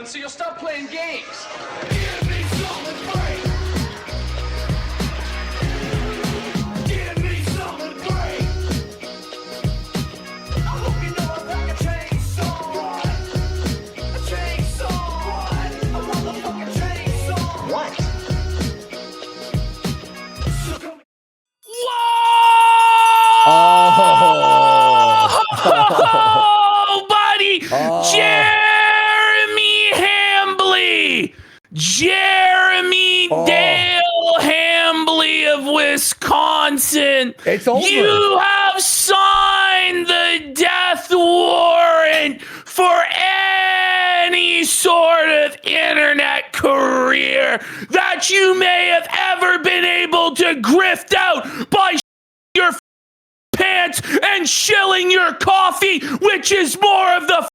one, so you'll stop playing games. Give me something great. Give me something great. I hope you know I'm like a chainsaw. A chainsaw. A motherfucking chainsaw. What? So come Oh, buddy! Jeremy Hambly! Jeremy Dale Hambly of Wisconsin! It's over. You have signed the death warrant for any sort of internet career that you may have ever been able to grift out by your pants and shilling your coffee, which is more of the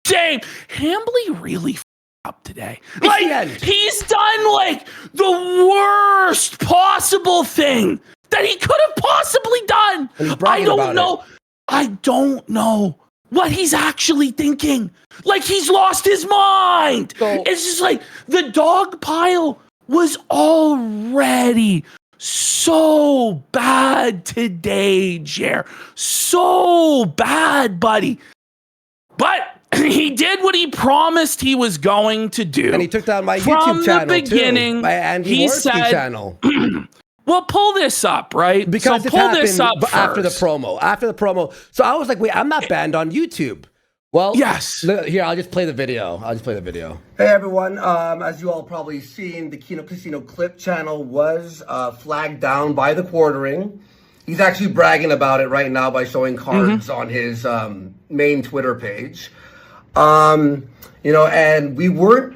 same. Hambly really up today. Like, he's done like the worst possible thing that he could have possibly done. I don't know what he's actually thinking. Like, he's lost his mind. It's just like the dog pile was already so bad today, Jer. So bad, buddy. But he did what he promised he was going to do. And he took down my From YouTube channel, the beginning, too. My Andy he Worski said, channel. Well, pull this up, right? Because so pull this up after the first. promo. So I was like, wait, I'm not banned on YouTube. Well, yes. Here, I'll just play the video. Hey, everyone. As you all probably seen, the Kino Casino clip channel was flagged down by the quartering. He's actually bragging about it right now by showing cards on his main Twitter page. And we weren't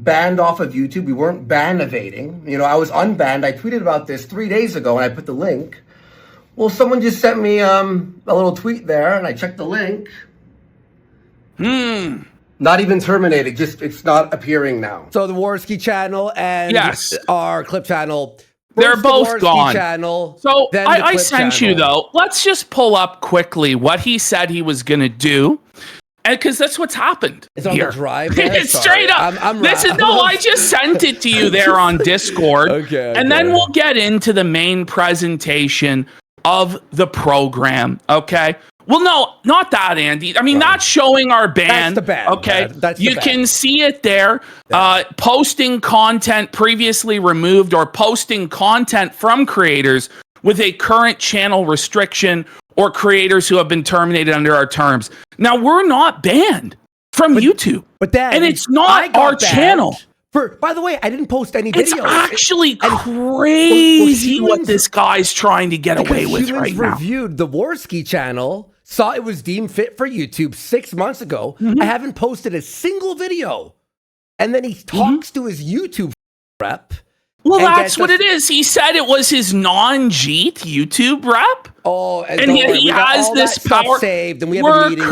banned off of YouTube. We weren't ban-evading. I was unbanned. I tweeted about this 3 days ago, and I put the link. Well, someone just sent me a little tweet there, and I checked the link. Not even terminated. Just it's not appearing now. So the Worski channel and our clip channel, they're both gone. Channel, so I sent you though. Let's just pull up quickly what he said he was going to do. Because that's what's happened. It's on the drive. It's straight up. I just sent it to you there on Discord. Okay. And then we'll get into the main presentation of the program. Okay. Well, no, not that, Andy. I mean, not showing our band. That's the band. Okay. You can see it there. Posting content previously removed or posting content from creators with a current channel restriction or creators who have been terminated under our terms. Now, we're not banned from YouTube. And it's not our channel. By the way, I didn't post any videos. It's actually crazy what this guy's trying to get away with right now. Reviewed the Worski channel, saw it was deemed fit for YouTube 6 months ago. I haven't posted a single video. And then he talks to his YouTube rep. Well, that's what it is. He said it was his non-Jeet YouTube rep. Oh, and he has this power. Saved, and we have a meeting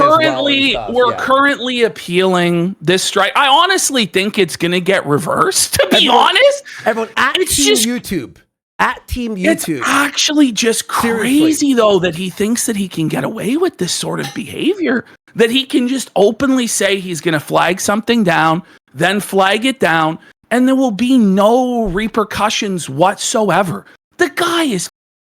we're currently appealing this strike. I honestly think it's going to get reversed, to be honest. Everyone, YouTube. At Team YouTube. It's actually just crazy, though, that he thinks that he can get away with this sort of behavior. That he can just openly say he's going to flag something down, then flag it down, and there will be no repercussions whatsoever. The guy is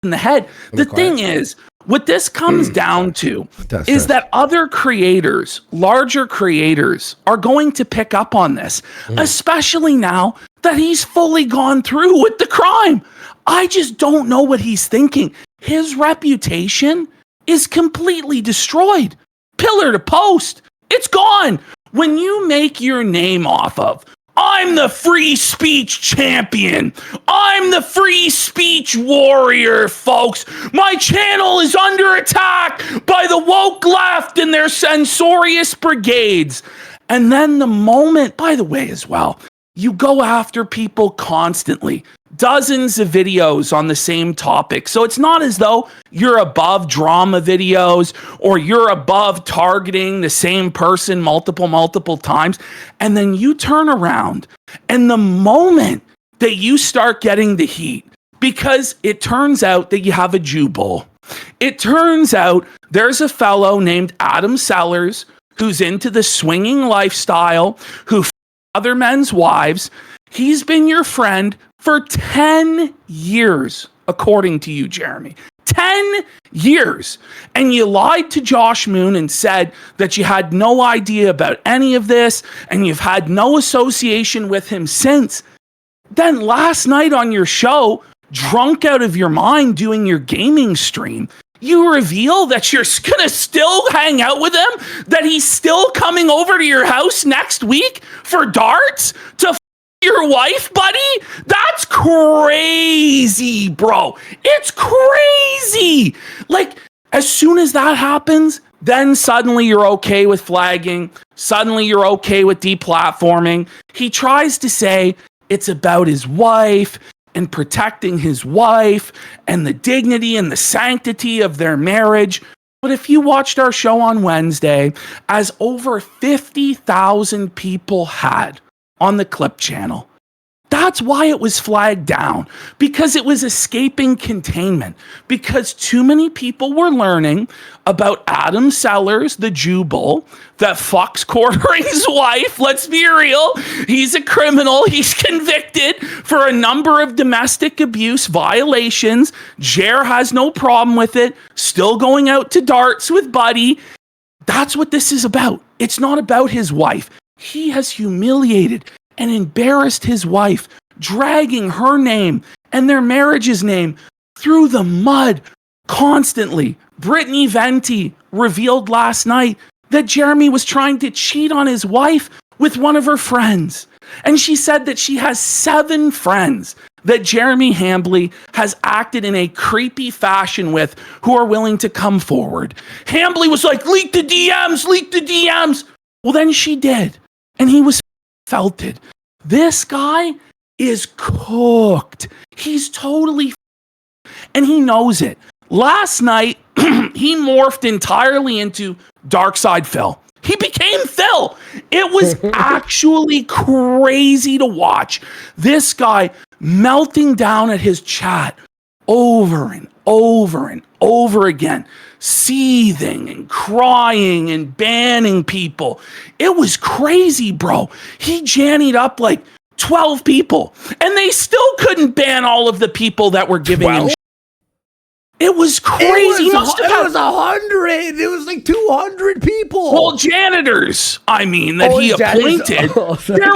in the head. The thing is, what this comes down to is that other creators, larger creators, are going to pick up on this, especially now that he's fully gone through with the crime. I just don't know what he's thinking. His reputation is completely destroyed. Pillar to post. It's gone. When you make your name off of, I'm the free speech champion. I'm the free speech warrior, folks. My channel is under attack by the woke left and their censorious brigades. And then the moment, by the way, as well, you go after people constantly. Dozens of videos on the same topic. So it's not as though you're above drama videos or you're above targeting the same person multiple times. And then you turn around and the moment that you start getting the heat, because it turns out that you have a Jew bull. It turns out there's a fellow named Adam Sellers who's into the swinging lifestyle, who other men's wives. He's been your friend for 10 years, according to you, Jeremy. 10 years. And you lied to Josh Moon and said that you had no idea about any of this and you've had no association with him since. Then last night on your show, drunk out of your mind doing your gaming stream, you reveal that you're gonna still hang out with him, that he's still coming over to your house next week for darts to your wife, buddy? That's crazy, bro. It's crazy. Like, as soon as that happens, then suddenly you're okay with flagging. Suddenly you're okay with deplatforming. He tries to say it's about his wife and protecting his wife and the dignity and the sanctity of their marriage. But if you watched our show on Wednesday, as over 50,000 people had on the Clip channel, that's why it was flagged down, because it was escaping containment, because too many people were learning about Adam Sellers, the Jew bull that fucks Quartering's wife. Let's be real. He's a criminal. He's convicted for a number of domestic abuse violations. Jer has no problem with it. Still going out to darts with Buddy. That's what this is about. It's not about his wife. He has humiliated and embarrassed his wife, dragging her name and their marriage's name through the mud constantly. Brittany Venti revealed last night that Jeremy was trying to cheat on his wife with one of her friends. And she said that she has 7 friends that Jeremy Hambly has acted in a creepy fashion with who are willing to come forward. Hambly was like, leak the DMs, leak the DMs. Well, then she did. And he was felted. This guy is cooked. He's totally and he knows it. Last night, he morphed entirely into Darkside Phil. He became Phil. It was actually crazy to watch. This guy melting down at his chat over and over and over again, seething and crying and banning people. It was crazy, bro. He jannied up like 12 people, and they still couldn't ban all of the people that were giving him shit. It was crazy. It was 100. It was like 200 people. Well, janitors, I mean, that he appointed. There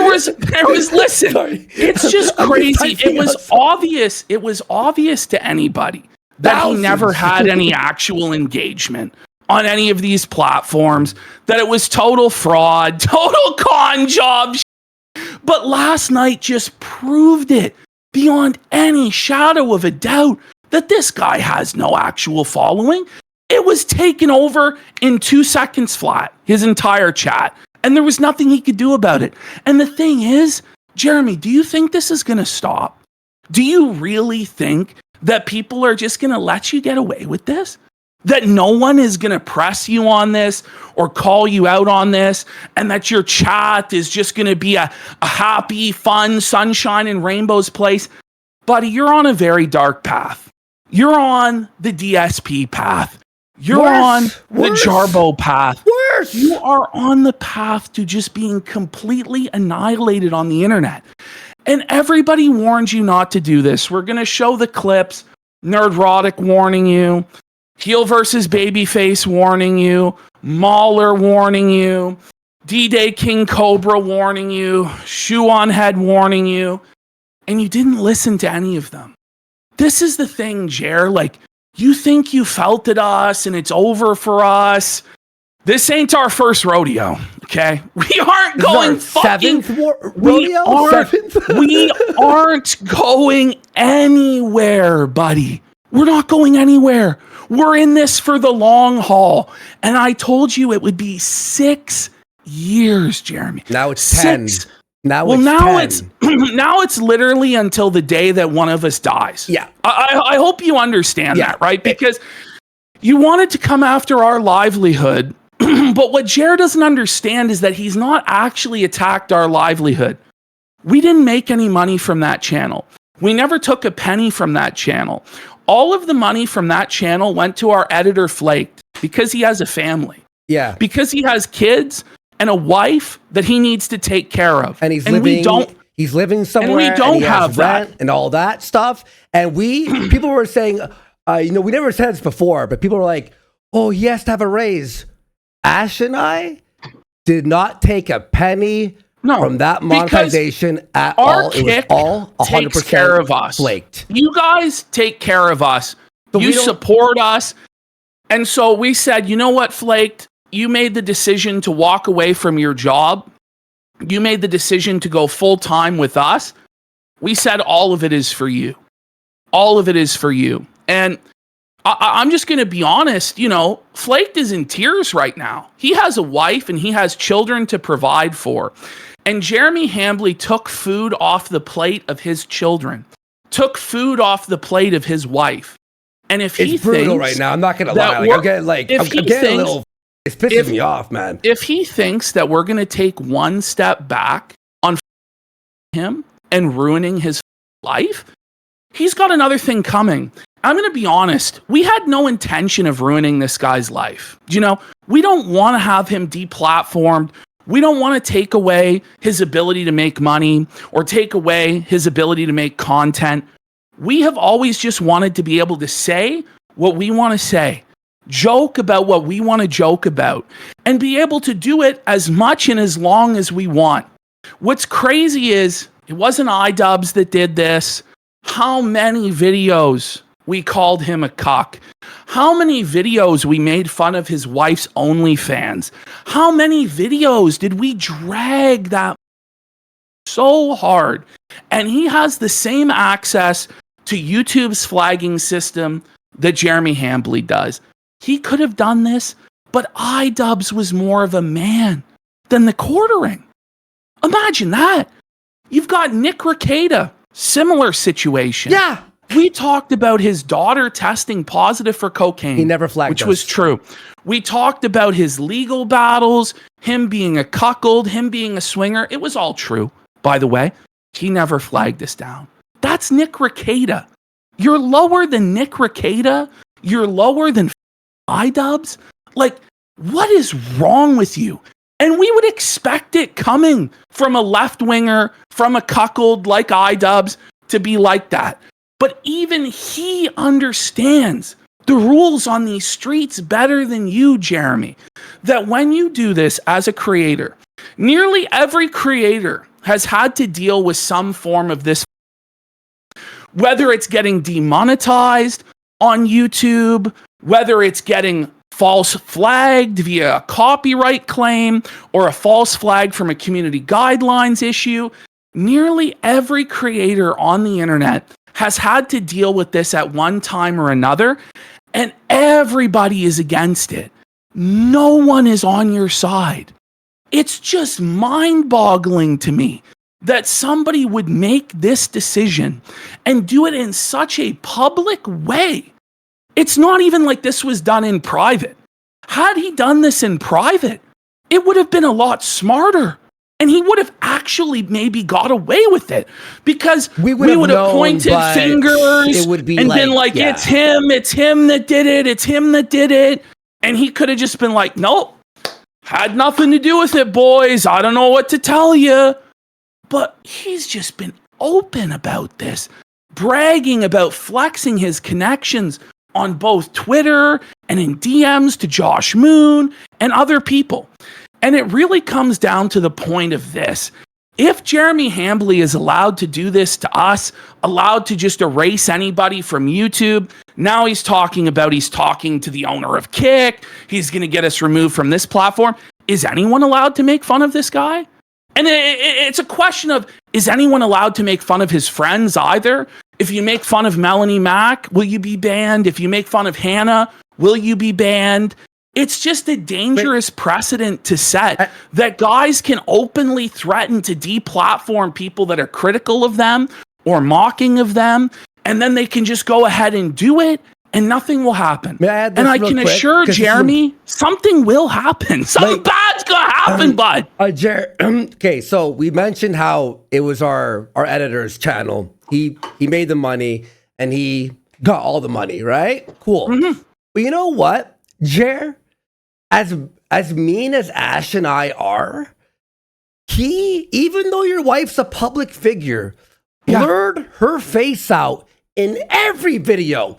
was, listen, Sorry. It's just crazy. It was obvious. It was obvious to anybody that he never had any actual engagement on any of these platforms, that it was total fraud, total con job. But last night just proved it beyond any shadow of a doubt that this guy has no actual following. It was taken over in 2 seconds flat, his entire chat, and there was nothing he could do about it. And the thing is, Jeremy, do you think this is going to stop? Do you really think that people are just going to let you get away with this? That no one is going to press you on this or call you out on this, and that your chat is just going to be a happy, fun, sunshine and rainbows place? Buddy, you're on a very dark path. You're on the DSP path. You're on the Jarboe path. You are on the path to just being completely annihilated on the internet. And everybody warned you not to do this. We're going to show the clips. Nerdrotic warning you. Heel versus Babyface warning you. Mauler warning you. D-Day King Cobra warning you. Shoe on Head warning you. And you didn't listen to any of them. This is the thing, Jer. Like, you think you felted us and it's over for us. This ain't our first rodeo, okay? We aren't going fucking... We aren't going anywhere, buddy. We're not going anywhere. We're in this for the long haul. And I told you it would be 6 years, Jeremy. Now it's 10. Now it's literally until the day that one of us dies. Yeah. I hope you understand that, right? Because you wanted to come after our livelihood, but what Jer doesn't understand is that he's not actually attacked our livelihood. We didn't make any money from that channel. We never took a penny from that channel. All of the money from that channel went to our editor Flaked because he has a family. Yeah. Because he has kids and a wife that he needs to take care of. And he's living somewhere. And we don't he has have rent that. and all that stuff. And people were saying, we never said this before, but people were like, oh, he has to have a raise. Ash and I did not take a penny from that monetization at all. It was all 100% takes care of us. Flaked. You guys take care of us. You support us. And so we said, you know what, Flaked? You made the decision to walk away from your job. You made the decision to go full time with us. We said all of it is for you. All of it is for you. And I'm just going to be honest, Flaked is in tears right now. He has a wife and he has children to provide for. And Jeremy Hambly took food off the plate of his children, took food off the plate of his wife. And if he it's brutal thinks right now, I'm not going to lie. I'm getting a little, it's pissing me off, man. If he thinks that we're going to take one step back on him and ruining his life, he's got another thing coming. I'm going to be honest. We had no intention of ruining this guy's life. We don't want to have him deplatformed. We don't want to take away his ability to make money or take away his ability to make content. We have always just wanted to be able to say what we want to say, joke about what we want to joke about, and be able to do it as much and as long as we want. What's crazy is it wasn't iDubbbz that did this. How many videos we called him a cuck? How many videos we made fun of his wife's OnlyFans? How many videos did we drag that so hard? And he has the same access to YouTube's flagging system that Jeremy Hambly does. He could have done this, but iDubbbz was more of a man than the quartering. Imagine that. You've got Nick Rekieta, similar situation. Yeah. We talked about his daughter testing positive for cocaine. He never flagged which was true. We talked about his legal battles, him being a cuckold, him being a swinger. It was all true, by the way. He never flagged us down. That's Nick Rekieta. You're lower than Nick Rekieta. You're lower than iDubbbz. Like, what is wrong with you? And we would expect it coming from a left winger, from a cuckold like iDubbbz to be like that. But even he understands the rules on these streets better than you, Jeremy. That when you do this as a creator, nearly every creator has had to deal with some form of this. Whether it's getting demonetized on YouTube, whether it's getting false flagged via a copyright claim or a false flag from a community guidelines issue, nearly every creator on the internet has had to deal with this at one time or another, and everybody is against it. No one is on your side. It's just mind-boggling to me that somebody would make this decision and do it in such a public way. It's not even like this was done in private. Had he done this in private, it would have been a lot smarter. And he would have actually maybe got away with it because we would have pointed fingers and been like, yeah. it's him that did it. And he could have just been like, nope, had nothing to do with it, boys. I don't know what to tell you. But he's just been open about this, bragging about flexing his connections on both Twitter and in DMs to Josh Moon and other people. And it really comes down to the point of this. If Jeremy Hambly is allowed to do this to us, allowed to just erase anybody from YouTube, now he's talking to the owner of Kick. He's going to get us removed from this platform. Is anyone allowed to make fun of this guy? And it's a question of, is anyone allowed to make fun of his friends either? If you make fun of Melanie Mack, will you be banned? If you make fun of Hannah, will you be banned? It's just a dangerous precedent to set that guys can openly threaten to deplatform people that are critical of them or mocking of them, and then they can just go ahead and do it, and nothing will happen. And I can assure Jeremy, something will happen. Something bad's gonna happen, bud. Okay, so we mentioned how it was our editor's channel. He made the money, and he got all the money, right? Cool. Mm-hmm. But you know what, Jer? As as mean as Ash and I are, even though your wife's a public figure, blurred her face out in every video,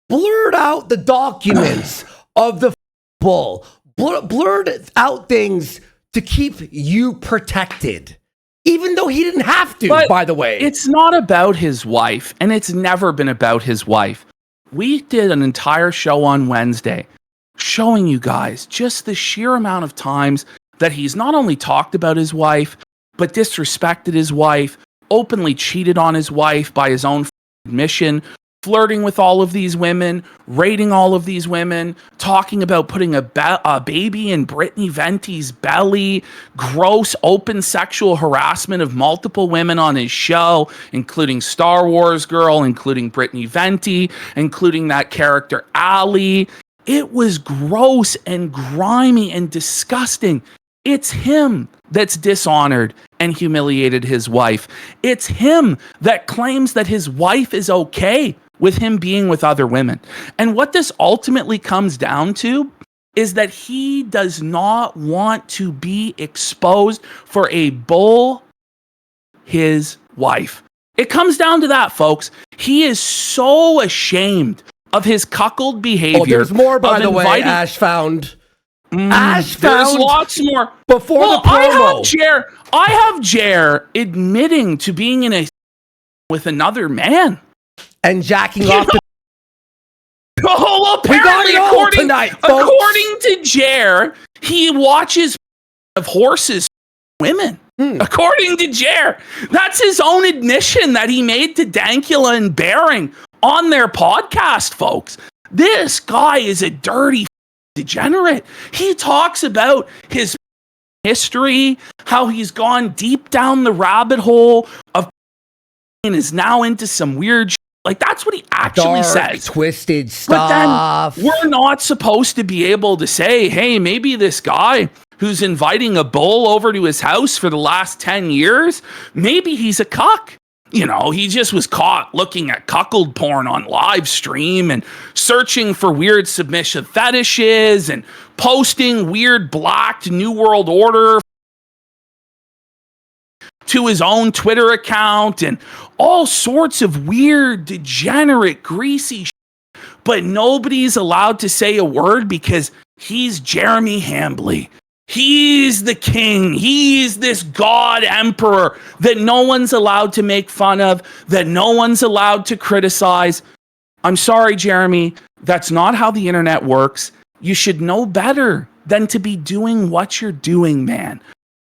blurred out the documents of the bull, blurred out things to keep you protected. Even though he didn't have to, by the way. It's not about his wife, and it's never been about his wife. We did an entire show on Wednesday showing you guys just the sheer amount of times that he's not only talked about his wife, but disrespected his wife, openly cheated on his wife by his own admission, flirting with all of these women, rating all of these women, talking about putting a baby in Brittany Venti's belly, gross open sexual harassment of multiple women on his show, including Star Wars Girl, including Brittany Venti, including that character Allie. It was gross and grimy and disgusting. It's him that's dishonored and humiliated his wife. It's him that claims that his wife is okay with him being with other women. And what this ultimately comes down to is that he does not want to be exposed for a bull, his wife. It comes down to that, folks. He is so ashamed of his cuckold behavior. Oh, there's more, by the way, Ash found. Ash found. There's lots more. Before the promo. I have Jer admitting to being in a with another man. And jacking off to apparently, according to Jer, he watches of horses, women. According to Jer, that's his own admission that he made to Dankula and Bering on their podcast, folks. This guy is a dirty degenerate. He talks about his history, how he's gone deep down the rabbit hole of and is now into some weird like that's what he actually says. Twisted stuff. But then we're not supposed to be able to say, hey, maybe this guy who's inviting a bull over to his house for the last 10 years, maybe he's a cuck. You know, he just was caught looking at cuckold porn on live stream and searching for weird submissive fetishes and posting weird blacked New World Order to his own Twitter account and all sorts of weird, degenerate, greasy shit. But nobody's allowed to say a word because he's Jeremy Hambly. He's the king. He's this god emperor that no one's allowed to make fun of, that no one's allowed to criticize. I'm sorry, Jeremy. That's not how the internet works. You should know better than to be doing what you're doing, man.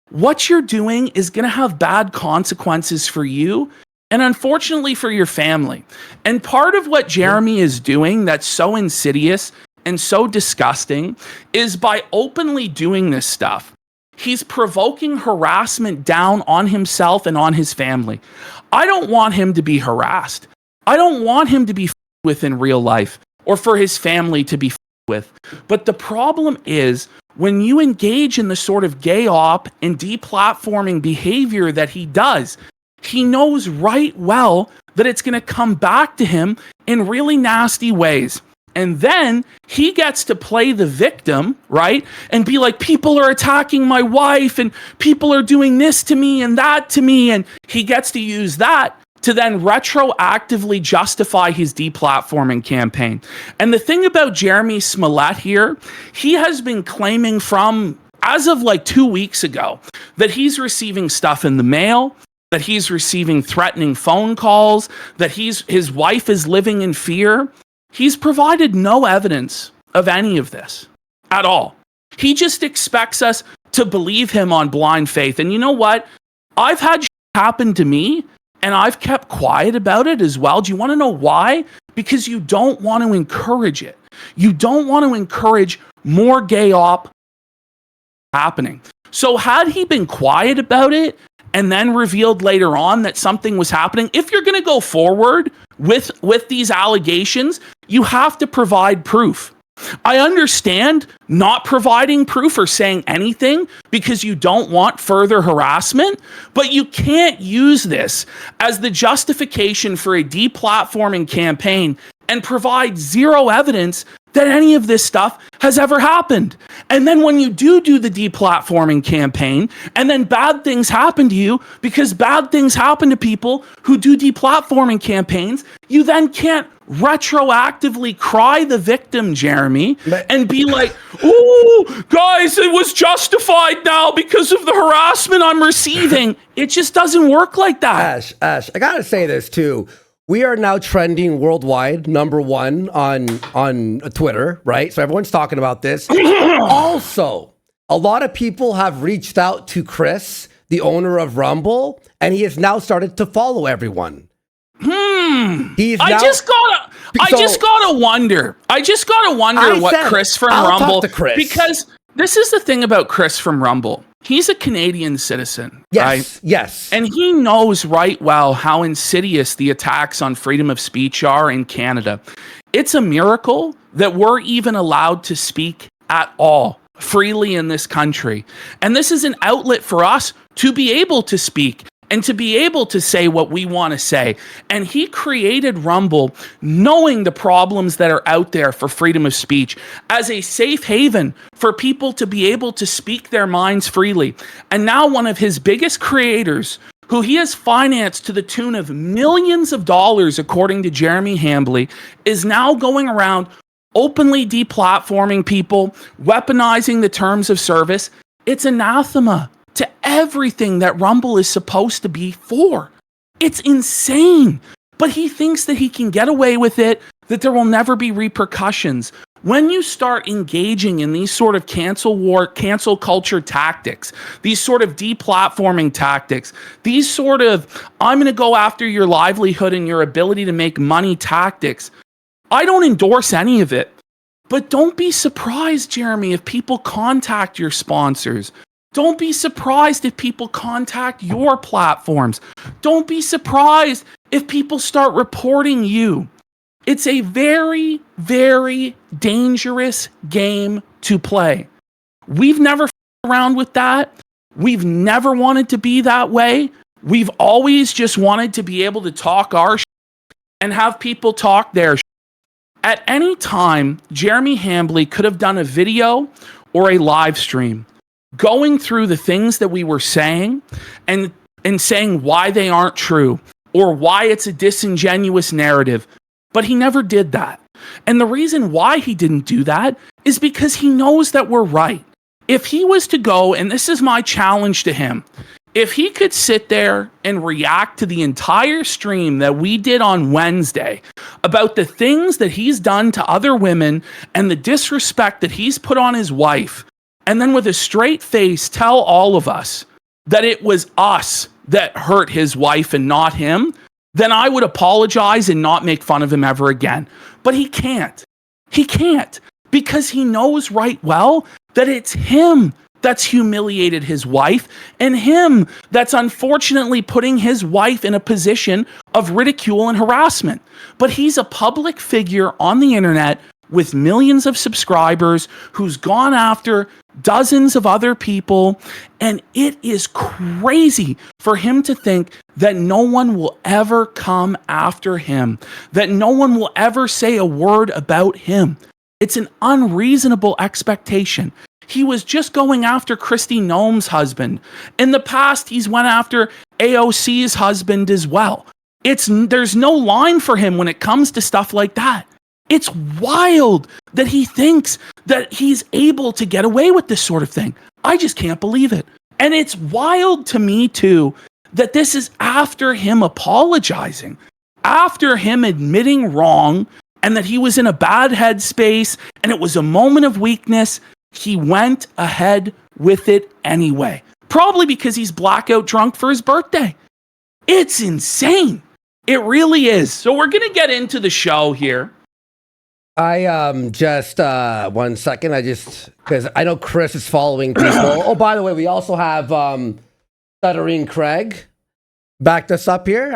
What you're doing is going to have bad consequences for you and unfortunately for your family. And part of what Jeremy is doing that's so insidious and so disgusting is by openly doing this stuff, he's provoking harassment down on himself and on his family. I don't want him to be harassed. I don't want him to be with in real life or for his family to be with. But the problem is when you engage in the sort of gay op and deplatforming behavior that he does, he knows right well that it's going to come back to him in really nasty ways. And then he gets to play the victim, right? And be like, people are attacking my wife and people are doing this to me and that to me. And he gets to use that to then retroactively justify his deplatforming campaign. And the thing about Jeremy Smollett here, he has been claiming from, as of like 2 weeks ago, that he's receiving stuff in the mail, that he's receiving threatening phone calls, that his wife is living in fear. He's provided no evidence of any of this at all. He just expects us to believe him on blind faith. And you know what? I've had happen to me, and I've kept quiet about it as well. Do you want to know why? Because you don't want to encourage it. You don't want to encourage more gay op happening. So had he been quiet about it and then revealed later on that something was happening, if you're going to go forward with these allegations, you have to provide proof. I understand not providing proof or saying anything because you don't want further harassment, but you can't use this as the justification for a deplatforming campaign and provide zero evidence that any of this stuff has ever happened. And then when you do the deplatforming campaign, and then bad things happen to you because bad things happen to people who do deplatforming campaigns, you then can't retroactively cry the victim, Jeremy, and be like, "Ooh, guys, it was justified now because of the harassment I'm receiving." It just doesn't work like that. Ash, I gotta say this too. We are now trending worldwide, #1 on Twitter, right? So everyone's talking about this. Also, a lot of people have reached out to Chris, the owner of Rumble, and he has now started to follow everyone. I just gotta wonder what Chris from Rumble, because this is the thing about Chris from Rumble. He's a Canadian citizen, right? Yes. And he knows right well how insidious the attacks on freedom of speech are in Canada. It's a miracle that we're even allowed to speak at all freely in this country. And this is an outlet for us to be able to speak and to be able to say what we want to say. And he created Rumble knowing the problems that are out there for freedom of speech as a safe haven for people to be able to speak their minds freely. And now one of his biggest creators, who he has financed to the tune of millions of dollars, according to Jeremy Hambly, is now going around openly deplatforming people, weaponizing the terms of service. It's anathema to everything that Rumble is supposed to be for. It's insane. But he thinks that he can get away with it, that there will never be repercussions. When you start engaging in these sort of cancel culture tactics, these sort of deplatforming tactics, these sort of, I'm going to go after your livelihood and your ability to make money tactics, I don't endorse any of it. But don't be surprised, Jeremy, if people contact your sponsors. Don't be surprised if people contact your platforms. Don't be surprised if people start reporting you. It's a very, very dangerous game to play. We've never around with that. We've never wanted to be that way. We've always just wanted to be able to talk our and have people talk their At any time, Jeremy Hambly could have done a video or a live stream going through the things that we were saying and saying why they aren't true or why it's a disingenuous narrative. But he never did that. And the reason why he didn't do that is because he knows that we're right. If he was to go, and this is my challenge to him, if he could sit there and react to the entire stream that we did on Wednesday about the things that he's done to other women and the disrespect that he's put on his wife, and then with a straight face tell all of us that it was us that hurt his wife and not him, then I would apologize and not make fun of him ever again. But he can't. He can't, because he knows right well that it's him that's humiliated his wife and him that's unfortunately putting his wife in a position of ridicule and harassment. But he's a public figure on the internet with millions of subscribers who's gone after dozens of other people. And it is crazy for him to think that no one will ever come after him, that no one will ever say a word about him. It's an unreasonable expectation. He was just going after Kristi Noem's husband. In the past, he's went after AOC's husband as well. There's no line for him when it comes to stuff like that. It's wild that he thinks that he's able to get away with this sort of thing. I just can't believe it. And it's wild to me, too, that this is after him apologizing, after him admitting wrong, and that he was in a bad headspace, and it was a moment of weakness. He went ahead with it anyway. Probably because he's blackout drunk for his birthday. It's insane. It really is. So we're going to get into the show here. I just 1 second. Because I know Chris is following people. Oh, by the way, we also have Stuttering Craig backed us up here.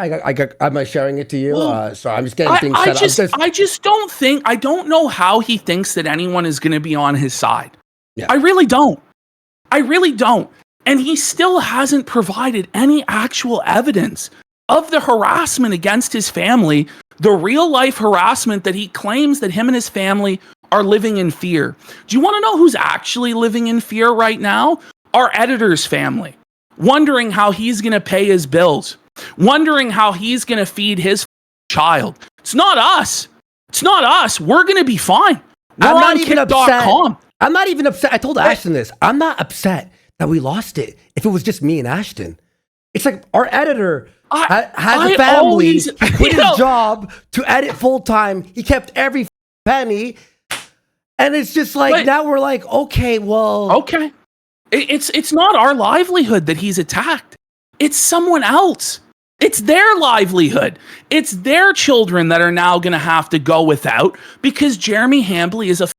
I'm sharing it to you. So I'm just getting things set up. I don't know how he thinks that anyone is going to be on his side. Yeah. I really don't. And he still hasn't provided any actual evidence of the harassment against his family, the real life harassment that he claims that him and his family are living in fear. Do you want to know who's actually living in fear right now? Our editor's family, wondering how he's going to pay his bills, wondering how he's going to feed his child. It's not us. It's not us. We're going to be fine. We're I'm not on even kick.com. upset. I'm not even upset. I told Ashton this. I'm not upset that we lost it if it was just me and Ashton. It's like our editor has a family. He quit his job to edit full time. He kept every penny. And it's just like, now we're like, okay, well. Okay. It's not our livelihood that he's attacked. It's someone else. It's their livelihood. It's their children that are now going to have to go without because Jeremy Hambly is a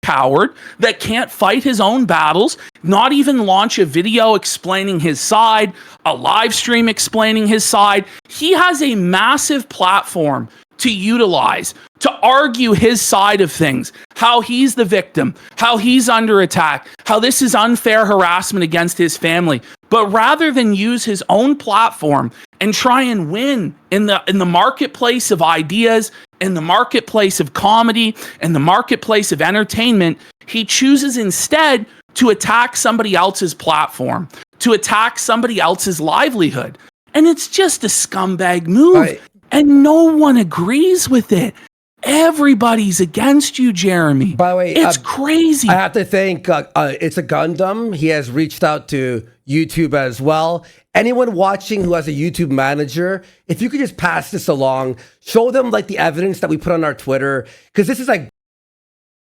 coward that can't fight his own battles, not even launch a video explaining his side, a live stream explaining his side. He has a massive platform to utilize, to argue his side of things, how he's the victim, how he's under attack, how this is unfair harassment against his family. But rather than use his own platform and try and win in the marketplace of ideas, in the marketplace of comedy, in the marketplace of entertainment, he chooses instead to attack somebody else's platform, to attack somebody else's livelihood. And it's just a scumbag move. Right. And no one agrees with it. Everybody's against you, Jeremy. By the way, it's crazy. I have to thank It's a Gundam. He has reached out to YouTube as well. Anyone watching who has a YouTube manager, if you could just pass this along, show them like the evidence that we put on our Twitter, because this is like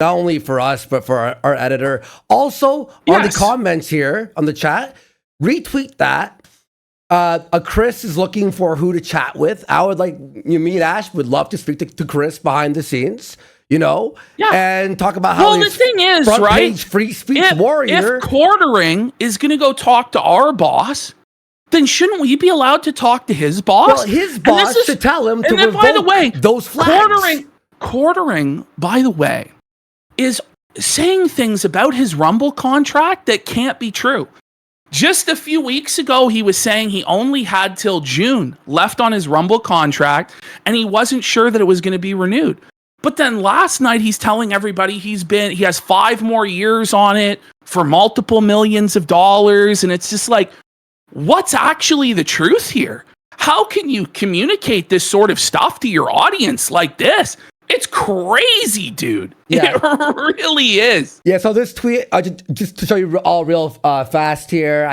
not only for us, but for our editor. Also, on the comments here, on the chat, retweet that. Chris is looking for who to chat with. I would like, me and Ash would love to speak to Chris behind the scenes, and talk about how the thing is, right? Free speech warrior. If Quartering is going to go talk to our boss, then shouldn't we be allowed to talk to his boss? Well, his boss should tell him to revoke by the way, those flags. Quartering, by the way, is saying things about his Rumble contract that can't be true. Just a few weeks ago, he was saying he only had till June left on his Rumble contract, and he wasn't sure that it was going to be renewed. But then last night, he's telling everybody he has 5 more years on it for multiple millions of dollars, and it's just like, what's actually the truth here? How can you communicate this sort of stuff to your audience like this? It's crazy, dude. Yeah. It really is. Yeah, so this tweet, just to show you all real fast here.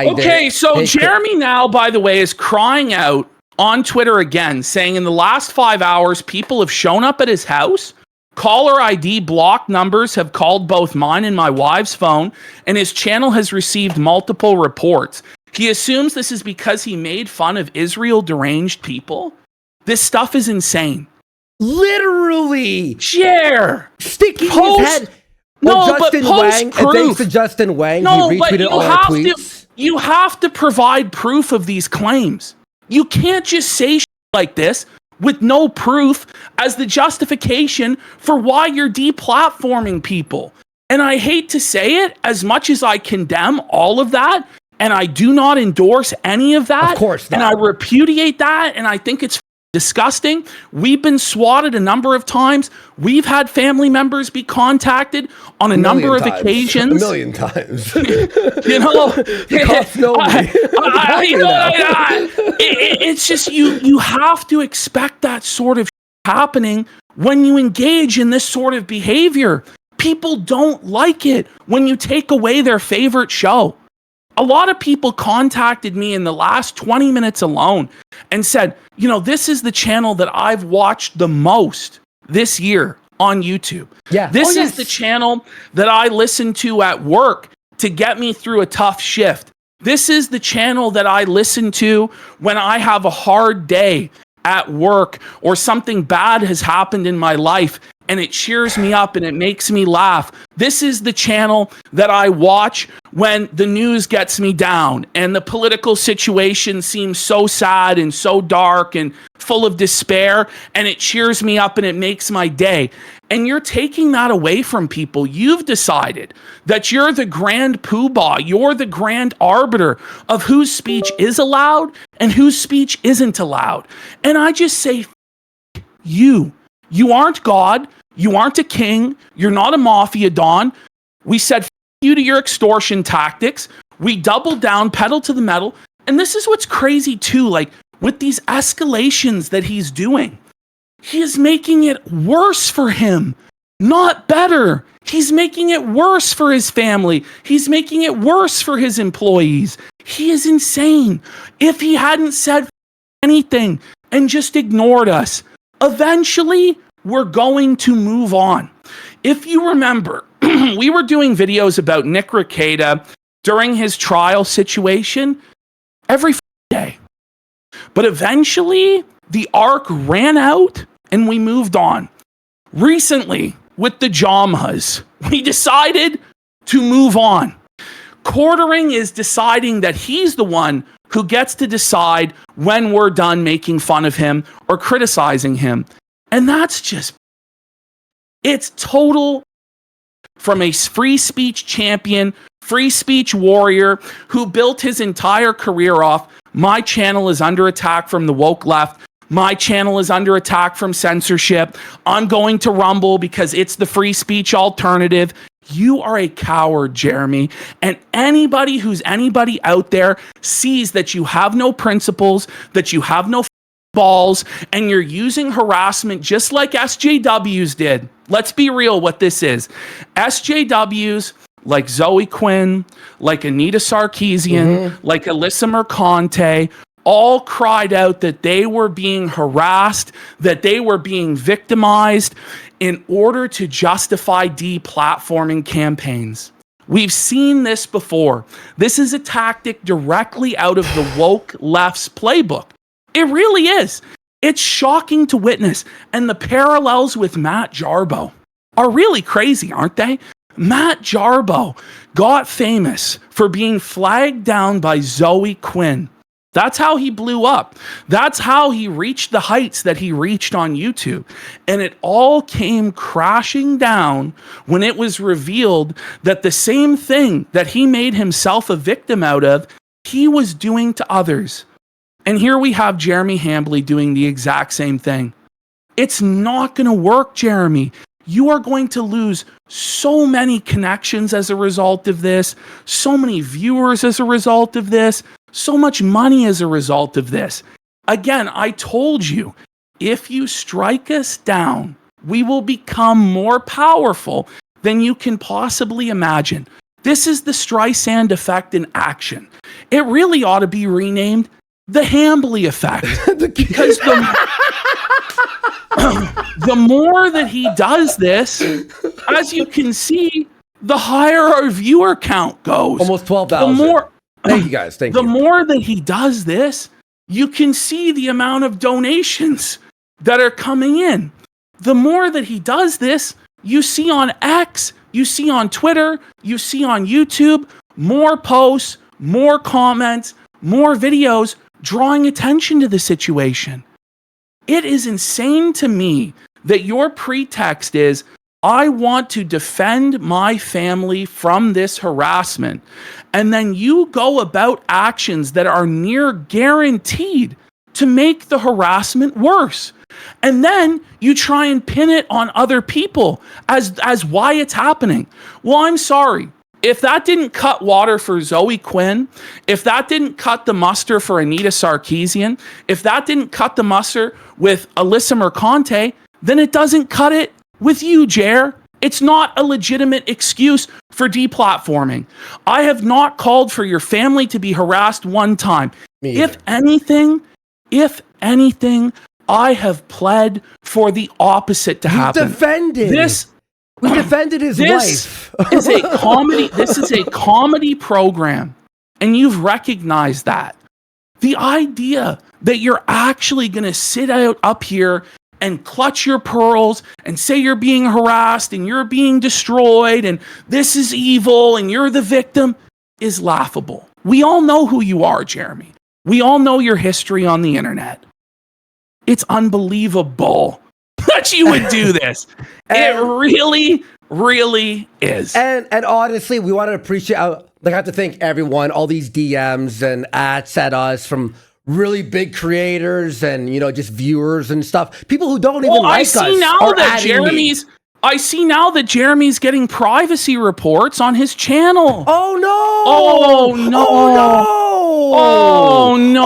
Jeremy now, by the way, is crying out on Twitter again, saying in the last 5 hours, people have shown up at his house. Caller ID block numbers have called both mine and my wife's phone, and his channel has received multiple reports. He assumes this is because he made fun of Israel deranged people. This stuff is insane. Literally sticking his head. Justin Wang, and thanks to Justin Wang, he retweeted all our tweets. You have to provide proof of these claims. You can't just say shit like this with no proof as the justification for why you're deplatforming people. And I hate to say it, as much as I condemn all of that, and I do not endorse any of that, of course not. And I repudiate that, and I think it's disgusting. We've been swatted a number of times. We've had family members be contacted on a number of occasions. A million times. The cops know me. It's just you have to expect that sort of happening when you engage in this sort of behavior. People don't like it when you take away their favorite show. A lot of people contacted me in the last 20 minutes alone and said, this is the channel that I've watched the most this year on YouTube. Yeah. This is the channel that I listen to at work to get me through a tough shift. This is the channel that I listen to when I have a hard day at work or something bad has happened in my life and it cheers me up and it makes me laugh. This is the channel that I watch when the news gets me down and the political situation seems so sad and so dark and full of despair, and it cheers me up and it makes my day. And you're taking that away from people. You've decided that you're the grand poobah. You're the grand arbiter of whose speech is allowed and whose speech isn't allowed. And I just say, you aren't God. You aren't a king. You're not a mafia don. We said F you to your extortion tactics. We doubled down, pedal to the metal. And this is what's crazy too, like with these escalations that he's doing, he is making it worse for him, not better. He's making it worse for his family. He's making it worse for his employees. He is insane. If he hadn't said anything and just ignored us, eventually we're going to move on. If you remember, we were doing videos about Nick Rekieta during his trial situation every day. But eventually, the arc ran out and we moved on. Recently, with the Jamhas, we decided to move on. Quartering is deciding that he's the one who gets to decide when we're done making fun of him or criticizing him. And that's just, it's total from a free speech champion, free speech warrior who built his entire career off. My channel is under attack from the woke left. My channel is under attack from censorship. I'm going to Rumble because it's the free speech alternative. You are a coward, Jeremy. And anybody who's anybody out there sees that you have no principles, that you have no balls, and you're using harassment just like SJWs did. Let's be real what this is. SJWs like Zoe Quinn, like Anita Sarkeesian, like Alyssa Mercante, all cried out that they were being harassed, that they were being victimized in order to justify deplatforming campaigns. We've seen this before. This is a tactic directly out of the woke left's playbook. It really is. It's shocking to witness. And the parallels with Matt Jarboe are really crazy, aren't they? Matt Jarboe got famous for being flagged down by Zoe Quinn. That's how he blew up. That's how he reached the heights that he reached on YouTube. And it all came crashing down when it was revealed that the same thing that he made himself a victim out of, he was doing to others. And here we have Jeremy Hambly doing the exact same thing. It's not going to work, Jeremy. You are going to lose so many connections as a result of this, so many viewers as a result of this, so much money as a result of this. Again, I told you, if you strike us down, we will become more powerful than you can possibly imagine. This is the Streisand effect in action. It really ought to be renamed the Hambly effect. Because the more that he does this, as you can see, the higher our viewer count goes. Almost 12,000. Thank you guys. Thank you. The more that he does this, you can see the amount of donations that are coming in. The more that he does this, you see on X, you see on Twitter, you see on YouTube, more posts, more comments, more videos drawing attention to the situation. It is insane to me that your pretext is, I want to defend my family from this harassment. And then you go about actions that are near guaranteed to make the harassment worse. And then you try and pin it on other people as why it's happening. Well, I'm sorry. If that didn't cut water for Zoe Quinn, if that didn't cut the muster for Anita Sarkeesian, if that didn't cut the muster with Alyssa Mercante, then it doesn't cut it with you, Jer. It's not a legitimate excuse for deplatforming. I have not called for your family to be harassed one time. If anything, I have pled for the opposite to happen. Defended. We defended his wife. This is a comedy program, and you've recognized that. The idea that you're actually going to sit up here and clutch your pearls and say you're being harassed and you're being destroyed and this is evil and you're the victim is laughable. We all know who you are, Jeremy. We all know your history on the internet. It's unbelievable that you would do this. It really, really is. And honestly, we want to appreciate, I have to thank everyone, all these DMs and ads at us from really big creators and, just viewers and stuff. People who don't even like us. I see now that I see now that Jeremy's getting privacy reports on his channel. Oh no! Oh no! Oh no! Oh no!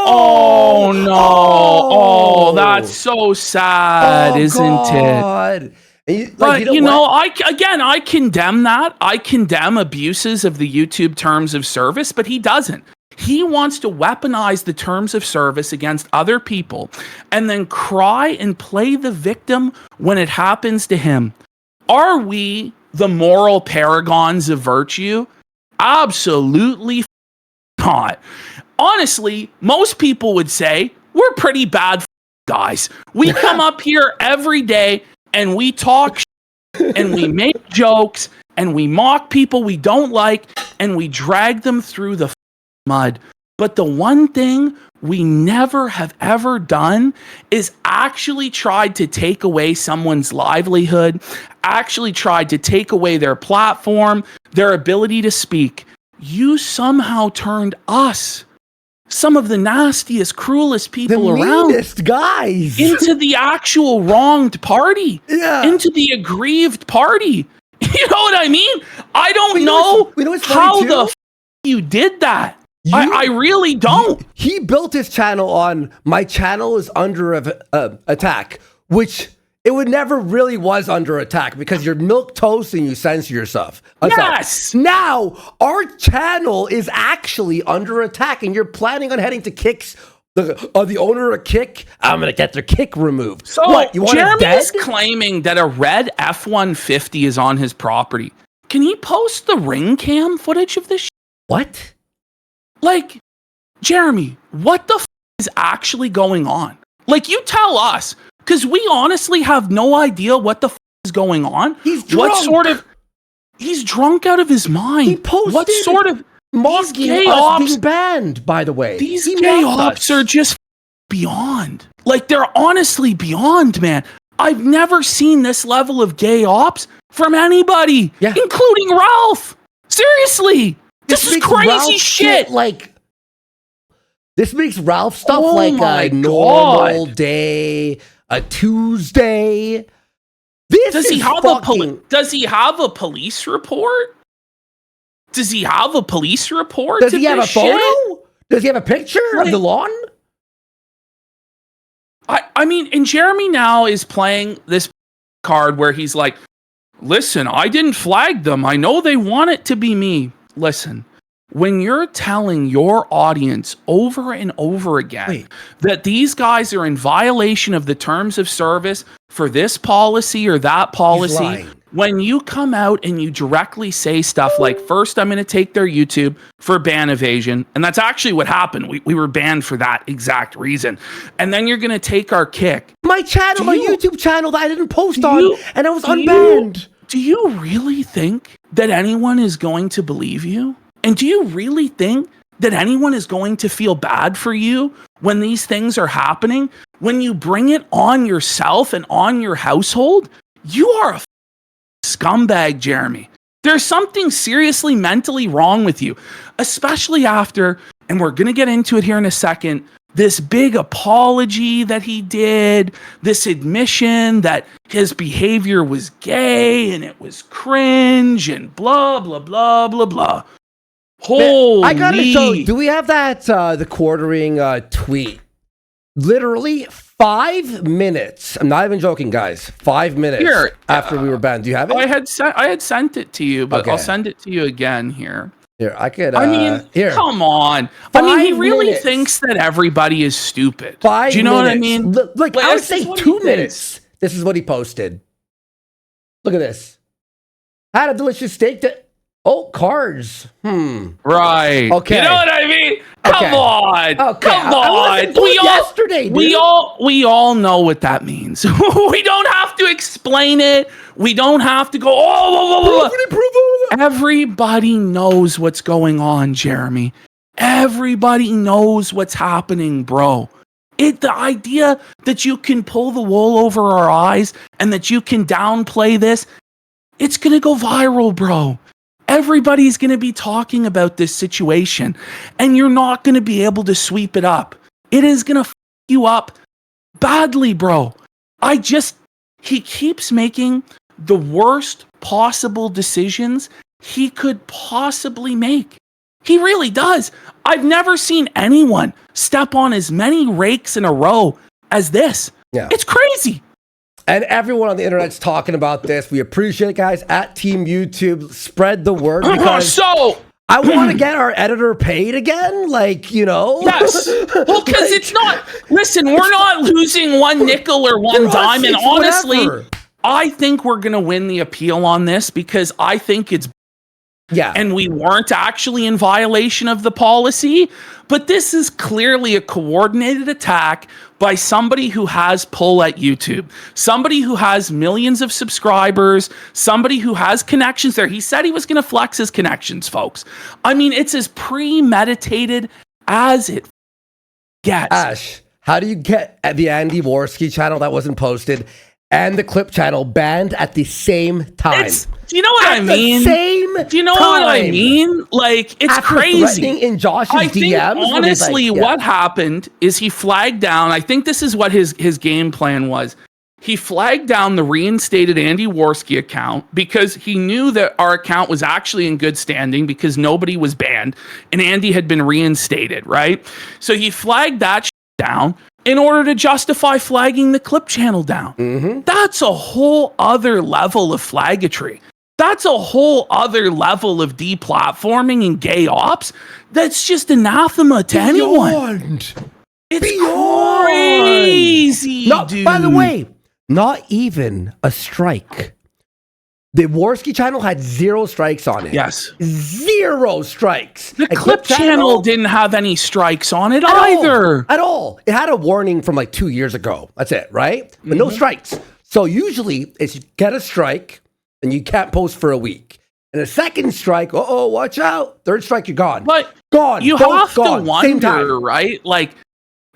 Oh no! Oh no! Oh, that's so sad, isn't it? it? But I condemn that. I condemn abuses of the YouTube terms of service, but he doesn't. He wants to weaponize the terms of service against other people and then cry and play the victim when it happens to him. Are we the moral paragons of virtue? Absolutely not. Honestly, most people would say we're pretty bad guys. We come up here every day and we talk and we make jokes and we mock people we don't like and we drag them through the mud. But the one thing we never have ever done is actually tried to take away someone's livelihood, actually tried to take away their platform, their ability to speak. You somehow turned us, some of the nastiest, cruelest people around, guys, into the actual wronged party, into the aggrieved party. You know what I mean? I don't know how the you did that. I really don't. He built his channel on my channel is under attack, which it would never really was under attack because you're milk toast and you censor yourself. Yes. Now our channel is actually under attack, and you're planning on heading to Kicks. The owner of Kick, I'm gonna get their Kick removed. So what, you want Jeremy dead? is claiming that a red F-150 is on his property. Can he post the ring cam footage of this? What? Like, Jeremy, what the is actually going on? Like, you tell us, because we honestly have no idea what the is going on. He's drunk. He's drunk out of his mind. He posted what sort of these gay ops being banned, by the way. These gay ops are just beyond. Like, they're honestly beyond, man. I've never seen this level of gay ops from anybody, including Ralph. Seriously. This is crazy Ralph shit. Like, this makes Ralph stuff like a normal day, a Tuesday. Does he have a police report? Does he have a police report? Does he have a photo? Does he have a picture of the lawn? I mean, and Jeremy now is playing this card where he's like, listen, I didn't flag them. I know they want it to be me. Listen, when you're telling your audience over and over again that these guys are in violation of the terms of service for this policy or that policy, when you come out and you directly say stuff like, first, I'm going to take their YouTube for ban evasion. And that's actually what happened. We were banned for that exact reason. And then you're going to take our Kick. My channel, my YouTube channel that I didn't post on, and I was unbanned. Do you really think that anyone is going to believe you? And do you really think that anyone is going to feel bad for you when these things are happening? When you bring it on yourself and on your household? You are a scumbag, Jeremy. There's something seriously mentally wrong with you, especially after, and we're going to get into it here in a second, this big apology that he did, this admission that his behavior was gay and it was cringe and blah, blah, blah, blah, blah. Holy. I gotta show you, do we have that, the quartering tweet? Literally 5 minutes. I'm not even joking, guys. 5 minutes after we were banned. Do you have it? I had sent it to you, but I'll send it to you again here. Here, I could. Here. Come on. He really thinks that everybody is stupid. 5 minutes. Do you know what I mean? Look, I would say 2 minutes. This is what he posted. Look at this. Had a delicious steak that. Oh, cars. Right. Okay. You know what I mean? Come on. Okay. Come on. We all know what that means. We don't have to explain it. We don't have to go, Everybody knows what's going on, Jeremy. Everybody knows what's happening, bro. The idea that you can pull the wool over our eyes and that you can downplay this, it's going to go viral, bro. Everybody's going to be talking about this situation, and you're not going to be able to sweep it up. It is going to f you up badly, bro. he keeps making the worst possible decisions he could possibly make. He really does. I've never seen anyone step on as many rakes in a row as this. Yeah. It's crazy. And everyone on the internet's talking about this. We appreciate it, guys. At Team YouTube, spread the word because So I want to get our editor paid again. Like, you know. yes. Well, because it's not. Listen, we're not losing one nickel or one For us, dime. And it's honestly, whatever. I think we're going to win the appeal on this because I think it's. Yeah. And we weren't actually in violation of the policy. But this is clearly a coordinated attack by somebody who has pull at YouTube, somebody who has millions of subscribers, somebody who has connections there. He said he was going to flex his connections, folks. I mean, it's as premeditated as it gets. Ash, how do you get the Andy Worski channel that wasn't posted and the clip channel banned at the same time? Do you know what I mean? Do you know what I mean? Like, it's After crazy. threatening in Josh's I think, DMs, when he's honestly, like, yeah. what happened is he flagged down. I think this is what his game plan was. He flagged down the reinstated Andy Worski account because he knew that our account was actually in good standing because nobody was banned and Andy had been reinstated, right? So he flagged that down in order to justify flagging the clip channel down. Mm-hmm. That's a whole other level of flaggatry. That's a whole other level of deplatforming and gay ops. That's just anathema to anyone. It's crazy, dude. By the way, not even a strike. The Worski channel had 0 strikes on it. Yes. 0 strikes. The And clip channel didn't have any strikes on it either. At all. It had a warning from like 2 years ago. That's it, right? But Mm-hmm. no strikes. So usually it's you get a strike and you can't post for a week. And a second strike, watch out. Third strike, you're gone. But gone. you Both have gone. to Same time. wonder, right? Like,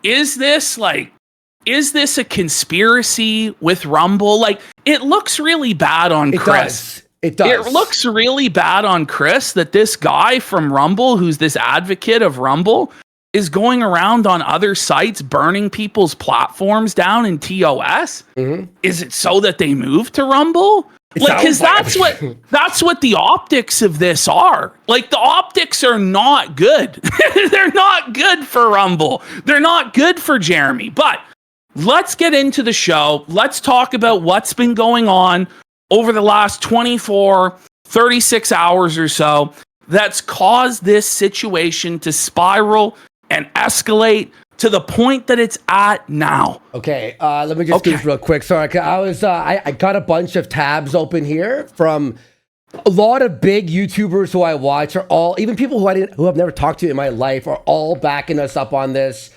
is this a conspiracy with Rumble? Like, it looks really bad on Chris. It does. It looks really bad on Chris that this guy from Rumble, who's this advocate of Rumble, is going around on other sites burning people's platforms down in TOS. Mm-hmm. Is it so that they move to Rumble? Like, because that's what the optics of this are. Like, the optics are not good. They're not good for Rumble. They're not good for Jeremy. But let's get into the show. Let's talk about what's been going on over the last 24, 36 hours or so that's caused this situation to spiral and escalate to the point that it's at now. Okay, let me just do this real quick. Sorry, I got a bunch of tabs open here from a lot of big YouTubers who I watch are all, even people who I've never talked to in my life are all backing us up on this.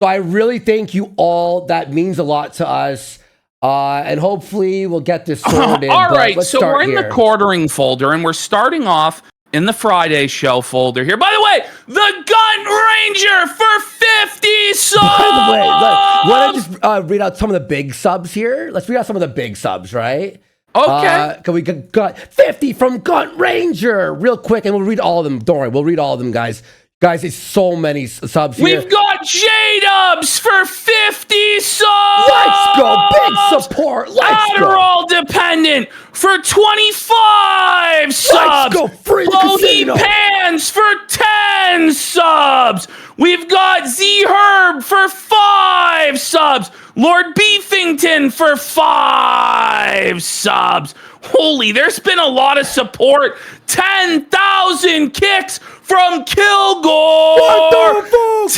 So I really thank you all. That means a lot to us. And hopefully we'll get this sorted. All right, so we're in here. the quartering folder and we're starting off in the Friday show folder here. By the way, the Gun Ranger for 50 subs! By the way, want to just read out some of the big subs here? Let's read out some of the big subs, right? Okay. We got 50 from Gun Ranger real quick, and we'll read all of them. Don't worry, we'll read all of them, guys. Guys, it's so many subs here. We've got iDubbbz for 50 subs! Let's go! Big support! Let's go! Adderall Dependent for 25 subs! Let's go! Free the Bohi casino! Pants for 10 subs! We've got Z Herb for 5 subs! Lord Beefington for 5 subs! Holy, there's been a lot of support. 10,000 kicks from Kilgore! What the fuck?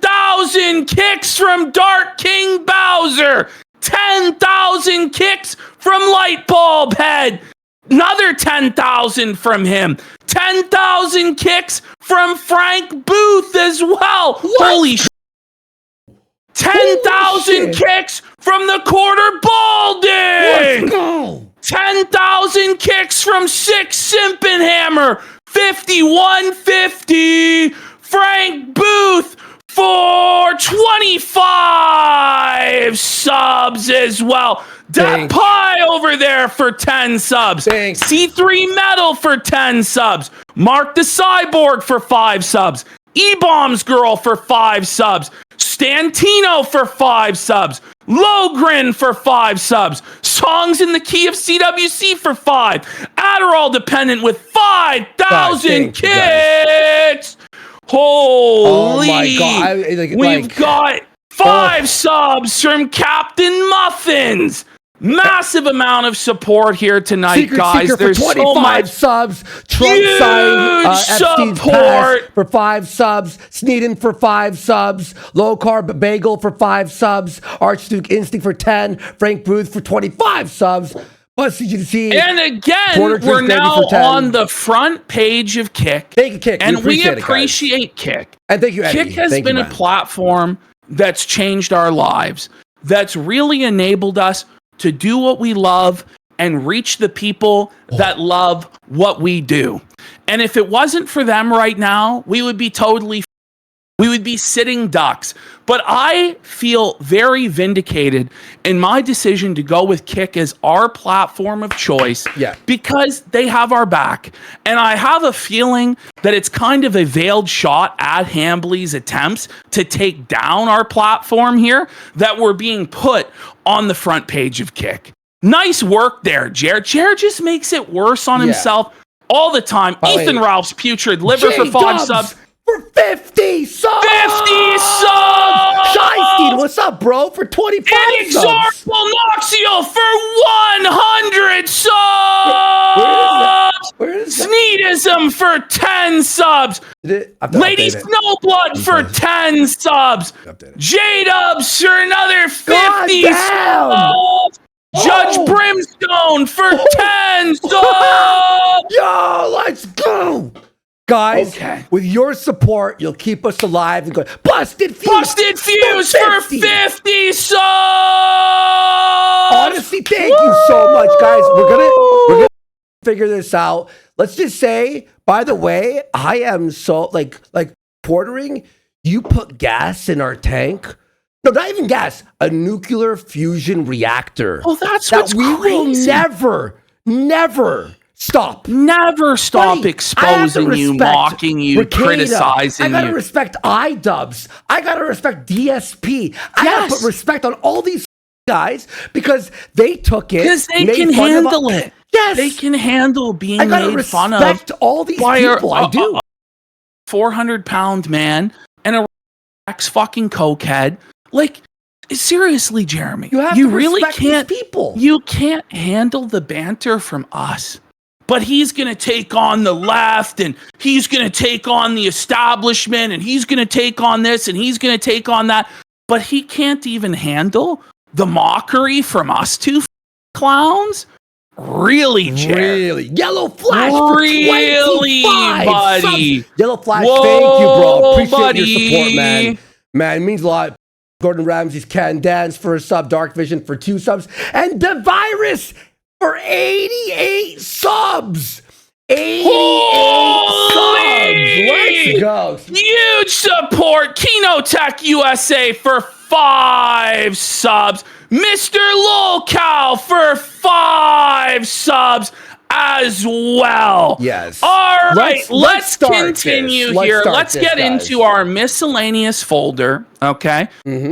10,000 kicks from Dark King Bowser! 10,000 kicks from Lightbulb Head! Another 10,000 from him! 10,000 kicks from Frank Booth as well! Holy sh! 10,000 kicks from the Quarter Balding! Let's go! 10,000 kicks from Six Simpenhammer! 5150! Frank Booth for 25 subs as well. Death Pie over there for 10 subs. Thanks. C3 Metal for 10 subs. Mark the Cyborg for 5 subs. E-Bombs Girl for 5 subs. Stantino for 5 subs. Logren for 5 subs. Songs in the Key of CWC for 5. Adderall Dependent with 5,000 kicks. Holy. Oh my God. We've got 5 subs from Captain Muffins. Massive amount of support here tonight, Secret guys. Seeker There's for 25 so much subs. Trump huge signed Epstein's support pass for 5 subs. Sneeden for 5 subs. Low Carb Bagel for 5 subs. Archduke Instinct for 10. Frank Booth for 25 subs. Plus CGC. And again, we're now on the front page of Kick. Thank you, Kick. And we appreciate Kick. And thank you, Eddie. Kick has been a platform that's changed our lives, that's really enabled us to do what we love and reach the people that love what we do. And if it wasn't for them right now, we would be sitting ducks. But I feel very vindicated in my decision to go with Kick as our platform of choice because they have our back. And I have a feeling that it's kind of a veiled shot at Hambly's attempts to take down our platform here that we're being put on the front page of Kick. Nice work there, Jared. Jared just makes it worse on himself all the time. Ethan Ralph's Putrid Liver for 5 subs. For 50 subs! 50 subs! Shiesty, what's up, bro? For 25 subs! Inexorable Noxiel for 100 subs! Where is that? Sneedism for 10 subs! Lady Snowblood for 10 subs! J-Dubbbz for another 50 subs! Judge Brimstone for 10 subs! Yo, let's go! Guys, with your support, you'll keep us alive and go. Busted Fuse for 50 subs! Honestly, thank you so much, guys. We're gonna figure this out. Let's just say, by the way, I am so like Portering, you put gas in our tank. No, not even gas, a nuclear fusion reactor. Oh, that's what's we crazy. will never stop. Never stop exposing you, mocking you, Rekieta. criticizing you. I gotta respect iDubbbz. I gotta respect DSP. I gotta put respect on all these guys because they took it. Because they can handle it. Yes. They can handle being I gotta made fun of. respect all these people. I do. 400-pound man and a fucking cokehead. Like, seriously, Jeremy. You really respect can't. These people. You can't handle the banter from us. But he's going to take on the left, and he's going to take on the establishment, and he's going to take on this, and he's going to take on that. But he can't even handle the mockery from us two clowns? Really, Jared? Really? Yellow Flash for really, 25 buddy. subs. Yellow Flash, thank you, bro. Appreciate your support, man. Man, it means a lot. Gordon Ramsay's Can Dance for a sub. Dark Vision for 2 subs. And The Virus for 88 subs. 88 subs. Let's go. Huge support. Kino USA for 5 subs. Mr. Lolcow for 5 subs as well. Yes. All right, let's continue here. Let's get into our miscellaneous folder, okay?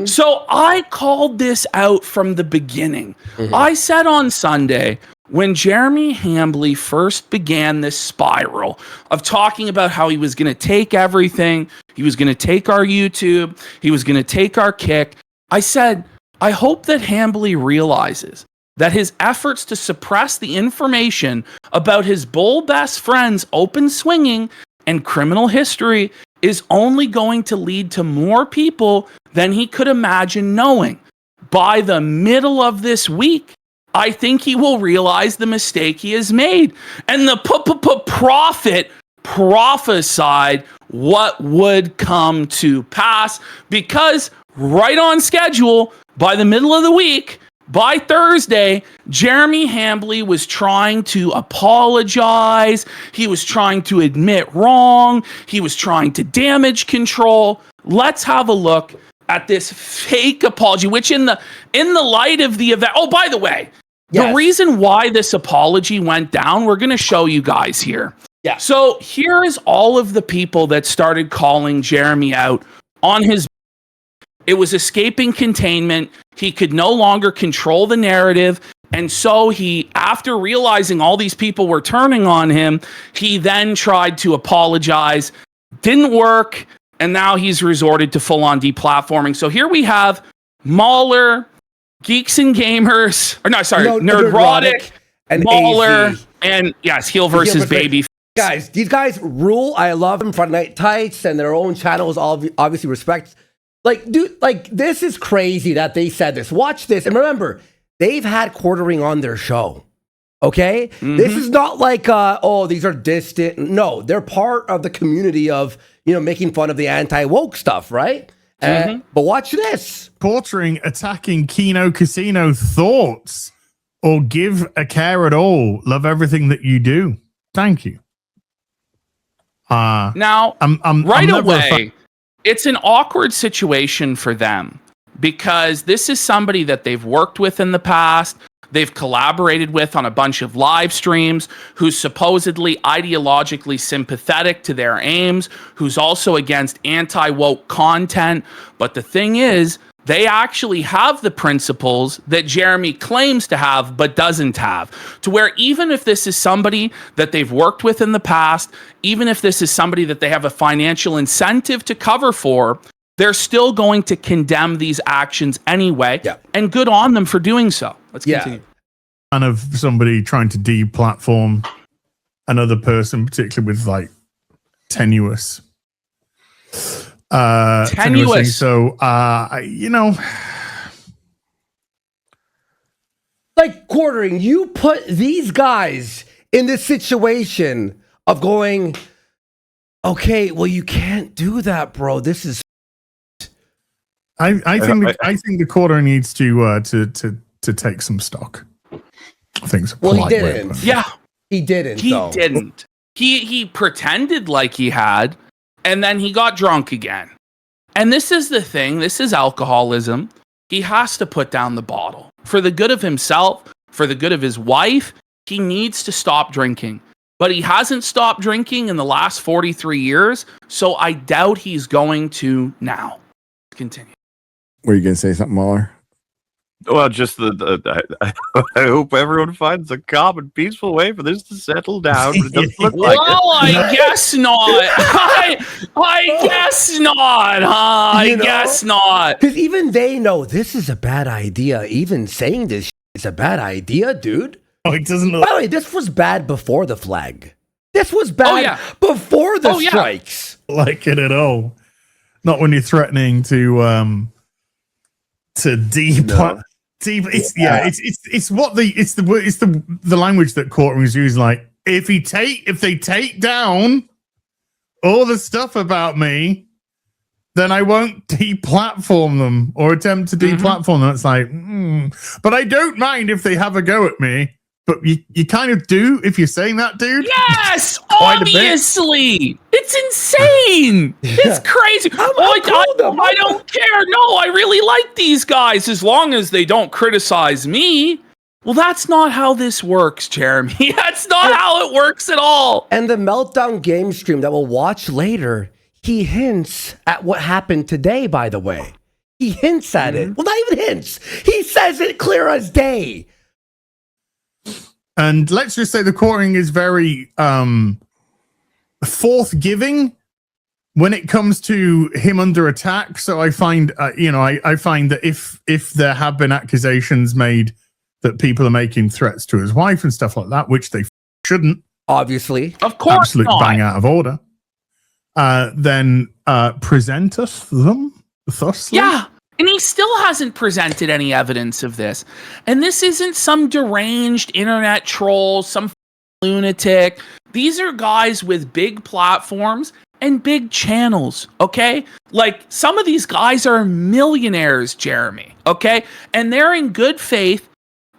So I called this out from the beginning. I said on Sunday, when Jeremy Hambly first began this spiral of talking about how he was going to take everything, he was going to take our YouTube, he was going to take our Kick, I said, I hope that Hambly realizes that his efforts to suppress the information about his bull best friend's open swinging and criminal history is only going to lead to more people than he could imagine knowing. By the middle of this week, I think he will realize the mistake he has made. And the prophet prophesied what would come to pass, because right on schedule, by the middle of the week, by Thursday, Jeremy Hambly was trying to apologize. He was trying to admit wrong. He was trying to damage control. Let's have a look at this fake apology, which in the light of the event. Oh, by the way, the reason why this apology went down, we're going to show you guys here. Yeah. So here is all of the people that started calling Jeremy out on his It was escaping containment. He could no longer control the narrative. And so he, after realizing all these people were turning on him, he then tried to apologize. Didn't work. And now he's resorted to full-on deplatforming. So here we have Mauler, Geeks and Gamers, Nerdrotic, and Mauler, AZ. and yes, Heel versus Baby. Guys, these guys rule. I love them. Friday Night Tights and their own channels, obviously respect. Like, dude, like, this is crazy that they said this. Watch this. And remember, they've had Quartering on their show. Okay? This is not like, these are distant. No, they're part of the community of, making fun of the anti-woke stuff, right? But watch this. Quartering attacking Kino Casino. Thoughts? Or give a care at all. Love everything that you do. Thank you. Now, I'm right never away, it's an awkward situation for them because this is somebody that they've worked with in the past. They've collaborated with on a bunch of live streams, who's supposedly ideologically sympathetic to their aims, who's also against anti-woke content. But the thing is, they actually have the principles that Jeremy claims to have, but doesn't have. To where even if this is somebody that they've worked with in the past, even if this is somebody that they have a financial incentive to cover for, they're still going to condemn these actions anyway. Yeah. And good on them for doing so. Let's continue. Fan of somebody trying to deplatform another person, particularly with like tenuous. Tenuous. So, Like, Quartering, you put these guys in this situation of going, okay, well, you can't do that, bro. This is. I think the quarter needs to take some stock. I think so. Well, he didn't. Yeah. He didn't. He didn't. He pretended like he had, and then he got drunk again. And this is the thing. This is alcoholism. He has to put down the bottle. For the good of himself, for the good of his wife, he needs to stop drinking. But he hasn't stopped drinking in the last 43 years, so I doubt he's going to now. Continue. Were you going to say something, Mahler? Well, just I hope everyone finds a calm and peaceful way for this to settle down. But it doesn't look like it. Well, I guess not. I guess not. I guess not. Because even they know this is a bad idea. Even saying this is a bad idea, dude. Oh, it doesn't look. By the way, this was bad before the flag. This was bad before the strikes. Like it at all. Not when you're threatening to it's what the language that Quartering is using. Like if they take down all the stuff about me, then I won't deplatform them or attempt to deplatform them. It's like, but I don't mind if they have a go at me. But you kind of do if you're saying that, dude. Yes, obviously. It's insane. It's crazy. I don't care. No, I really like these guys as long as they don't criticize me. Well, that's not how this works, Jeremy. That's not how it works at all. And the Meltdown game stream that we'll watch later, he hints at what happened today, by the way. He hints at it. Well, not even hints. He says it clear as day. And let's just say the Quartering is very forthgiving when it comes to him under attack. So I find, I find that if there have been accusations made that people are making threats to his wife and stuff like that, which they shouldn't, obviously, of course, absolute bang out of order, then present us them thusly. Yeah. And he still hasn't presented any evidence of this. And this isn't some deranged internet troll, some lunatic. These are guys with big platforms and big channels, okay? Like, some of these guys are millionaires, Jeremy, okay? And they're in good faith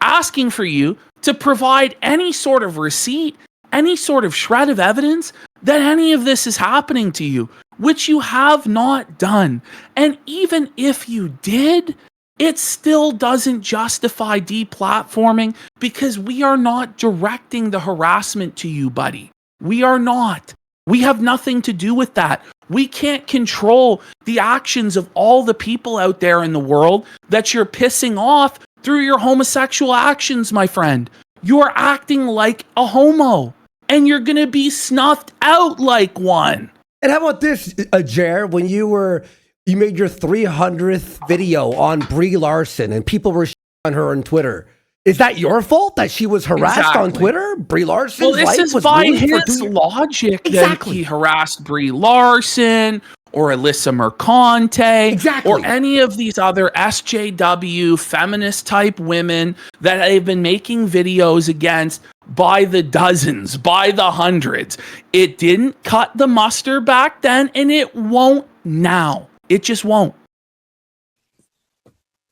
asking for you to provide any sort of receipt, any sort of shred of evidence that any of this is happening to you, which you have not done. And even if you did, it still doesn't justify deplatforming because we are not directing the harassment to you, buddy. We are not. We have nothing to do with that. We can't control the actions of all the people out there in the world that you're pissing off through your homosexual actions, my friend. You're acting like a homo, and you're going to be snuffed out like one. And how about this, Jer, when you made your 300th video on Brie Larson and people were on her on Twitter. Is that your fault that she was harassed on Twitter? Brie Larson? Well, this is by his logic that he harassed Brie Larson or Alyssa Mercante or any of these other SJW feminist type women that they've been making videos against by the dozens, by the hundreds. It didn't cut the mustard back then, and it won't now. It just won't.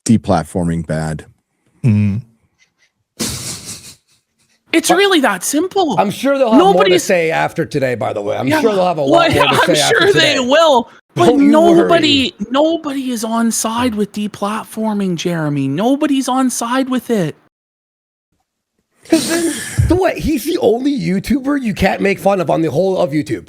Deplatforming bad. It's really that simple. I'm sure they'll have more to say after today, by the way. I'm sure they'll have a lot more to say after today. I'm sure they will. But nobody is on side with deplatforming, Jeremy. Nobody's on side with it. So what? He's the only YouTuber you can't make fun of on the whole of YouTube.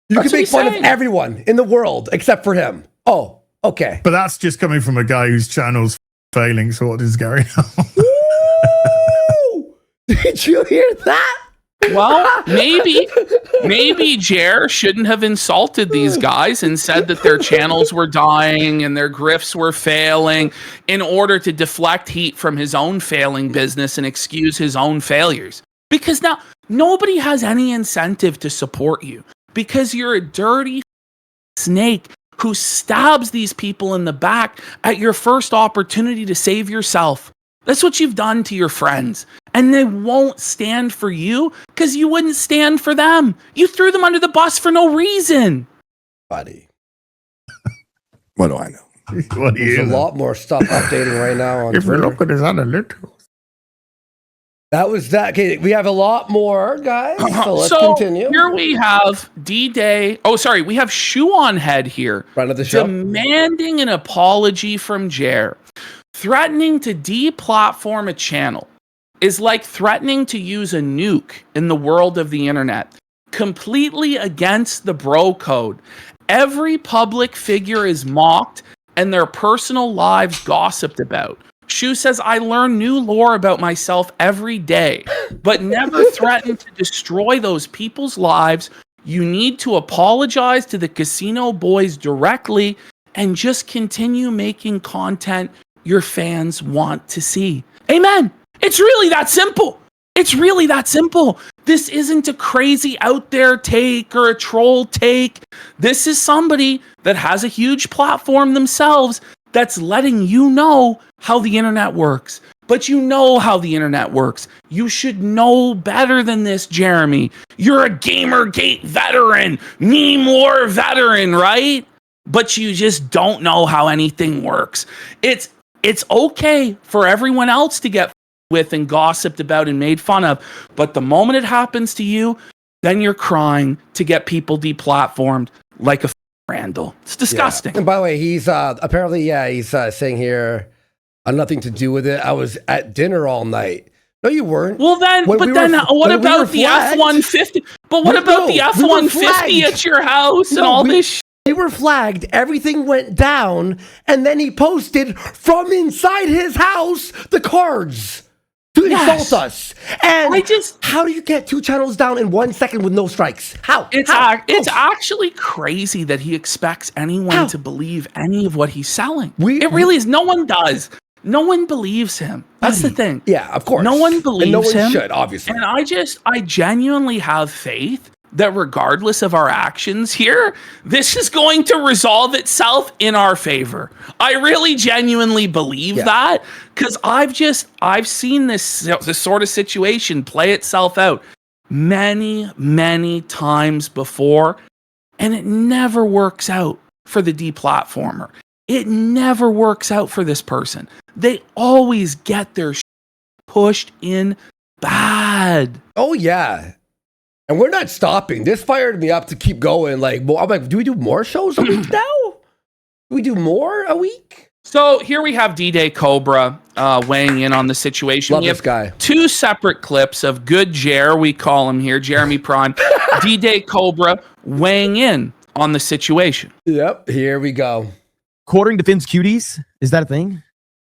You can make fun of everyone in the world except for him. Oh, okay. But that's just coming from a guy whose channel's failing, so what is going on? Did you hear that? Well, maybe Jer shouldn't have insulted these guys and said that their channels were dying and their grifts were failing in order to deflect heat from his own failing business and excuse his own failures. Because now nobody has any incentive to support you because you're a dirty snake who stabs these people in the back at your first opportunity to save yourself. That's what you've done to your friends. And they won't stand for you because you wouldn't stand for them. You threw them under the bus for no reason. Buddy. What do I know? There's a lot more stuff updating right now on Twitter. Look at his analytics. That was that. Okay, we have a lot more, guys. So let's continue. Here we have D-Day. Oh, sorry. We have Shoe on Head here. Front of the show. Demanding an apology from Jer. Threatening to deplatform a channel is like threatening to use a nuke in the world of the internet. Completely against the bro code. Every public figure is mocked and their personal lives gossiped about. Shu says, I learn new lore about myself every day, but never threaten to destroy those people's lives. You need to apologize to the casino boys directly and just continue making content your fans want to see. Amen. It's really that simple. It's really that simple. This isn't a crazy out there take or a troll take. This is somebody that has a huge platform themselves that's letting you know how the internet works. But you know how the internet works. You should know better than this, Jeremy. You're a Gamergate veteran, meme war veteran, right? But you just don't know how anything works. It's okay for everyone else to get with and gossiped about and made fun of. But the moment it happens to you, then you're crying to get people deplatformed like a Randall. It's disgusting. Yeah. And by the way, he's apparently, he's saying here, nothing to do with it. I was at dinner all night. No, you weren't. Well, then, what about the F-150? But what about the F-150 at your house and all this shit? They were flagged. Everything went down. And then he posted from inside his house the cards to insult us. And how do you get 2 channels down in 1 second with no strikes? How? It's actually crazy that he expects anyone to believe any of what he's selling. It really is. No one does. No one believes him. That's the thing. Yeah, of course. No one believes no one him. Should, obviously. And I genuinely have faith that regardless of our actions here, this is going to resolve itself in our favor. I really genuinely believe that because I've seen this sort of situation play itself out many, many times before, and it never works out for the deplatformer. It never works out for this person. They always get their pushed in bad. Oh, yeah. And we're not stopping. This fired me up to keep going. I'm like, do we do more shows a week now? Do we do more a week? So here we have D-Day Cobra weighing in on the situation. Love we this have guy. 2 separate clips of good Jer, we call him here, Jeremy Prime, D-Day Cobra weighing in on the situation. Yep, here we go. Quartering defends cuties. Is that a thing?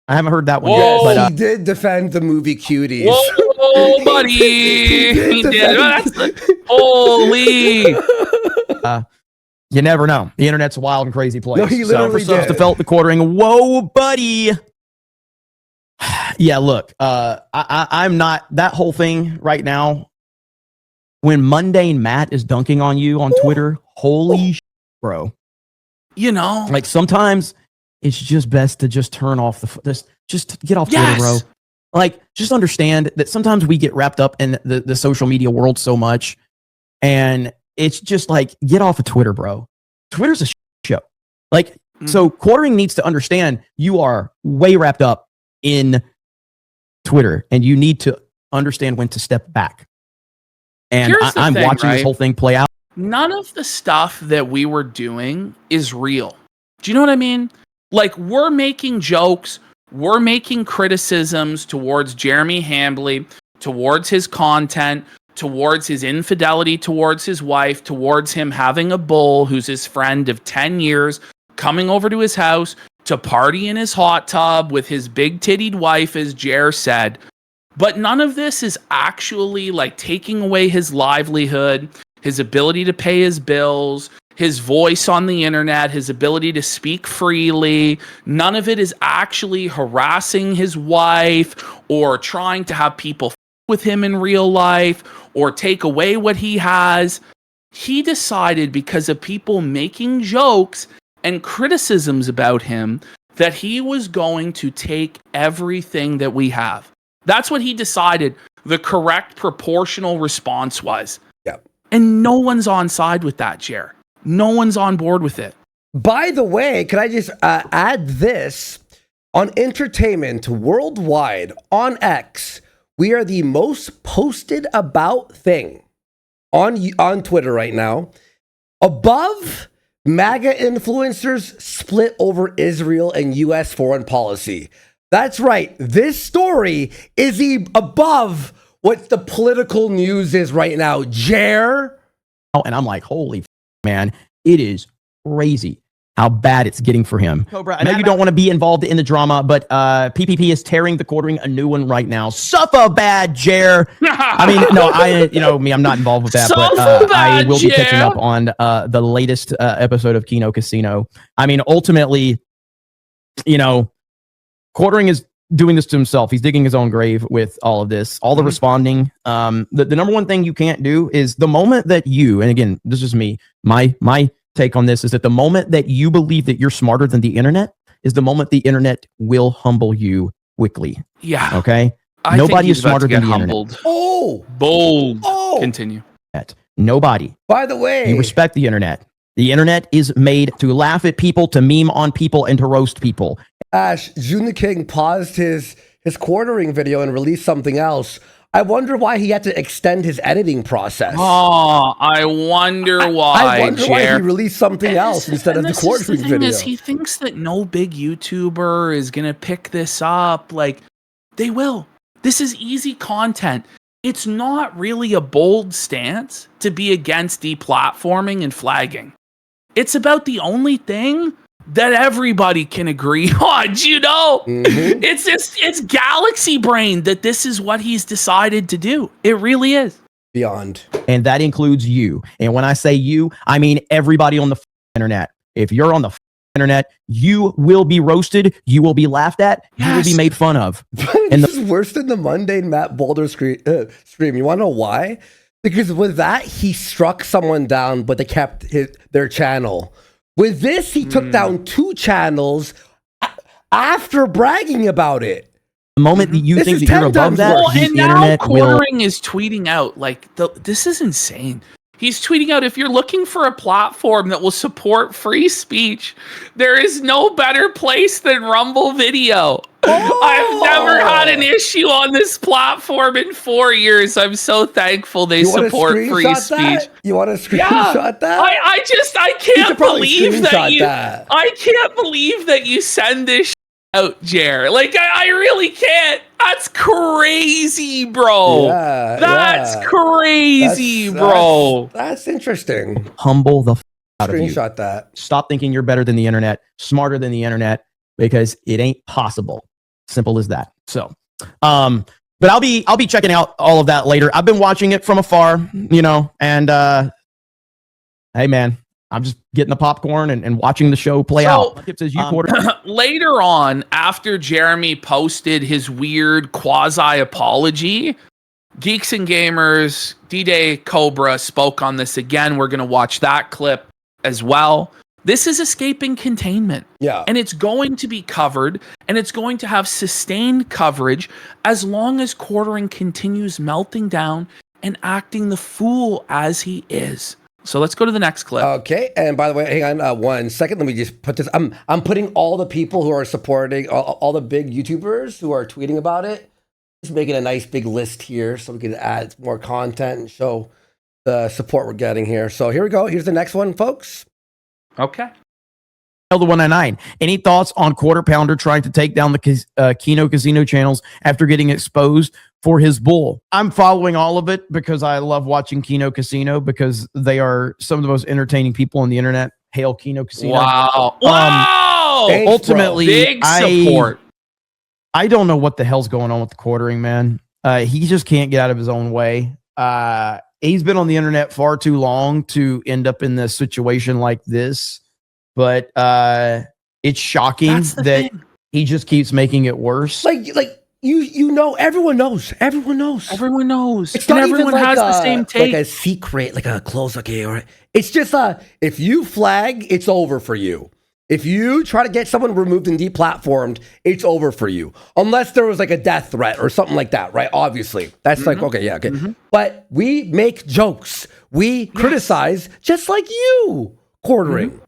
I haven't heard that one Whoa. yet. But He did defend the movie Cuties. Whoa, buddy! He did. Holy! you never know. The internet's a wild and crazy place. No, he literally so, did. felt the quartering. Whoa, buddy. Yeah, look, I'm not that whole thing right now. When Mundane Matt is dunking on you on Twitter, holy shit, bro. You know, Like sometimes it's just best to just turn off just get off Yes. Twitter, bro. Like just understand that sometimes we get wrapped up in the social media world so much, and it's just like get off of Twitter, bro. Twitter's a show. Like so, quartering needs to understand you are way wrapped up in Twitter, and you need to understand when to step back. And Here's the I'm thing, watching this right? whole thing play out. none of the stuff that we were doing is real. Do you know what I mean? Like, we're making jokes, we're making criticisms towards Jeremy Hambly, towards his content, towards his infidelity towards his wife, towards him having a bull who's his friend of 10 years, coming over to his house to party in his hot tub with his big-tittied wife, as Jer said. But none of this is actually like taking away his livelihood, his ability to pay his bills, his voice on the internet, his ability to speak freely. None of it is actually harassing his wife or trying to have people with him in real life or take away what he has. He decided, because of people making jokes and criticisms about him, that he was going to take everything that we have. That's what he decided the correct proportional response was. Yep. And no one's on side with that, Jer. No one's on board with it. By the way, can I just add this? On entertainment worldwide, on X, we are the most posted about thing on Twitter right now. Above MAGA influencers split over Israel and US foreign policy. That's right. This story is above what the political news is right now. Jer. And I'm like, holy man, it is crazy how bad it's getting for him. Cobra, I know you don't want to be involved in the drama, but PPP is tearing the quartering a new one right now. Suffer bad, Jer. I mean, no, I'm not involved with that, but I will be catching up on the latest episode of Kino Casino. I mean, ultimately, quartering is doing this to himself. He's digging his own grave with all of this, all the responding. The number one thing you can't do is the moment that you, and again, this is me, my take on this is that the moment that you believe that you're smarter than the internet is the moment the internet will humble you quickly. Yeah. Okay? Nobody is smarter than the internet. Oh. Bold. Oh. Continue. Nobody. By the way. You respect the internet. The internet is made to laugh at people, to meme on people, and to roast people. Ash, Junior King paused his quartering video and released something else. I wonder why he had to extend his editing process. Oh, I wonder why. I wonder why he released something else instead of the quartering video. He thinks that no big YouTuber is going to pick this up. Like, they will. This is easy content. It's not really a bold stance to be against deplatforming and flagging. It's about the only thing that everybody can agree on, Mm-hmm. It's galaxy brain that this is what he's decided to do. It really is. Beyond. And that includes you. And when I say you, I mean everybody on the internet. If you're on the internet, you will be roasted, you will be laughed at, you will be made fun of. And this is worse than the mundane Matt Boulder stream. You want to know why? Because with that, he struck someone down, but they kept their channel. With this, he took down 2 channels after bragging about it. The moment that you think that you're above that, the and now internet quartering is tweeting out like this is insane. He's tweeting out, if you're looking for a platform that will support free speech, there is no better place than Rumble Video. I've never had an issue on this platform in 4 years. I'm so thankful they support free speech. You want to screenshot that? I can't believe that I can't believe that you send this out, Jer. Like, I really can't. That's crazy, bro. Yeah, that's crazy, bro. That's interesting. humble the out of you. Screenshot that. Stop thinking you're better than the internet, smarter than the internet, because it ain't possible. Simple as that. So, but I'll be checking out all of that later. I've been watching it from afar, you know, and hey man, I'm just getting the popcorn and watching the show play out. Later on, after Jeremy posted his weird quasi apology, Geeks and Gamers, D-Day Cobra spoke on this again. We're going to watch that clip as well. This is escaping containment. Yeah. And it's going to be covered, and it's going to have sustained coverage as long as Quartering continues melting down and acting the fool as he is. So let's go to the next clip. Okay, and by the way, hang on 1 second. Let me just put this. I'm putting all the people who are supporting, all the big YouTubers who are tweeting about it. Just making a nice big list here so we can add more content and show the support we're getting here. So here we go. Here's the next one, folks. Okay. The 199. Any thoughts on Quarter Pounder trying to take down the Kino Casino channels after getting exposed for his bull? I'm following all of it because I love watching Kino Casino because they are some of the most entertaining people on the internet. Hail Kino Casino. Wow. Wow. Thanks, ultimately, big support. I don't know what the hell's going on with the Quartering, man. He just can't get out of his own way. He's been on the internet far too long to end up in this situation like this. But it's shocking that he just keeps making it worse. Like you know, everyone knows. Everyone knows. Everyone knows. It's And not everyone even like has the same take. like a secret, like a close. Okay, all right. It's just if you flag, it's over for you. If you try to get someone removed and deplatformed, it's over for you. Unless there was like a death threat or something like that, right? Obviously. That's like, okay, yeah, okay. But we make jokes. We criticize just like you, Quartering.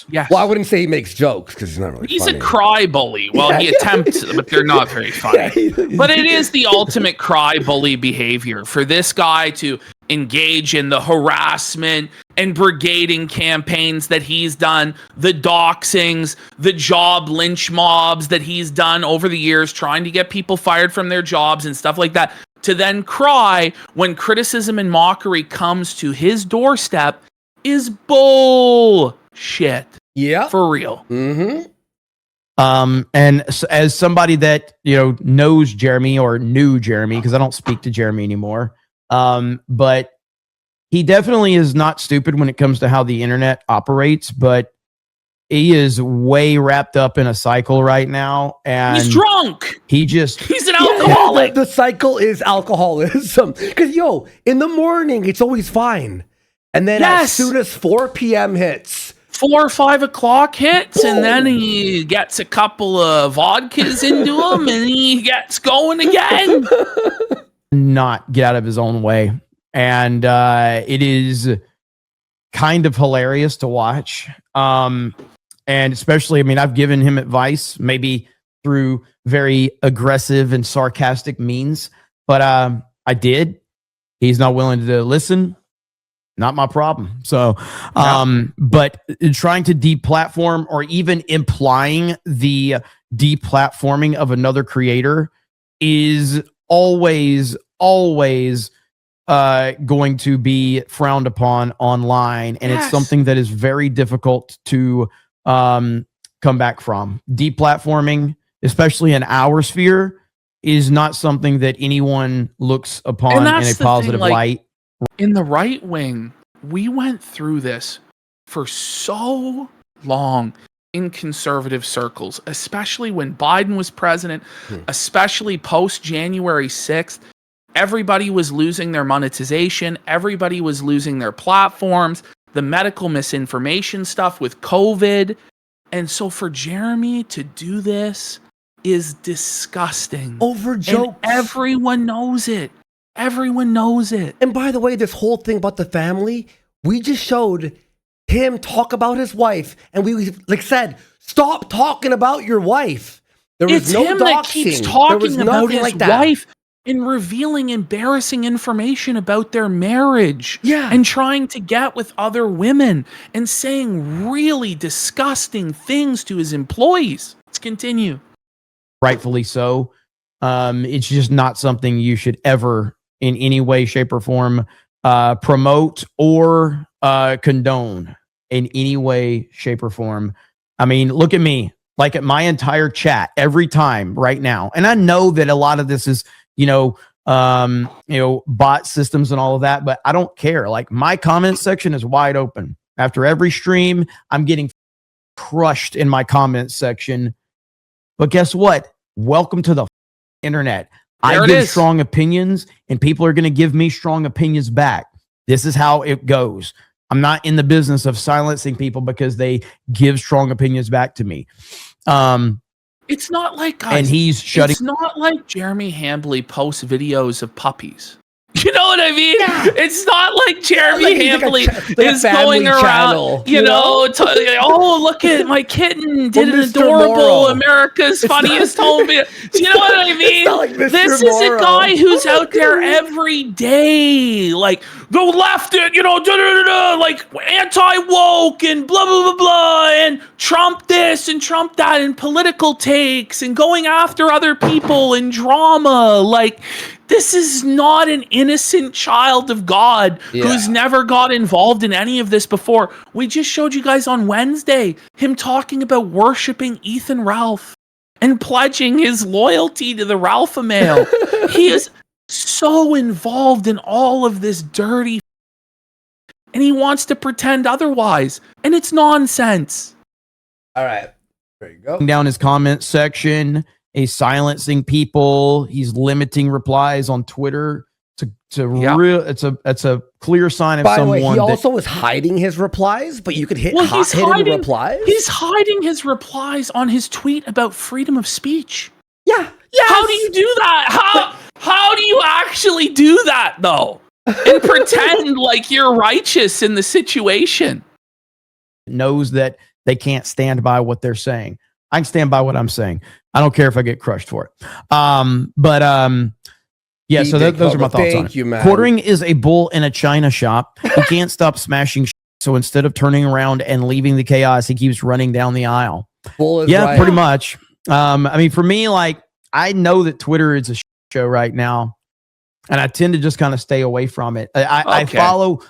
Yes. Well, I wouldn't say he makes jokes because he's not really He's funny. a cry bully. Well, he attempts, but they're not very funny. But it is the ultimate cry bully behavior for this guy to engage in the harassment and brigading campaigns that he's done, the doxings, the job lynch mobs that he's done over the years, trying to get people fired from their jobs and stuff like that, to then cry when criticism and mockery comes to his doorstep is bullshit. Yeah. For real. Mm-hmm. And as somebody that, you know, knows Jeremy or knew Jeremy, because I don't speak to Jeremy anymore, but he definitely is not stupid when it comes to how the internet operates, but he is way wrapped up in a cycle right now. And He's drunk. He's an alcoholic. The cycle is alcoholism. Because, in the morning, it's always fine. And then as soon as 4 p.m. hits, 4 or 5 o'clock hits, and then he gets a couple of vodkas into him, and he gets going again. Not get out of his own way. And it is kind of hilarious to watch. And especially, I mean, I've given him advice, maybe through very aggressive and sarcastic means, but I did. He's not willing to listen. Not my problem. So, but trying to deplatform or even implying the deplatforming of another creator is always going to be frowned upon online. And it's something that is very difficult to come back from. Deplatforming, especially in our sphere, is not something that anyone looks upon in a positive light. In the right wing, we went through this for so long in conservative circles, especially when Biden was president, especially post January 6th. Everybody was losing their monetization. Everybody was losing their platforms, the medical misinformation stuff with COVID. And so for Jeremy to do this is disgusting. Over jokes. And everyone knows it. Everyone knows it. And by the way, this whole thing about the family, we just showed him talk about his wife, and we said, stop talking about your wife. There was no him doxing. that keeps talking about his like that. wife and revealing embarrassing information about their marriage. Yeah. And trying to get with other women and saying really disgusting things to his employees. Let's continue. Rightfully so. It's just not something you should ever in any way, shape, or form promote or condone. in any way, shape, or form. I mean, look at me, like at my entire chat every time right now. And I know that a lot of this is, bot systems and all of that, but I don't care. Like my comment section is wide open. After every stream, I'm getting crushed in my comment section. But guess what? Welcome to the internet. I give strong opinions, and people are going to give me strong opinions back. This is how it goes. I'm not in the business of silencing people because they give strong opinions back to me. It's not like, guys, and he's shutting. It's not like Jeremy Hambly posts videos of puppies. You know what I mean? Yeah. It's not like Jeremy Hambly is going around, oh, look at my kitten did an adorable America's Funniest Home Video. Do you know what I mean? Like this is a guy who's out there every day, like the left, like anti-woke and blah, blah, blah, blah, and Trump this and Trump that, and political takes and going after other people and drama. Like, this is not an innocent child of God who's never got involved in any of this before. We just showed you guys on Wednesday him talking about worshiping Ethan Ralph and pledging his loyalty to the Ralph male. He is so involved in all of this dirty and he wants to pretend otherwise. And it's nonsense. All right. There you go. Down his comment section. He's silencing people. He's limiting replies on Twitter. It's a clear sign of By the someone. way, he also was hiding his replies, but you could hidden replies. He's hiding his replies on his tweet about freedom of speech. Yeah. Yes. How do you do that? How do you actually do that though? And pretend like you're righteous in the situation. Knows that they can't stand by what they're saying. I can stand by what I'm saying. I don't care if I get crushed for it. So those are my thoughts on it. You, man. Quartering is a bull in a china shop. He can't stop smashing so instead of turning around and leaving the chaos, he keeps running down the aisle. Right. Pretty much. I mean, for me, like, I know that Twitter is a show right now, and I tend to just kind of stay away from it. I follow...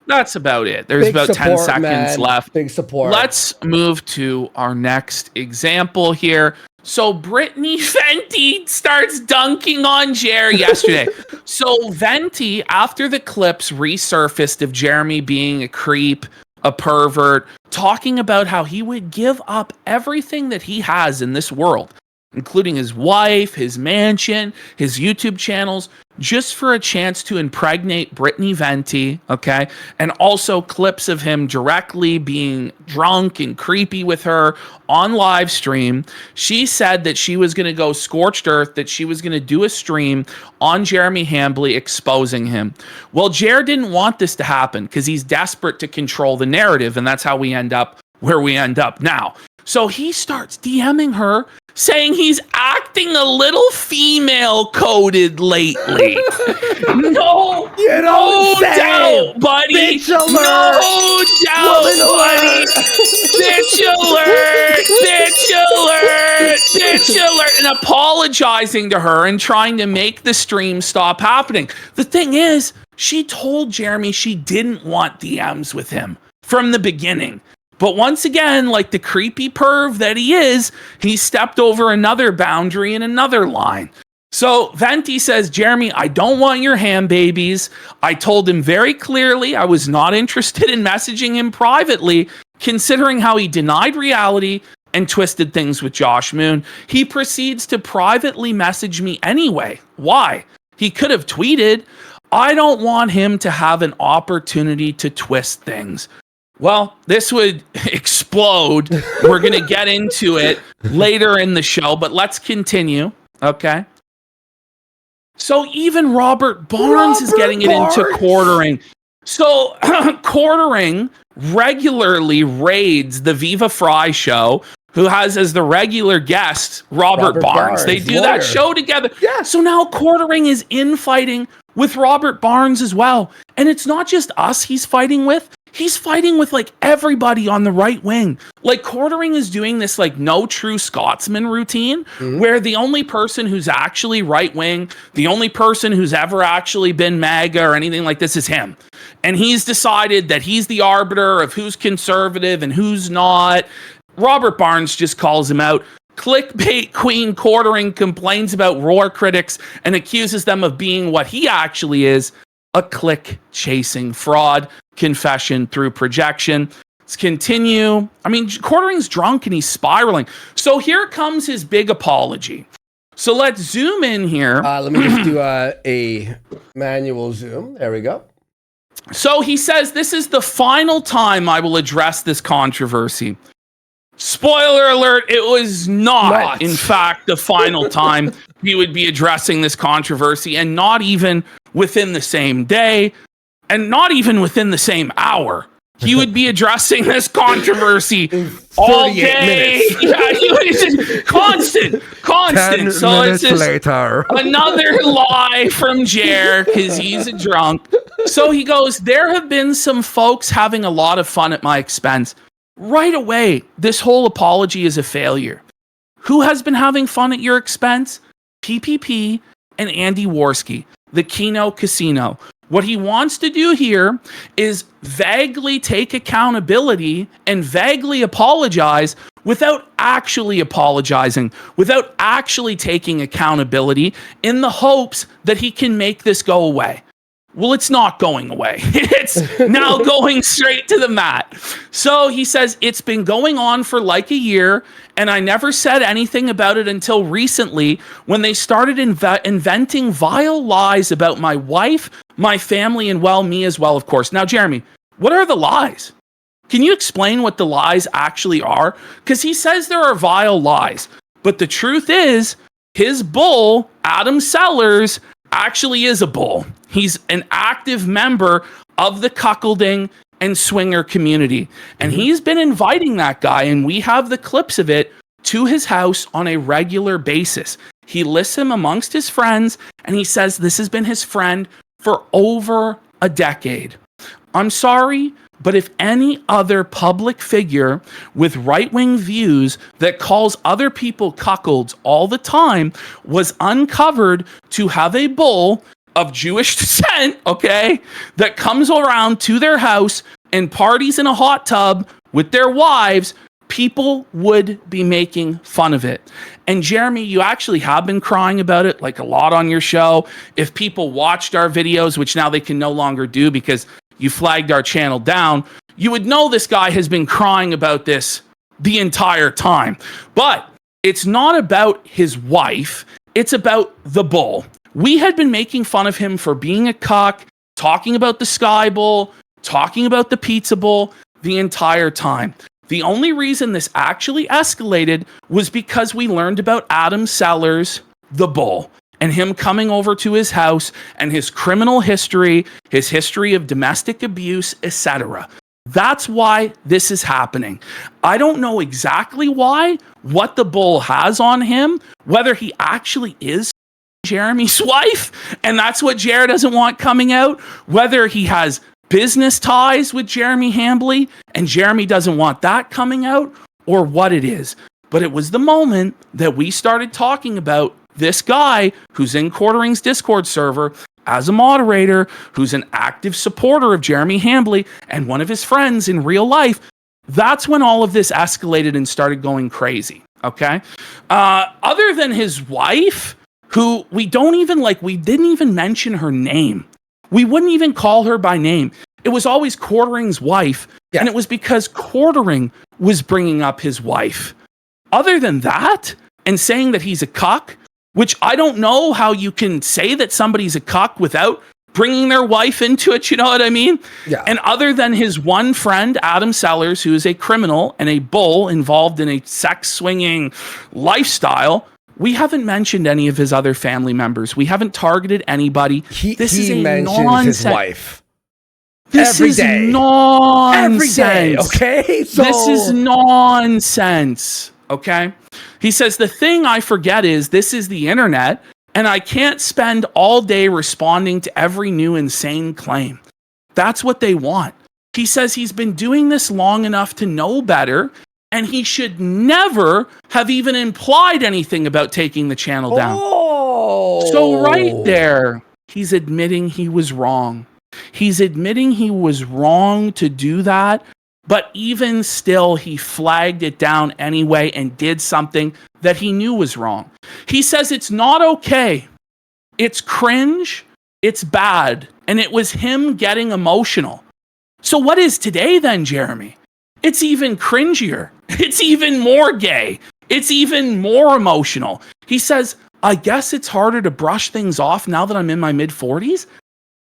That's about it. There's about 10 seconds left. Big support. Let's move to our next example here. So Brittany Venti starts dunking on Jer yesterday. So Venti, after the clips resurfaced of Jeremy being a creep, a pervert, talking about how he would give up everything that he has in this world, including his wife, his mansion, his YouTube channels, just for a chance to impregnate Brittany Venti, okay? And also clips of him directly being drunk and creepy with her on live stream. She said that she was going to go scorched earth, that she was going to do a stream on Jeremy Hambly exposing him. Well, Jer didn't want this to happen because he's desperate to control the narrative, and that's how we end up where we end up now. So he starts DMing her, saying he's acting a little female-coded lately. No doubt, buddy. Bitch alert. No doubt, buddy. Bitch alert. Bitch alert. Bitch alert. And apologizing to her and trying to make the stream stop happening. The thing is, she told Jeremy she didn't want DMs with him from the beginning. But once again, like the creepy perv that he is, he stepped over another boundary and another line. So Venti says, Jeremy, I don't want your ham babies. I told him very clearly I was not interested in messaging him privately, considering how he denied reality and twisted things with Josh Moon. He proceeds to privately message me anyway. Why? He could have tweeted, I don't want him to have an opportunity to twist things. Well, this would explode. We're going to get into it later in the show, but let's continue, okay? So even Robert Barnes is getting it into quartering. So quartering regularly raids the Viva Fry show, who has as the regular guest Robert Barnes. They do that show together. Yeah. So now quartering is infighting with Robert Barnes as well. And it's not just us he's fighting with. He's fighting with like everybody on the right wing. Like Quartering is doing this like no true Scotsman routine where the only person who's actually right wing, the only person who's ever actually been MAGA or anything like this is him. And he's decided that he's the arbiter of who's conservative and who's not. Robert Barnes just calls him out. Clickbait Queen Quartering complains about roar critics and accuses them of being what he actually is, a click-chasing fraud. Confession through projection. Let's continue. I mean, Quartering's drunk and he's spiraling. So here comes his big apology. So let's zoom in here. Let me just do a manual zoom. There we go. So he says, this is the final time I will address this controversy. Spoiler alert, it was not, in fact, the final time he would be addressing this controversy, and not even within the same day, and not even within the same hour. He would be addressing this controversy all day. Yeah, he was just constant. 10 So it's minutes just later. another lie from Jer because he's a drunk. So he goes, there have been some folks having a lot of fun at my expense. Right away, this whole apology is a failure. Who has been having fun at your expense? PPP and Andy Worski, the Kino Casino. What he wants to do here is vaguely take accountability and vaguely apologize without actually apologizing, without actually taking accountability in the hopes that he can make this go away. Well, it's not going away. It's now going straight to the mat. So he says, it's been going on for like a year, and I never said anything about it until recently when they started inventing vile lies about my wife, my family, and well, me as well, of course. Now, Jeremy, what are the lies? Can you explain what the lies actually are? Because he says there are vile lies, but the truth is his bull, Adam Sellers, actually is a bull. He's an active member of the cuckolding and swinger community. And he's been inviting that guy, and we have the clips of it, to his house on a regular basis. He lists him amongst his friends, and he says this has been his friend for over a decade. I'm sorry, but if any other public figure with right-wing views that calls other people cuckolds all the time was uncovered to have a bull of Jewish descent, okay, that comes around to their house and parties in a hot tub with their wives, people would be making fun of it. And Jeremy, you actually have been crying about it like a lot on your show. If people watched our videos, which now they can no longer do because you flagged our channel down, you would know this guy has been crying about this the entire time. But it's not about his wife, it's about the bull. We had been making fun of him for being a cuck, talking about the Sky Bowl, talking about the Pizza Bowl the entire time. The only reason this actually escalated was because we learned about Adam Sellers, the bull, and him coming over to his house and his criminal history, his history of domestic abuse, etc. That's why this is happening. I don't know exactly why, what the bull has on him, whether he actually is Jeremy's wife, and that's what Jared doesn't want coming out, whether he has business ties with Jeremy Hambly and Jeremy doesn't want that coming out, or what it is. But it was the moment that we started talking about this guy who's in Quartering's Discord server as a moderator, who's an active supporter of Jeremy Hambly and one of his friends in real life. That's when all of this escalated and started going crazy, okay? Other than his wife, who we didn't even mention her name. We wouldn't even call her by name. It was always Quartering's wife, and it was because Quartering was bringing up his wife. Other than that, and saying that he's a cuck, which I don't know how you can say that somebody's a cuck without bringing their wife into it, you know what I mean? Yeah. And other than his one friend, Adam Sellers, who is a criminal and a bull involved in a sex-swinging lifestyle, we haven't mentioned any of his other family members. We haven't targeted anybody. He mentions his wife. This is nonsense. Every day, okay? So this is nonsense, okay? He says, the thing I forget is this is the internet, and I can't spend all day responding to every new insane claim. That's what they want. He says he's been doing this long enough to know better, and he should never have even implied anything about taking the channel down. Oh. So right there, he's admitting he was wrong. He's admitting he was wrong to do that, but even still, he flagged it down anyway and did something that he knew was wrong. He says it's not okay. It's cringe. It's bad. And it was him getting emotional. So what is today then, Jeremy? It's even cringier. It's even more gay. It's even more emotional. He says, I guess it's harder to brush things off now that I'm in my mid-40s.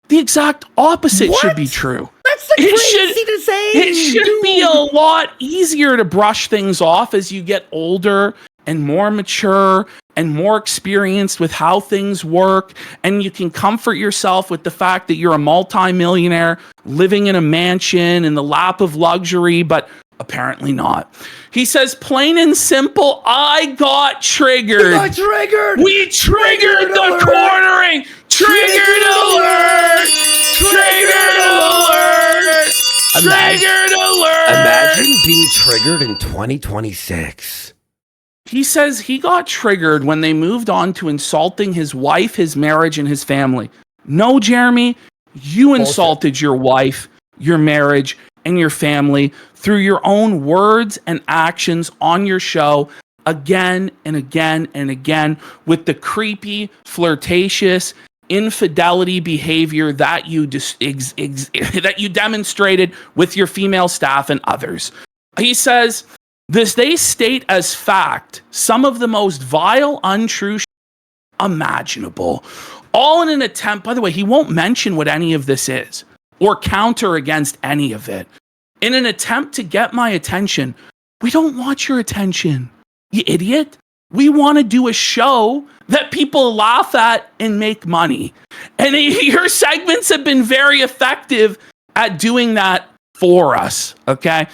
The exact opposite should be true. That's crazy to say. It should be a lot easier to brush things off as you get older and more mature and more experienced with how things work. And you can comfort yourself with the fact that you're a multimillionaire living in a mansion in the lap of luxury, but apparently not. He says, plain and simple, I got triggered. You got triggered. We triggered the cornering. Triggered alert. Triggered alert. Triggered alert. Imagine being triggered in 2026. He says he got triggered when they moved on to insulting his wife, his marriage, and his family. No, Jeremy, you insulted your wife, your marriage, and your family through your own words and actions on your show again and again and again with the creepy, flirtatious, infidelity behavior that you that you demonstrated with your female staff and others. He says, they state as fact some of the most vile, untrue imaginable, all in an attempt, by the way, he won't mention what any of this is or counter against any of it. In an attempt to get my attention. We don't want your attention, you idiot. We want to do a show that people laugh at and make money. And your segments have been very effective at doing that for us, okay?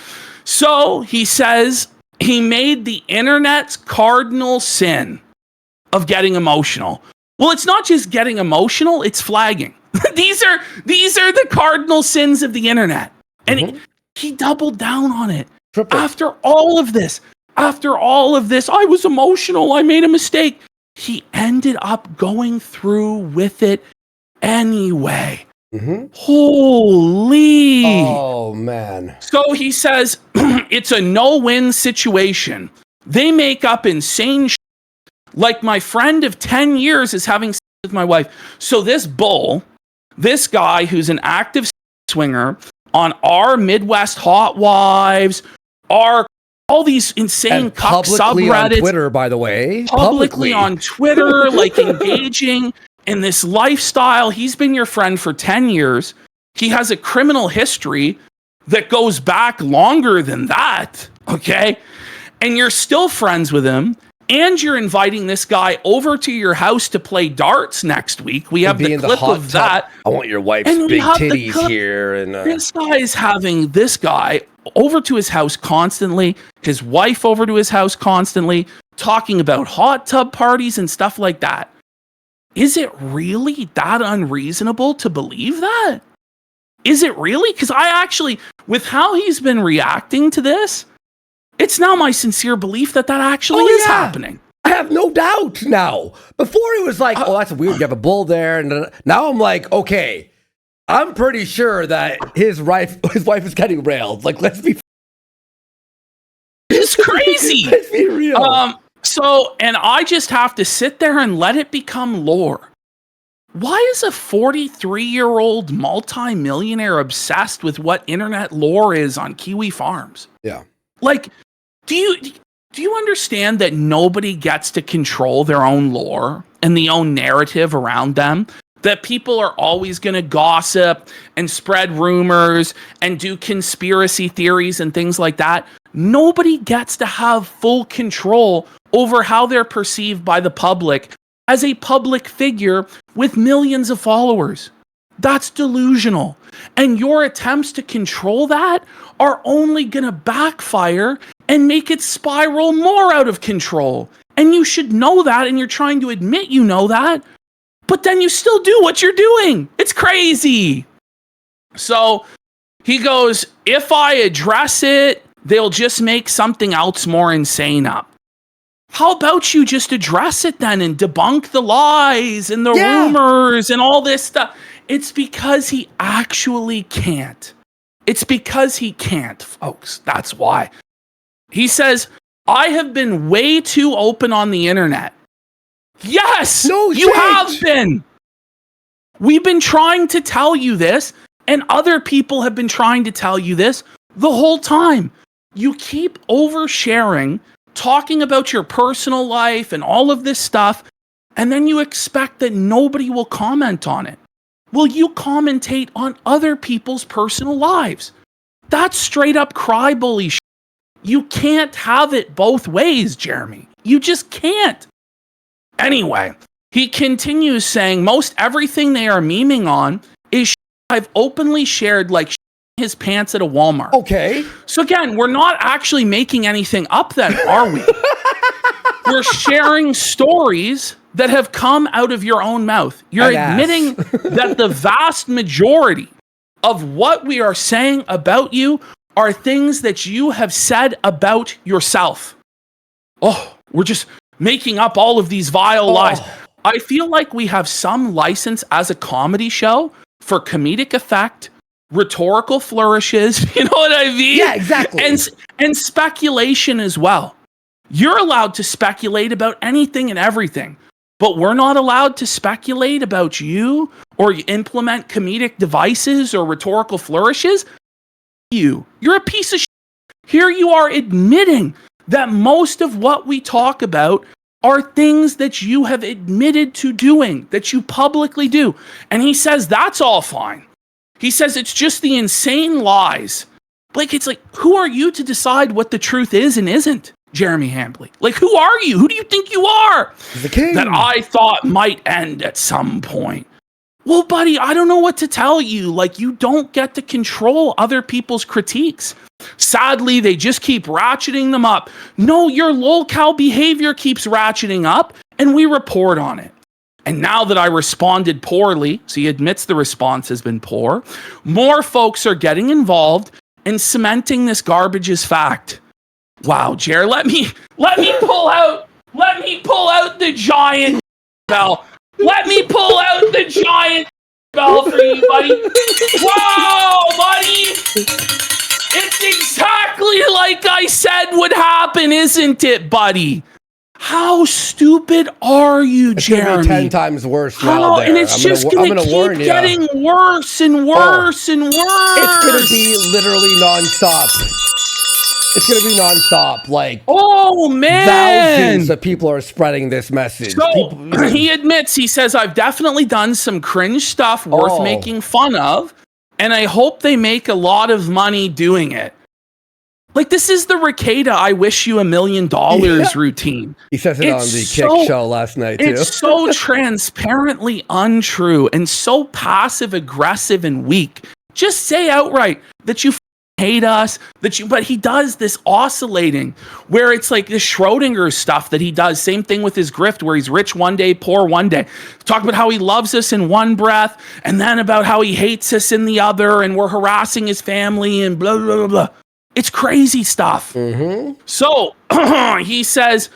So he says he made the internet's cardinal sin of getting emotional. Well, it's not just getting emotional, it's flagging. These are the cardinal sins of the internet. And he doubled down on it. After all of this, I was emotional. I made a mistake. He ended up going through with it anyway. Holy. Oh, man. So he says it's a no-win situation. They make up insane shit, like my friend of 10 years is having sex with my wife. So this guy who's an active swinger on our Midwest Hot Wives, all these insane cuck subreddits. On Twitter, by the way. Publicly on Twitter, like engaging in this lifestyle. He's been your friend for 10 years. He has a criminal history that goes back longer than that, okay? And you're still friends with him. And you're inviting this guy over to your house to play darts next week. We have the clip of that. I want your wife's big titties here. And this guy is having this guy over to his house constantly, his wife over to his house constantly, talking about hot tub parties and stuff like that. Is it really that unreasonable to believe that? Is it really? Because I actually, with how he's been reacting to this, it's now my sincere belief that actually is happening. I have no doubt now. Before it was like, oh, that's weird. You have a bull there. And now I'm like, okay, I'm pretty sure that his wife is getting railed. Like, let's be. It's crazy. Let's be real. So, and I just have to sit there and let it become lore. Why is a 43-year-old multimillionaire obsessed with what internet lore is on Kiwi farms? Yeah. Like, do you understand that nobody gets to control their own lore and the own narrative around them? That people are always going to gossip and spread rumors and do conspiracy theories and things like that. Nobody gets to have full control over how they're perceived by the public as a public figure with millions of followers. That's delusional. And your attempts to control that are only going to backfire and make it spiral more out of control. And you should know that, and you're trying to admit you know that, but then you still do what you're doing. It's crazy. So He goes, if I address it, they'll just make something else more insane up. How about you just address it then and debunk the lies and the rumors and all this stuff? It's because he actually can't. It's because he can't, folks. That's why. He says, I have been way too open on the internet. Yes, you have been. We've been trying to tell you this, and other people have been trying to tell you this the whole time. You keep oversharing, talking about your personal life and all of this stuff, and then you expect that nobody will comment on it. Will you commentate on other people's personal lives? That's straight up cry bully shit. You can't have it both ways, Jeremy. You just can't. Anyway, he continues saying most everything they are memeing on is shit I've openly shared, like shit his pants at a Walmart. Okay. So again, we're not actually making anything up then, are we? We're sharing stories that have come out of your own mouth. You're admitting that the vast majority of what we are saying about you are things that you have said about yourself. Oh, we're just making up all of these vile lies. I feel like we have some license as a comedy show for comedic effect, rhetorical flourishes, you know what I mean? Yeah, exactly. And speculation as well. You're allowed to speculate about anything and everything, but we're not allowed to speculate about you or implement comedic devices or rhetorical flourishes. You're a piece of shit. Here you are admitting that most of what we talk about are things that you have admitted to doing, that you publicly do. And he says that's all fine. He says it's just the insane lies. Like, it's like, who are you to decide what the truth is and isn't, Jeremy Hambly? Like, who are you? Who do you think you are? The king. That I thought might end at some point. Well, buddy, I don't know what to tell you. Like, you don't get to control other people's critiques. Sadly, they just keep ratcheting them up. No, your lolcow behavior keeps ratcheting up, and we report on it. And now that I responded poorly, so he admits the response has been poor, more folks are getting involved and cementing this garbage as fact. Wow, Jer, let me pull out the giant bell. Let me pull out the giant bell for you, buddy. Whoa, buddy! It's exactly like I said would happen, isn't it, buddy? How stupid are you, Jeremy? It's gonna be 10 times worse now. And it's just gonna keep getting worse and worse and worse. It's gonna be literally nonstop. It's gonna be nonstop. Like, oh man, thousands of people are spreading this message. So he admits, he says, I've definitely done some cringe stuff worth making fun of, and I hope they make a lot of money doing it. Like, this is the Rekieta I wish you $1 million routine. He says it on the Kick show last night, too. It's so transparently untrue and so passive aggressive and weak. Just say outright that you hate us, but he does this oscillating where it's like this Schrodinger stuff that he does. Same thing with his grift where he's rich one day, poor one day. Talk about how he loves us in one breath and then about how he hates us in the other and we're harassing his family and blah, blah, blah, blah. It's crazy stuff. Mm-hmm. So he says,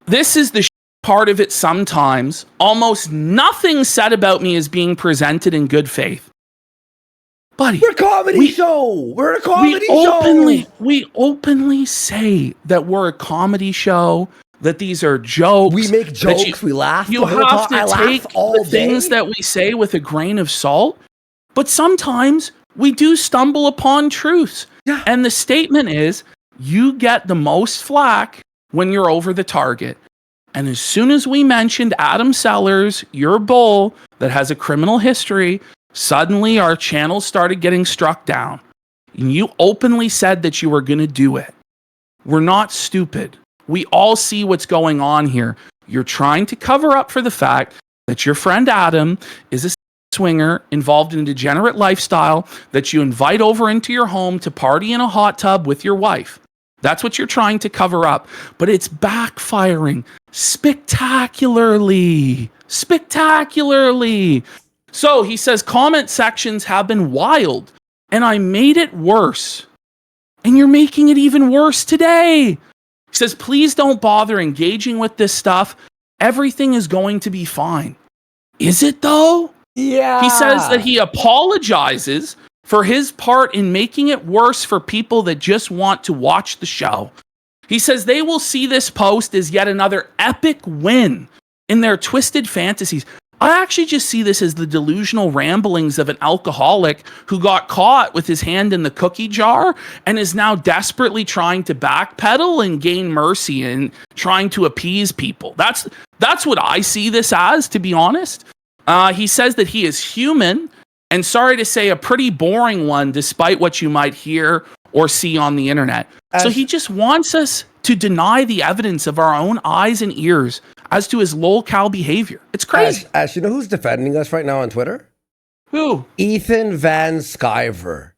this is the part of it sometimes. Almost nothing said about me is being presented in good faith. Buddy, we're a comedy show. We're a comedy show. We openly say that we're a comedy show, that these are jokes. We make jokes. We laugh. You have to take the things that we say with a grain of salt. But sometimes we do stumble upon truths. Yeah. And the statement is, you get the most flack when you're over the target. And as soon as we mentioned Adam Sellers, your bull that has a criminal history, suddenly our channel started getting struck down. And you openly said that you were going to do it. We're not stupid. We all see what's going on here. You're trying to cover up for the fact that your friend Adam is a swinger involved in a degenerate lifestyle that you invite over into your home to party in a hot tub with your wife. That's what you're trying to cover up, but it's backfiring spectacularly. So he says comment sections have been wild and I made it worse. And you're making it even worse today. He says, please don't bother engaging with this stuff. Everything is going to be fine. Is it though? Yeah. He says that he apologizes for his part in making it worse for people that just want to watch the show. He says they will see this post as yet another epic win in their twisted fantasies. I actually just see this as the delusional ramblings of an alcoholic who got caught with his hand in the cookie jar and is now desperately trying to backpedal and gain mercy and trying to appease people. That's what I see this as, to be honest. He says that he is human, and sorry to say, a pretty boring one, despite what you might hear or see on the internet. So he just wants us to deny the evidence of our own eyes and ears as to his lol-cal behavior. It's crazy. Ash, you know who's defending us right now on Twitter? Who? Ethan Van Sciver.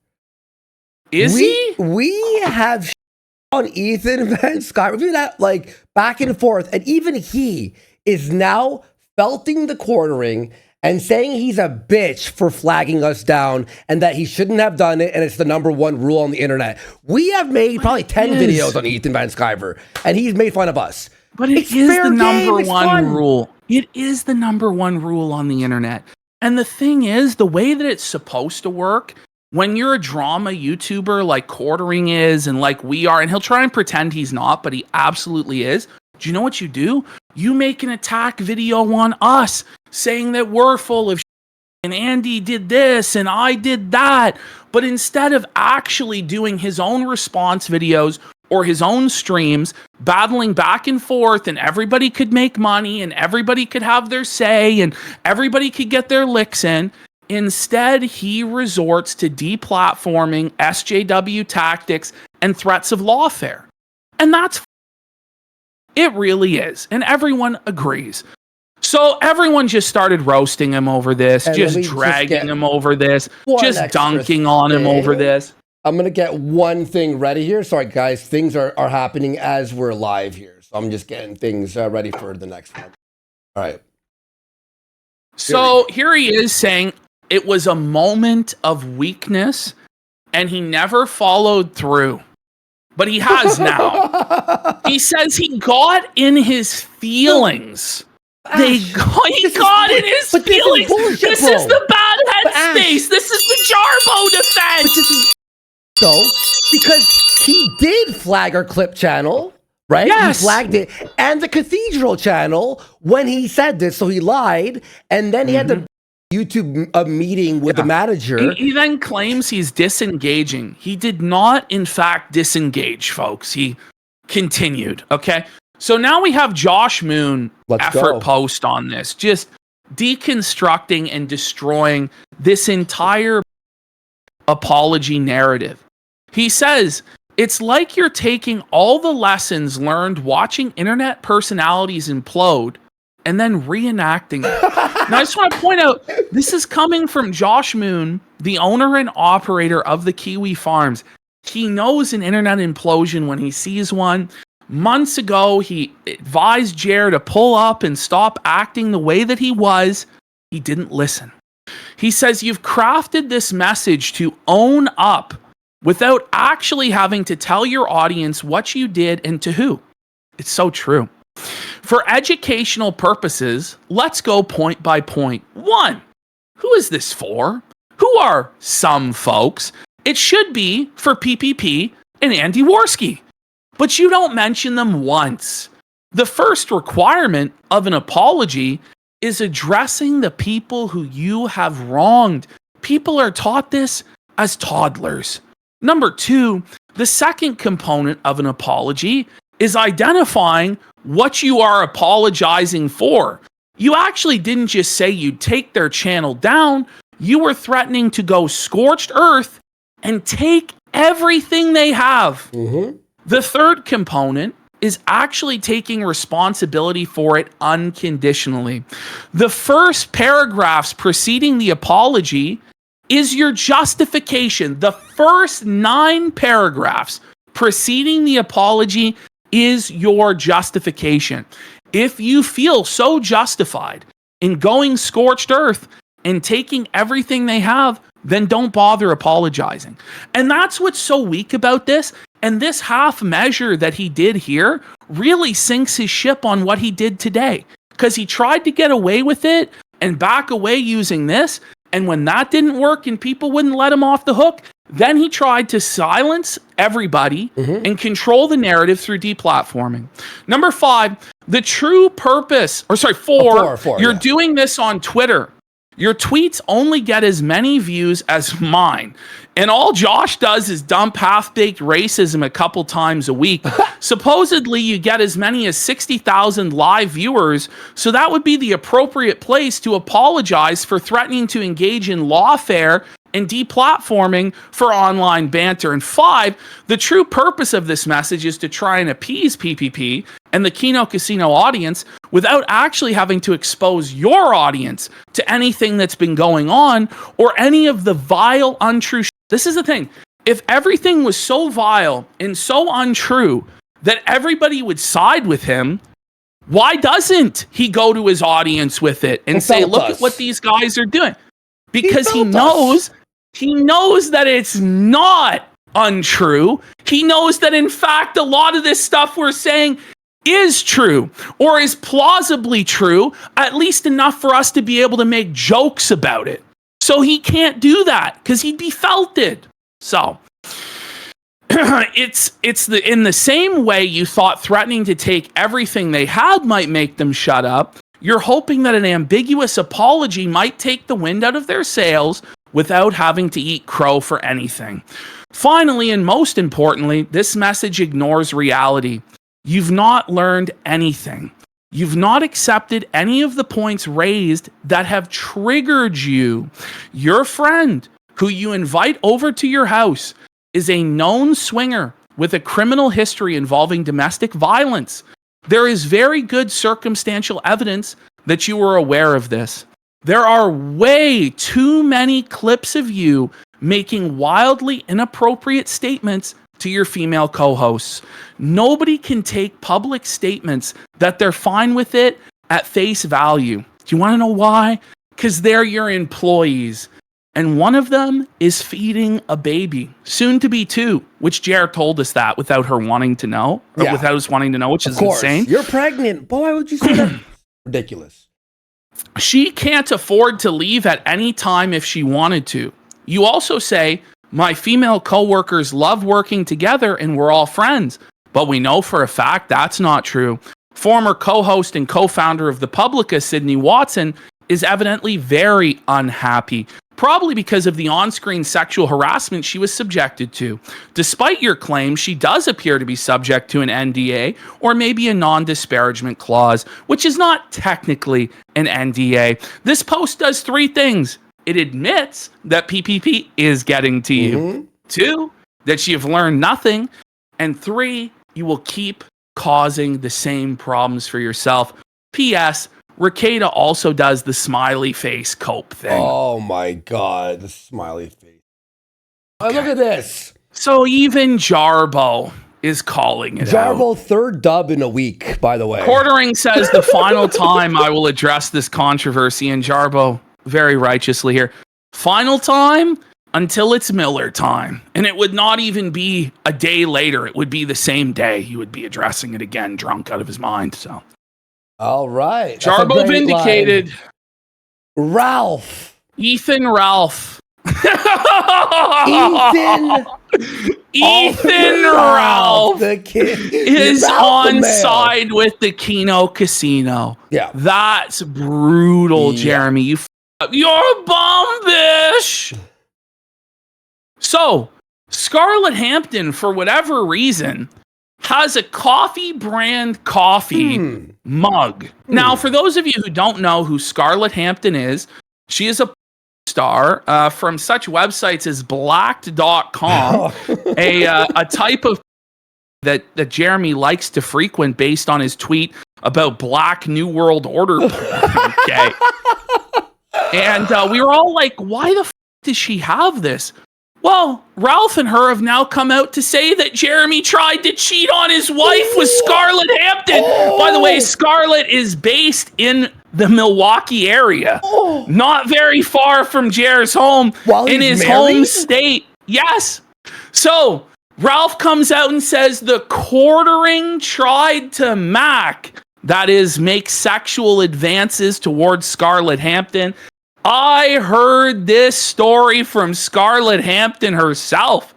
Is he? We have on Ethan Van Sciver. We do that like back and forth, and even he is now felting the quartering and saying he's a bitch for flagging us down and that he shouldn't have done it, and it's the #1 rule on the internet. We have made probably 10 videos on Ethan Van Sciver, and he's made fun of us. But it is the #1 rule. It is the #1 rule on the internet. And the thing is, the way that it's supposed to work, when you're a drama YouTuber like Quartering is and like we are, and he'll try and pretend he's not, but he absolutely is. Do you know what you do? You make an attack video on us saying that we're full of shit and Andy did this and I did that. But instead of actually doing his own response videos or his own streams, battling back and forth, and everybody could make money and everybody could have their say and everybody could get their licks in, instead he resorts to deplatforming, SJW tactics, and threats of lawfare. And that's it really is. And everyone agrees. So everyone just started roasting him over this, And just let me just dragging get him over this, one just extra dunking on him thing. over this. I'm going to get one thing ready here. Sorry, guys. Things are happening as we're live here. So I'm just getting things ready for the next one. All right. So here he is saying it was a moment of weakness and he never followed through. But he has now. He says he got in his feelings. He got in his feelings. This is the bad headspace. This is the Jarboe defense. So, because he did flag our clip channel, right? Yes. He flagged it. And the Cathedral channel when he said this. So he lied. And then he had to YouTube a meeting with the manager. He then claims he's disengaging. He did not, in fact, disengage, folks. He continued. Okay. So now we have Josh Moon post on this, just deconstructing and destroying this entire apology narrative. He says, it's like you're taking all the lessons learned watching internet personalities implode and then reenacting it. Now, I just want to point out, this is coming from Josh Moon, the owner and operator of the Kiwi Farms. He knows an internet implosion when he sees one. Months ago, he advised Jer to pull up and stop acting the way that he was. He didn't listen. He says, you've crafted this message to own up without actually having to tell your audience what you did and to who. It's so true. For educational purposes, let's go point by point. 1, who is this for? Who are some folks? It should be for PPP and Andy Worski, but you don't mention them once. The first requirement of an apology is addressing the people who you have wronged. People are taught this as toddlers. Number 2, the second component of an apology is identifying what you are apologizing for. You actually didn't just say you'd take their channel down. You were threatening to go scorched earth and take everything they have. The third component is actually taking responsibility for it unconditionally. The first paragraphs preceding the apology is your justification. The first 9 paragraphs preceding the apology is your justification. If you feel so justified in going scorched earth and taking everything they have, then don't bother apologizing. And that's what's so weak about this. And this half measure that he did here really sinks his ship on what he did today, because he tried to get away with it and back away using this. And when that didn't work and people wouldn't let him off the hook, then he tried to silence everybody and control the narrative through deplatforming. Number 5, the true purpose, or sorry, 4, you're doing this on Twitter. Your tweets only get as many views as mine. And all Josh does is dump half-baked racism a couple times a week. Supposedly, you get as many as 60,000 live viewers, so that would be the appropriate place to apologize for threatening to engage in lawfare and deplatforming for online banter. And 5, the true purpose of this message is to try and appease PPP and the Kino Casino audience without actually having to expose your audience to anything that's been going on or any of the vile, untrue This is the thing. If everything was so vile and so untrue that everybody would side with him, why doesn't he go to his audience with it and say, look at what these guys are doing? Because he knows that it's not untrue. He knows that, in fact, a lot of this stuff we're saying is true or is plausibly true, at least enough for us to be able to make jokes about it. So he can't do that because he'd be felted. So it's in the same way you thought threatening to take everything they had might make them shut up. You're hoping that an ambiguous apology might take the wind out of their sails without having to eat crow for anything. Finally, and most importantly, this message ignores reality. You've not learned anything. You've not accepted any of the points raised that have triggered you. Your friend, who you invite over to your house, is a known swinger with a criminal history involving domestic violence. There is very good circumstantial evidence that you were aware of this. There are way too many clips of you making wildly inappropriate statements to your female co-hosts. Nobody can take public statements that they're fine with it at face value. Do you want to know why? Because they're your employees. And one of them is feeding a baby, soon to be 2, which Jer told us that without her wanting to know, or without us wanting to know, which is insane. You're pregnant. Boy, why would you say that? Ridiculous. She can't afford to leave at any time if she wanted to. You also say, my female coworkers love working together and we're all friends. But we know for a fact that's not true. Former co-host and co-founder of the Publica, Sydney Watson, is evidently very unhappy, probably because of the on-screen sexual harassment she was subjected to. Despite your claim, she does appear to be subject to an NDA or maybe a non-disparagement clause, which is not technically an NDA. This post does 3 things. It admits that PPP is getting to you. 2, that you've learned nothing. And 3, you will keep causing the same problems for yourself. P.S. Rekieta also does the smiley face cope thing. Oh my God, the smiley face. Oh, look at this. So even Jarboe is calling it Jarboe, out. 3rd dub in a week, by the way. Quartering says the final time I will address this controversy, and Jarboe very righteously here. Final time until it's Miller time. And it would not even be a day later. It would be the same day. He would be addressing it again, drunk out of his mind. So, all right. Jarboe vindicated. Line. Ralph. Ethan Ralph. Ethan Ralph the kid is on side with the Kino Casino. Yeah. That's brutal, Jeremy. You're a bum, bish. So, Scarlett Hampton, for whatever reason, has a coffee brand coffee mug. Now, for those of you who don't know who Scarlett Hampton is, she is a star from such websites as blacked.com, a type of that Jeremy likes to frequent based on his tweet about Black New World Order. Okay. And we were all like, why the f does she have this? Well, Ralph and her have now come out to say that Jeremy tried to cheat on his wife with Scarlett Hampton. By the way, Scarlett is based in the Milwaukee area, not very far from Jer's home While in he's his married? home state. Yes. So Ralph comes out and says the quartering tried to Mack, that is, make sexual advances towards Scarlett Hampton. I heard this story from Scarlett Hampton herself.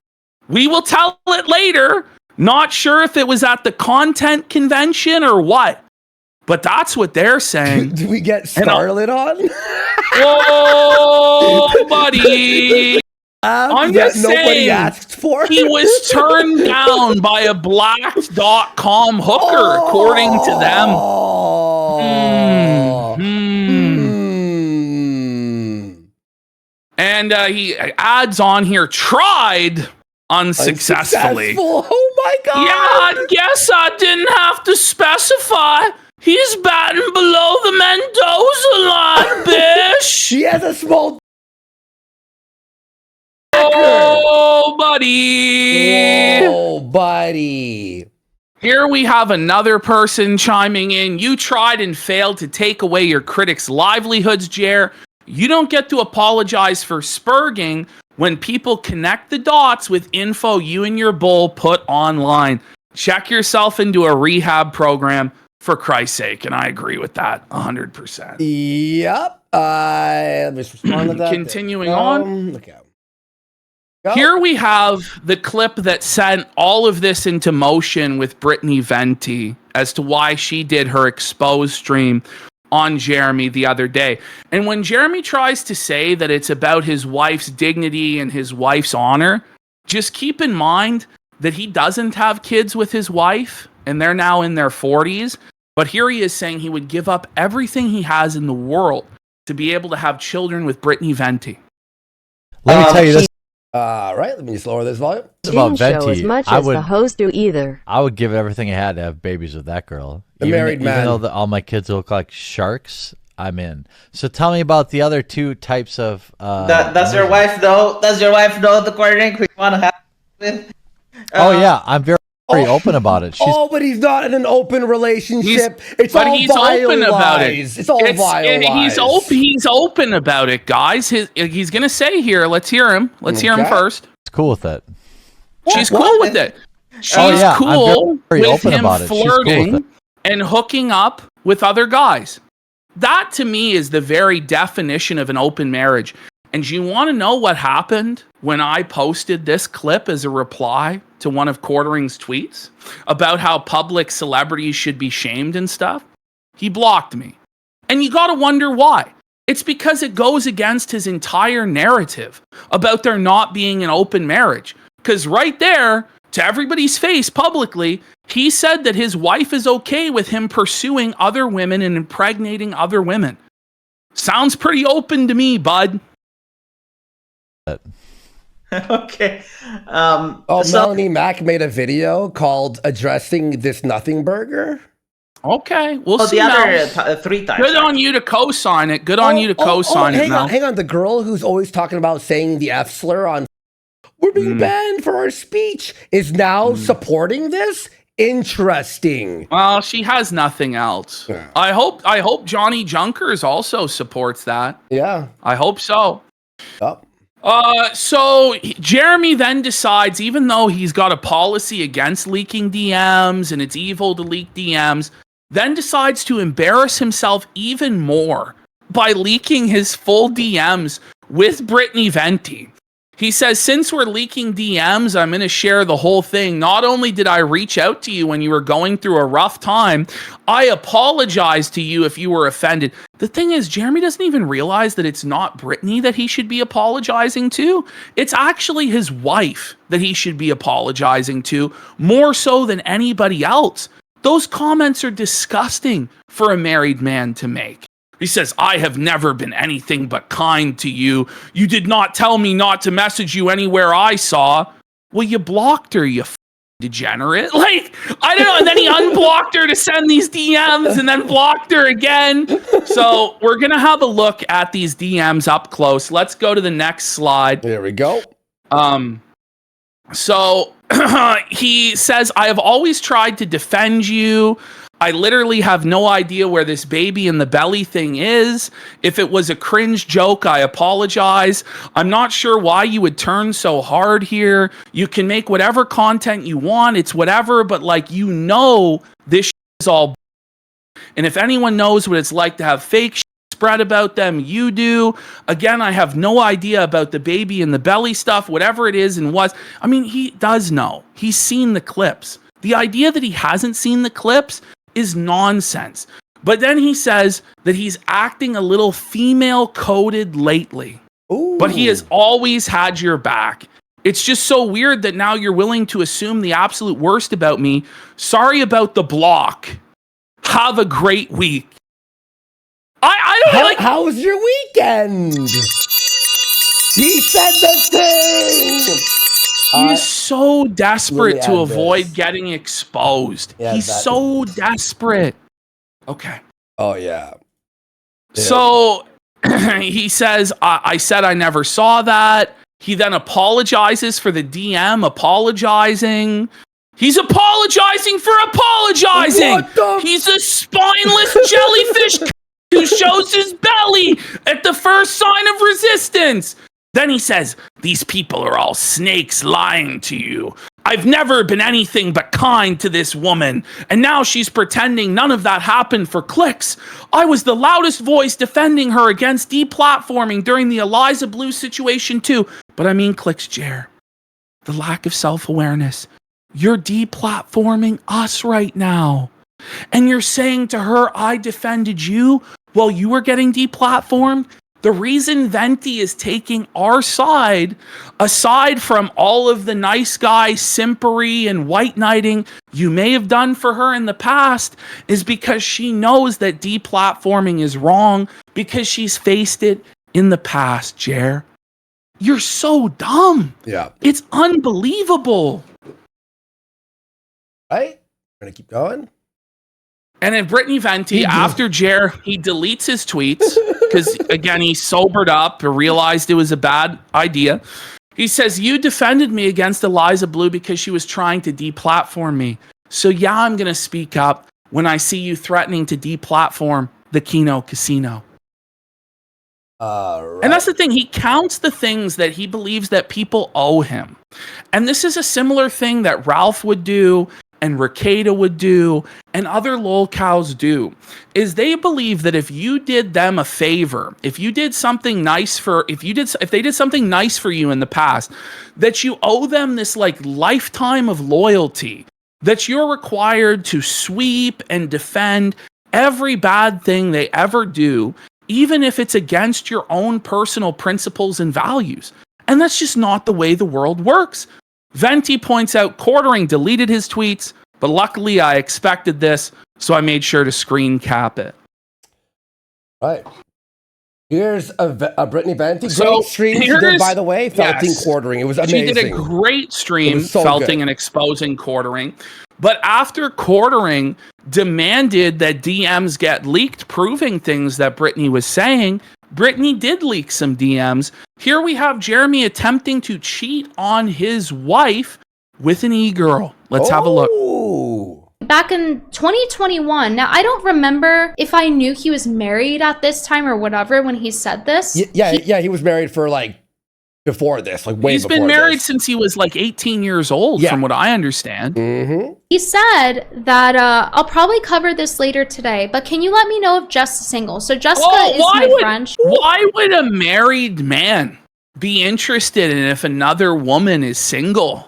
We will tell it later. Not sure if it was at the content convention or what, but that's what they're saying. Do we get Scarlett on? Whoa, buddy. I'm that just nobody saying, asked for. he was turned down by a black.com hooker, according to them. And he adds on here, tried unsuccessfully. Unsuccessful. Oh my God. Yeah, I guess I didn't have to specify. He's batting below the Mendoza line, bish. She has a small. Oh, buddy. Oh, buddy. Here we have another person chiming in. You tried and failed to take away your critics' livelihoods, Jer. You don't get to apologize for spurging when people connect the dots with info you and your bull put online. Check yourself into a rehab program, for Christ's sake. And I agree with that 100%. Yep. Let me just respond to that. Continuing on. Look out. Here we have the clip that sent all of this into motion with Brittany Venti as to why she did her exposed stream on Jeremy the other day. And when Jeremy tries to say that it's about his wife's dignity and his wife's honor, just keep in mind that he doesn't have kids with his wife and they're now in their 40s. But here he is saying he would give up everything he has in the world to be able to have children with Brittany Venti. Let me tell you this. All right, let me just lower this volume. About Didn't show Venti, as much I as would, the host do either. I would give everything I had to have babies with that girl. The married man. Even though all my kids look like sharks, I'm in. So tell me about the other two types of. Does your wife know? Does your wife know the quartering we want to have with? Oh yeah, I'm very open about it. She's, but he's not in an open relationship. It's all he's open about it. It's all vile lies. He's open about it, guys. He's gonna say here. Let's hear him. Let's hear him first. cool with it. She's cool with it. She's yeah, cool very with open him about it. She's cool with flirting it. and hooking up with other guys. That to me is the very definition of an open marriage. And you want to know what happened when I posted this clip as a reply to one of Quartering's tweets about how public celebrities should be shamed and stuff? He blocked me. And you got to wonder why. It's because it goes against his entire narrative about there not being an open marriage. Because right there, to everybody's face publicly, he said that his wife is okay with him pursuing other women and impregnating other women. Sounds pretty open to me, bud. Okay. Melanie Mack made a video called addressing this nothing burger. Okay, we'll see. The other Mel. 3 times. Good on you to co-sign it. Good on you to co-sign it, Mel. Hang on. The girl who's always talking about saying the F slur on we're being banned for our speech is now supporting this? Interesting. Well, she has nothing else. Yeah. I hope Johnny Junkers also supports that. Yeah. I hope so. Oh. So Jeremy then decides, even though he's got a policy against leaking DMs and it's evil to leak DMs, then decides to embarrass himself even more by leaking his full DMs with Brittany Venti. He says, since we're leaking DMs, I'm going to share the whole thing. Not only did I reach out to you when you were going through a rough time, I apologize to you if you were offended. The thing is, Jeremy doesn't even realize that it's not Brittany that he should be apologizing to. It's actually his wife that he should be apologizing to, more so than anybody else. Those comments are disgusting for a married man to make. He says, I have never been anything but kind to you. You did not tell me not to message you anywhere I saw. Well, you blocked her, you degenerate. Like, I don't know. And then he unblocked her to send these DMs and then blocked her again. So we're going to have a look at these DMs up close. Let's go to the next slide. There we go. So he says, I have always tried to defend you. I literally have no idea where this baby in the belly thing is. If it was a cringe joke, I apologize. I'm not sure why you would turn so hard here. You can make whatever content you want. It's whatever, but like, you know, this is all. And if anyone knows what it's like to have fake spread about them, you do. Again, I have no idea about the baby in the belly stuff, whatever it is and was. I mean, he does know. He's seen the clips. The idea that he hasn't seen the clips is nonsense. But then he says that he's acting a little female coded lately. Ooh. But he has always had your back. It's just so weird that now you're willing to assume the absolute worst about me. Sorry about the block. Have a great week. I don't like. How was your weekend? He said the thing. He's so desperate to add avoid this. getting exposed. Yeah, He's that- so desperate. Okay. Oh yeah. So he says, I said I never saw that. He then apologizes for the DM apologizing. He's apologizing for apologizing. What the- He's a spineless jellyfish who shows his belly at the first sign of resistance. Then he says, these people are all snakes lying to you. I've never been anything but kind to this woman, and now she's pretending none of that happened for clicks. I was the loudest voice defending her against deplatforming during the Eliza Blue situation too. But I mean clicks, Jer. The lack of self-awareness. You're deplatforming us right now. And you're saying to her, I defended you while you were getting deplatformed? The reason Venti is taking our side, aside from all of the nice guy simpery and white knighting you may have done for her in the past, is because she knows that deplatforming is wrong, because she's faced it in the past, Jer. You're so dumb. Yeah. It's unbelievable. Right? We're gonna keep going. And then Brittany Venti, after Jer, he deletes his tweets because, again, he sobered up or realized it was a bad idea. He says, you defended me against Eliza Blue because she was trying to deplatform me. So, yeah, I'm going to speak up when I see you threatening to deplatform the Kino Casino. Right. And that's the thing. He counts the things that he believes that people owe him. And this is a similar thing that Ralph would do and Rekieta would do, and other lol cows do, is they believe that if you did them a favor, if you did something nice for, if they did something nice for you in the past, that you owe them this like lifetime of loyalty, that you're required to sweep and defend every bad thing they ever do, even if it's against your own personal principles and values. And that's just not the way the world works. Venti points out Quartering deleted his tweets, but luckily I expected this, so I made sure to screen cap it. Right. Here's a Brittany Venti. So Great stream she did, by the way, felting yes. Quartering. It was amazing. She did a great stream, so felting good. and exposing Quartering. But after Quartering demanded that DMs get leaked, proving things that Brittany was saying, Brittany did leak some DMs. Here we have Jeremy attempting to cheat on his wife with an e-girl. Let's have a look. Back in 2021, now I don't remember if I knew he was married at this time or whatever when he said this. He was married for like before this, like way He's before been married this. since he was like 18 years old, from what I understand. Mm-hmm. He said that I'll probably cover this later today, but can you let me know if Jess is single? So Jessica is my friend. Why would a married man be interested in if another woman is single?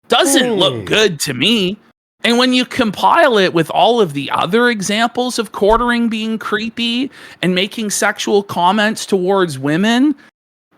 Doesn't look good to me. And when you compile it with all of the other examples of Quartering being creepy and making sexual comments towards women,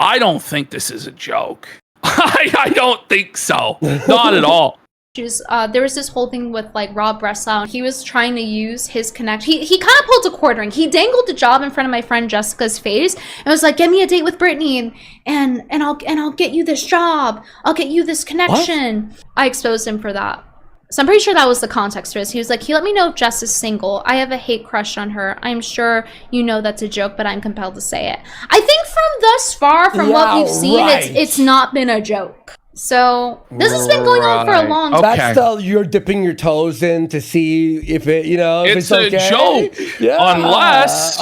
I don't think this is a joke. I don't think so. Not at all. There was this whole thing with like Rob Breslau. He was trying to use his connection. He kind of pulled a Quartering. He dangled a job in front of my friend Jessica's face and was like, "Get me a date with Brittany, and I'll get you this job. I'll get you this connection." What? I exposed him for that. So I'm pretty sure that was the context for this. He was like, "He let me know if Jess is single. I have a hate crush on her. I'm sure you know that's a joke, but I'm compelled to say it." I think from thus far, from what we've seen, it's not been a joke. So this has been going on for a long time. Okay. That's the you're dipping your toes in to see if it, you know, if It's it's a okay. joke. Yeah. Unless.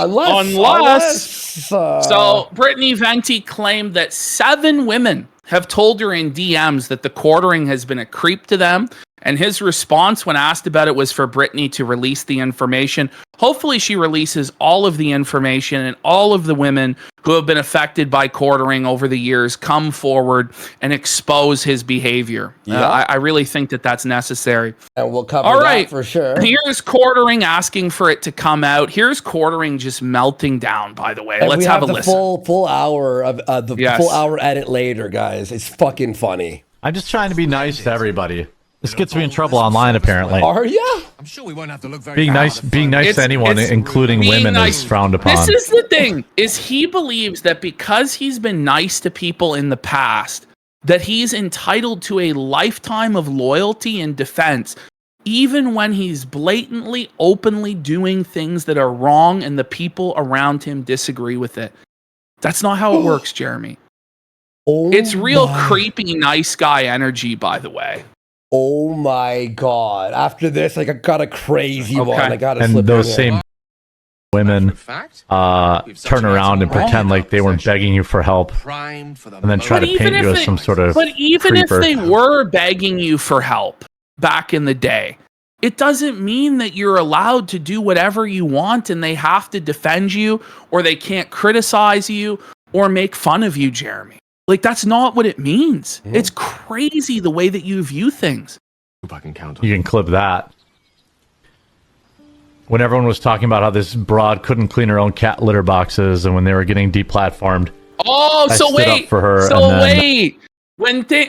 uh, So Brittany Venti claimed that 7 women have told her in DMs that the quartering has been a creep to them. And his response when asked about it was for Brittany to release the information. Hopefully she releases all of the information, and all of the women who have been affected by quartering over the years come forward and expose his behavior. Yeah. I really think that that's necessary. and we'll cover All that right. for sure. Here's quartering asking for it to come out. Here's quartering just melting down, by the way. And Let's we have a the listen. full hour of the Yes. full hour edit later, guys. It's fucking funny. I'm just trying to be nice to everybody. This gets me in trouble online, apparently. Are ya? I'm sure we won't have to look very Being hard nice, to being find nice It's- to anyone, it's including being women, nice. is frowned upon. This is the thing, is he believes that because he's been nice to people in the past, that he's entitled to a lifetime of loyalty and defense, even when he's blatantly, openly doing things that are wrong and the people around him disagree with it. That's not how it works, Jeremy. Oh, It's real my- creepy, nice guy energy, by the way. Oh my god! After this, like I got a crazy Okay. one. I got to And slip those in same women fact. turn around and pretend like they weren't begging you for help, Primed for the and then try But to even paint you if as it- some sort of But even creeper. if they were begging you for help back in the day, it doesn't mean that you're allowed to do whatever you want and they have to defend you or they can't criticize you or make fun of you, Jeremy. Like, that's not what it means. It's crazy the way that you view things. I can count on. You can clip that. When everyone was talking about how this broad couldn't clean her own cat litter boxes, and when they were getting deplatformed, Oh, I so stood up wait. for her, So and then- wait.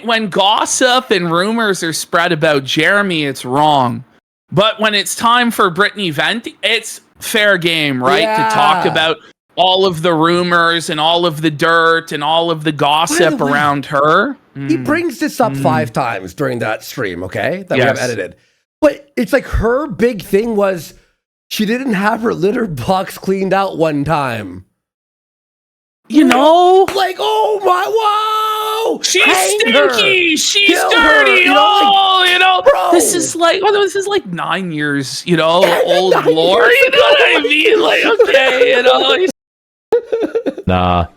When gossip and rumors are spread about Jeremy, it's wrong. But when it's time for Brittany Venti, it's fair game, right? Yeah. To talk about all of the rumors and all of the dirt and all of the gossip way, around her. He brings this up 5 times during that stream, okay? That we have Yes. edited. But it's like her big thing was she didn't have her litter box cleaned out one time. You know? Like, oh my, whoa! She's Hang her! stinky. She's Kill her! dirty. You know, like, you know, bro. this is like, this is like 9 years, you know, Yeah, old 9 lore. years You know what I mean? Like, okay, you know.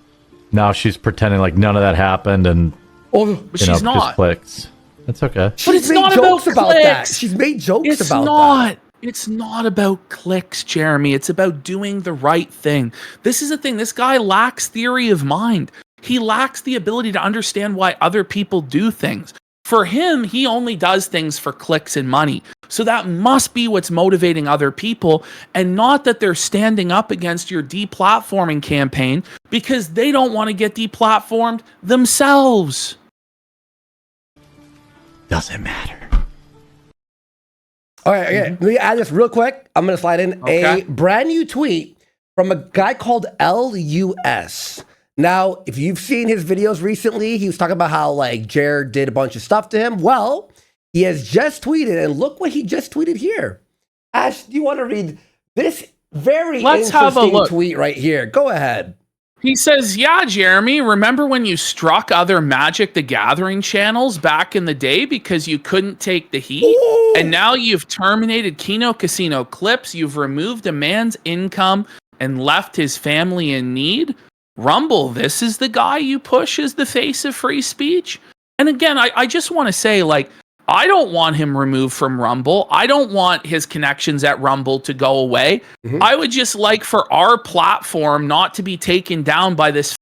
nah, she's pretending like none of that happened, and Oh, But you know, she's not. just clicks. That's okay. But it's she's made not jokes about that. clicks. She's made jokes It's about not. that. It's not about clicks, Jeremy. It's about doing the right thing. This is the thing. This guy lacks theory of mind. He lacks the ability to understand why other people do things. For him, he only does things for clicks and money. So that must be what's motivating other people, and not that they're standing up against your deplatforming campaign because they don't want to get deplatformed themselves. Doesn't matter. All right, okay. Let me add this real quick. I'm going to slide in Okay. a brand new tweet from a guy called LUS. Now, if you've seen his videos recently, he was talking about how like Jared did a bunch of stuff to him. Well, he has just tweeted, and look what he just tweeted here. Ash, do you want to read this very Let's have a interesting look. tweet right here? Go ahead. He says, yeah, Jeremy, remember when you struck other Magic the Gathering channels back in the day because you couldn't take the heat? Ooh. And now you've terminated Kino Casino clips, you've removed a man's income and left his family in need? Rumble, this is the guy you push as the face of free speech? And again, I just want to say, like, I don't want him removed from Rumble. I don't want his connections at Rumble to go away. Mhm. I would just like for our platform not to be taken down by this.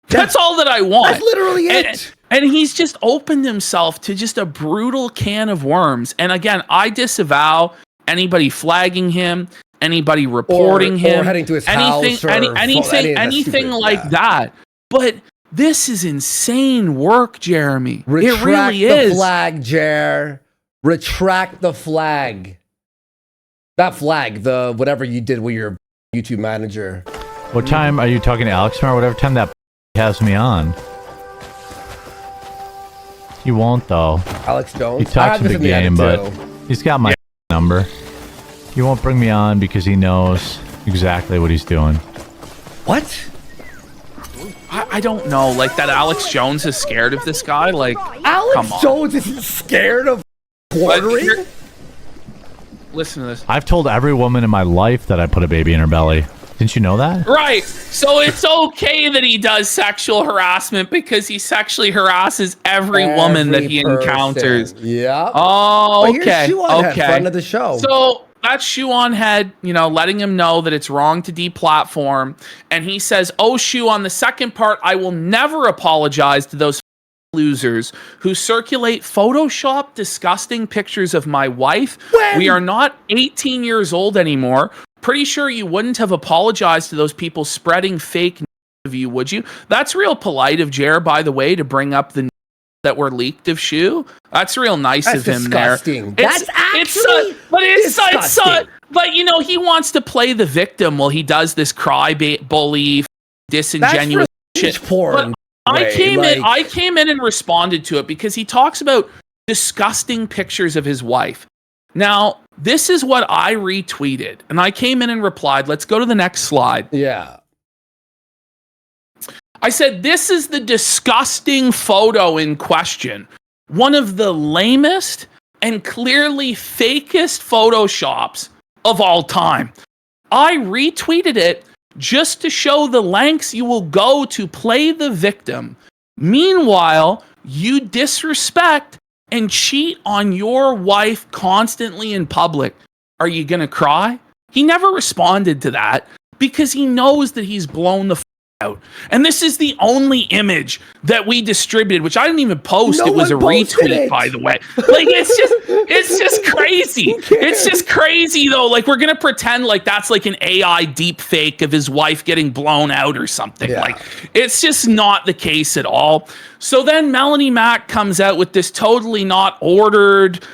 That's all that I want. That's literally it. And he's just opened himself to just a brutal can of worms. And again, I disavow anybody flagging him, anybody reporting him, or heading to his anything, house, or anything, anything like that. But this is insane work, Jeremy. Retract it really the is. flag, Jer. Retract the flag. That flag, the whatever you did with your YouTube manager. What time are you talking to Alex tomorrow? Whatever time that has me on. He won't though. Alex Jones. He talks a big game, but he's got my number. He won't bring me on because he knows exactly what he's doing. What? I don't know, like that Alex Jones is scared of this guy. Like, come Alex on. Jones is scared of quartering? Listen to this. I've told every woman in my life that I put a baby in her belly. Didn't you know that? Right. So it's okay that he does sexual harassment because he sexually harasses every woman that he encounters. Yeah. Oh, But here's okay. Shoe-On Head, Okay. friend of the show. So that's Shoe-On Head, you know, letting him know that it's wrong to deplatform. And he says, oh, Shoe-On, the second part, I will never apologize to those losers who circulate Photoshop disgusting pictures of my wife. We are not 18 years old anymore. Pretty sure you wouldn't have apologized to those people spreading fake news of you, would you? That's real polite of Jer, by the way, to bring up the news that were leaked of Shoe. That's real nice of him disgusting. there. That's actually disgusting. But you know, he wants to play the victim while he does this bully, disingenuous shit. Porn. But I came in and responded to it because he talks about disgusting pictures of his wife. Now, this is what I retweeted, and I came in and replied. Let's go to the next slide. Yeah. I said, this is the disgusting photo in question. One of the lamest and clearly fakest Photoshops of all time. I retweeted it just to show the lengths you will go to play the victim. Meanwhile, you disrespect and cheat on your wife constantly in public. Are you gonna cry? He never responded to that because he knows that he's blown the out. And this is the only image that we distributed, which I didn't even post. It was a retweet, by the way. Like, it's just crazy. It's just crazy though. Like, we're gonna pretend like that's like an AI deep fake of his wife getting blown out or something. Yeah. Like, it's just not the case at all. So then Melanie Mack comes out with this totally not ordered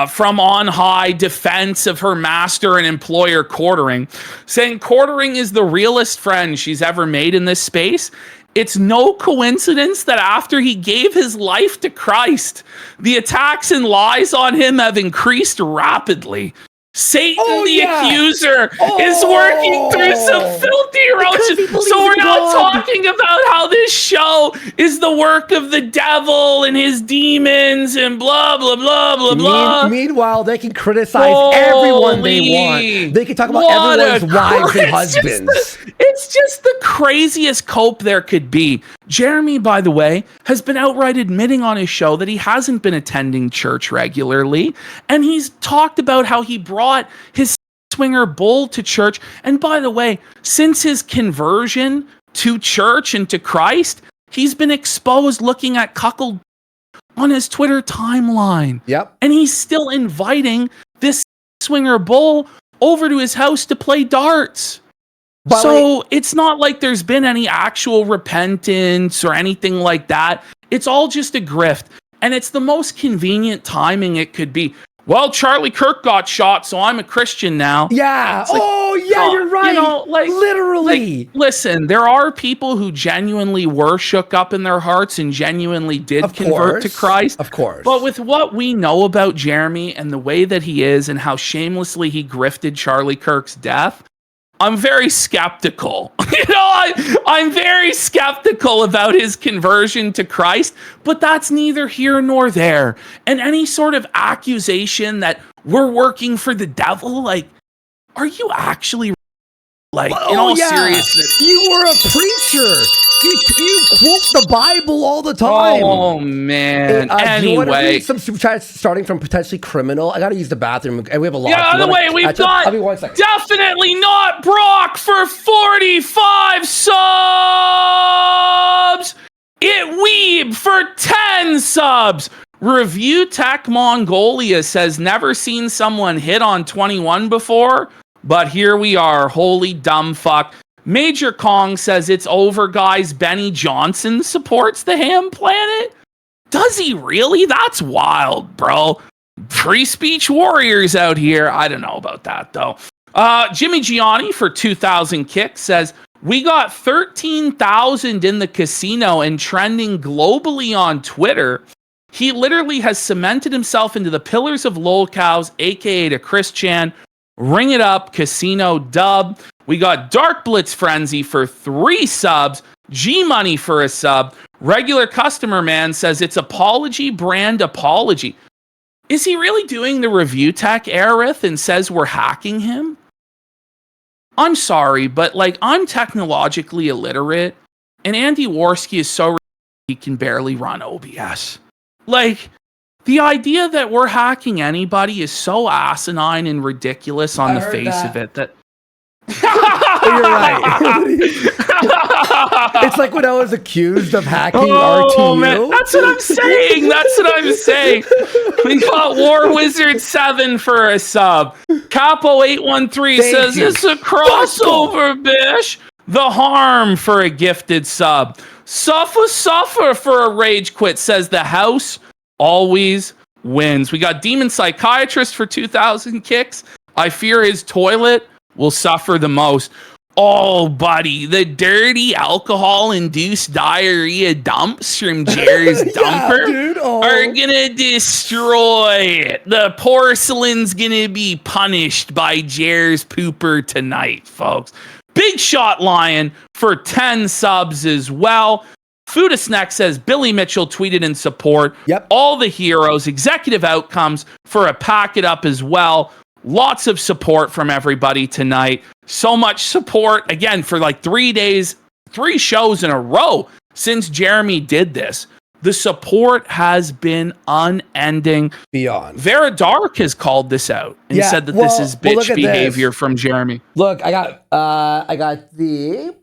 from on high defense of her master and employer quartering, saying quartering is the realest friend she's ever made in this space. It's no coincidence that after he gave his life to Christ, the attacks and lies on him have increased rapidly. Satan, accuser, is working through some filthy erosion. So we're not talking about how this show is the work of the devil and his demons and blah, blah, blah, blah, blah. Meanwhile, they can criticize everyone they want. They can talk about everyone's wives and husbands. It's just the craziest cope there could be. Jeremy, by the way, has been outright admitting on his show that he hasn't been attending church regularly. And he's talked about how he brought his swinger bull to church. And by the way, since his conversion to church and to Christ, he's been exposed looking at cuckold on his Twitter timeline. Yep. And he's still inviting this swinger bull over to his house to play darts. So it's not like there's been any actual repentance or anything like that. It's all just a grift. And it's the most convenient timing it could be. Well, Charlie Kirk got shot, so I'm a Christian now. Yeah. You're right. You know, like, literally. Listen, there are people who genuinely were shook up in their hearts and genuinely did convert to Christ. Of course. But with what we know about Jeremy and the way that he is and how shamelessly he grifted Charlie Kirk's death, I'm very skeptical. I'm very skeptical about his conversion to Christ, but that's neither here nor there. And any sort of accusation that we're working for the devil, like, are you actually, like, in all seriousness? You were a preacher. You quote the Bible all the time. Oh, man. Do you want to Anyway. read some super chats starting from potentially criminal? I got to use the bathroom, and we have a lot. Yeah, by the way, we've got definitely not Brock for 45 subs. It Weeb for 10 subs. Review Tech Mongolia says, never seen someone hit on 21 before, but here we are. Holy dumb fuck. Major Kong says, it's over, guys. Benny Johnson supports the Ham Planet. Does he really? That's wild, bro. Free speech warriors out here. I don't know about that, though. Jimmy Gianni for 2,000 kicks says, we got 13,000 in the casino and trending globally on Twitter. He literally has cemented himself into the pillars of lol cows, aka to Chris Chan. Ring it up, casino dub. We got Dark Blitz Frenzy for 3 subs. G Money for a sub. Regular customer man says it's apology brand apology. Is he really doing the review tech Aerith and says we're hacking him? I'm sorry, but like I'm technologically illiterate and Andy Worski is so he can barely run OBS. Like the idea that we're hacking anybody is so asinine and ridiculous on the face of it that You're right. It's like when I was accused of hacking RTU. Man, that's what I'm saying. That's what I'm saying. We got War Wizard 7 for a sub. Capo 813 says it's a crossover, bish. The Harm for a gifted sub. Suffer for a rage quit, says the house always wins. We got Demon Psychiatrist for 2,000 kicks. I fear his toilet will suffer the most. Oh, buddy, the dirty alcohol-induced diarrhea dumps from Jer's dumper are gonna destroy it. The porcelain's gonna be punished by Jer's pooper tonight, folks. Big Shot Lion for 10 subs as well. Foodasnack says Billy Mitchell tweeted in support. Yep. All the heroes, executive outcomes for a pack it up as well. Lots of support from everybody tonight. So much support, again, for like 3 days, 3 shows in a row since Jeremy did this. The support has been unending. Beyond. Vera Dark has called this out and said that this is bitch behavior from Jeremy. Look, I got the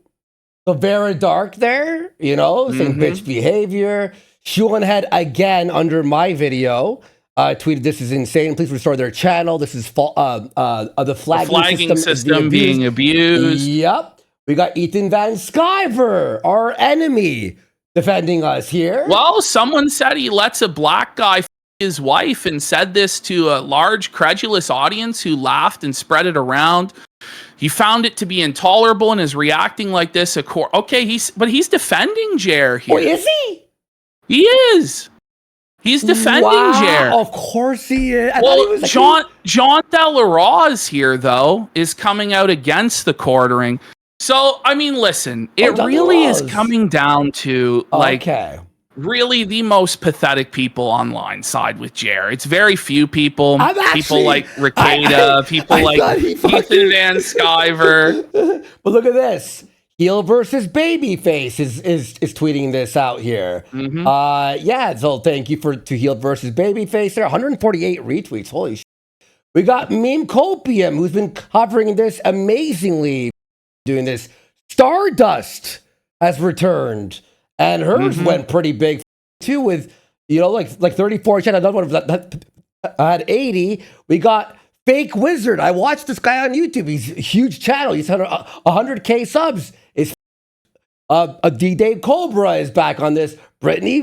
Vera Dark there, you know, saying bitch behavior. Shoeonhead again under my video. Tweeted, this is insane. Please restore their channel. This is the flagging system being abused. Yep. We got Ethan Van Skyver, our enemy, defending us here. Well, someone said he lets a black guy f his wife and said this to a large credulous audience who laughed and spread it around. He found it to be intolerable and is reacting like this. Okay, he's defending Jer here. Oh, is he? He is. He's defending Jer. Of course he is. Well, John Delaroy is here, though, is coming out against the quartering. So, I mean, listen, it really is coming down to, like, really the most pathetic people online side with Jer. It's very few people. People like Rekieta, people like Ethan Van Skyver. But look at this. Heel versus Babyface is tweeting this out here. Yeah, so thank you to Heel versus Babyface there. 148 retweets. Holy shit. We got Meme Copium, who's been covering this amazingly, doing this. Stardust has returned, and hers went pretty big too, with, you know, like 34. She had another one that had 80. We got Fake Wizard. I watched this guy on YouTube. He's a huge channel. He's had 100K subs. Dave Cobra is back on this. Brittany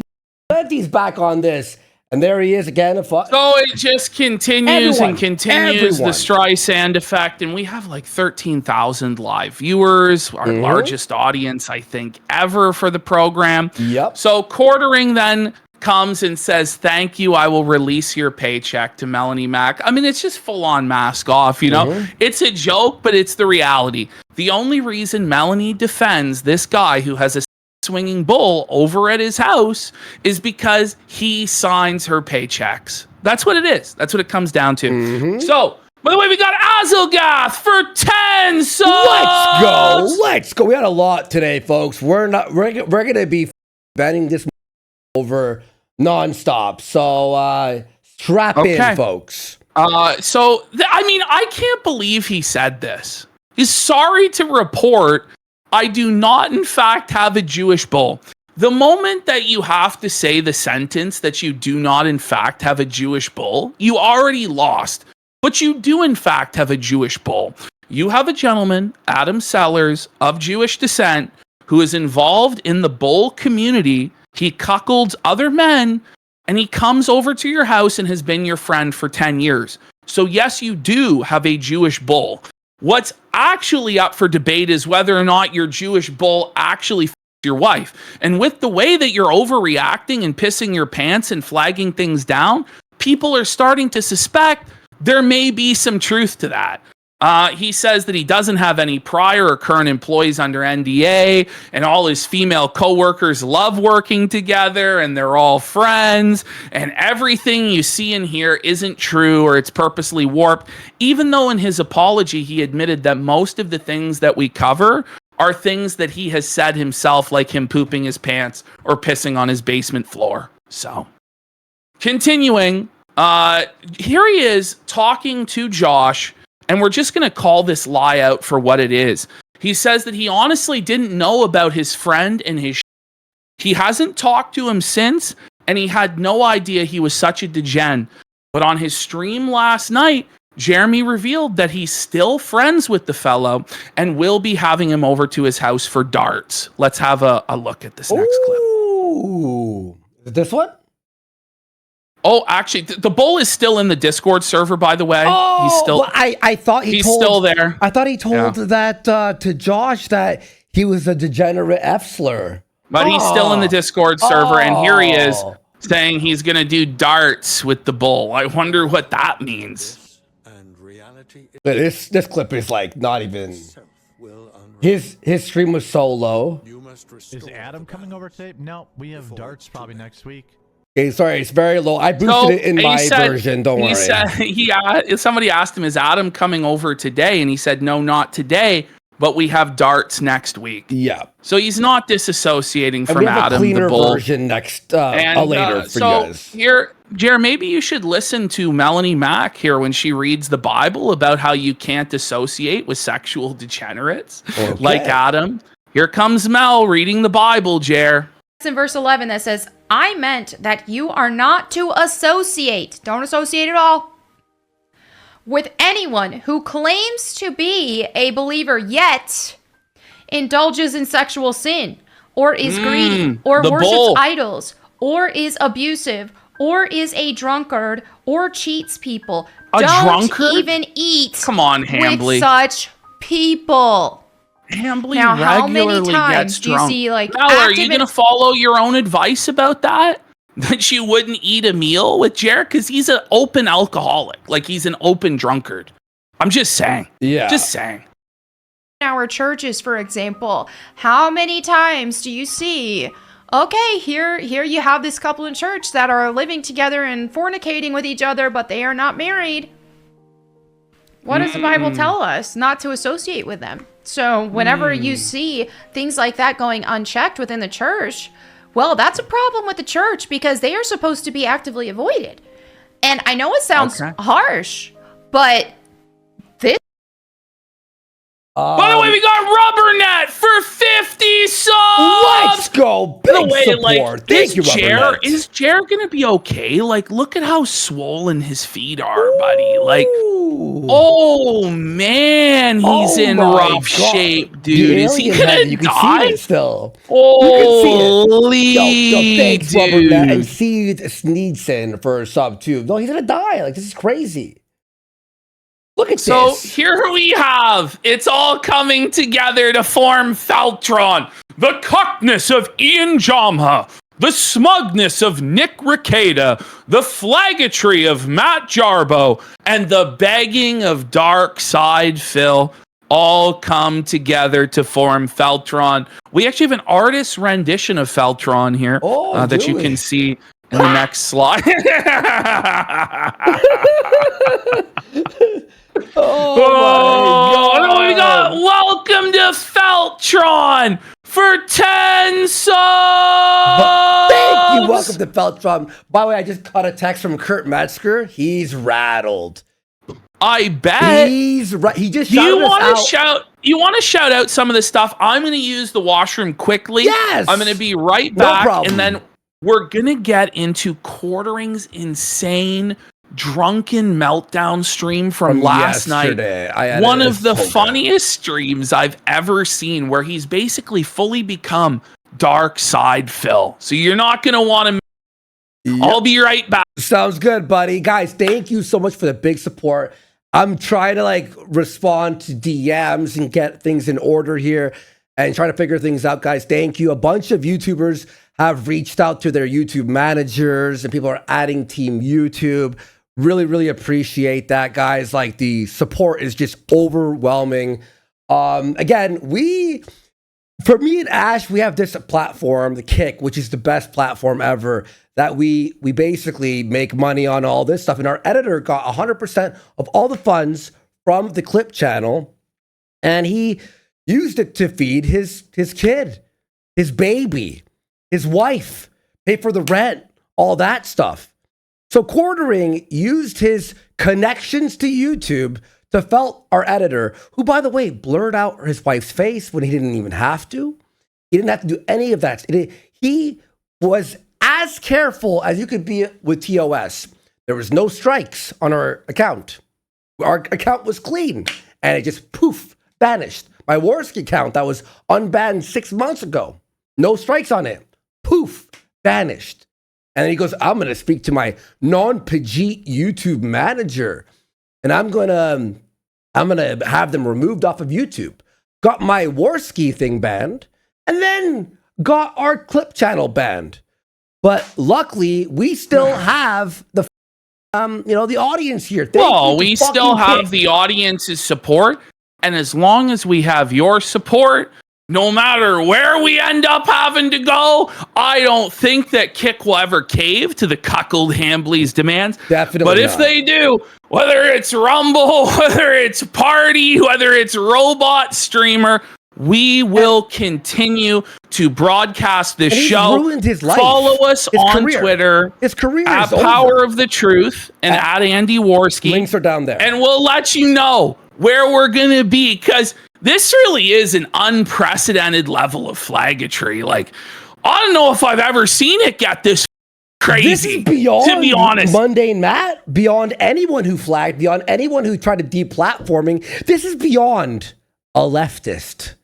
Venti's back on this. And there he is again. So it just continues and continues, the Streisand effect. And we have like 13,000 live viewers, our largest audience, I think, ever for the program. Yep. So quartering then comes and says, thank you, I will release your paycheck to Melanie Mack. I mean, it's just full on mask off, you know? It's a joke, but it's the reality. The only reason Melanie defends this guy who has a swinging bull over at his house is because he signs her paychecks. That's what it is. That's what it comes down to. So, by the way, we got Azelgath for 10 subs! Let's go. We had a lot today, folks. We're going to be banning this over nonstop. So strap in, folks. I mean, I can't believe he said this. He's sorry to report, I do not, in fact, have a Jewish bull. The moment that you have to say the sentence that you do not, in fact, have a Jewish bull, you already lost. But you do, in fact, have a Jewish bull. You have a gentleman, Adam Sellers, of Jewish descent, who is involved in the bull community. He cuckolds other men, and he comes over to your house and has been your friend for 10 years. So yes, you do have a Jewish bull. What's actually up for debate is whether or not your Jewish bull actually f***ed your wife. And with the way that you're overreacting and pissing your pants and flagging things down, people are starting to suspect there may be some truth to that. He says that he doesn't have any prior or current employees under NDA, and all his female coworkers love working together, and they're all friends, and everything you see in here isn't true or it's purposely warped, even though in his apology he admitted that most of the things that we cover are things that he has said himself, like him pooping his pants or pissing on his basement floor. So, continuing, here he is talking to Josh, and we're just going to call this lie out for what it is. He says that he honestly didn't know about his friend and his he hasn't talked to him since, and he had no idea he was such a degen. But on his stream last night, Jeremy revealed that he's still friends with the fellow and will be having him over to his house for darts. Let's have a look at this next clip. Ooh. This one? Oh, actually, the bull is still in the Discord server, by the way. Oh, he's still. well, I thought he's still there. I thought he told that to Josh that he was a degenerate F slur. But he's still in the Discord server, and here he is saying he's going to do darts with the bull. I wonder what that means. But this clip is like not even. His stream was so low. Is Adam coming over today? No, we have darts probably next week. Okay, sorry, it's very low. I boosted it in my version. Don't worry. Somebody asked him, "Is Adam coming over today?" And he said, "No, not today. But we have darts next week." Yeah. So he's not disassociating from we have Adam a cleaner the bull. version next later for you guys. Here, Jer, maybe you should listen to Melanie Mack here when she reads the Bible about how you can't associate with sexual degenerates like Adam. Here comes Mel reading the Bible, Jer. It's in verse 11 that says, I meant that you are not to associate, don't associate at all, with anyone who claims to be a believer yet indulges in sexual sin, or is greedy, or worships idols, or is abusive, or is a drunkard, or cheats people. Don't even eat with such people. Hambly now, how regularly many times gets do you drunk. see like Mel, are you going to follow your own advice about that? That you wouldn't eat a meal with Jared? Because he's an open alcoholic. Like, he's an open drunkard. I'm just saying. Yeah. Just saying. Our churches, for example, how many times do you see, okay, here you have this couple in church that are living together and fornicating with each other, but they are not married. What does the Bible tell us? Not to associate with them. So whenever you see things like that going unchecked within the church, well, that's a problem with the church because they are supposed to be actively avoided. And I know it sounds harsh, but this... By the way, we got Rubbernet for 50 subs! Let's go! Big support. Thank you, Rubbernet. Is Jared gonna be okay? Like, look at how swollen his feet are, buddy. Like, oh man, he's in rough shape, dude. Is he gonna you can die? see it still. Holy Yo, thanks, dude. Rubbernet. And see Sneedson for a sub too. No, he's gonna die. Like, this is crazy. Look at this. So here we have, it's all coming together to form Feltron. The cockness of Ian Jamha, the smugness of Nick Rekieta, the flaggetry of Matt Jarboe, and the begging of Dark Side Phil all come together to form Feltron. We actually have an artist's rendition of Feltron here that you can see in the next slide. Oh, no, we got welcome to Feltron for 10 subs. Thank you. Welcome to Feltron. By the way, I just got a text from Kurt Metzger. He's rattled. I bet he's right. He just shouted us out. You want to shout out some of this stuff? I'm going to use the washroom quickly. Yes. I'm going to be right back, and then we're going to get into Quartering's insane drunken meltdown stream from last night. One of the funniest streams I've ever seen, where he's basically fully become Dark Side Phil. So you're not going to want to... I'll be right back. Sounds good, buddy. Guys, thank you so much for the big support. I'm trying to like respond to DMs and get things in order here and trying to figure things out, guys. Thank you. A bunch of YouTubers have reached out to their YouTube managers and people are adding Team YouTube. Really, really appreciate that, guys. Like, the support is just overwhelming. Again, for me and Ash, we have this platform, the Kick, which is the best platform ever, that we basically make money on all this stuff. And our editor got 100% of all the funds from the Clip channel, and he used it to feed his kid, his baby, his wife, pay for the rent, all that stuff. So Quartering used his connections to YouTube to felt our editor, who, by the way, blurred out his wife's face when he didn't even have to. He didn't have to do any of that. He was as careful as you could be with TOS. There was no strikes on our account. Our account was clean, and it just poof, vanished. My Warski account that was unbanned 6 months ago, no strikes on it, poof, vanished. And then he goes, I'm going to speak to my non-Pajit YouTube manager, and I'm gonna have them removed off of YouTube. Got my Warski thing banned, and then got our Clip channel banned. But luckily, we still have the the audience here. Well, we still have the audience's support, and as long as we have your support, no matter where we end up having to go, I don't think that Kick will ever cave to the cuckold Hambly's demands. Definitely But if they do, whether it's Rumble, whether it's Party, whether it's Robot Streamer, we will continue to broadcast this show. Ruined his life. Follow us on career. Twitter. His career at is Power over. of the Truth and at Andy Warski. Links are down there. And we'll let you know where we're going to be, because this really is an unprecedented level of flaggatry. Like, I don't know if I've ever seen it get this crazy. This is beyond, to be honest, Mundane Matt, beyond anyone who flagged, beyond anyone who tried to deplatforming. This is beyond a leftist.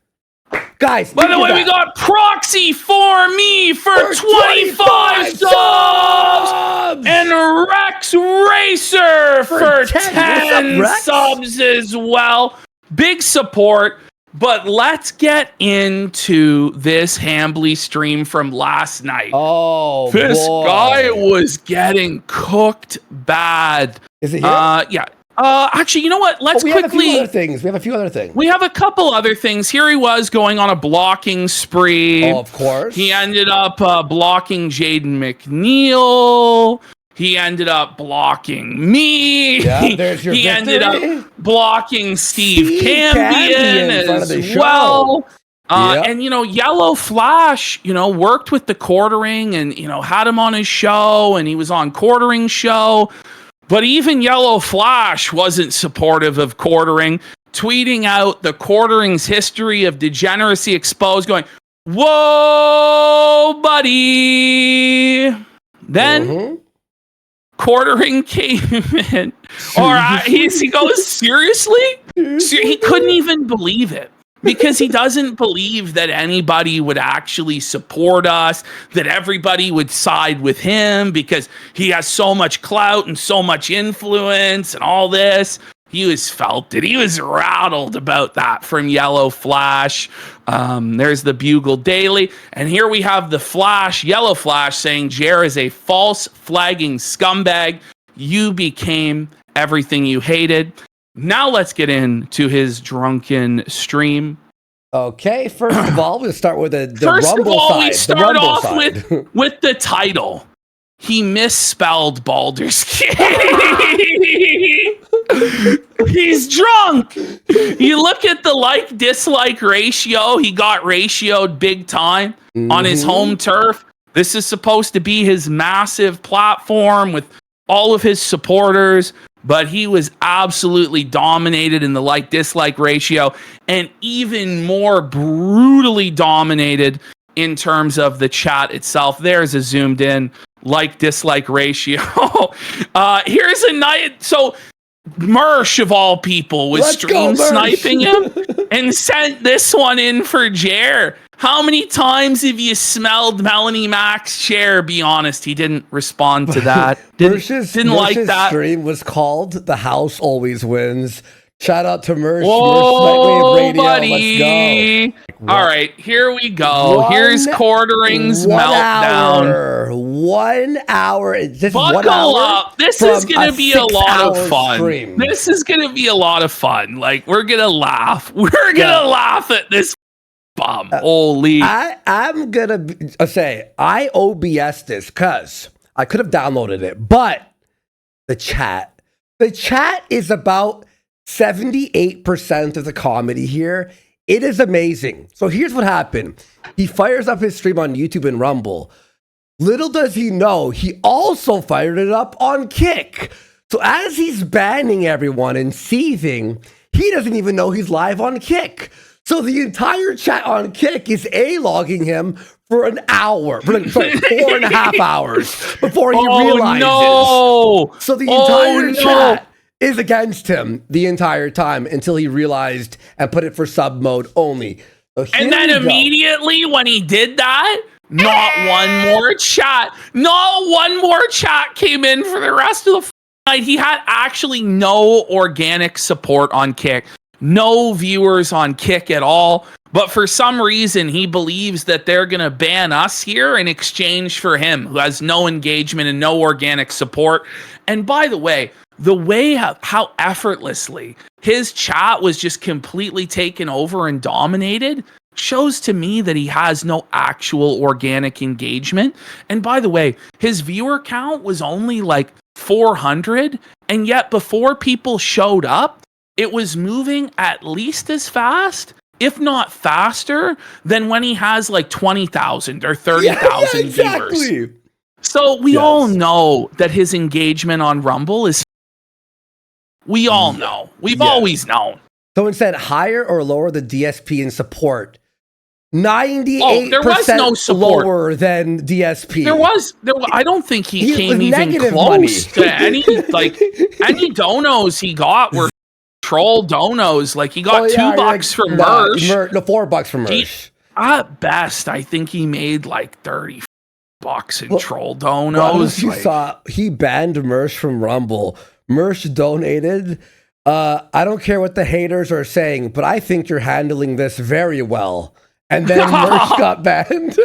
Guys, by the way, we got Proxy for me for 25 subs and Rex Racer for 10 subs as well. Big support. But let's get into this Hambly stream from last night. Oh, this boy. guy was getting cooked bad. Is it here? Yeah. Actually, you know what? Let's we quickly. have a few other things. We have a couple other things. Here he was going on a blocking spree. Oh, of course. He ended up blocking Jaden McNeil. He ended up blocking me. Yeah, there's your he victory. ended up blocking Steve Cambion as well. And, Yellow Flash, worked with the Quartering and, had him on his show, and he was on Quartering's show. But even Yellow Flash wasn't supportive of Quartering, tweeting out the Quartering's history of degeneracy exposed, going, whoa, buddy. Then Quartering came in. He goes, seriously? He couldn't even believe it. Because he doesn't believe that anybody would actually support us, that everybody would side with him because he has so much clout and so much influence and all this. He was felt it. He was rattled about that from Yellow Flash. There's the Bugle Daily. And here we have the Flash, Yellow Flash, saying Jer is a false flagging scumbag. You became everything you hated. Now let's get into his drunken stream. Okay, first of all, we'll start with the First Rumble of all, side. we start off with the title. He misspelled Baldur's Gate. He's drunk. You look at the like-dislike ratio. He got ratioed big time on his home turf. This is supposed to be his massive platform with all of his supporters. But he was absolutely dominated in the like-dislike ratio, and even more brutally dominated in terms of the chat itself. There's a zoomed-in like-dislike ratio. Here's a night. So Mersh, of all people, was stream sniping him and sent this one in for Jer. How many times have you smelled Melanie Mack's chair? Be honest, he didn't respond to that. Didn't like that. Stream was called "The House Always Wins." Shout out to Mersh. Whoa, Mersh Nightwave Radio. buddy. Let's go. All right, here we go. Here's Quartering's meltdown. 1 hour. This Buckle up. This is going to be a lot of fun. Stream. This is going to be a lot of fun. Like, we're going to laugh. We're going to laugh at this bum. Holy. I'm going to say, I OBS this because I could have downloaded it, but the chat is about 78% of the comedy here. It is amazing. So here's what happened. He fires up his stream on YouTube and Rumble. Little does he know, he also fired it up on Kick. So as he's banning everyone and seething, he doesn't even know he's live on Kick. So the entire chat on Kick is A-logging him for an hour, sorry, 4.5 hours before he realizes. No. So the entire chat is against him the entire time until he realized and put it for sub mode only. So and then immediately when he did that, not one more chat came in for the rest of the night. He had actually no organic support on Kick, no viewers on Kick at all. But for some reason, he believes that they're going to ban us here in exchange for him, who has no engagement and no organic support. And by the way how effortlessly his chat was just completely taken over and dominated shows to me that he has no actual organic engagement. And by the way, his viewer count was only like 400, and yet before people showed up, it was moving at least as fast, if not faster, than when he has like 20,000 or 30,000 viewers. So we all know that his engagement on Rumble is... We all know. We've always known. Someone said higher or lower the DSP in support. 98% there was no support. Lower than DSP. I don't think he came even close to any donos he got were troll donos. Like he got $2 from Mersh. No, $4 from Mersh. At best, I think he made like $30 in troll donos. You saw he banned Mersh from Rumble. Mersh donated. I don't care what the haters are saying, but I think you're handling this very well. And then Mersh got banned.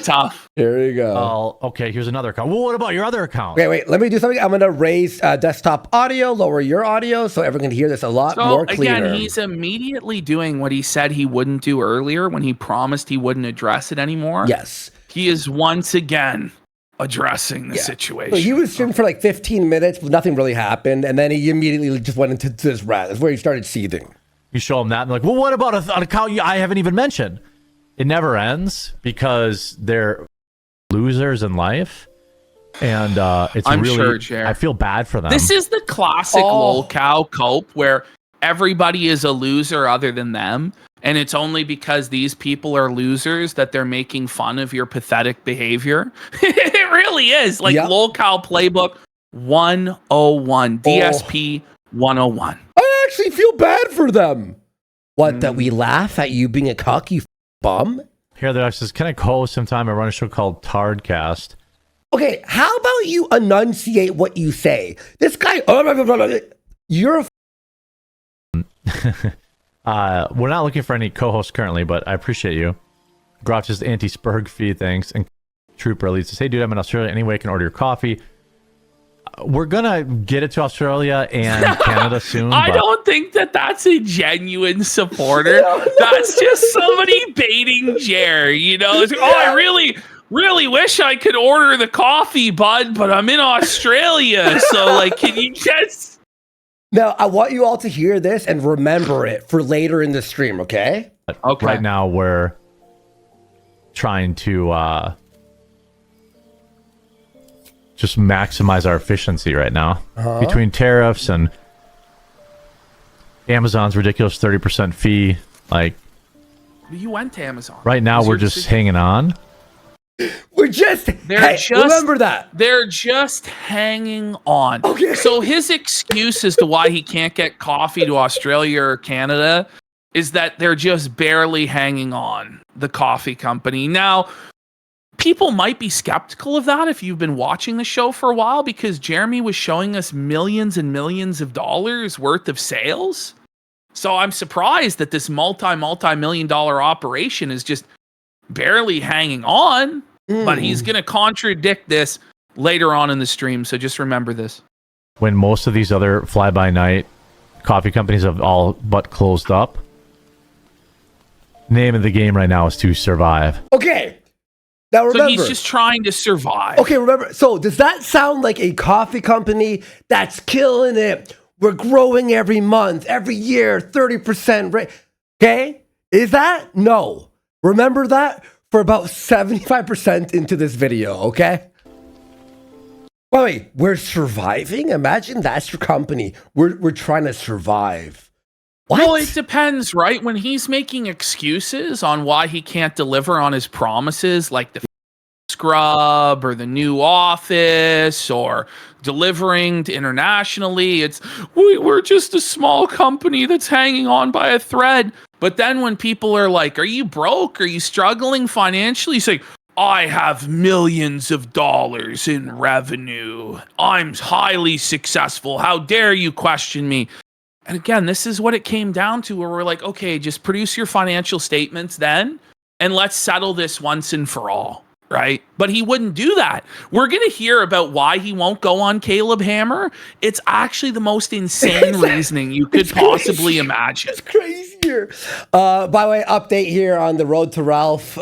Tough. Here you go. Oh, okay. Here's another account. Well, what about your other account? Wait. Let me do something. I'm going to raise desktop audio, lower your audio, so everyone can hear this a lot more cleaner. Again, he's immediately doing what he said he wouldn't do earlier when he promised he wouldn't address it anymore. Yes. He is once again addressing the situation. So he was streaming for like 15 minutes, but nothing really happened. And then he immediately just went into this rant. That's where he started seething. You show him that and like, well, what about an account I haven't even mentioned? It never ends because they're losers in life. And I'm really, sure, I feel bad for them. This is the classic lol cow cope where everybody is a loser other than them. And it's only because these people are losers that they're making fun of your pathetic behavior. It really is. Like lol cow playbook 101, DSP 101. I actually feel bad for them. What, that we laugh at you being a cocky bum? Here, there says, can I co-host sometime? I run a show called Tardcast. Okay, how about you enunciate what you say? This guy, you're we're not looking for any co-hosts currently, but I appreciate you. Grouch's anti-Spurg fee, thanks. And Trooper Elite says, hey, dude, I'm in Australia. Any way I can order your coffee? We're gonna get it to Australia and Canada soon. I don't think that's a genuine supporter. That's just somebody baiting Jer. You know, it's, I really wish I could order the coffee, bud, but I'm in Australia. So, like, can you just... Now, I want you all to hear this and remember it for later in the stream, okay? Okay. Right now, we're trying to just maximize our efficiency right now. Between tariffs and Amazon's ridiculous 30% fee. Like, you went to Amazon. Right now, we're just hanging on. Remember that. They're just hanging on. Okay. So his excuse as to why he can't get coffee to Australia or Canada is that they're just barely hanging on, the coffee company. Now, people might be skeptical of that if you've been watching the show for a while, because Jeremy was showing us millions and millions of dollars worth of sales. So I'm surprised that this multi-million dollar operation is just barely hanging on, but he's going to contradict this later on in the stream. So just remember this. When most of these other fly-by-night coffee companies have all but closed up, name of the game right now is to survive. Okay. Now remember. So he's just trying to survive. Okay, remember. So does that sound like a coffee company that's killing it? We're growing every month, every year, 30% rate. Okay? Is that? No. Remember that for about 75% into this video, okay? Wait, we're surviving? Imagine that's your company. We're trying to survive. What? Well, it depends, right? When he's making excuses on why he can't deliver on his promises, like the scrub or the new office or delivering to internationally, it's we're just a small company that's hanging on by a thread. But then when people are like, are you broke? Are you struggling financially? He's like, I have millions of dollars in revenue. I'm highly successful. How dare you question me? And again, this is what it came down to, where we're like, okay, just produce your financial statements then, and let's settle this once and for all, right? But he wouldn't do that. We're going to hear about why he won't go on Caleb Hammer. It's actually the most insane reasoning you could possibly imagine. It's crazier. By the way, update here on the road to Ralph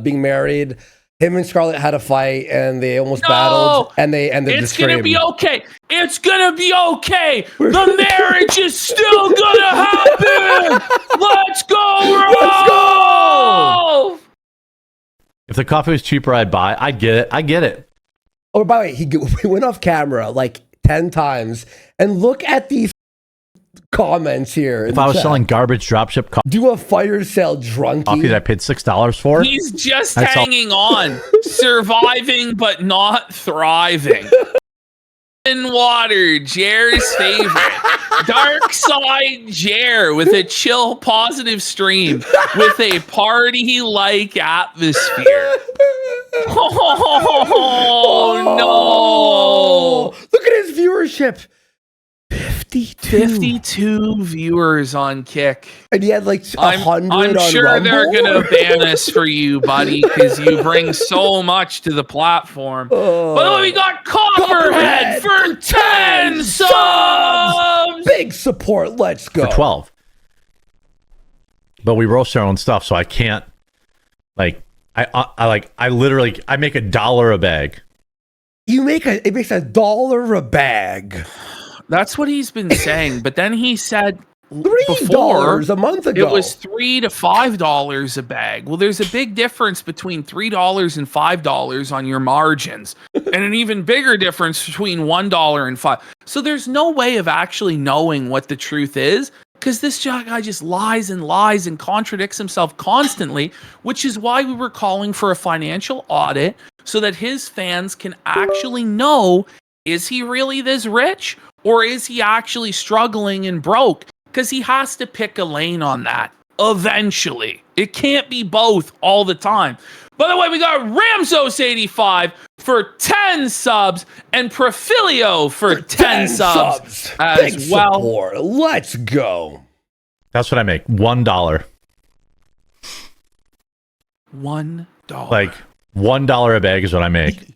being married. Him and Scarlett had a fight, and they almost battled, and they ended the stream. It's gonna be okay. It's gonna be okay. The marriage is still gonna happen. Let's go, Ralph! Let's go! If the coffee was cheaper, I'd buy. I get it. I get it. Oh, by the way, he went off camera like 10 times, and look at these comments here. If I was selling garbage dropship do a fire sale drunkie coffee that I paid $6 for, he's just hanging on, surviving but not thriving. In water, Jer's favorite. Dark side Jer with a chill, positive stream with a party-like atmosphere. Oh no! Look at his viewership. 52 viewers on Kick. And he had like 100 I'm on sure Rumble. they're going to ban us for you, buddy, because you bring so much to the platform. But we got Copperhead for 10 subs! Big support. Let's go. for 12. But we roast our own stuff, so I can't, like, I literally, I make $1 a bag. It makes $1 a bag. That's what he's been saying, but then he said $3 a month ago. It was $3 to $5 a bag. Well, there's a big difference between $3 and $5 on your margins, and an even bigger difference between $1 and $5. So there's no way of actually knowing what the truth is, because this guy just lies and lies and contradicts himself constantly, which is why we were calling for a financial audit so that his fans can actually know, is he really this rich? Or is he actually struggling and broke? Because he has to pick a lane on that eventually. It can't be both all the time. By the way, we got Ramsos85 for 10 subs and Profilio for 10 subs as Big well. Support. Let's go. That's what I make. $1. $1. Like $1 a bag is what I make.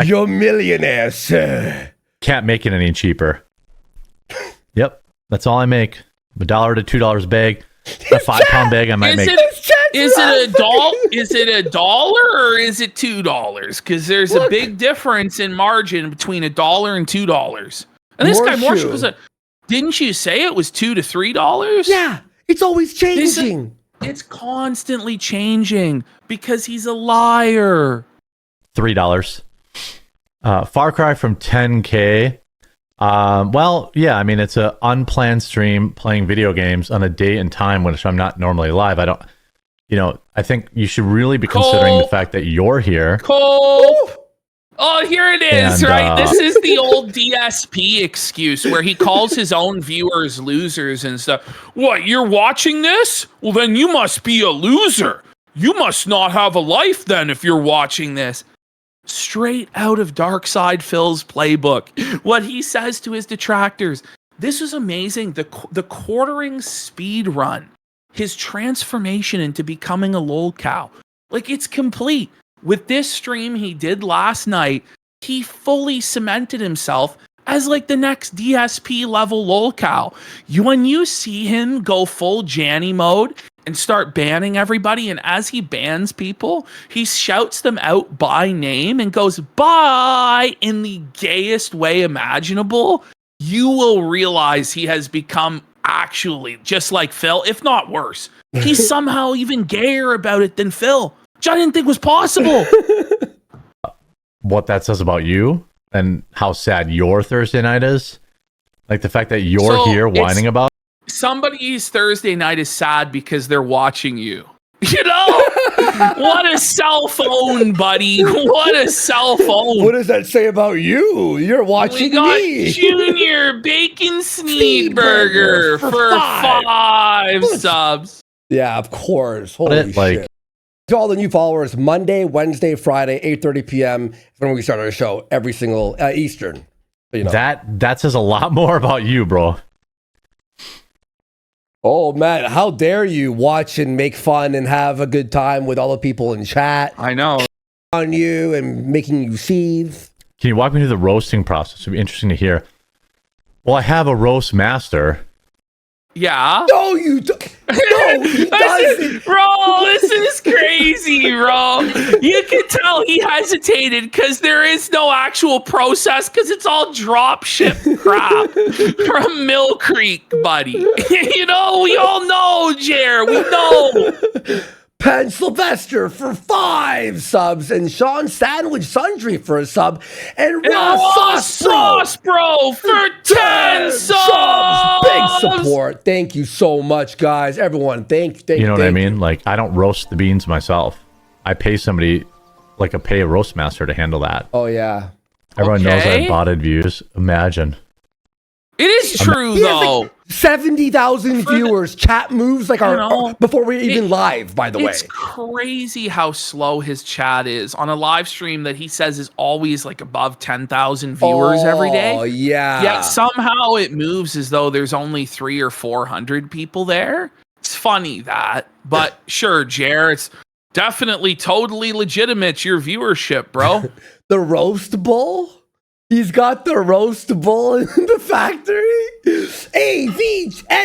You're a millionaire, sir. Can't make it any cheaper. Yep, that's all I make. $1 to $2 a bag. A 5-pound bag I might make. Is it $1 or is it $2? Because there's a big difference in margin between $1 and $2. And this guy Morsha was didn't you say it was $2 to $3? Yeah, it's always changing. It's constantly changing because he's a liar. $3. Far Cry from 10K. Well, yeah, I mean, it's an unplanned stream playing video games on a date and time which I'm not normally live. I don't, I think you should really be considering the fact that you're here. Cole! Oh, here it is, And, right? This is the old DSP excuse where he calls his own viewers losers and stuff. What, you're watching this? Well, then you must be a loser. You must not have a life then if you're watching this. Straight out of Darkside Phil's playbook. What he says to his detractors. This is amazing. The quartering speed run. His transformation into becoming a lol cow. Like, it's complete. With this stream he did last night, he fully cemented himself as like the next DSP level lol cow. When you see him go full Janny mode and start banning everybody, and as he bans people, he shouts them out by name and goes, bye, in the gayest way imaginable, you will realize he has become actually just like Phil, if not worse. He's somehow even gayer about it than Phil, which I didn't think was possible. What that says about you and how sad your Thursday night is, like the fact that you're here whining about somebody's Thursday night is sad because they're watching you. You know, what a cell phone, buddy. What a cell phone. What does that say about you? You're watching we got me. Junior Bacon Sneedburger for 5 subs. Yeah, of course. Holy shit. To all the new followers, Monday, Wednesday, Friday, 8:30 p.m. is when we start our show every single Eastern. You know. That says a lot more about you, bro. Oh man, how dare you watch and make fun and have a good time with all the people in chat. I know. On you and making you seethe. Can you walk me through the roasting process? It'd be interesting to hear. Well, I have a roast master. Yeah. No, you don't. No, he doesn't. Bro, this is crazy, bro. You can tell he hesitated because there is no actual process because it's all drop ship crap from Mill Creek, buddy. You know, we all know, Jer. We know. Penn Sylvester for 5 subs, and Sean Sandwich Sundry for a sub, and Ross Sauce Bro for 10 subs. Big support. Thank you so much, guys. Everyone, thank you know what I mean? Like, I don't roast the beans myself. I pay somebody, like a roast master to handle that. Oh yeah. Everyone knows I have botted views. Imagine. It is true, though. Like 70,000 viewers. Chat moves like before we're even live, by the way. It's crazy how slow his chat is on a live stream that he says is always like above 10,000 viewers every day. Oh, yeah. Yet somehow it moves as though there's only 300 or 400 people there. It's funny that. But sure, Jer, it's definitely totally legitimate, your viewership, bro. The roast bowl? He's got the roast bowl in the factory.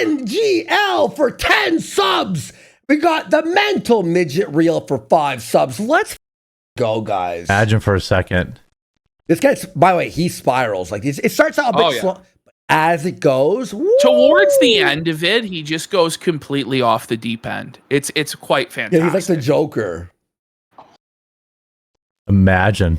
AVNGL for 10 subs. We got the mental midget reel for 5 subs. Let's go, guys. Imagine for a second. This gets, by the way, he spirals. Like it starts out a bit slow. But as it goes, towards the end of it, he just goes completely off the deep end. It's quite fantastic. Yeah, he's like the Joker. Imagine.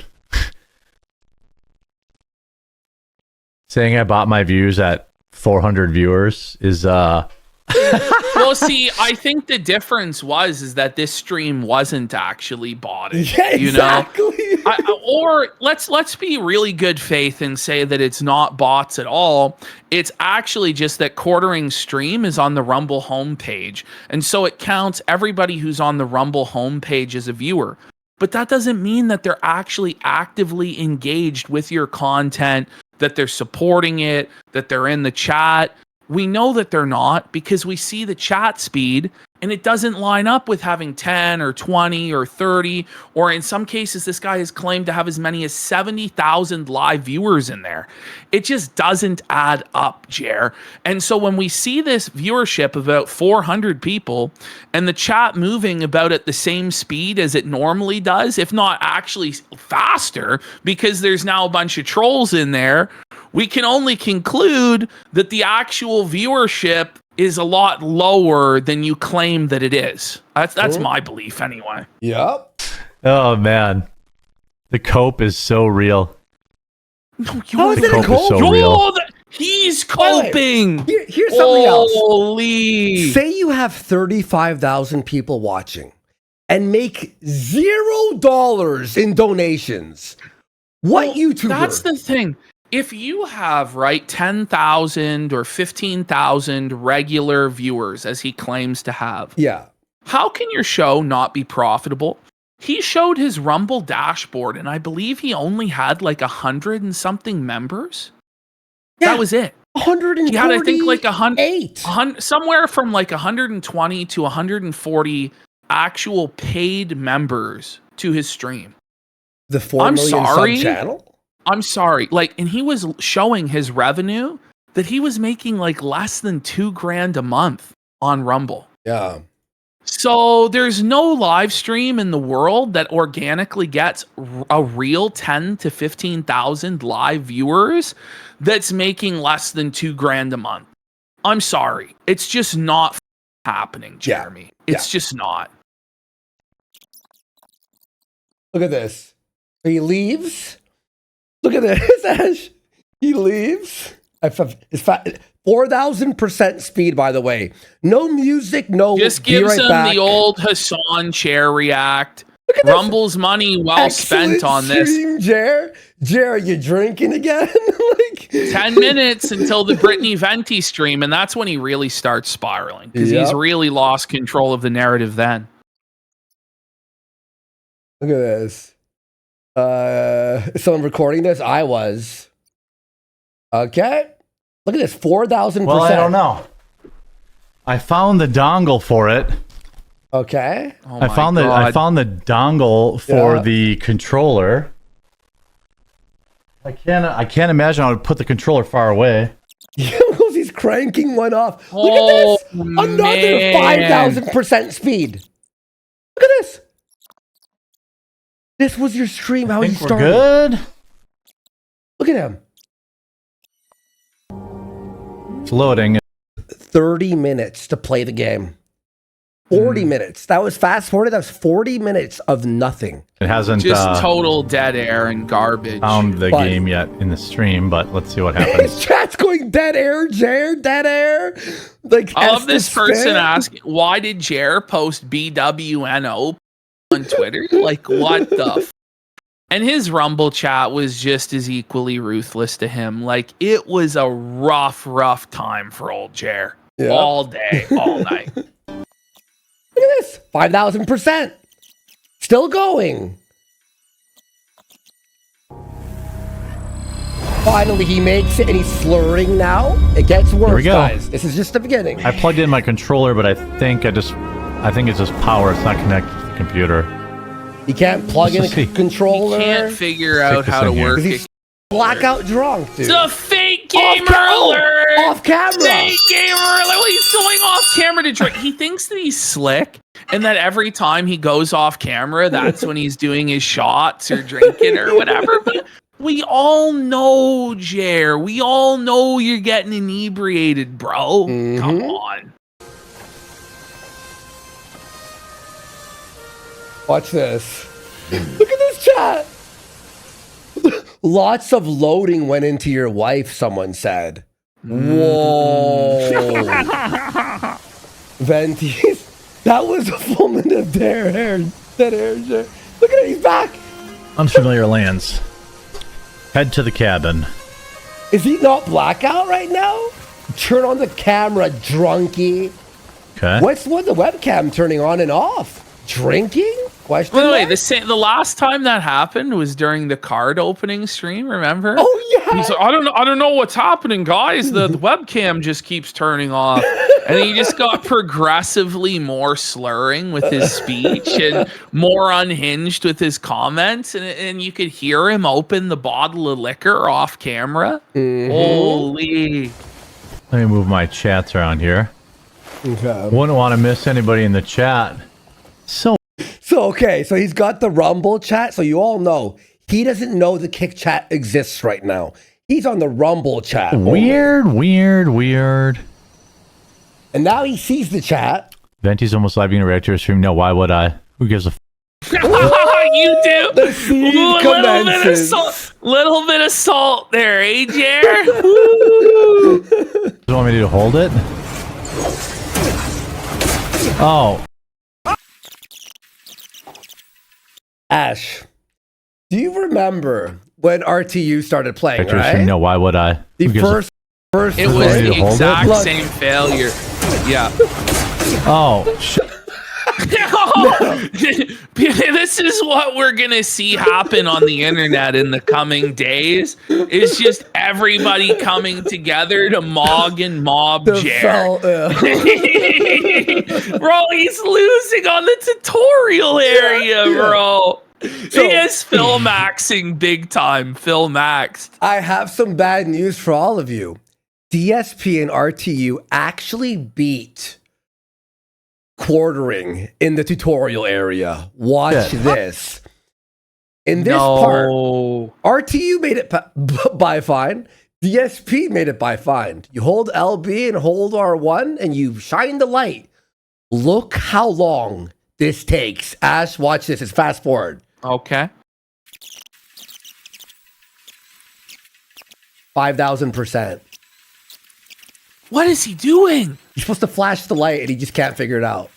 Saying I bought my views at 400 viewers is Well, see, I think the difference is that this stream wasn't actually botted. Yeah, exactly. You know? Or let's be really good faith and say that it's not bots at all. It's actually just that quartering stream is on the Rumble homepage, and so it counts everybody who's on the Rumble homepage as a viewer. But that doesn't mean that they're actually actively engaged with your content, that they're supporting it, that they're in the chat. We know that they're not because we see the chat speed and it doesn't line up with having 10 or 20 or 30, or in some cases, this guy has claimed to have as many as 70,000 live viewers in there. It just doesn't add up, Jer. And so when we see this viewership of about 400 people and the chat moving about at the same speed as it normally does, if not actually faster, because there's now a bunch of trolls in there, we can only conclude that the actual viewership is a lot lower than you claim that it is. That's my belief anyway. Yep. Oh man. The cope is so real. No, How is the it a cope cope? is so real. He's coping. Here's something else. Holy. Say you have 35,000 people watching and make $0 in donations. What YouTuber? That's the thing. If you have, 10,000 or 15,000 regular viewers, as he claims to have, yeah, how can your show not be profitable? He showed his Rumble dashboard, and I believe he only had like 100 and something members. Yeah. That was it. 148. He had, I think, like 100, somewhere from like 120 to 140 actual paid members to his stream. The 4 million sub channel? I'm sorry. Like, and he was showing his revenue that he was making like less than $2,000 a month on Rumble. Yeah. So there's no live stream in the world that organically gets a real 10 to 15,000 live viewers that's making less than $2,000 a month. I'm sorry. It's just not happening, Jeremy. It's just not. Look at this. He leaves. Look at this, Ash. He leaves. It's 4,000% speed, by the way. No music, no. Just gives him the old Hassan chair react. Rumble's money well spent on this. Jer, are you drinking again? 10 minutes until the Brittany Venti stream, and that's when he really starts spiraling because he's really lost control of the narrative then. Look at this. Is someone recording this? I was. Okay. Look at this, 4,000%. Well, I don't know. I found the dongle for it. Okay. Oh I found the dongle for the controller. I can't imagine I would put the controller far away. He's cranking one off. Look at this. Another 5,000% speed. Look at this. This was your stream. How you started. We're good. Look at him. It's loading. 30 minutes to play the game. 40 minutes. That was fast forwarded. That was 40 minutes of nothing. It hasn't just total dead air and garbage. Found the game yet in the stream, but let's see what happens. Chat's going dead air, Jer, dead air. Like I love this person asking, why did Jer post BWNO on Twitter? Like, what the and his Rumble chat was just as equally ruthless to him. Like, it was a rough time for old Jer. Yeah. All day, all night. Look at this. 5,000%. Still going. Finally, he makes it and he's slurring now. It gets worse, guys. This is just the beginning. I plugged in my controller, but I think it's just power. It's not connected to the computer. You can't plug in a controller. You can't figure out how to work it. He's blackout drunk, dude. It's a fake gamer alert! Off camera! Fake gamer alert! Well, he's going off camera to drink. He thinks that he's slick and that every time he goes off camera, that's when he's doing his shots or drinking or whatever. But we all know, Jer. We all know you're getting inebriated, bro. Come on. Watch this. Look at this chat. Lots of loading went into your wife, someone said. Whoa. Ventis. That was a full minute of dead air. Look at it, he's back. Unfamiliar lands. Head to the cabin. Is he not blackout right now? Turn on the camera, drunkie. Okay. What's the webcam turning on and off? Drinking? Question By the way, mark? the last time that happened was during the card opening stream, remember? Oh yeah. He's like, I don't know what's happening, guys. The webcam just keeps turning off. And he just got progressively more slurring with his speech and more unhinged with his comments. And you could hear him open the bottle of liquor off camera. Holy. Let me move my chats around here. Okay. Wouldn't want to miss anybody in the chat. So he's got the Rumble chat. So you all know he doesn't know the Kick chat exists right now. He's on the Rumble chat. Weird. And now he sees the chat. Venti's almost live being a reactor stream. No, why would I? Who gives a You do. The scene little bit of salt there, eh, Jer? Do you want me to hold it? Oh. Ash, do you remember when RTU started playing, right? No, why would I? The first it was the exact same failure. Yeah. Oh, shit. This is what we're gonna see happen on the internet in the coming days. Is just everybody coming together to mog and mob Jer. Bro, he's losing on the tutorial area, bro. He is Phil maxing big time. Phil maxed. I have some bad news for all of you. DSP and RTU actually beat quartering in the tutorial area. Watch this. In this part, RTU made it by fine. DSP made it by fine. You hold LB and hold R1 and you shine the light. Look how long this takes. Ash, watch this. It's fast forward. Okay. 5,000%. What is he doing? You're supposed to flash the light and he just can't figure it out.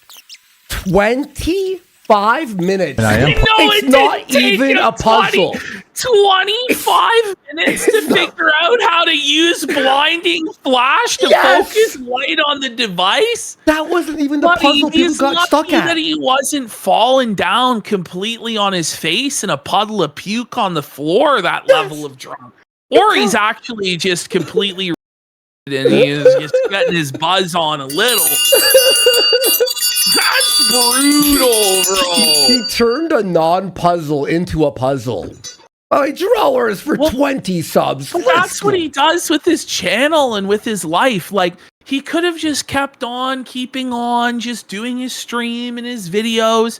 25 minutes. It's not even a puzzle. 25 minutes to figure out how to use blinding flash to focus light on the device? That wasn't even the puzzle people got stuck at. That he wasn't falling down completely on his face in a puddle of puke on the floor, that level of drunk. Or he's actually just completely and he is just getting his buzz on a little. That's brutal, bro. He turned a non-puzzle into a puzzle. Oh, drawers for 20 subs. That's what he does with his channel and with his life. Like, he could have just kept on, keeping on, just doing his stream and his videos.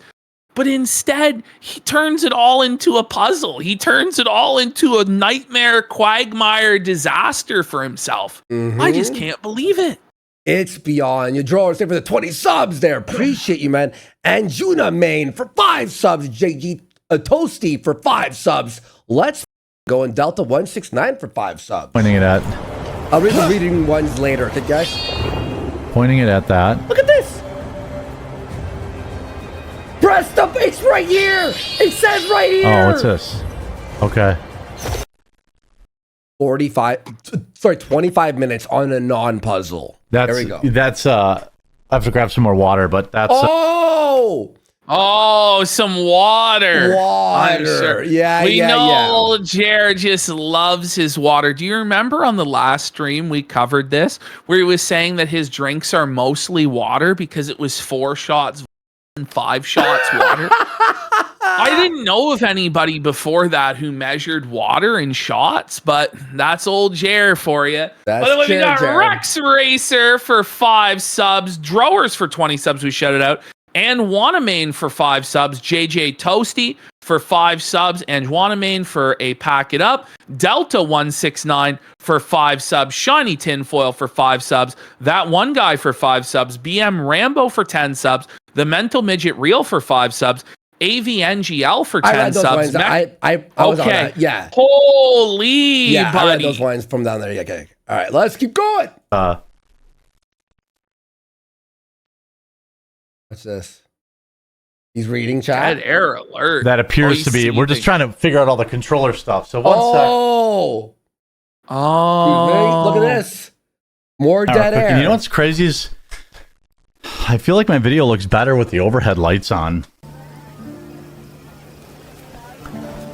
But instead, he turns it all into a puzzle. He turns it all into a nightmare, quagmire disaster for himself. I just can't believe it. It's beyond. Your drawers there for the 20 subs there. Appreciate you, man. And Juna Main for 5 subs. JG Toasty for 5 subs. Let's go in Delta 169 for 5 subs. Pointing it at. I'll read the reading ones later, okay, guys? Pointing it at that. Look at this. Press up. It's right here. It says right here. Oh, what's this? Okay. 25 minutes on a non-puzzle. There we go. That's I have to grab some more water, but that's some water. Water. Yeah, we know Jer just loves his water. Do you remember on the last stream we covered this where he was saying that his drinks are mostly water because it was 4 shots and 5 shots water? I didn't know of anybody before that who measured water in shots, but that's old Jer for you. By the way, we got Rex Racer for 5 subs, Drowers for 20 subs, we shouted out, and Wanamain for 5 subs, JJ Toasty for 5 subs, and Wanamain for a pack it up, Delta 169 for 5 subs, Shiny Tinfoil for 5 subs, that one guy for 5 subs, BM Rambo for 10 subs, the Mental Midget Real for 5 subs, AVNGL for 10 subs. I was on that. Yeah. Holy, yeah, buddy. I read those lines from down there. Yeah, okay. All right, let's keep going. What's this? He's reading chat. Dead error alert. That appears to be. We're just trying to figure out all the controller stuff. So one sec. Look at this. More dead air. You know what's crazy is I feel like my video looks better with the overhead lights on.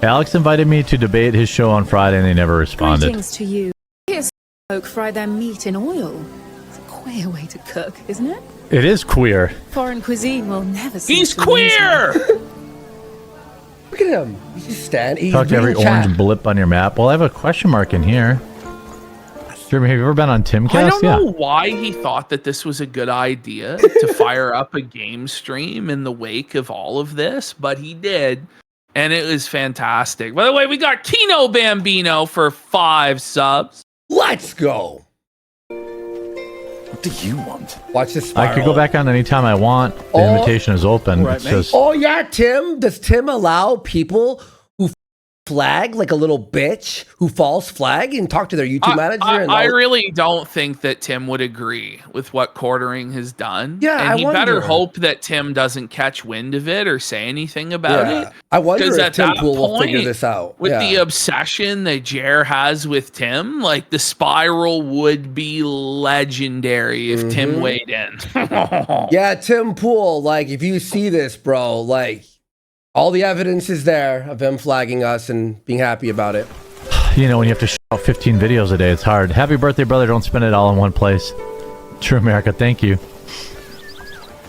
Alex invited me to debate his show on Friday and they never responded. Greetings to you. Here's folk fry their meat in oil. It's a queer way to cook, isn't it? It is queer. Foreign cuisine will never see. He's queer! Look at him. He's just standing. Talk to every orange blip on your map. Well, I have a question mark in here. Jeremy, have you ever been on Timcast? I don't know why he thought that this was a good idea to fire up a game stream in the wake of all of this, but he did. And it was fantastic. By the way, we got Kino Bambino for 5 subs. Let's go. What do you want? Watch this. I could go back on anytime I want. The invitation is open. It's just... Oh, yeah, Tim. Does Tim allow people who flag like a little bitch who false flag and talk to their YouTube manager? I really don't think that Tim would agree with what Quartering has done. Yeah, and he better wonder. hope that Tim doesn't catch wind of it or say anything about it. I wonder 'Cause if at Tim that Pool will figure point, this out. With the obsession that Jer has with Tim, like the spiral would be legendary if Tim weighed in. Yeah, Tim Pool, like if you see this, bro, like all the evidence is there of him flagging us and being happy about it. You know, when you have to shoot out 15 videos a day, it's hard. Happy birthday, brother. Don't spend it all in one place. True America, thank you.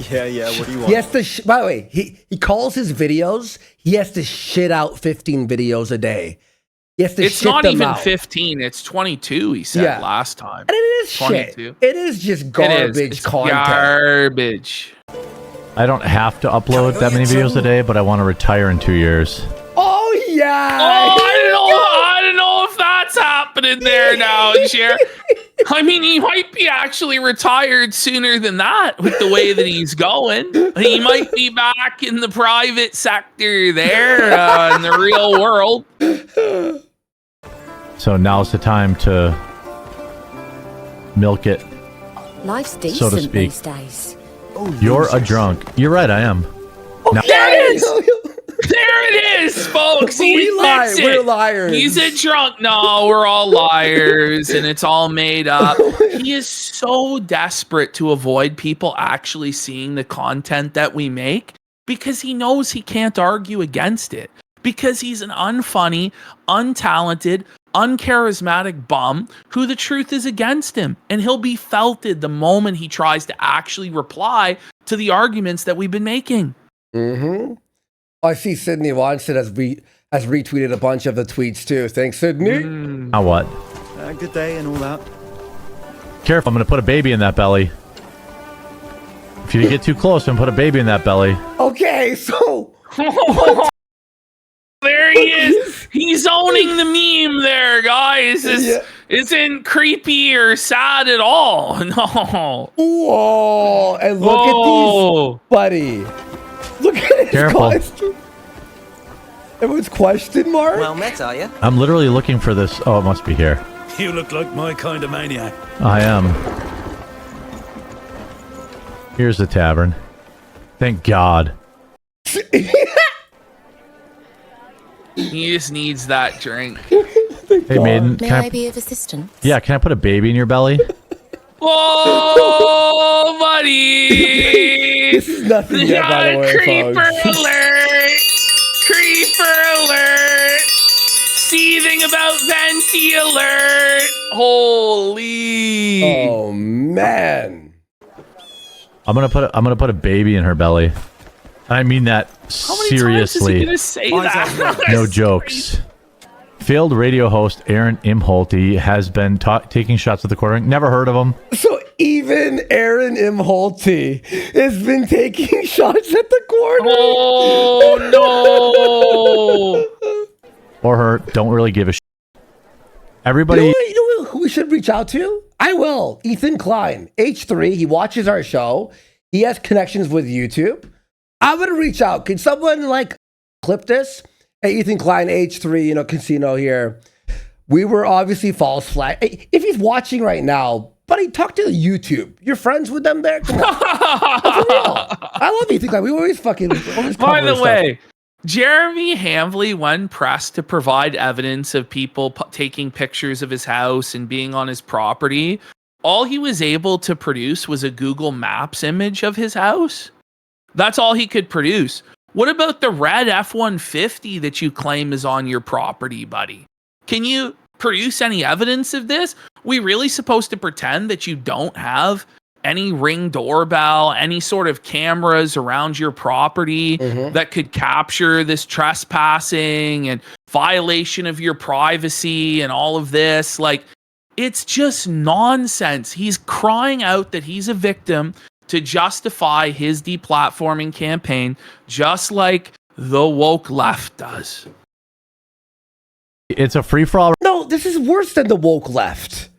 Yeah, what do you want? He has to, by the way, he calls his videos, he has to shit out 15 videos a day. He has to It's shit not them even out. 15, it's 22, he said last time. And it is 22. shit. It is just garbage It's content. garbage. I don't have to upload that many videos a day, but I want to retire in 2 years. Oh, yeah. Oh, I don't know if that's happening there now, Jer. I mean, he might be actually retired sooner than that with the way that he's going. He might be back in the private sector there in the real world. So now's the time to milk it. Life's decent So to speak. these days. You're a drunk. You're right, I am. Now, There it is! There it is, folks. He We lie. admits it. We're liars. He's a drunk. No, we're all liars, and it's all made up. He is so desperate to avoid people actually seeing the content that we make because he knows he can't argue against it. Because he's an unfunny, untalented, uncharismatic bum who the truth is against him. And he'll be felted the moment he tries to actually reply to the arguments that we've been making. Mm-hmm. I see Sydney Watson has retweeted a bunch of the tweets too. Thanks, Sydney. now what? Good day and all that. Careful, I'm going to put a baby in that belly. If you get too close, I'm going to put a baby in that belly. Okay, so... There he is. He's owning the meme there, guys. This isn't creepy or sad at all. No. Whoa. And look at these, buddy. Look at his Careful. costume. Everyone's question mark? Well met, are you? I'm literally looking for this. Oh, it must be here. You look like my kind of maniac. I am. Here's the tavern. Thank God. He just needs that drink. Hey, maiden. May Can I be of assistance? Yeah, can I put a baby in your belly? Oh, buddy! This is nothing yet, by the way, Creeper folks. alert! Creeper alert! Seething about Venti alert! Holy! Oh, man. I'm gonna put a baby in her belly. I mean that How many times is he seriously. gonna say that? No jokes. Failed radio host Aaron Imholte has been taking shots at the quartering. Never heard of him. So even Aaron Imholte has been taking shots at the corner. Oh no! Or her. Don't really give a shit. Everybody. You know who we should reach out to? I will. Ethan Klein, H3. He watches our show. He has connections with YouTube. I'm gonna reach out. Can someone like clip this? Hey, Ethan Klein, H3, casino here. We were obviously false flag. Hey, if he's watching right now, buddy, talk to YouTube. You're friends with them there? Come on. For real. I love Ethan Klein. We always By the way, Jeremy Hambly, when pressed to provide evidence of people taking pictures of his house and being on his property, all he was able to produce was a Google Maps image of his house. That's all he could produce. What about the red F-150 that you claim is on your property, buddy? Can you produce any evidence of this? We really supposed to pretend that you don't have any Ring doorbell, any sort of cameras around your property that could capture this trespassing and violation of your privacy and all of this? Like, it's just nonsense. He's crying out that he's a victim to justify his deplatforming campaign, just like the woke left does. It's a free-for-all. No, this is worse than the woke left.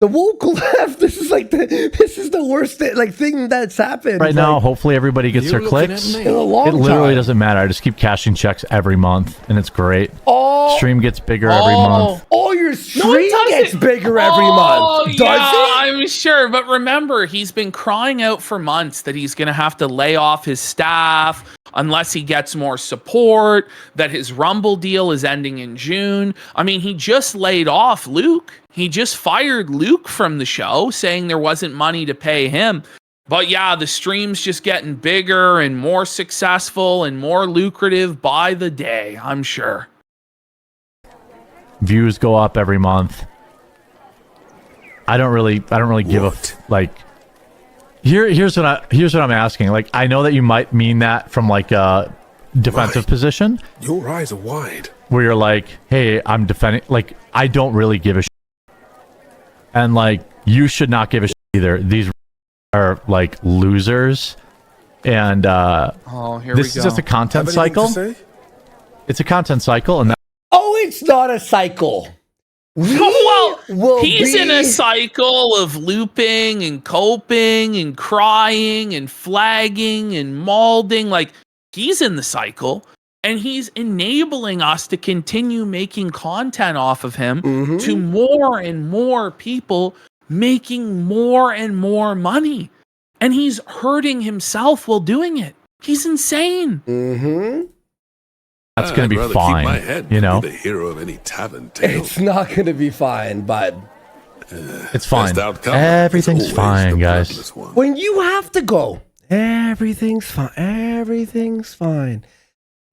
The woke left. This is like this is the worst thing that's happened right now. Hopefully everybody gets their clicks. In a long It literally time. doesn't matter. I just keep cashing checks every month, and it's great. Oh, Stream gets bigger every month. Oh, your stream gets bigger every month. Does yeah, it? I'm sure. But remember, he's been crying out for months that he's going to have to lay off his staff unless he gets more support, that his Rumble deal is ending in June. I mean, he just laid off Luke. He just fired Luke from the show, saying there wasn't money to pay him. But yeah, the stream's just getting bigger and more successful and more lucrative by the day, I'm sure. Views go up every month. I don't really give a like. Here's what I'm asking. Like, I know that you might mean that from like a defensive position. Your eyes are wide. Where you're like, hey, I'm defending. Like, I don't really give a shit. And like, you should not give a shit either. These are like losers. And here this is just a content cycle. It's a content cycle, and Oh, it's not a cycle. He's in a cycle of looping and coping and crying and flagging and maulding. Like, he's in the cycle, and he's enabling us to continue making content off of him to more and more people making more and more money. And he's hurting himself while doing it. He's insane. that's going to be fine. You know, the hero of any tavern tale. It's not going to be fine, but it's fine. Everything's fine, guys. when you have to go, everything's fine. Everything's fine.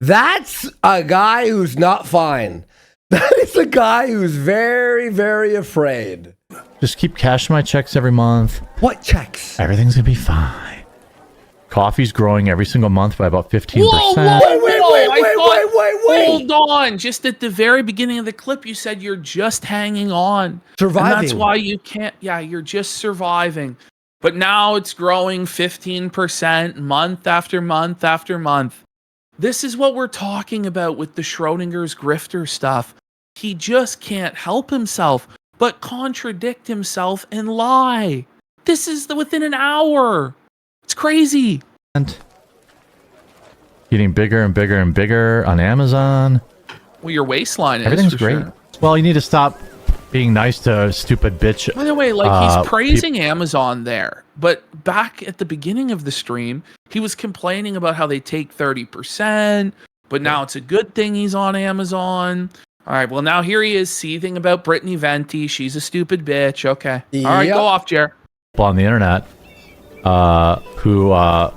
That's a guy who's not fine. That is a guy who's very, very afraid. Just keep cashing my checks every month. What checks? Everything's going to be fine. Coffee's growing every single month by about 15%. Wait. Hold on. Just at the very beginning of the clip, you said you're just hanging on. Surviving. And that's why you can't. Yeah, you're just surviving. But now it's growing 15% month after month after month. This is what we're talking about with the Schrodinger's grifter stuff. He just can't help himself but contradict himself and lie. This is within an hour. It's crazy. Getting bigger and bigger and bigger on Amazon. Well, your waistline is. Everything's for great. sure. Well, you need to stop being nice to stupid bitch. By the way, like, he's praising Amazon there, but back at the beginning of the stream, he was complaining about how they take 30%, but now it's a good thing he's on Amazon. All right, well, now here he is seething about Brittany Venti. She's a stupid bitch. Okay. All right, go off, Jer. On the internet who are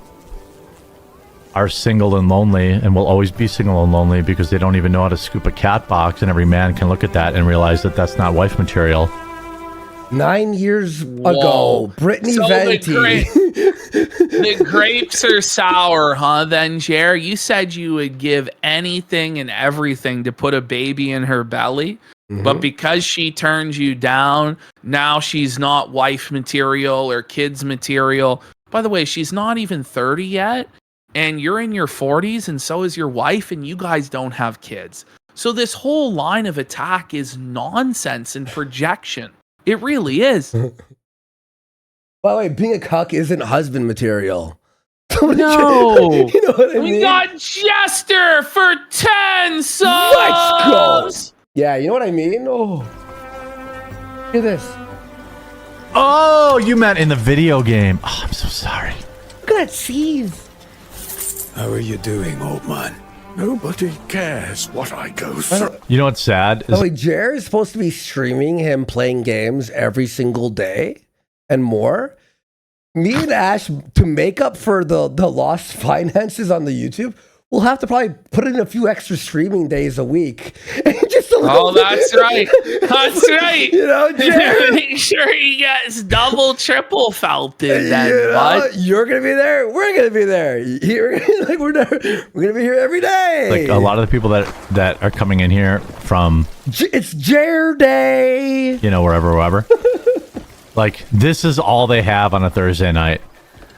single and lonely and will always be single and lonely because they don't even know how to scoop a cat box, and every man can look at that and realize that that's not wife material. 9 years ago, Brittany Venti. The grapes are sour, huh? Then, Jer, you said you would give anything and everything to put a baby in her belly. But because she turned you down, now she's not wife material or kids material. By the way, she's not even 30 yet, and you're in your 40s, and so is your wife, and you guys don't have kids. So this whole line of attack is nonsense and projection. It really is. By the way, being a cuck isn't husband material. No. You know what I mean? We got Jester for 10 subs. Let's go. Yeah, you know what I mean? Oh. Hear this. Oh, you meant in the video game. Oh, I'm so sorry. Look at that seize. How are you doing, old man? Nobody cares what I go through. You know what's sad? By the way, Jer is supposed to be streaming him playing games every single day and more. Me and Ash, to make up for the lost finances on the YouTube, we'll have to probably put in a few extra streaming days a week. Just a little bit. That's right. That's right. You know, Jer. Make sure he gets double, triple felted then, bud. You're going to be there. We're going to be there. We're going to be here every day. Like a lot of the people that are coming in here from... It's Jer Day. You know, wherever. Like, this is all they have on a Thursday night.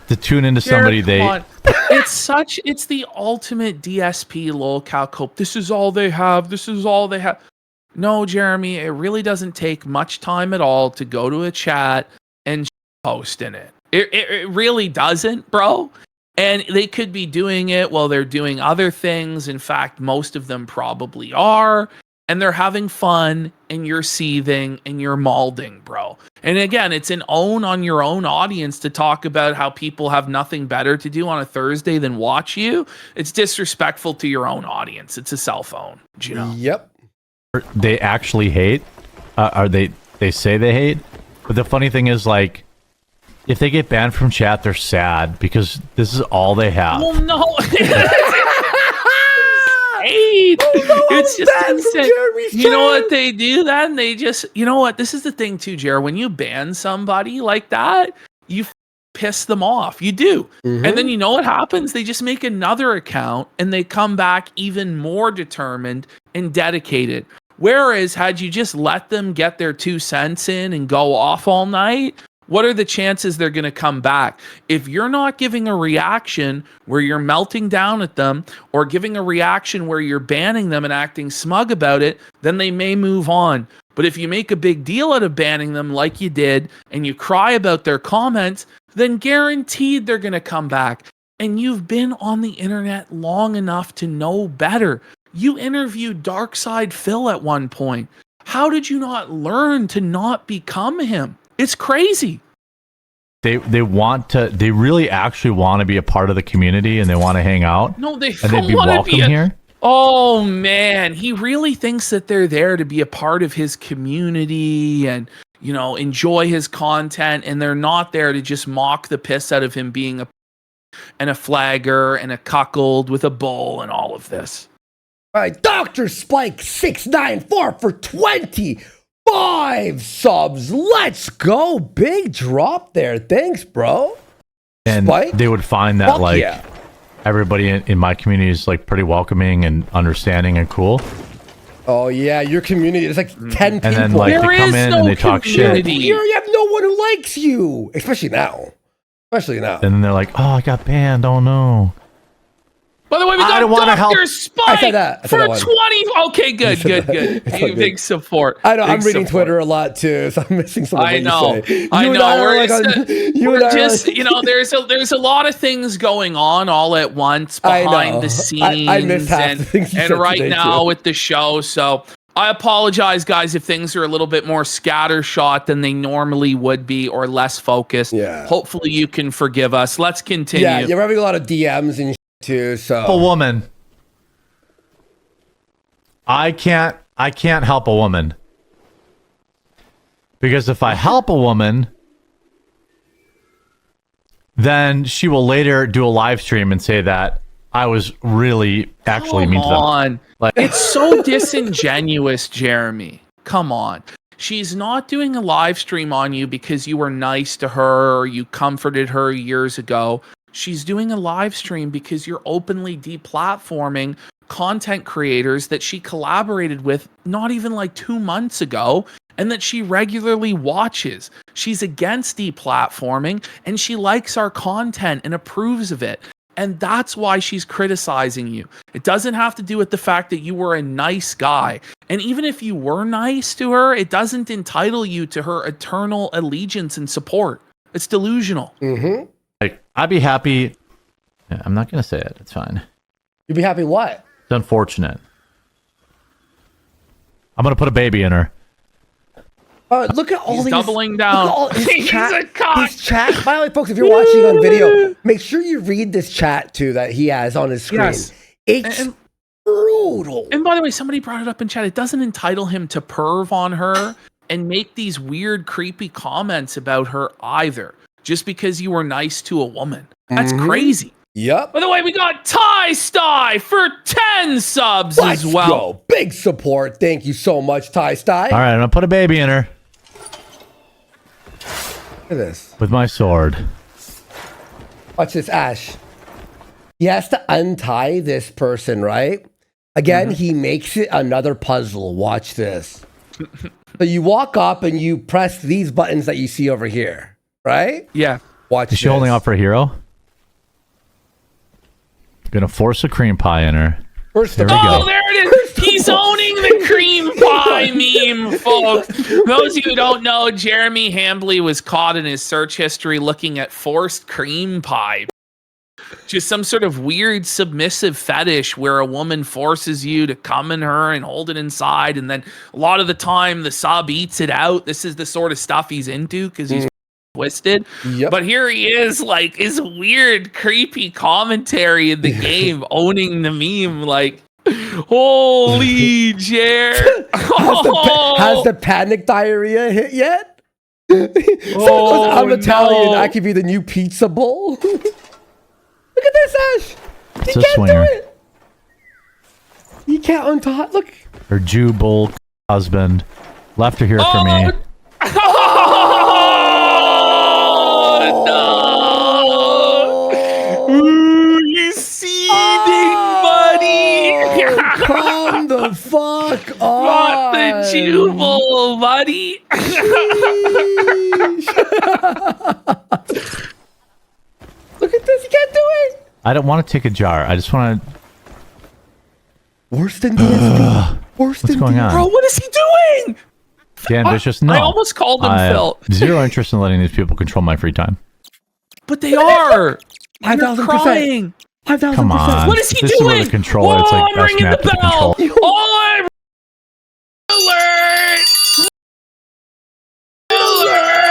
To tune into somebody It's the ultimate DSP lolcow cope. This is all they have. This is all they have. No, Jeremy, it really doesn't take much time at all to go to a chat and post in it. It really doesn't, bro. And they could be doing it while they're doing other things. In fact, most of them probably are. And they're having fun, and you're seething, and you're maulding, bro. And again, it's an own on your own audience to talk about how people have nothing better to do on a Thursday than watch you. It's disrespectful to your own audience. It's a cell phone, you know? Yep. They actually hate, or they say they hate. But the funny thing is, like, if they get banned from chat, they're sad because this is all they have. Well, no. It's just insane. You know what they do then? They just, you know what? This is the thing too, Jared. When you ban somebody like that, you piss them off. You do. And then you know what happens? They just make another account and they come back even more determined and dedicated. Whereas had you just let them get their 2 cents in and go off all night, what are the chances they're going to come back? If you're not giving a reaction where you're melting down at them or giving a reaction where you're banning them and acting smug about it, then they may move on. But if you make a big deal out of banning them like you did and you cry about their comments, then guaranteed they're going to come back. And you've been on the internet long enough to know better. You interviewed Darkside Phil at one point. How did you not learn to not become him? It's crazy. They really actually want to be a part of the community and they want to hang out. No, they and they'd be welcome here. Oh man, he really thinks that they're there to be a part of his community and, you know, enjoy his content, and they're not there to just mock the piss out of him being a flagger and a cuckold with a bull and all of this. All right, Dr. Spike 694 for 25 subs. Let's go. Big drop there. Thanks, bro. And Spike? they would find that, Fuck like, yeah. everybody in my community is, like, pretty welcoming and understanding and cool. Oh, yeah, your community. There's like 10 people. And then, like, they come in and they talk shit. You have no one who likes you. Especially now. And then they're like, oh, I got banned. Oh, no. By the way, we I don't got wanna help. Dr. Spike I said for that one. 20. Okay, good. Big support. I know. I'm Big reading support. Twitter a lot too, so I'm missing some of what I know. you say. I You and know. are We're like on- you we're and I are just, like- you know, there's a lot of things going on all at once I behind know. the scenes. I missed half the things you and said right today, now too. with the show. So I apologize, guys, if things are a little bit more scattershot than they normally would be or less focused. Yeah. Hopefully you can forgive us. Let's continue. Yeah, you're having a lot of DMs and too. So A woman. I can't help a woman. Because if I help a woman, then she will later do a live stream and say that I was really actually mean to them. Come on. Like, It's so disingenuous, Jeremy. Come on. She's not doing a live stream on you because you were nice to her or you comforted her years ago. She's doing a live stream because you're openly deplatforming content creators that she collaborated with not even like 2 months ago and that she regularly watches. She's against deplatforming and she likes our content and approves of it. And that's why she's criticizing you. It doesn't have to do with the fact that you were a nice guy. And even if you were nice to her, it doesn't entitle you to her eternal allegiance and support. It's delusional. like, I'd be happy. Yeah, I'm not going to say it. It's fine. You'd be happy what? It's unfortunate. I'm going to put a baby in her. Look at all He's these. doubling down. Look at all his He's chat. a cock. His chat. By the way, folks, if you're watching on video, make sure you read this chat too that he has on his screen. Yes. It's brutal. And by the way, somebody brought it up in chat. It doesn't entitle him to perv on her and make these weird, creepy comments about her either, just because you were nice to a woman. That's crazy. Yep. By the way, we got Ty Sty for 10 subs Let's as well. go. Big support. Thank you so much, Ty Sty. All right, I'm going to put a baby in her. Look at this. With my sword. Watch this, Ash. He has to untie this person, right? Again, he makes it another puzzle. Watch this. So you walk up and you press these buttons that you see over here, right? Yeah. Watch Is she holding out for a hero? Gonna force a cream pie in her. First There of we all, go. There it is. He's owning the cream pie meme, folks. Those of you who don't know, Jeremy Hambly was caught in his search history looking at forced cream pie. Just some sort of weird submissive fetish where a woman forces you to come in her and hold it inside, and then a lot of the time the sub eats it out. This is the sort of stuff he's into because he's twisted. But here he is, like, his weird, creepy commentary in the game, owning the meme, like, holy Jer. Has the panic diarrhea hit yet? I'm Italian. no. I could be the new pizza bowl. Look at this, Ash. It's He a can't swinger. do it. He can't untie. Look. Her Jew bull husband left her here for me. Oh, no. Ooh, he's seething, buddy. Come the fuck on. Got the jubal, buddy. Look at this. He can't do it. I don't want to take a jar. I just want to. Worse than DSP. Worse What's than going on? Bro, what is he doing? Dan Vicious, no. I almost called him I have Phil. zero interest in letting these people control my free time. But they are. You're 5,000%. crying. 5,000%. Come on. What is he This doing? is where the controller, it's like I'm best ringing map the to bell. control. Oh, I'm alert! Alert!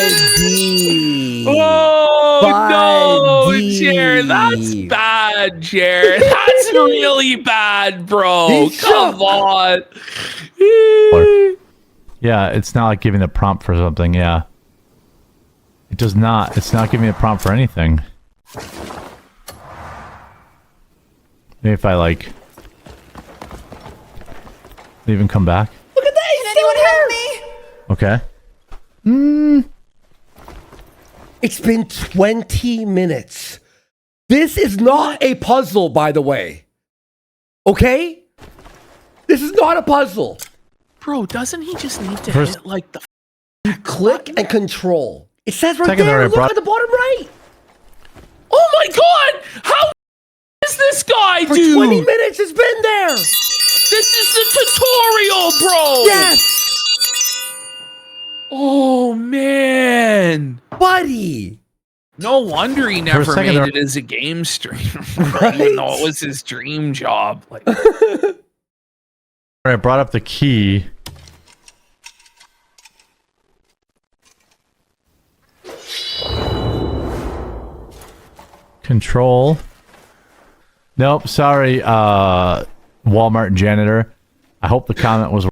5D. Oh, no, 5D. Jared. That's bad, Jared. That's really bad, bro. He's Come on. Yeah, it's not like giving the prompt for something. Yeah. It does not. It's not giving me a prompt for anything. Maybe if I, like, leave and come back. Look at that. He's still here. Okay. It's been 20 minutes. This is not a puzzle, by the way. Okay? This is not a puzzle. Bro, doesn't he just need to First- hit, like, the Click and control. It says right Second, there. I Look brought- at the bottom right. Oh my god! How is this guy, For dude? 20 minutes, it's been there. This is the tutorial, bro! Yes. Oh, man. Buddy. No wonder he For a never second made there- it as a game streamer, even though it was his dream job. Like, I brought up the key. Control. Nope, sorry, Walmart janitor. I hope the comment was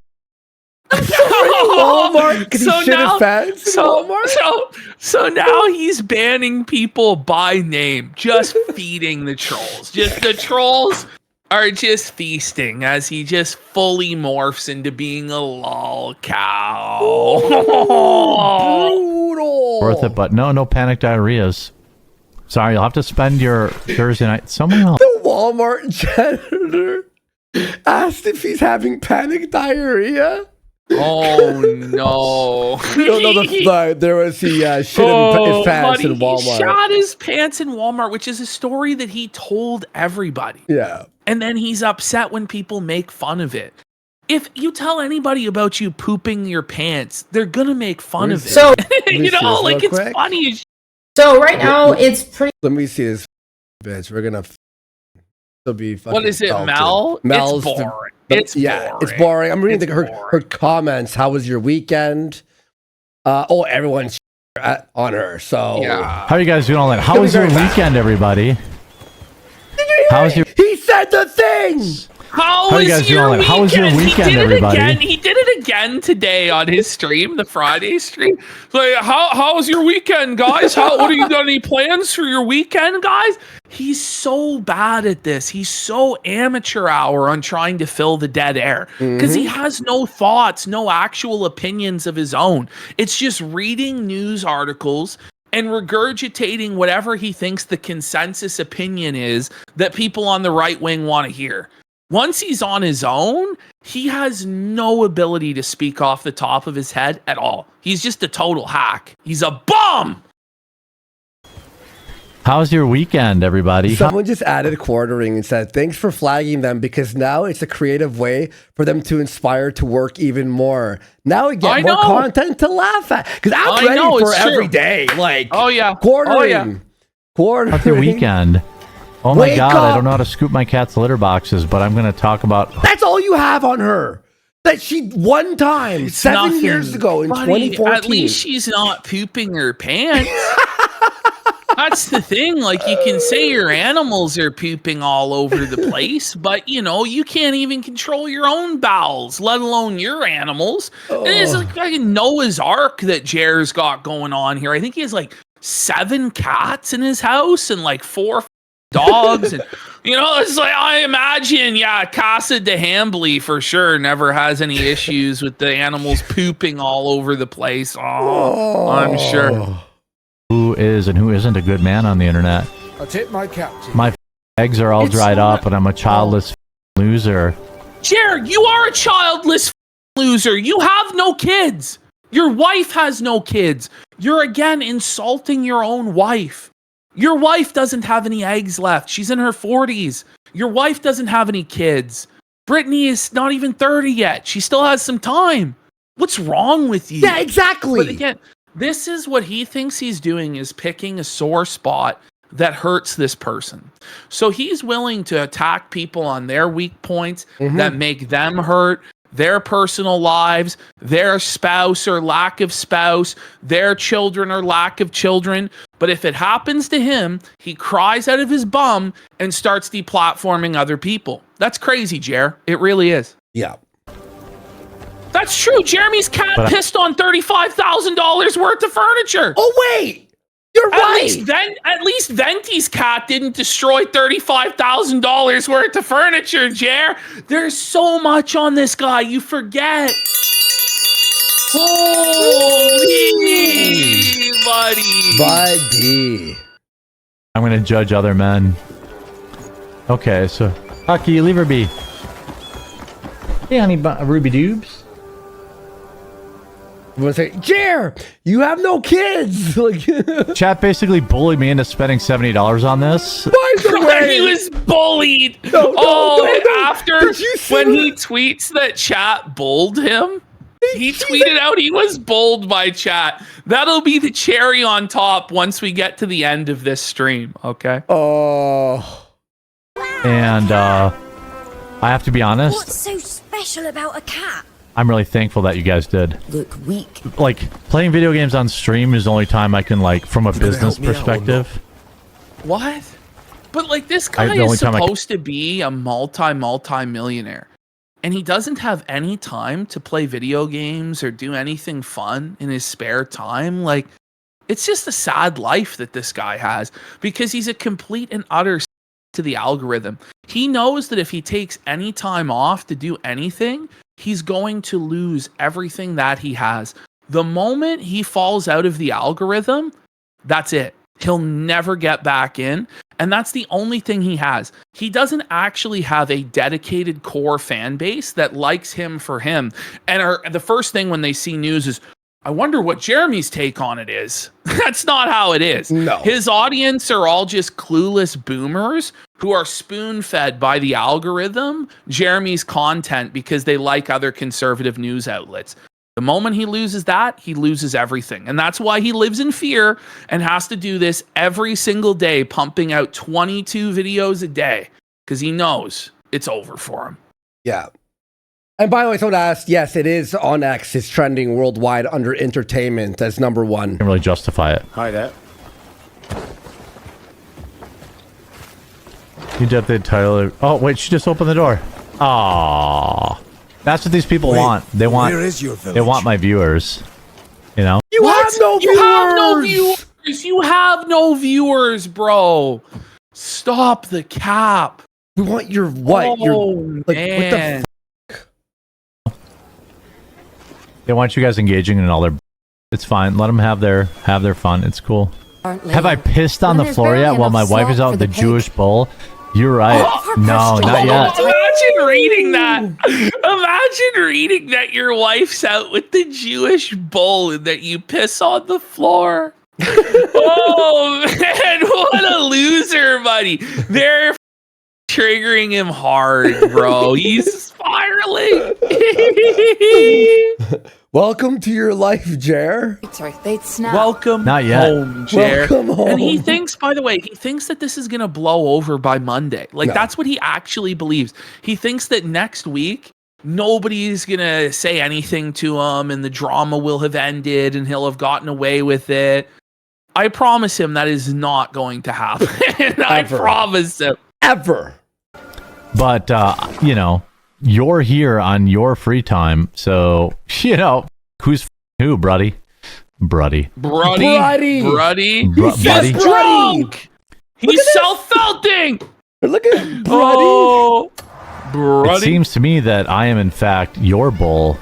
Walmart. Can he shit his pants in Walmart? So now he's banning people by name, just feeding the trolls. Just the trolls are just feasting as he just fully morphs into being a lol cow. Brutal. worth it, but no panic diarrheas. Sorry, you'll have to spend your Thursday night somewhere else. The Walmart janitor asked if he's having panic diarrhea. Oh no! You don't know there was he shit his pants buddy, in Walmart. He shot his pants in Walmart, which is a story that he told everybody. Yeah. And then he's upset when people make fun of it. If you tell anybody about you pooping your pants, they're gonna make fun of it. So- you know, like real it's quick. funny. as So right now it's pretty. Let me see this bitch. We're gonna be fucking What is it, salted. Mel? Mel's It's boring. It's yeah, boring. it's boring. I'm reading It's her comments. How was your weekend? Everyone's on her. So Yeah. How are you guys doing all that? How was your weekend, everybody? How was your He said the thing. How How you was guys your doing? weekend? How was your weekend, he did everybody? It again. He did it again today on his stream, the Friday stream. Like, how was your weekend, guys? What are you got any plans for your weekend, guys? He's so bad at this. He's so amateur hour on trying to fill the dead air because he has no thoughts, no actual opinions of his own. It's just reading news articles and regurgitating whatever he thinks the consensus opinion is that people on the right wing want to hear. Once he's on his own, he has no ability to speak off the top of his head at all. He's just a total hack. He's a bum. How's your weekend, everybody? Someone just added quartering and said, thanks for flagging them because now it's a creative way for them to inspire to work even more. Now we get more content to laugh at. Because I'm ready for every day. Like, quartering. Quartering. How's your weekend? Oh my Wake God, up. I don't know how to scoop my cat's litter boxes, but I'm going to talk about... That's all you have on her. That she one time, 7 years ago in 2014. At least she's not pooping her pants. That's the thing. Like, you can say your animals are pooping all over the place, but you know, you can't even control your own bowels, let alone your animals. And it's like fucking Noah's Ark that Jer's got going on here. I think he has like 7 cats in his house and like 4 dogs. And you know, it's like, I imagine, Casa de Hambly for sure never has any issues with the animals pooping all over the place. I'm sure. Who is and who isn't a good man on the internet? I tip my cap to you. My eggs are all dried up, and I'm a childless loser. Jer, you are a childless loser. You have no kids. Your wife has no kids. You're again insulting your own wife. Your wife doesn't have any eggs left. She's in her 40s. Your wife doesn't have any kids. Brittany is not even 30 yet. She still has some time. What's wrong with you? Yeah, exactly. But again, this is what he thinks he's doing, is picking a sore spot that hurts this person. So he's willing to attack people on their weak points that make them hurt, their personal lives, their spouse or lack of spouse, their children or lack of children. But if it happens to him, he cries out of his bum and starts deplatforming other people. That's crazy, Jer. It really is. Yeah. That's true. Jeremy's cat pissed on $35,000 worth of furniture. Oh, wait. You're right. At least Venti's cat didn't destroy $35,000 worth of furniture, Jer. There's so much on this guy. You forget. Holy buddy. I'm going to judge other men. Okay, so... Hucky, leave her be. Hey, honey, Ruby Doobs. You want to say, Jer, you have no kids. Chat basically bullied me into spending $70 on this. By the way, he was bullied. After when he tweets that chat bulled him, he tweeted out he was bulled by chat. That'll be the cherry on top once we get to the end of this stream. Okay. And I have to be honest. What's so special about a cat? I'm really thankful that you guys did. Look weak. Like, playing video games on stream is the only time I can, like, from a business perspective. What? But, like, this guy is supposed to be a multi-millionaire. And he doesn't have any time to play video games or do anything fun in his spare time. Like, it's just a sad life that this guy has. Because he's a complete and utter to the algorithm. He knows that if he takes any time off to do anything, he's going to lose everything that he has. The moment he falls out of the algorithm, that's it. He'll never get back in. And that's the only thing he has. He doesn't actually have a dedicated core fan base that likes him for him. And the first thing when they see news is, I wonder what Jeremy's take on it is. That's not how it is. No. His audience are all just clueless boomers who are spoon-fed by the algorithm Jeremy's content because they like other conservative news outlets. The moment he loses that, he loses everything. And that's why he lives in fear and has to do this every single day, pumping out 22 videos a day because he knows it's over for him. Yeah. And by the way, someone asked, yes, it is on X. It's trending worldwide under entertainment as number 1. Can't really justify it. Hi there. You just did title. Oh, wait, she just opened the door. Aww. That's what these people want. They want. where is your village? They want my viewers. You know. You have no viewers. You have no viewers. You have no viewers, bro. Stop the cap. We want your what? Oh, like, man. what the They want you guys engaging in all their. It's fine. Let them have their fun. It's cool. Have I pissed on the floor yet while my wife is out with the Jewish bull? You're right. No, not yet. Imagine reading that. Imagine reading that your wife's out with the Jewish bull and that you piss on the floor. Oh man, what a loser, buddy. They're triggering him hard, bro. He's spiraling. Welcome to your life, Jer. Sorry, they'd snap. Welcome Not yet. home, Jer. Welcome home. And he thinks, by the way, he thinks that this is going to blow over by Monday. Like, No. that's what he actually believes. He thinks that next week, nobody's going to say anything to him and the drama will have ended and he'll have gotten away with it. I promise him that is not going to happen. I promise him. Ever. But you know, you're here on your free time, so you know who's who, Bruddy. Bruddy. He's He's drunk. He's self-felting. Look at him, Oh, It seems to me that I am in fact your bull.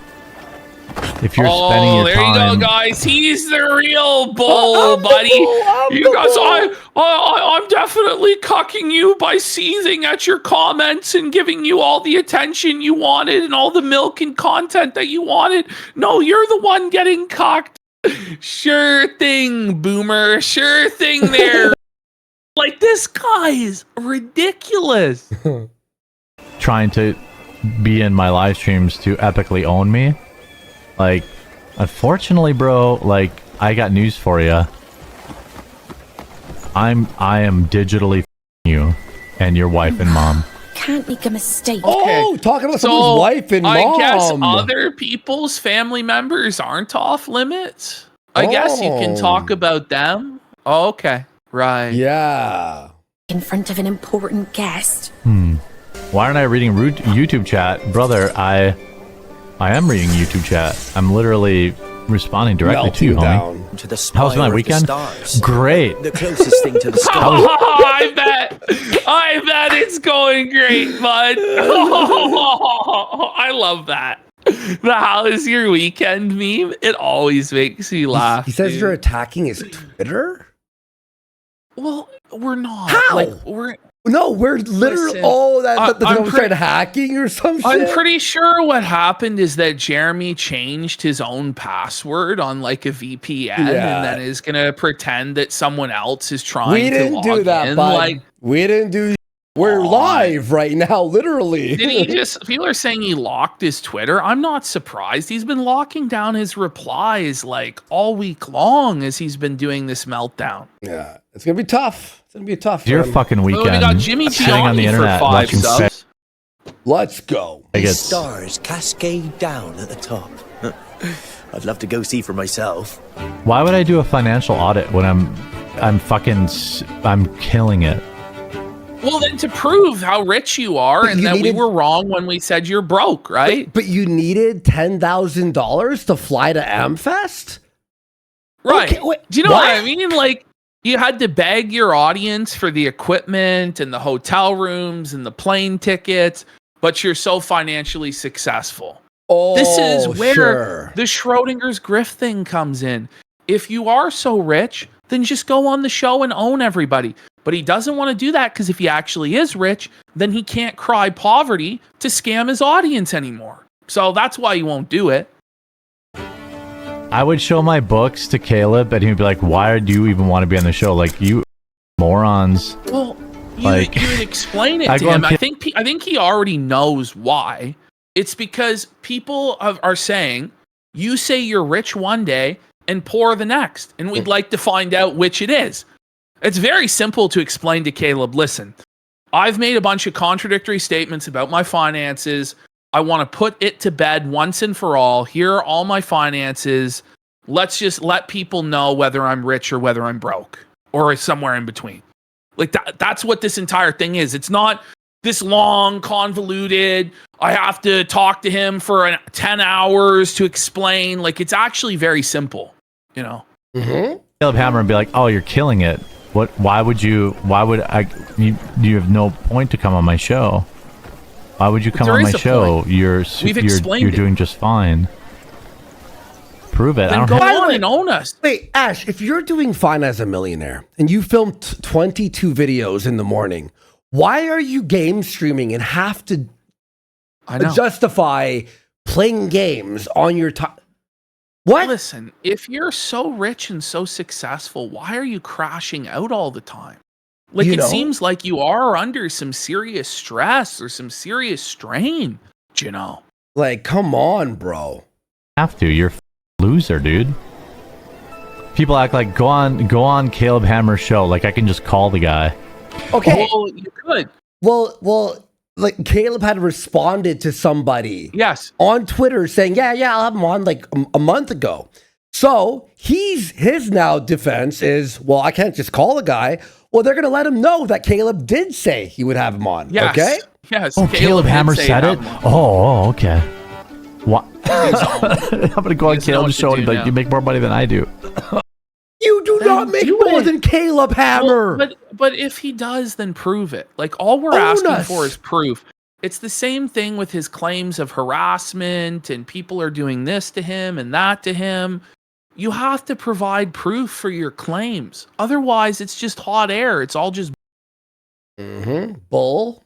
If you're spending your there time, you go, guys. He's the real bull, buddy. You guys, I'm definitely cucking you by seething at your comments and giving you all the attention you wanted and all the milk and content that you wanted. No, you're the one getting cucked. Sure thing, boomer. Sure thing there. Like, this guy is ridiculous. trying to be in my live streams to epically own me. Like, unfortunately, bro, like, I got news for you. I am digitally you and your wife and mom. Can't make a mistake. Oh, talking about someone's wife and mom. I guess other people's family members aren't off limits. I guess you can talk about them. Oh, okay, right. Yeah. In front of an important guest. Why aren't I reading YouTube chat? Brother, I am reading YouTube chat. I'm literally responding directly to you, homie. To the How was my weekend? Great. The closest thing to the stars. I bet it's going great, bud. I love that. The "how is your weekend" meme, it always makes me laugh. He says dude. you're attacking his Twitter? Well, we're not. How? Like, we're literally. Listen, That I'm was tried hacking or something. I'm pretty sure what happened is that Jeremy changed his own password on like a VPN and then is gonna pretend that someone else is trying We to didn't log do that, in. bud. Like, We didn't do. We're live right now, literally. did he just? People are saying he locked his Twitter. I'm not surprised. He's been locking down his replies like all week long as he's been doing this meltdown. Yeah, it's gonna be tough. It's gonna be tough. Your for him. fucking weekend. we got Jimmy sitting on the Gianni for internet 5 watching subs. Let's go. I The guess stars cascade down at the top. I'd love to go see for myself. why would I do a financial audit when I'm killing it? Well, then to prove how rich you are But and you that we needed- were wrong when we said you're broke, right? But you needed $10,000 to fly to Amfest? Right. Okay, wait, Do you know what what? I mean? Like, you had to beg your audience for the equipment and the hotel rooms and the plane tickets, but you're so financially successful. Oh, This is where sure. the Schrodinger's grift thing comes in. If you are so rich, then just go on the show and own everybody. But he doesn't want to do that because if he actually is rich, then he can't cry poverty to scam his audience anymore. So that's why he won't do it. I would show my books to Caleb and he'd be like, why do you even want to be on the show? Like, you morons. Well, you Like, would explain it I to go him. on I think he already knows why. It's because people are saying, you say you're rich one day and poor the next. And we'd like to find out which it is. It's very simple to explain to Caleb, listen, I've made a bunch of contradictory statements about my finances. I want to put it to bed once and for all. Here are all my finances. Let's just let people know whether I'm rich or whether I'm broke or somewhere in between. Like that's what this entire thing is. It's not this long, convoluted, I have to talk to him for 10 hours to explain. Like, it's actually very simple, you know? Mm-hmm. Caleb Hammer and be like, oh, you're killing it. Why would you have no point to come on my show? Why would you come There on my is a show? point. You're explained it. doing just fine. Prove it. I Then don't go have on and own us. Wait, Ash, if you're doing fine as a millionaire and you filmed 22 videos in the morning, why are you game streaming and have to I know. justify playing games on your time? What? Listen, if you're so rich and so successful, why are you crashing out all the time? Like, You it know? seems like you are under some serious stress or some serious strain, you know? Like, come on, bro. Have to. You're a loser, dude. People act like go on Caleb Hammer's show. Like I can just call the guy. Okay. Well, you could. Well, like Caleb had responded to somebody. Yes. On Twitter saying, yeah, I'll have him on like a month ago. So his now defense is, well, I can't just call the guy. Well, they're going to let him know that Caleb did say he would have him on. Yes. Okay? Yes. Oh, Caleb did Hammer say said have it? him on. Oh, okay. What? I'm going to go on doesn't know Caleb's what to show and do be like, now. you make more money than I do. You do not make do more it. than Caleb Hammer. Well, but if he does, then prove it. Like, all we're Own asking us. for is proof. It's the same thing with his claims of harassment and people are doing this to him and that to him. You have to provide proof for your claims. Otherwise, it's just hot air. It's all just Bull.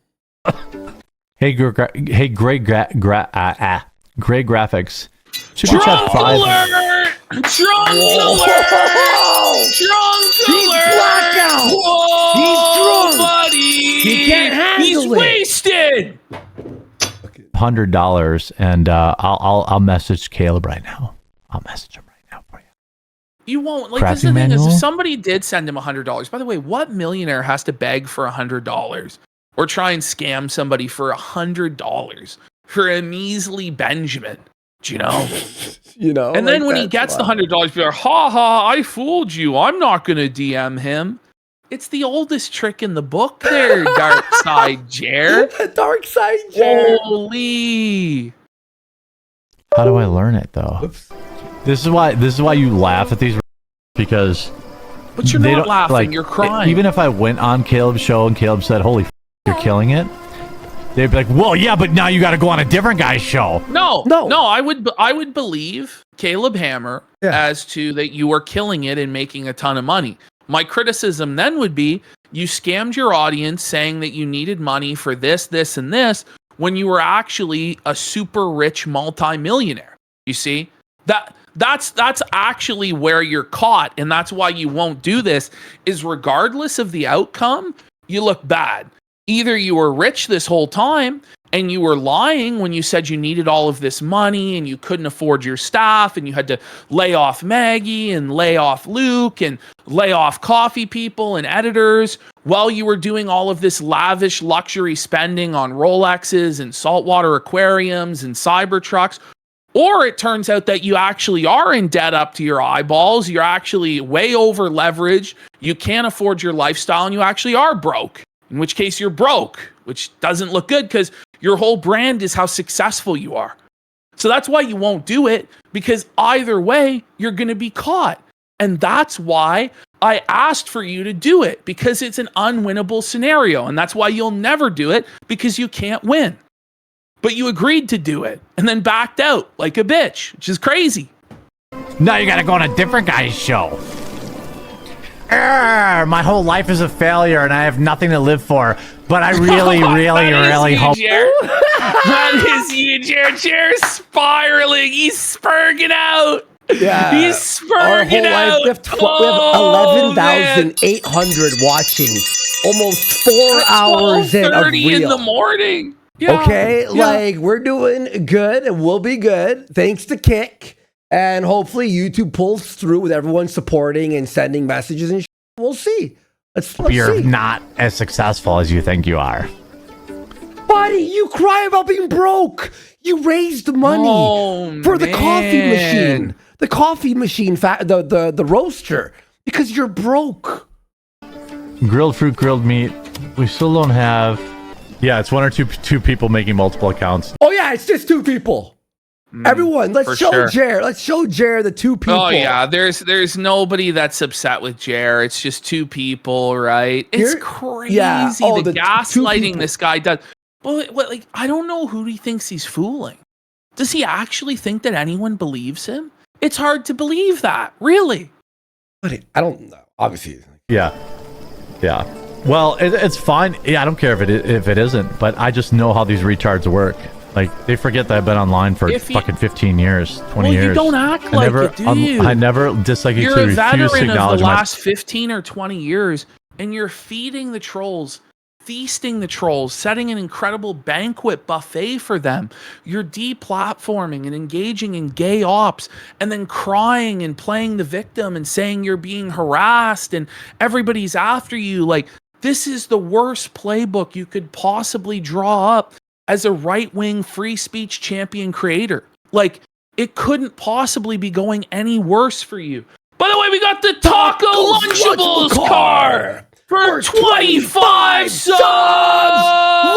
Hey, Grey Graphics. Super chat Drunk 5. alert! Drunk alert! Drunk He's alert! blackout! Whoa, He's drunk! buddy! He can't handle He's it. wasted! $100, and I'll message Caleb right now. I'll message him right now for you. You won't. Like, this is the Crafting thing is, manual? if somebody did send him $100, by the way, what millionaire has to beg for $100 or try and scam somebody for $100 for a measly Benjamin? Do you know? You know? And then like when he that's gets the wild. $100, be like, ha ha, I fooled you. I'm not going to DM him. It's the oldest trick in the book there, Dark Side Jer. Dark Side Jer. Holy. How do I learn it though? This is why you laugh at these because But you're they not don't- laughing, like, you're crying. Even if I went on Caleb's show and Caleb said, "Holy, you're killing it," they'd be like, "Well, yeah, but now you got to go on a different guy's show." No, I would believe Caleb Hammer as to that you are killing it and making a ton of money. My criticism then would be you scammed your audience saying that you needed money for this, this, and this when you were actually a super rich multimillionaire. You see? That's actually where you're caught, and that's why you won't do this, is regardless of the outcome, you look bad. Either you were rich this whole time and you were lying when you said you needed all of this money and you couldn't afford your staff and you had to lay off Maggie and lay off Luke and lay off coffee people and editors while you were doing all of this lavish luxury spending on Rolexes and saltwater aquariums and Cybertrucks. Or it turns out that you actually are in debt up to your eyeballs. You're actually way over leveraged. You can't afford your lifestyle and you actually are broke. In which case you're broke, which doesn't look good because your whole brand is how successful you are. So that's why you won't do it, because either way, you're going to be caught. And that's why I asked for you to do it, because it's an unwinnable scenario. And that's why you'll never do it, because you can't win. But you agreed to do it and then backed out like a bitch, which is crazy. Now you got to go on a different guy's show. My whole life is a failure and I have nothing to live for. But I really, really hope. That is you, Jared. Jared's spiraling. He's spurging out. Yeah. He's Our spurging whole out. life, we have 11,800 watching. Almost 4 hours in of 12:30 in reel. the morning. Yeah. Okay, Yeah. like we're doing good and we'll be good thanks to Kick. And hopefully YouTube pulls through with everyone supporting and sending messages and we'll see. Let's You're see. not as successful as you think you are. Buddy, you cry about being broke. You raised money for the coffee machine. The coffee machine, the roaster, because you're broke. Grilled fruit, grilled meat. We still don't have. Yeah, it's one or two people making multiple accounts. Oh yeah, it's just 2 people. Everyone, let's for show sure. Jer. Let's show Jer the 2 people. Oh yeah, there's nobody that's upset with Jer. It's just 2 people, right? It's Here- crazy yeah. Oh, the the two gaslighting people. this guy does. But like, I don't know who he thinks he's fooling. Does he actually think that anyone believes him? It's hard to believe that, really. But I don't know. Obviously. Yeah. Well, it's fine. Yeah, I don't care if it isn't, but I just know how these retards work. Like they forget that I've been online for fucking 15 years, 20 years. You don't act like it, do you? I never dislike you. You're to a refuse to veteran of acknowledge the my last 15 or 20 years, and you're feeding the trolls, feasting the trolls, setting an incredible banquet buffet for them. You're deplatforming and engaging in gay ops, and then crying and playing the victim and saying you're being harassed and everybody's after you. Like, this is the worst playbook you could possibly draw up as a right-wing free speech champion creator. Like, it couldn't possibly be going any worse for you. By the way, we got the Taco Lunchables car for 25 subs!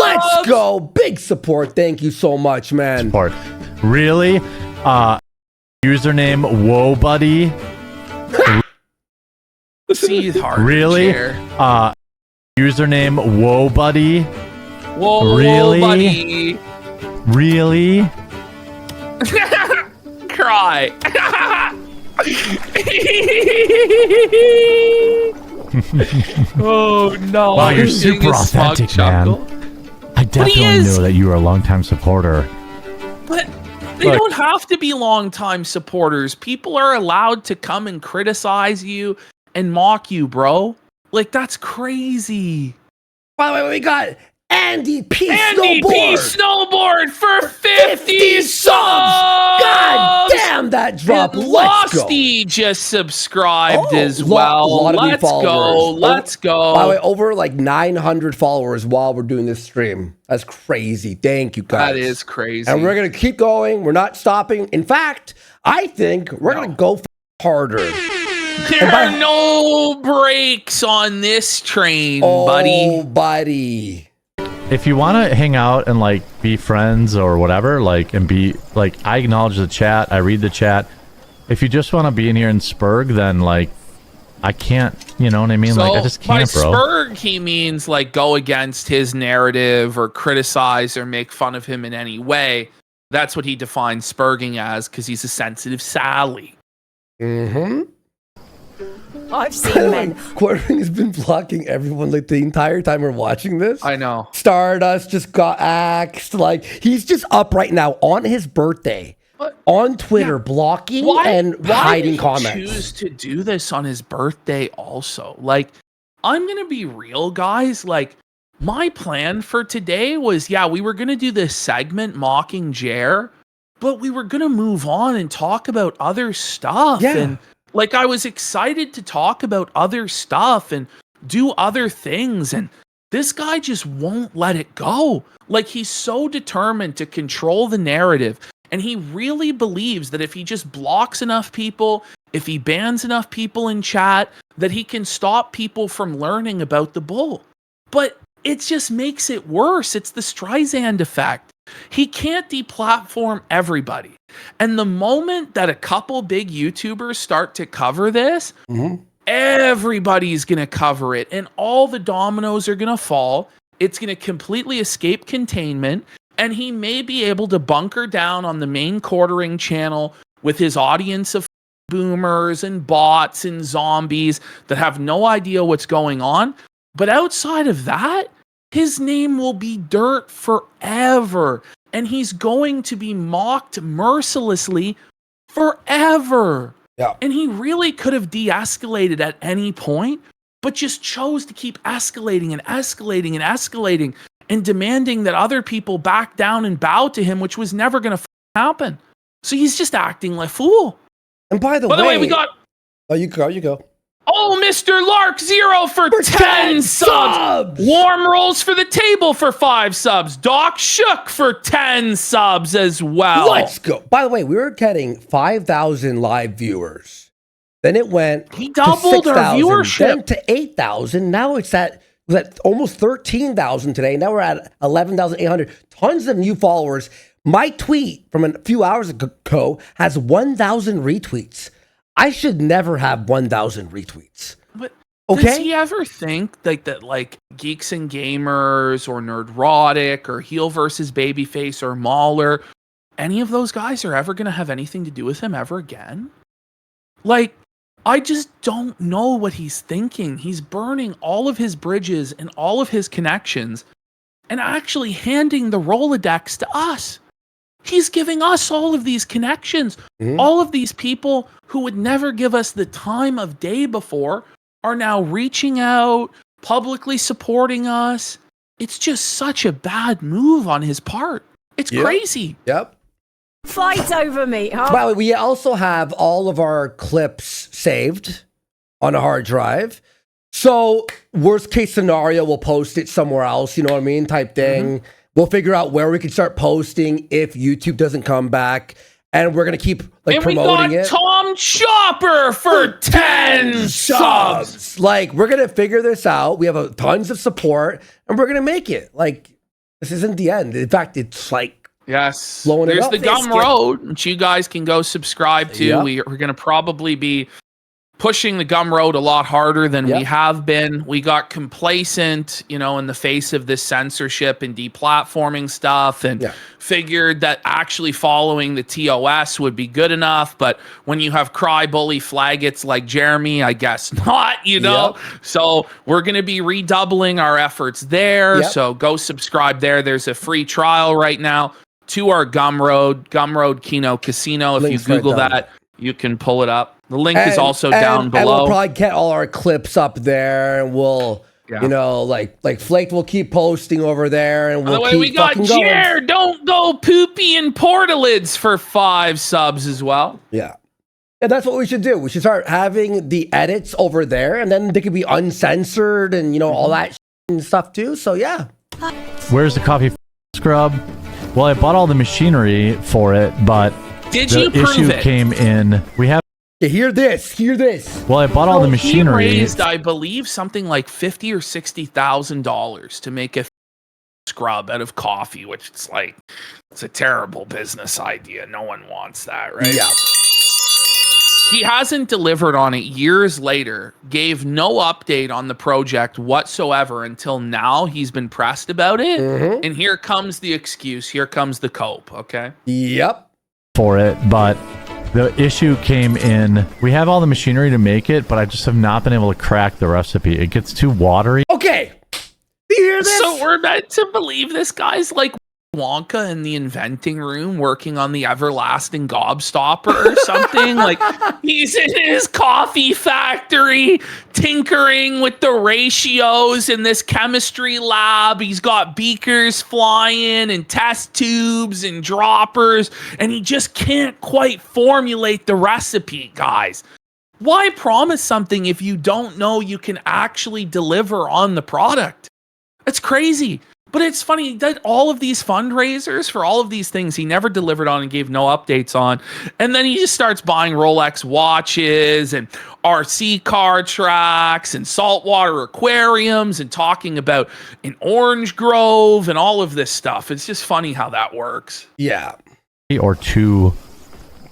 Let's go. Big support. Thank you so much, man. Support. Really? Username WoBuddy. See hard. Really? Username WoBuddy. Whoa, really? buddy. Really? Cry. Oh no! Wow, you're super authentic, man. I definitely know that you are a longtime supporter. But they don't have to be longtime supporters. People are allowed to come and criticize you and mock you, bro. Like, that's crazy. By the way, we got Andy P. Snowboard for 50 subs! God damn, that drop. And Let's go. Losty just subscribed as A well. lot of new Let's go. followers. Let's go. By the way, over like 900 followers while we're doing this stream. That's crazy. Thank you, guys. That is crazy. And we're going to keep going. We're not stopping. In fact, I think we're going to go harder. There are no brakes on this train, buddy. Buddy. If you want to hang out and like be friends or whatever, like and be like, I acknowledge the chat, I read the chat. If you just want to be in here and spurg, then like I can't, you know what I mean? So like I just can't, by bro. spurg, he means like go against his narrative or criticize or make fun of him in any way. That's what he defines spurging as, because he's a sensitive Sally. Mm-hmm. I've seen men. Quartering has been blocking everyone like the entire time we're watching this. I know. Stardust just got axed. Like, he's just up right now on his birthday on Twitter, blocking and hiding comments. Why did he choose to do this on his birthday also? Like, I'm going to be real, guys. Like, my plan for today was, we were going to do this segment mocking Jer, but we were going to move on and talk about other stuff. Yeah. And like, I was excited to talk about other stuff and do other things. And this guy just won't let it go. Like, he's so determined to control the narrative. And he really believes that if he just blocks enough people, if he bans enough people in chat, that he can stop people from learning about the bull. But it just makes it worse. It's the Streisand effect. He can't deplatform everybody. And the moment that a couple big YouTubers start to cover this, everybody's going to cover it. And all the dominoes are going to fall. It's going to completely escape containment. And he may be able to bunker down on the main quartering channel with his audience of boomers and bots and zombies that have no idea what's going on. But outside of that, his name will be dirt forever. And he's going to be mocked mercilessly forever. Yeah. And he really could have de-escalated at any point, but just chose to keep escalating and escalating and escalating and demanding that other people back down and bow to him, which was never going to happen. So he's just acting like a fool. And by the way, we got... Oh, you go. Oh, Mr. Lark 0 for 10 subs. Warm rolls for the table for 5 subs. Doc Shook for 10 subs as well. Let's go. By the way, we were getting 5,000 live viewers. Then it went He doubled to our 6,000, viewership. then to 8,000. Now it's at almost 13,000 today. Now we're at 11,800. Tons of new followers. My tweet from a few hours ago has 1,000 retweets. I should never have 1,000 retweets. But okay? Does he ever think that Geeks and Gamers or Nerdrotic or Heel versus Babyface or Mauler, any of those guys are ever going to have anything to do with him ever again? Like, I just don't know what he's thinking. He's burning all of his bridges and all of his connections and actually handing the Rolodex to us. He's giving us all of these connections. All of these people who would never give us the time of day before are now reaching out, publicly supporting us. It's just such a bad move on his part. It's crazy. Yep. Fight over me, huh? By the way, we also have all of our clips saved on a hard drive. So worst case scenario, we'll post it somewhere else, you know what I mean, type thing. We'll figure out where we can start posting if YouTube doesn't come back. And we're going to keep like promoting it. And we got Tom Chopper for 10 subs. Like, we're going to figure this out. We have tons of support and we're going to make it. Like, this isn't the end. In fact, it's like, yes, blowing it there's up. the Gumroad, which you guys can go subscribe to. Yep. We're going to probably be pushing the Gumroad a lot harder than we have been. We got complacent, you know, in the face of this censorship and deplatforming stuff, and figured that actually following the TOS would be good enough. But when you have cry bully flaggots like Jeremy, I guess not, you know? So we're going to be redoubling our efforts there. So go subscribe there. There's a free trial right now to our Gumroad Kino Casino. If Links you Google right down. that, you can pull it up. The link is also down below. And we'll probably get all our clips up there, and we'll, you know, like Flake will keep posting over there, and By the we'll way, keep we got fucking going. Jer, don't go poopy and portalids for 5 subs as well. Yeah. And that's what we should do. We should start having the edits over there, and then they could be uncensored and, you know, all that and stuff too. So, yeah. Where's the coffee scrub? Well, I bought all the machinery for it, but Did the you prove issue it? came in. We have. Hear this. Well, I bought all the He machinery. raised, I believe, something like $50,000 or $60,000 to make a scrub out of coffee, which it's like, it's a terrible business idea. No one wants that, right? Yeah. He hasn't delivered on it years later, gave no update on the project whatsoever until now. He's been pressed about it. And here comes the excuse. Here comes the cope, okay? Yep. For it, but the issue came in. We have all the machinery to make it, but I just have not been able to crack the recipe. It gets too watery. Okay. Do you hear this? So we're meant to believe this guy's like Wonka in the inventing room working on the everlasting gobstopper or something. Like, he's in his coffee factory tinkering with the ratios in this chemistry lab. He's got beakers flying and test tubes and droppers, and he just can't quite formulate the recipe, guys. Why promise something if you don't know you can actually deliver on the product? It's crazy. But it's funny that all of these fundraisers for all of these things he never delivered on and gave no updates on. And then he just starts buying Rolex watches and RC car tracks and saltwater aquariums and talking about an orange grove and all of this stuff. It's just funny how that works. Yeah. Or too,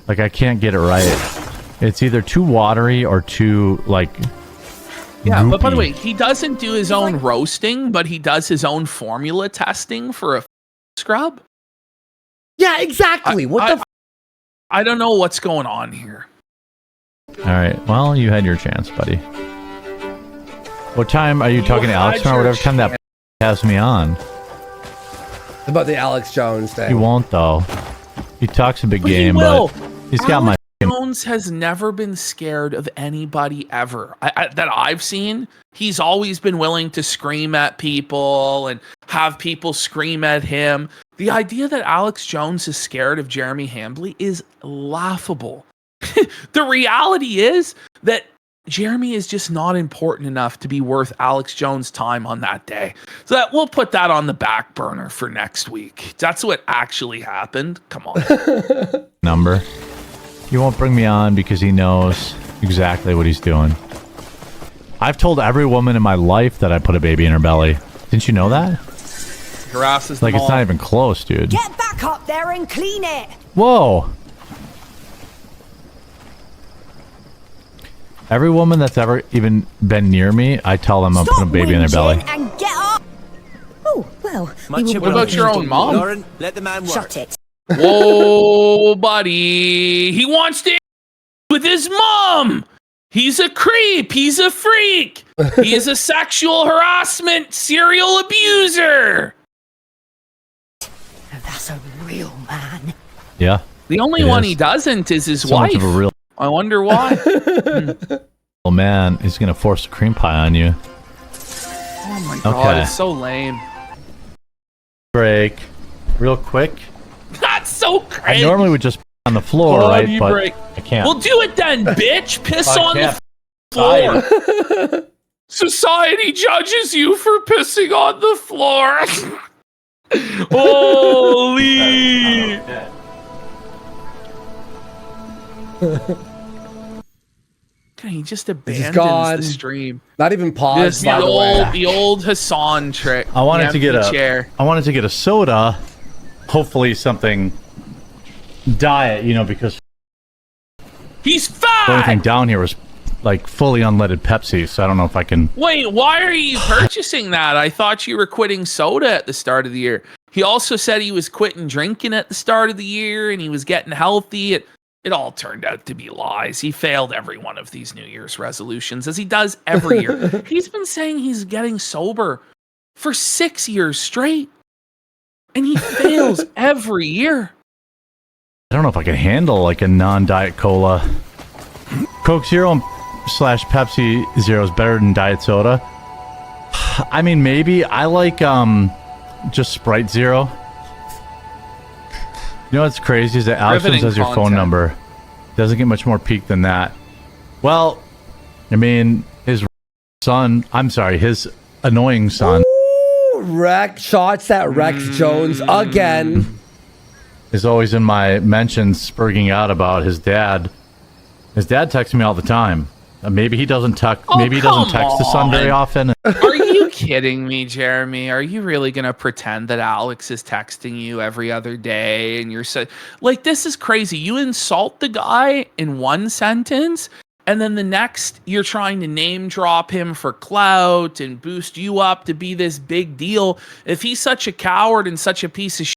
like, I can't get it right. It's either too watery or too, like, yeah, but by the goopy. way, he doesn't do his own roasting, but he does his own formula testing for a scrub. Yeah, exactly. I don't know what's going on here. All right. Well, you had your chance, buddy. What time are you talking to Alex had or your whatever time that has me on? It's about the Alex Jones thing. He won't, though. He talks a big But he game, will. but he's got my. Jones has never been scared of anybody ever that I've seen. He's always been willing to scream at people and have people scream at him. The idea that Alex Jones is scared of Jeremy Hambly is laughable. The reality is that Jeremy is just not important enough to be worth Alex Jones' time on that day. So that we'll put that on the back burner for next week. That's what actually happened. Come on. Number. He won't bring me on because he knows exactly what he's doing. I've told every woman in my life that I put a baby in her belly. Didn't you know that? Harasses Like, them it's not all. even close, dude. Get back up there and clean it. Whoa. Every woman that's ever even been near me, I tell them I'm putting a baby in their belly. And get up. Oh, well. Much we will What about your own mom? Lauren, let the man work. Shut it. Whoa, buddy. He wants to with his mom. He's a creep. He's a freak. He is a sexual harassment serial abuser. That's a real man. Yeah. The only it one is. he doesn't is his So wife. much of a real I wonder why. oh man, he's gonna force a cream pie on you. Oh my god, it's so lame. Break. Real quick. That's so I crazy. normally would just on the floor, right? Body But break. I can't. Well, do it then, bitch. Piss I on can't. the floor. Society judges you for pissing on the floor. Holy. He just abandons gone. the stream. Not even paused. Just By the way. the old Hassan trick. I wanted The to get empty a chair. I wanted to get a soda. Hopefully something diet, because He's the only thing fat. down here was like fully unleaded Pepsi, so I don't know if I can. Wait, why are you purchasing that? I thought you were quitting soda at the start of the year. He also said he was quitting drinking at the start of the year and he was getting healthy. It all turned out to be lies. He failed every one of these New Year's resolutions, as he does every year. He's been saying he's getting sober for 6 years straight, and he fails every year. I don't know if I can handle like a non-diet cola. Coke Zero / Pepsi Zero is better than diet soda. I mean, maybe I like just Sprite Zero. You know what's crazy is that Alex Riveting has your phone content. number. Doesn't get much more peak than that. Well, I mean, his annoying son Rex shots at Rex Jones again. is always in my mentions spurging out about his dad. His dad texts me all the time. Maybe he doesn't text. Maybe he doesn't text his son very often. Are you kidding me, Jeremy? Are you really going to pretend that Alex is texting you every other day and you're like, this is crazy. You insult the guy in one sentence and then the next you're trying to name drop him for clout and boost you up to be this big deal. If he's such a coward and such a piece of shit,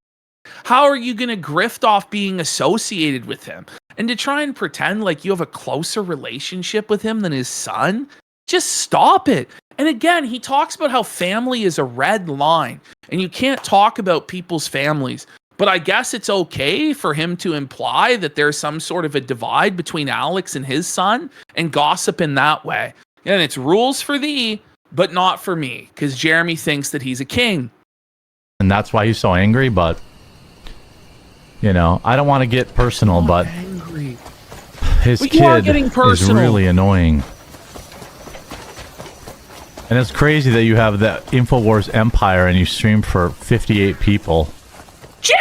how are you going to grift off being associated with him? And to try and pretend like you have a closer relationship with him than his son? Just stop it. And again, he talks about how family is a red line and you can't talk about people's families. But I guess it's okay for him to imply that there's some sort of a divide between Alex and his son and gossip in that way. And it's rules for thee, but not for me, because Jeremy thinks that he's a king. And that's why he's so angry, but I don't want to get personal, but his But you are kid getting is personal. really annoying. And it's crazy that you have the InfoWars Empire and you stream for 58 people. Jer!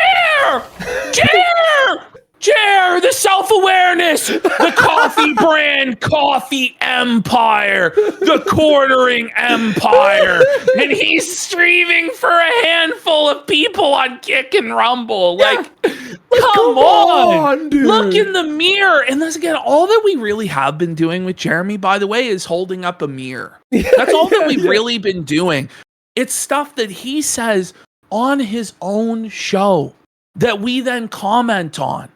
The self-awareness, the coffee brand coffee empire, the quartering empire, and he's streaming for a handful of people on Kick and Rumble. Like, come on, dude. Look in the mirror. And this again, all that we really have been doing with Jeremy, by the way, is holding up a mirror. That's all that we've really been doing. It's stuff that he says on his own show that we then comment on.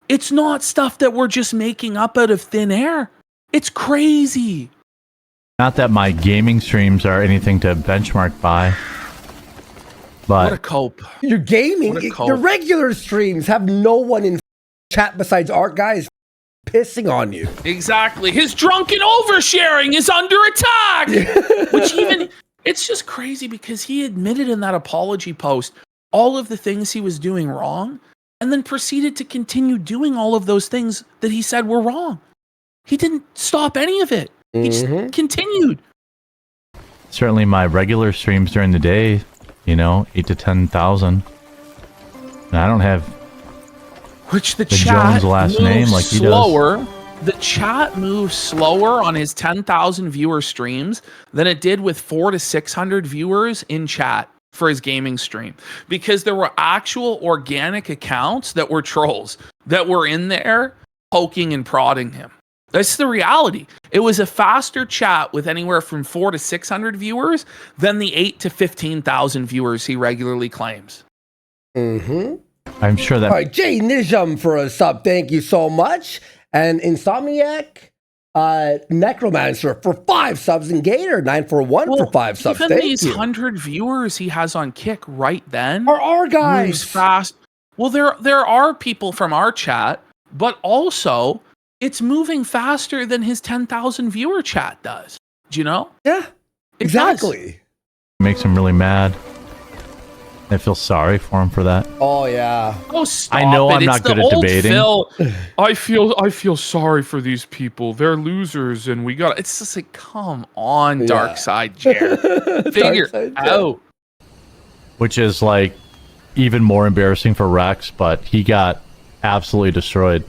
It's not stuff that we're just making up out of thin air. It's crazy. Not that my gaming streams are anything to benchmark by, but What a cope. Your gaming, What a cope. your regular streams have no one in chat besides Art Guys pissing on you. Exactly. His drunken oversharing is under attack. Which even, it's just crazy because he admitted in that apology post all of the things he was doing wrong and then proceeded to continue doing all of those things that he said were wrong. He didn't stop any of it. He just continued. certainly my regular streams during the day, 8 to 10,000. And I don't have Which the Jones chat last moves name like he slower. does. The chat moves slower on his 10,000 viewer streams than it did with 400 to 600 viewers in chat for his gaming stream, because there were actual organic accounts that were trolls that were in there poking and prodding him. That's the reality. It was a faster chat with anywhere from 400 to 600 viewers than the 8 to 15,000 viewers he regularly claims. Mm-hmm. I'm sure that. All right, Jay Nijam for a sub. Thank you so much. And Insomniac, Necromancer for 5 subs, and Gator 941 for 5 subs. Even Thank these you. 100 viewers he has on Kick right then are our guys. moves fast. Well, there are people from our chat, but also it's moving faster than his 10,000 viewer chat does. Do you know? Yeah, exactly. Makes him really mad. I feel sorry for him for that. Oh yeah. Oh, stop I know it. I'm It's not the good at old debating. Phil, I feel sorry for these people. They're losers, and we got. It's just like, come on, Dark Side Jer, figure out. Which is like even more embarrassing for Rex, but he got absolutely destroyed.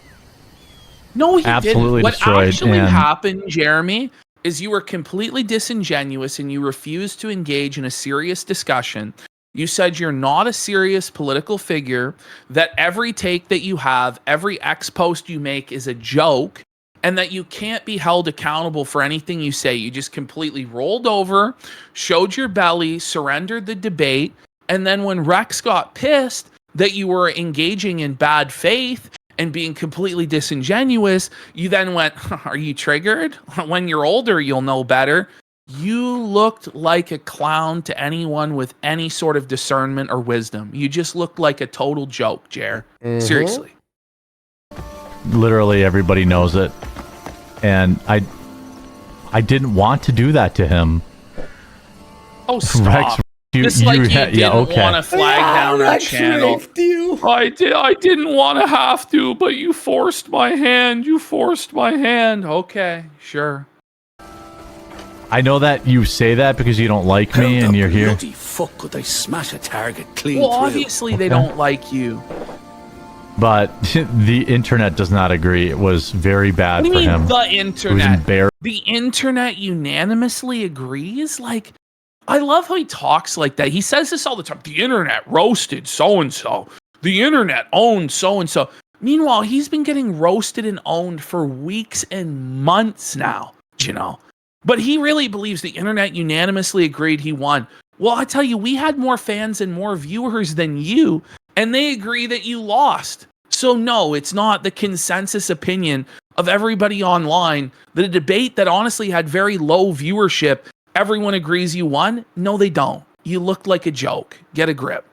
No, he Absolutely didn't. What destroyed, actually and- happened, Jeremy, is you were completely disingenuous and you refused to engage in a serious discussion. You said you're not a serious political figure, that every take that you have, every X post you make is a joke, and that you can't be held accountable for anything you say. You just completely rolled over, showed your belly, surrendered the debate, and then when Rex got pissed that you were engaging in bad faith and being completely disingenuous, you then went, are you triggered? When you're older, you'll know better. You looked like a clown to anyone with any sort of discernment or wisdom. You just looked like a total joke, Jer. Seriously. Literally everybody knows it. And I didn't want to do that to him. Oh, stop. Rex, Just like you didn't want to flag down our Rex channel. raped you. I didn't want to have to, but you forced my hand. You forced my hand. Okay, sure. I know that you say that because you don't like me and you're here. Bloody fuck could they smash a target clean Well, through? obviously they don't like you. But the internet does not agree. It was very bad What do for you mean him. the It was internet? embarrassing. The internet unanimously agrees? Like, I love how he talks like that. He says this all the time. The internet roasted so-and-so. The internet owned so-and-so. Meanwhile, he's been getting roasted and owned for weeks and months now, you know. But he really believes the internet unanimously agreed he won. Well, I tell you, we had more fans and more viewers than you, and they agree that you lost. So no, it's not the consensus opinion of everybody online that a debate that honestly had very low viewership, everyone agrees you won. No, they don't. You looked like a joke. Get a grip.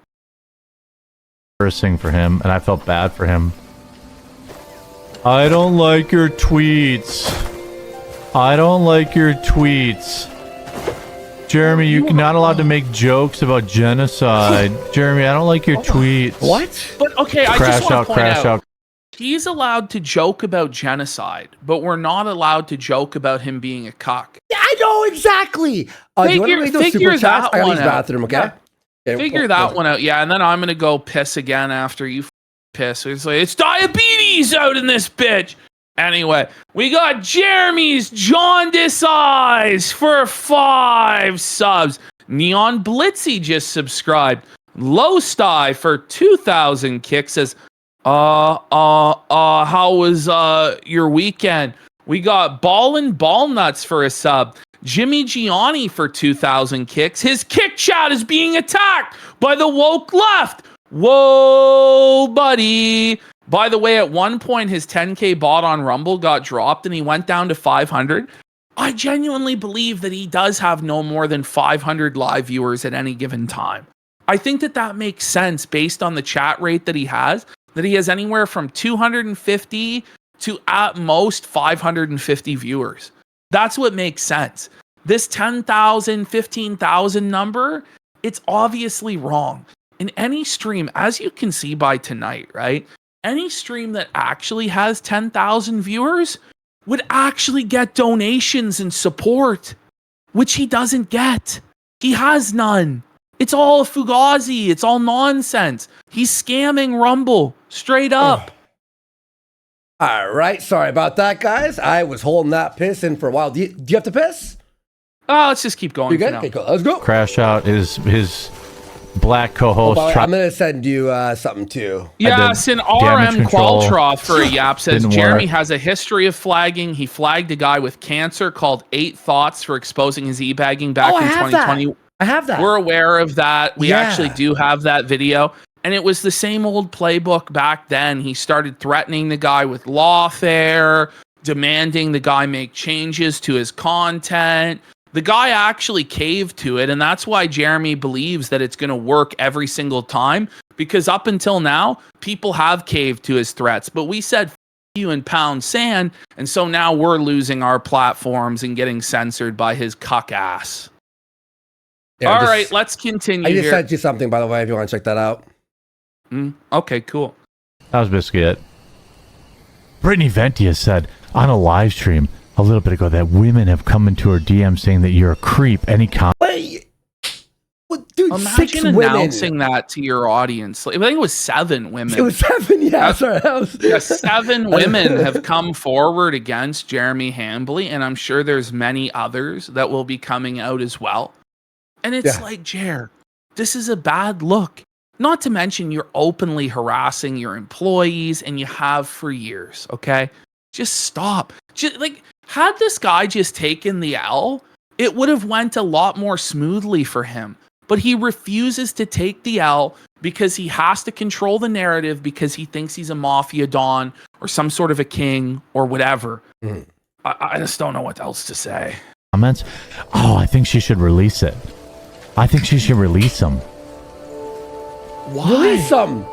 Embarrassing for him, and I felt bad for him. I don't like your tweets. I don't like your tweets. Jeremy, you're not allowed to make jokes about genocide. Jeremy, I don't like your tweets. What? But okay, I Crash just want out, to point crash out. he's allowed to joke about genocide, but we're not allowed to joke about him being a cuck. Yeah, I know exactly. Do you want to read those super chats? I gotta use the bathroom, okay? Yeah. Okay, Figure that one out. Yeah, and then I'm gonna go piss again after you piss. It's like, it's diabetes out in this bitch. Anyway, we got Jeremy's jaundice eyes for 5 subs. Neon Blitzy just subscribed. Low Sty for 2,000 kicks says, how was your weekend? We got Ballin' Ball Nuts for a sub. Jimmy Gianni for 2,000 kicks. His kick chat is being attacked by the woke left. Whoa, buddy. By the way, at one point, his 10K bot on Rumble got dropped and he went down to 500. I genuinely believe that he does have no more than 500 live viewers at any given time. I think that that makes sense based on the chat rate that he has anywhere from 250 to at most 550 viewers. That's what makes sense. This 10,000, 15,000 number, it's obviously wrong. In any stream, as you can see by tonight, right? Any stream that actually has 10,000 viewers would actually get donations and support, which he doesn't get. He has none. It's all fugazi. It's all nonsense. He's scamming Rumble straight up. All right, sorry about that, guys. I was holding that piss in for a while. Do you have to piss? Let's just keep going. You good? For now. Okay, cool. Let's go. Crash Out is his black co-host. I'm gonna send you something too. Yes, and damage RM control. Qualtroth for a yap says Didn't Jeremy work. has a history of flagging. He flagged a guy with cancer called 8 Thoughts for exposing his e-bagging back in 2020. I have that. We're aware of that. We Yeah. actually do have that video. And it was the same old playbook back then. He started threatening the guy with lawfare, demanding the guy make changes to his content. The guy actually caved to it, and that's why Jeremy believes that it's going to work every single time, because up until now, people have caved to his threats, but we said F you and pound sand, and so now we're losing our platforms and getting censored by his cuck ass. Yeah, all right, let's continue. I just here. sent you something, by the way, if you want to check that out. Okay, cool. That was basically it. Brittany Venti has said on a live stream a little bit ago that women have come into her DM saying that you're a creep. Any comment? Wait, dude, Imagine announcing that to your audience. I think it was 7 women. It was 7, yeah. Sorry, Yeah, 7 women have come forward against Jeremy Hambly, and I'm sure there's many others that will be coming out as well. And it's like, Jer, this is a bad look. Not to mention you're openly harassing your employees, and you have for years, okay? Just stop. Just, like, had this guy just taken the L, it would have went a lot more smoothly for him. But he refuses to take the L because he has to control the narrative because he thinks he's a mafia don or some sort of a king or whatever. I just don't know what else to say. Comments? Oh, I think she should release it. I think she should release him. Why? Release them.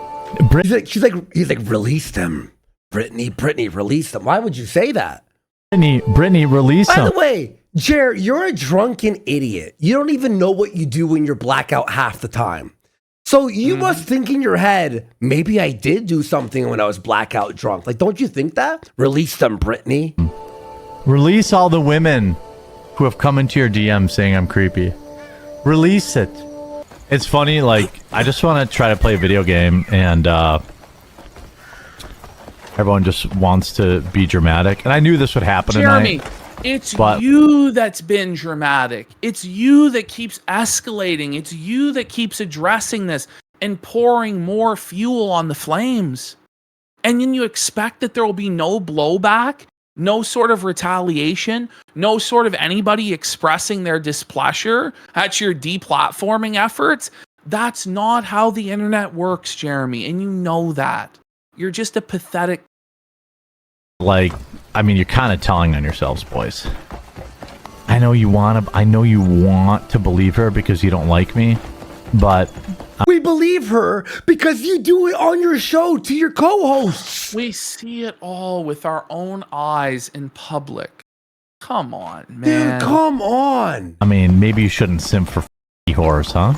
He's like, release them. Brittany, release them. Why would you say that? Brittany, release him. By the way, Jer, you're a drunken idiot. You don't even know what you do when you're blackout half the time. So you must think in your head, maybe I did do something when I was blackout drunk. Like, don't you think that? Release them, Brittany. Release all the women who have come into your DM saying I'm creepy. Release it. It's funny, like, I just want to try to play a video game, and everyone just wants to be dramatic. And I knew this would happen Jeremy, tonight. It's you that's been dramatic. It's you that keeps escalating. It's you that keeps addressing this and pouring more fuel on the flames. And then you expect that there will be no blowback, no sort of retaliation, no sort of anybody expressing their displeasure at your deplatforming efforts. That's not how the internet works, Jeremy, and you know that. You're just a pathetic. Like, I mean, you're kind of telling on yourselves, boys. I know you want to believe her because you don't like me, but we believe her because you do it on your show to your co-hosts. We see it all with our own eyes in public. Come on, man. Dude, come on. I mean, maybe you shouldn't simp for whores, huh?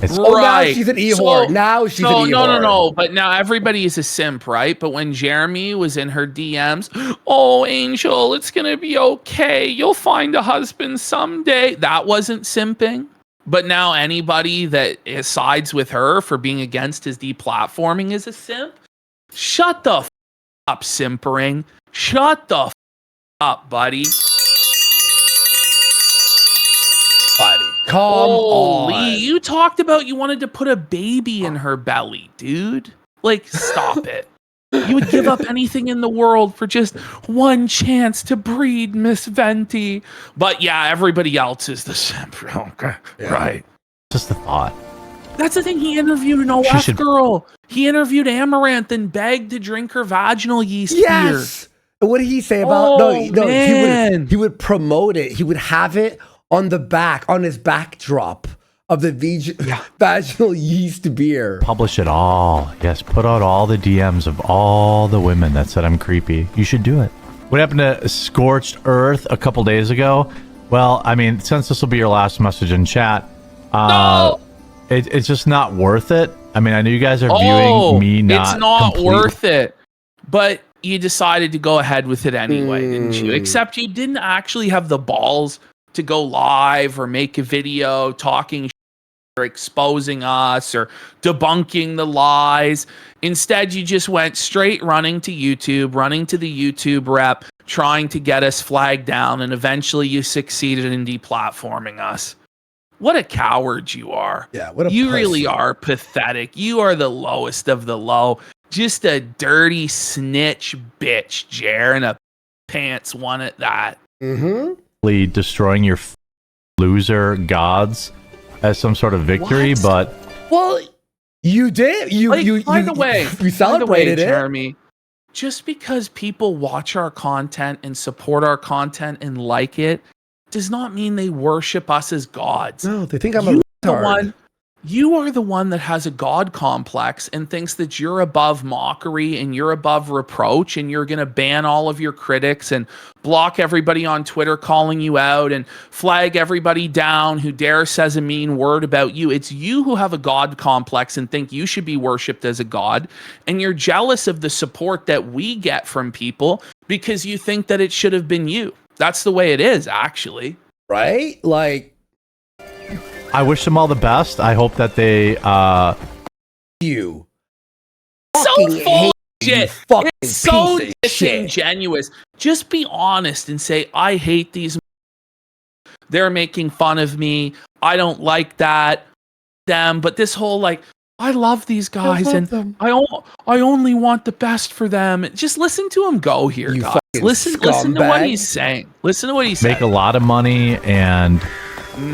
It's now she's an e-whore. Now she's an e-whore. No. But now everybody is a simp, right? But when Jeremy was in her DMs, oh, Angel, it's going to be okay. You'll find a husband someday. That wasn't simping. But now anybody that sides with her for being against his deplatforming is a simp. Shut the up, simpering. Shut the up, buddy. Come on. You talked about you wanted to put a baby in her belly, dude. Like, stop it. You would give up anything in the world for just one chance to breed Miss Venti. But yeah, everybody else is the simp. Okay. Yeah. Right. Just a thought. That's the thing. He interviewed an OF girl. He interviewed Amaranth and begged to drink her vaginal yeast beer. And what did he say about he would promote it. He would have it on the back, on his backdrop of the vaginal yeast beer. Publish it all. Yes, put out all the DMs of all the women that said I'm creepy. You should do it. What happened to Scorched Earth a couple days ago? Well, I mean, since this will be your last message in chat, it's just not worth it. I mean, I know you guys are viewing me not. It's not worth it. But you decided to go ahead with it anyway, didn't you? Except you didn't actually have the balls to go live or make a video talking or exposing us or debunking the lies. Instead, you just went straight running to YouTube, running to the YouTube rep, trying to get us flagged down, and eventually you succeeded in deplatforming us. What a coward you are. Yeah, what a You pussy. really are pathetic. You are the lowest of the low. Just a dirty snitch bitch, Jer, and a pants one at that. Destroying your loser gods as some sort of victory, but well, you did. By the way, you celebrated it, Jeremy. Just because people watch our content and support our content and like it does not mean they worship us as gods. No, they think I'm a retard. you are the one that has a God complex and thinks that you're above mockery and you're above reproach and you're going to ban all of your critics and block everybody on Twitter calling you out and flag everybody down who dare says a mean word about you. It's you who have a God complex and think you should be worshipped as a God. And you're jealous of the support that we get from people because you think that it should have been you. That's the way it is, actually. Right? Like, I wish them all the best. I hope that they you so full of shit. Fucking It's so piece of shit. disingenuous. Just be honest and say, I hate these. They're making fun of me. I don't like that. Them. But this whole like, I love these guys and I only want the best for them. Just listen to him go here, You guys. fucking Listen to what scumbag. he's saying. Listen to what he's saying. make a lot of money and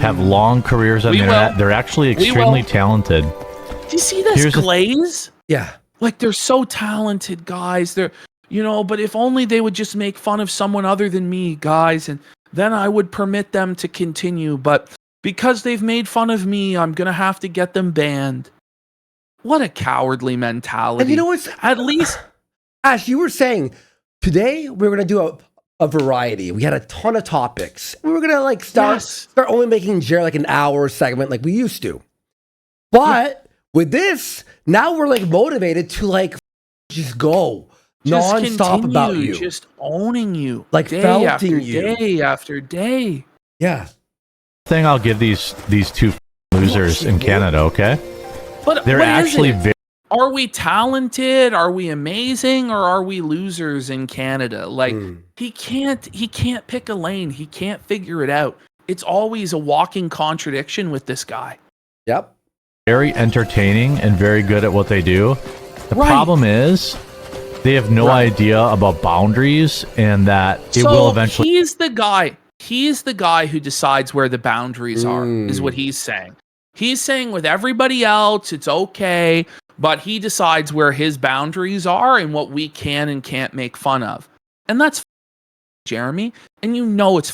have long careers on We the will. internet. They're actually We extremely will. talented. Do you see this Here's the- glaze? Yeah. Like they're so talented, guys. They're, but if only they would just make fun of someone other than me, guys, and then I would permit them to continue. But because they've made fun of me, I'm gonna have to get them banned. What a cowardly mentality. And you know what's At least, Ash, you were saying today we were gonna do a variety. We had a ton of topics. We were gonna like start only making Jer like an hour segment like we used to. But with this, now we're like motivated to like just go just non-stop continue, about you. just owning you, Like day felting after you. day after day. Yeah. Thing I'll give these two losers in Canada, okay? But They're what is actually it? very Are we talented? Are we amazing? Or are we losers in Canada? Like he can't pick a lane. He can't figure it out. It's always a walking contradiction with this guy. Yep. very entertaining and very good at what they do. The problem is they have no idea about boundaries and that it will eventually. He's the guy. He's the guy who decides where the boundaries are, is what he's saying. He's saying with everybody else, it's okay, but he decides where his boundaries are and what we can and can't make fun of. And that's Jeremy. And you know it's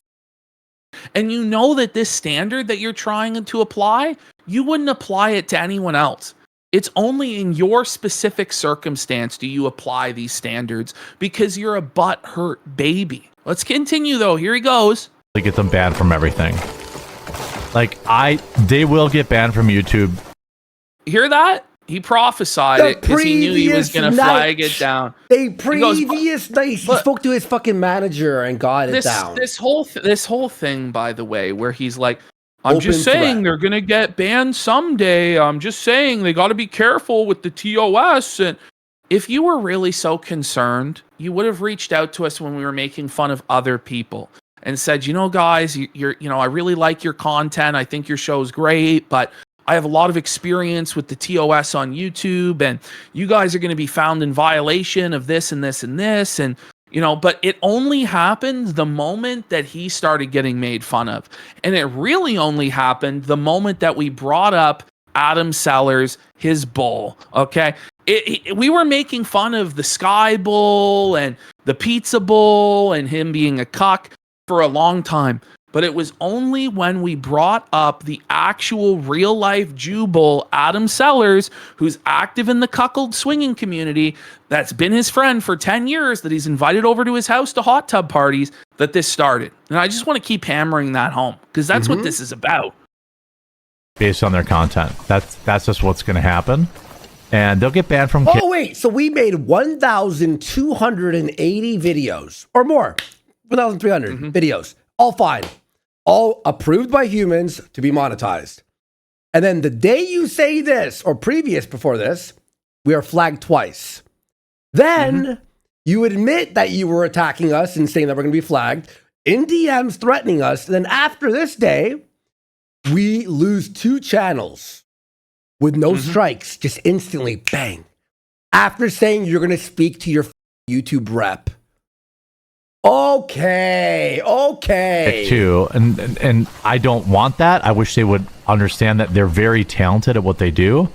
and you know that this standard that you're trying to apply, you wouldn't apply it to anyone else. It's only in your specific circumstance do you apply these standards because you're a butthurt baby. Let's continue though. Here he goes. Get them banned from everything. Like they will get banned from YouTube. Hear that? He prophesied it because he knew he was going to flag it down. The previous night, he spoke to his fucking manager and got it down. This whole thing, by the way, where he's like, I'm Open just saying threat. they're going to get banned someday. I'm just saying they got to be careful with the TOS. And if you were really so concerned, you would have reached out to us when we were making fun of other people and said, you know, guys, I really like your content. I think your show's great, but I have a lot of experience with the TOS on YouTube, and you guys are going to be found in violation of this and this and this. And, but it only happened the moment that he started getting made fun of. And it really only happened the moment that we brought up Adam Sellers, his bull. Okay. We were making fun of the Sky Bull and the Pizza Bull and him being a cuck for a long time. But it was only when we brought up the actual real-life Jew bull, Adam Sellers, who's active in the cuckold swinging community, that's been his friend for 10 years, that he's invited over to his house to hot tub parties, that this started. And I just want to keep hammering that home, because that's what this is about. Based on their content. That's just what's going to happen. And they'll get banned from... Oh, wait. So we made 1,280 videos or more. 1,300 videos. All fine. All approved by humans to be monetized. And then the day you say this, or previous before this, we are flagged twice. Then you admit that you were attacking us and saying that we're going to be flagged, in DMs threatening us. And then after this day, we lose 2 channels with no strikes, just instantly, bang. After saying you're going to speak to your YouTube rep. Okay. Too, and I don't want that. I wish they would understand that they're very talented at what they do,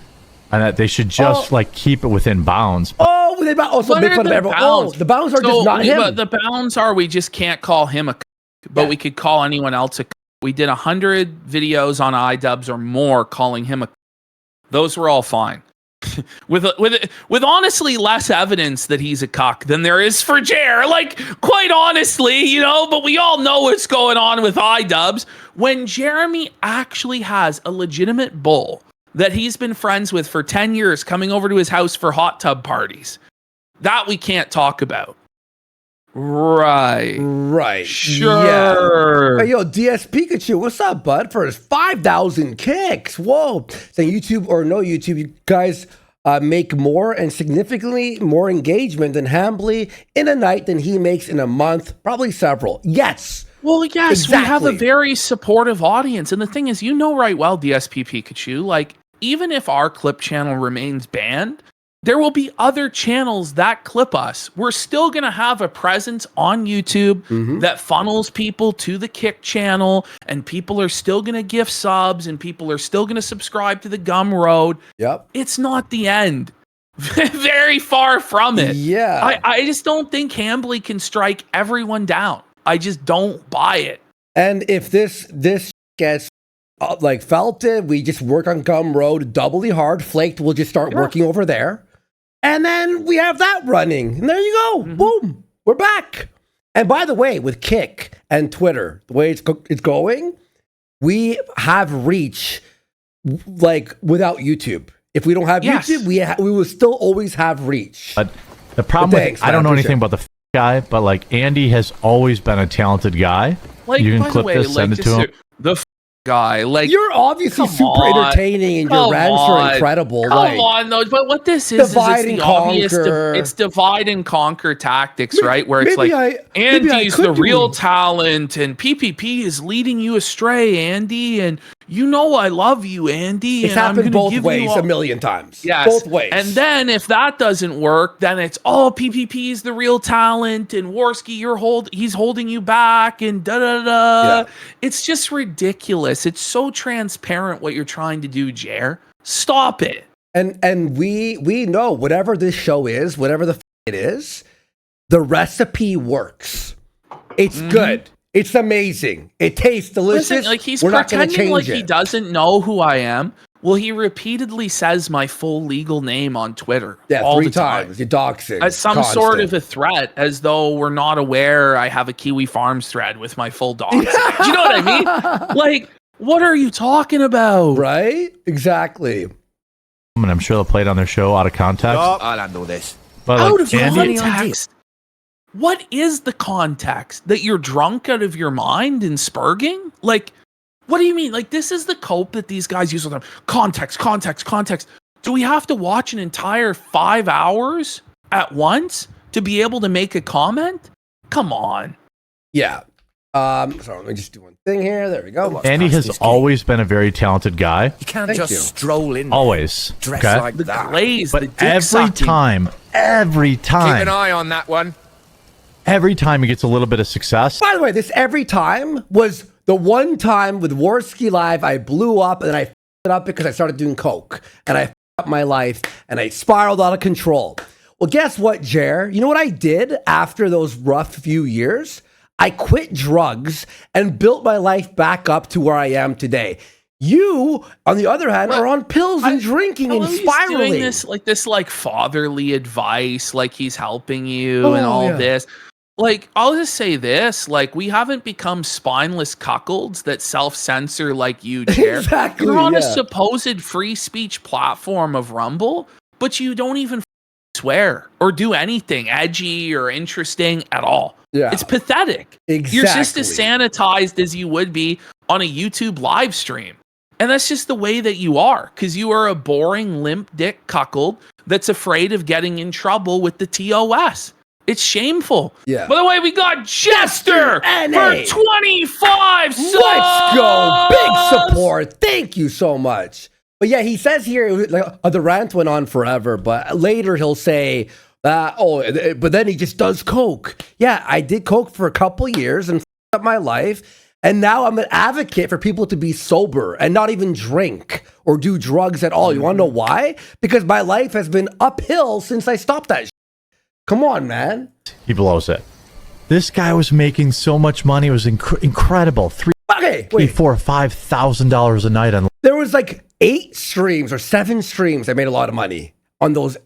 and that they should just keep it within bounds. Oh, they also make fun of everyone. Oh, the bounds are just not him. But the bounds are we just can't call him a but we could call anyone else a We did 100 videos on iDubbbz or more calling him a those were all fine. with honestly less evidence that he's a cuck than there is for Jer. Like, quite honestly, you know, but we all know what's going on with iDubbbz. When Jeremy actually has a legitimate bull that he's been friends with for 10 years coming over to his house for hot tub parties, that we can't talk about. Right. Sure. Yeah. Hey, yo, DS Pikachu, what's up, bud? For his 5,000 kicks. Whoa. Saying YouTube or no YouTube, you guys make more and significantly more engagement than Hambly in a night than he makes in a month, probably several. Yes. Well, yes, exactly. We have a very supportive audience. And the thing is, you know right well, DSP Pikachu, like, even if our clip channel remains banned, there will be other channels that clip us. We're still going to have a presence on YouTube that funnels people to the Kick channel, and people are still going to gift subs, and people are still going to subscribe to the Gumroad. Yep. It's not the end. Very far from it. Yeah. I just don't think Hambly can strike everyone down. I just don't buy it. And if this gets like felted, we just work on Gumroad doubly hard. Flaked will just start working over there. And then we have that running. And there you go. Boom. We're back. And by the way, with Kick and Twitter, the way it's going, we have reach like without YouTube. If we don't have YouTube, we will still always have reach. But the problem with I don't know anything about the guy, but like Andy has always been a talented guy. Like, you can by clip the way, this, send it to him. The guy, like, you're obviously super entertaining and your rants are incredible. Come on, though. But what this is divide it's and the obvious. conquer. It's divide and conquer tactics, right? Where it's like Andy's the real talent, and PPP is leading you astray, Andy. And you know I love you, Andy. It's and I'm happened gonna both give ways you all... a million times. Yes. Both ways. And then if that doesn't work, then it's PPP is the real talent, and Warski, he's holding you back, and da da da. Yeah. It's just ridiculous. It's so transparent what you're trying to do, Jer. Stop it. And we know whatever this show is, whatever the it is, the recipe works. It's good. It's amazing. It tastes delicious. Listen, like he's We're not going to pretending change like it. he doesn't know who I am. Well, he repeatedly says my full legal name on Twitter. Yeah, all 3 the time. times. He doxing. As some sort of a threat, as though we're not aware I have a Kiwi Farms thread with my full doxing. Do you know what I mean? Like, what are you talking about? Right? Exactly. And I'm sure they'll play it on their show out of context. I'll handle this. But Out like, of Andy, context. What is the context? That you're drunk out of your mind and spurging? Like, what do you mean? Like, this is the cope that these guys use all the time. Context, context, context. Do we have to watch an entire 5 hours at once to be able to make a comment? Come on. Yeah. So let me just do one thing here. There we go. Andy has always been a very talented guy. You can't just stroll in. Always. Dress Okay? like The that. glaze, But the dick every sucking. time, Keep an eye on that one. every time he gets a little bit of success, By the way, this every time was the one time with Warski Live I blew up and then I f***ed it up because I started doing coke and I f***ed up my life and I spiraled out of control. Well, guess what, Jer? You know what I did after those rough few years? I quit drugs and built my life back up to where I am today. You, on the other hand, are on pills and drinking and He's spiraling. doing this like fatherly advice, like he's helping you and all this. Like, I'll just say this, like, we haven't become spineless cuckolds that self-censor like you, Jer. Exactly, You're on a yeah. supposed free speech platform of Rumble, but you don't even swear or do anything edgy or interesting at all. Yeah. It's pathetic. Exactly. You're just as sanitized as you would be on a YouTube live stream. And that's just the way that you are, because you are a boring, limp dick cuckold that's afraid of getting in trouble with the TOS. It's shameful. Yeah. By the way, we got Jester NA. for 25 subs. Let's go. Big support. Thank you so much. But yeah, he says here, like, the rant went on forever, but later he'll say, but then he just does coke. Yeah, I did coke for a couple years and f***ed up my life. And now I'm an advocate for people to be sober and not even drink or do drugs at all. You want to know why? Because my life has been uphill since I stopped that shit. Come on, man. he blows it. This guy was making so much money. It was incredible. Okay, wait. $4,000 or $5,000 a night on. There was like 8 streams or 7 streams that made a lot of money on those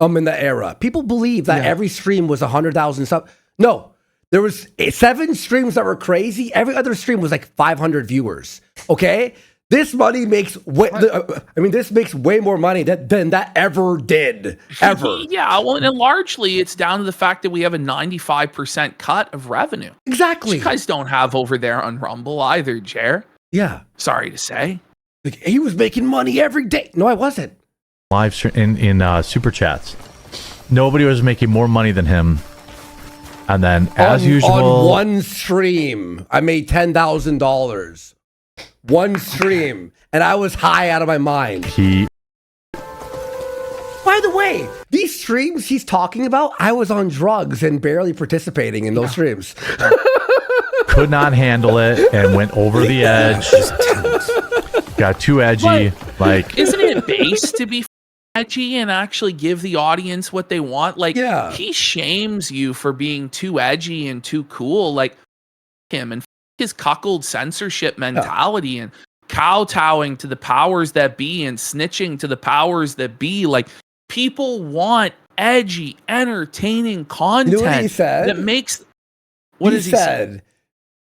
in the era. People believe that every stream was 100,000 stuff. No, there was 7 streams that were crazy. Every other stream was like 500 viewers. Okay, this money makes this makes way more money than that ever did. Ever. Yeah, well, and largely it's down to the fact that we have a 95% cut of revenue. Exactly. Which you guys don't have over there on Rumble either, Jer. Yeah. Sorry to say. Like, he was making money every day. No, I wasn't. Live stream in super chats. Nobody was making more money than him. And then, as usual, on one stream, I made $10,000. One stream, and I was high out of my mind. By the way, these streams he's talking about, I was on drugs and barely participating in those streams. could not handle it and went over the edge. Got too edgy. Like, isn't it base to be edgy and actually give the audience what they want? Like, he shames you for being too edgy and too cool. Like him and his cuckold censorship mentality and kowtowing to the powers that be and snitching to the powers that be. Like, people want edgy, entertaining content. You know what he said? That makes. What he said?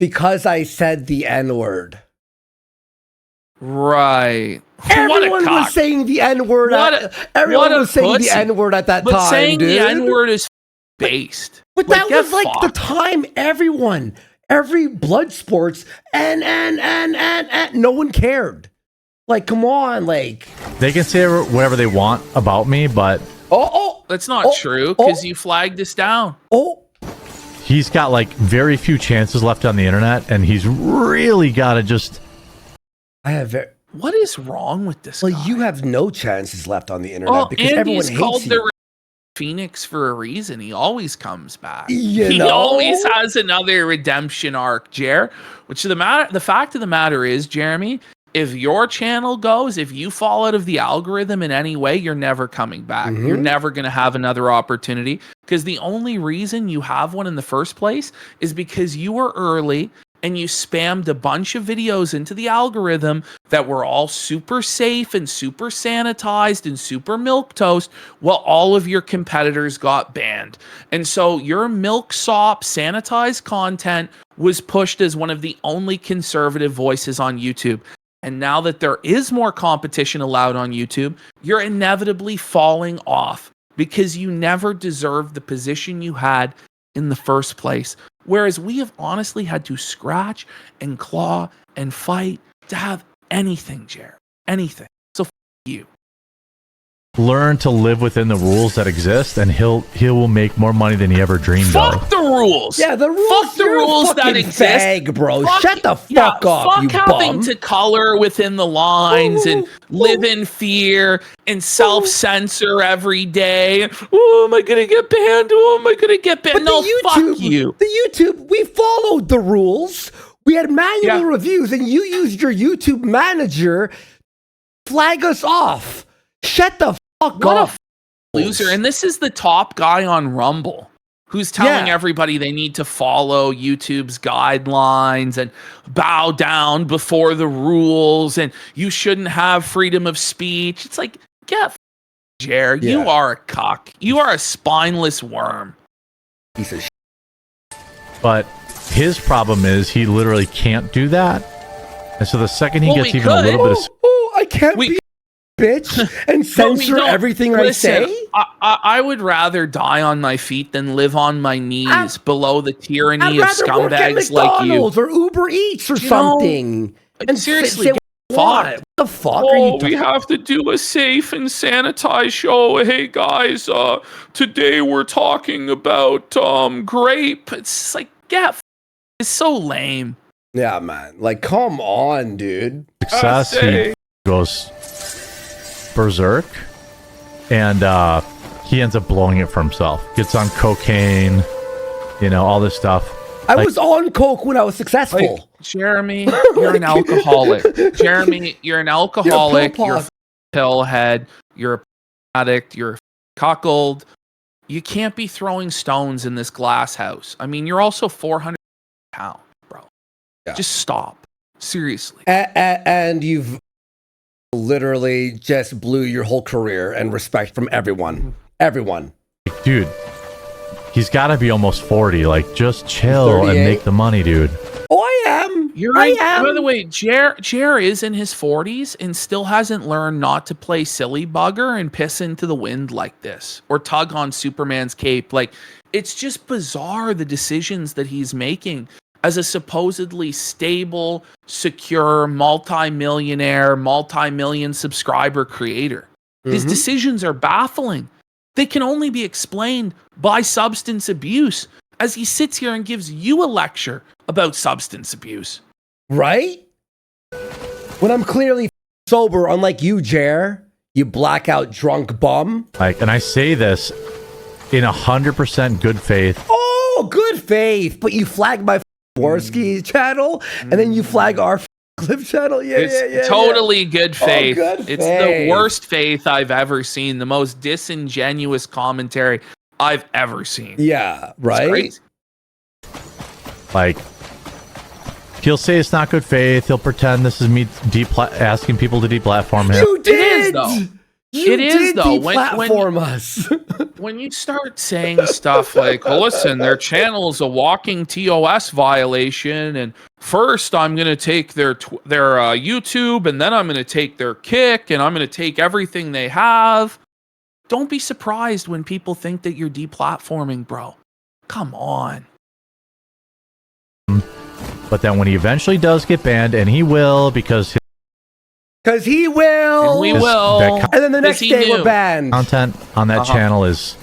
Because I said the N-word. Right. Everyone was saying the N-word. Everyone was saying the N-word at that time, but saying dude. the N-word is based. But that was like the time every blood sports and no one cared. Like, come on, like. They can say whatever they want about me, but that's not true because you flagged us down. He's got like very few chances left on the internet, and he's really got to just. What is wrong with this? Well, you have no chances left on the internet because everyone hates called you. the Phoenix for a reason. He always comes back. He always has another redemption arc, Jer. Which the fact of the matter is, Jeremy, if your channel goes, if you fall out of the algorithm in any way, you're never coming back. You're never going to have another opportunity because the only reason you have one in the first place is because you were early and you spammed a bunch of videos into the algorithm that were all super safe and super sanitized and super milquetoast while all of your competitors got banned. And so your milksop sanitized content was pushed as one of the only conservative voices on YouTube. And now that there is more competition allowed on YouTube, you're inevitably falling off because you never deserved the position you had in the first place. Whereas we have honestly had to scratch and claw and fight to have anything, Jared. Anything. So you. Learn to live within the rules that exist, and he will make more money than he ever dreamed Fuck of. the rules. Yeah, the rules. Fuck the rules that exist. Fag, bro. Shut the fuck up, fuck you having bum. to color within the lines and live in fear and self-censor every day. Oh, am I gonna get banned? Oh, am I gonna get banned? No, fuck you. The YouTube, we followed the rules. We had manual reviews, and you used your YouTube manager to flag us off. Shut the fuck up. Loser. And this is the top guy on Rumble who's telling everybody they need to follow YouTube's guidelines and bow down before the rules and you shouldn't have freedom of speech. It's like, Jer, you are a cock. You are a spineless worm. Piece of shit. But his problem is he literally can't do that. And so the second he gets even a little bit of... I can't be bitch and censor everything I say. I would rather die on my feet than live on my knees below the tyranny of scumbags like you. Or Uber Eats or something. And seriously, what the fuck are you doing? We have to do a safe and sanitized show. Hey guys, today we're talking about grape. It's like, it's so lame. Yeah, man. Like, come on, dude. Success, he goes berserk, and he ends up blowing it for himself. Gets on cocaine, all this stuff. I was on coke when I was successful. Like, Jeremy, you're an alcoholic. Jeremy, you're an alcoholic. You're a pillhead. You're a addict. You're a cuckold. You can't be throwing stones in this glass house. I mean, you're also 400 pounds, bro. Yeah. Just stop. Seriously. And you've literally just blew your whole career and respect from everyone. Everyone. Dude, he's got to be almost 40. Like, just chill and make the money, dude. Oh, I am. You're right. By the way, Jer is in his 40s and still hasn't learned not to play silly bugger and piss into the wind like this or tug on Superman's cape. Like, it's just bizarre the decisions that he's making as a supposedly stable, secure, multi-millionaire, multi-million subscriber creator. His decisions are baffling. They can only be explained by substance abuse as he sits here and gives you a lecture about substance abuse. Right? When I'm clearly sober, unlike you, Jer, you blackout drunk bum. Like, and I say this in 100% good faith. Oh, good faith. But you flag my Warski channel, and then you flag our Clip channel. Yeah, It's totally good faith. Oh, good It's faith. the worst faith I've ever seen. The most disingenuous commentary I've ever seen. Yeah, It's right? crazy. Like, he'll say it's not good faith. He'll pretend this is me asking people to deplatform him. You did! It is, though. You It is, did though. deplatform us. When you start saying stuff like, well, listen, their channel is a walking TOS violation, and first I'm going to take their YouTube, and then I'm going to take their Kick, and I'm going to take everything they have. Don't be surprised when people think that you're deplatforming, bro. Come on. But then when he eventually does get banned, and he will, because he will. And we will. And then the next day we're banned. content on that channel is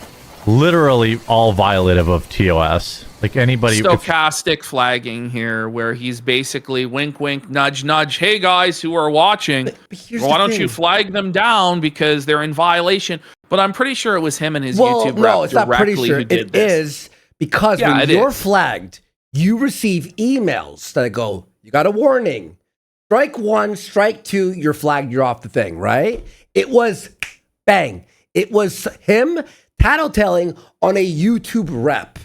literally all violative of TOS. Like, anybody... Stochastic flagging here, where he's basically wink, wink, nudge, nudge. Hey guys who are watching, why don't you flag them down because they're in violation? But I'm pretty sure it was him and his YouTube no, rep it's not pretty directly sure. who did It this. is because Yeah, when it you're is. flagged, you receive emails that go, you got a warning. Strike 1, strike 2, you're flagged, you're off the thing, right? It was bang. It was him tattletaling on a YouTube rep.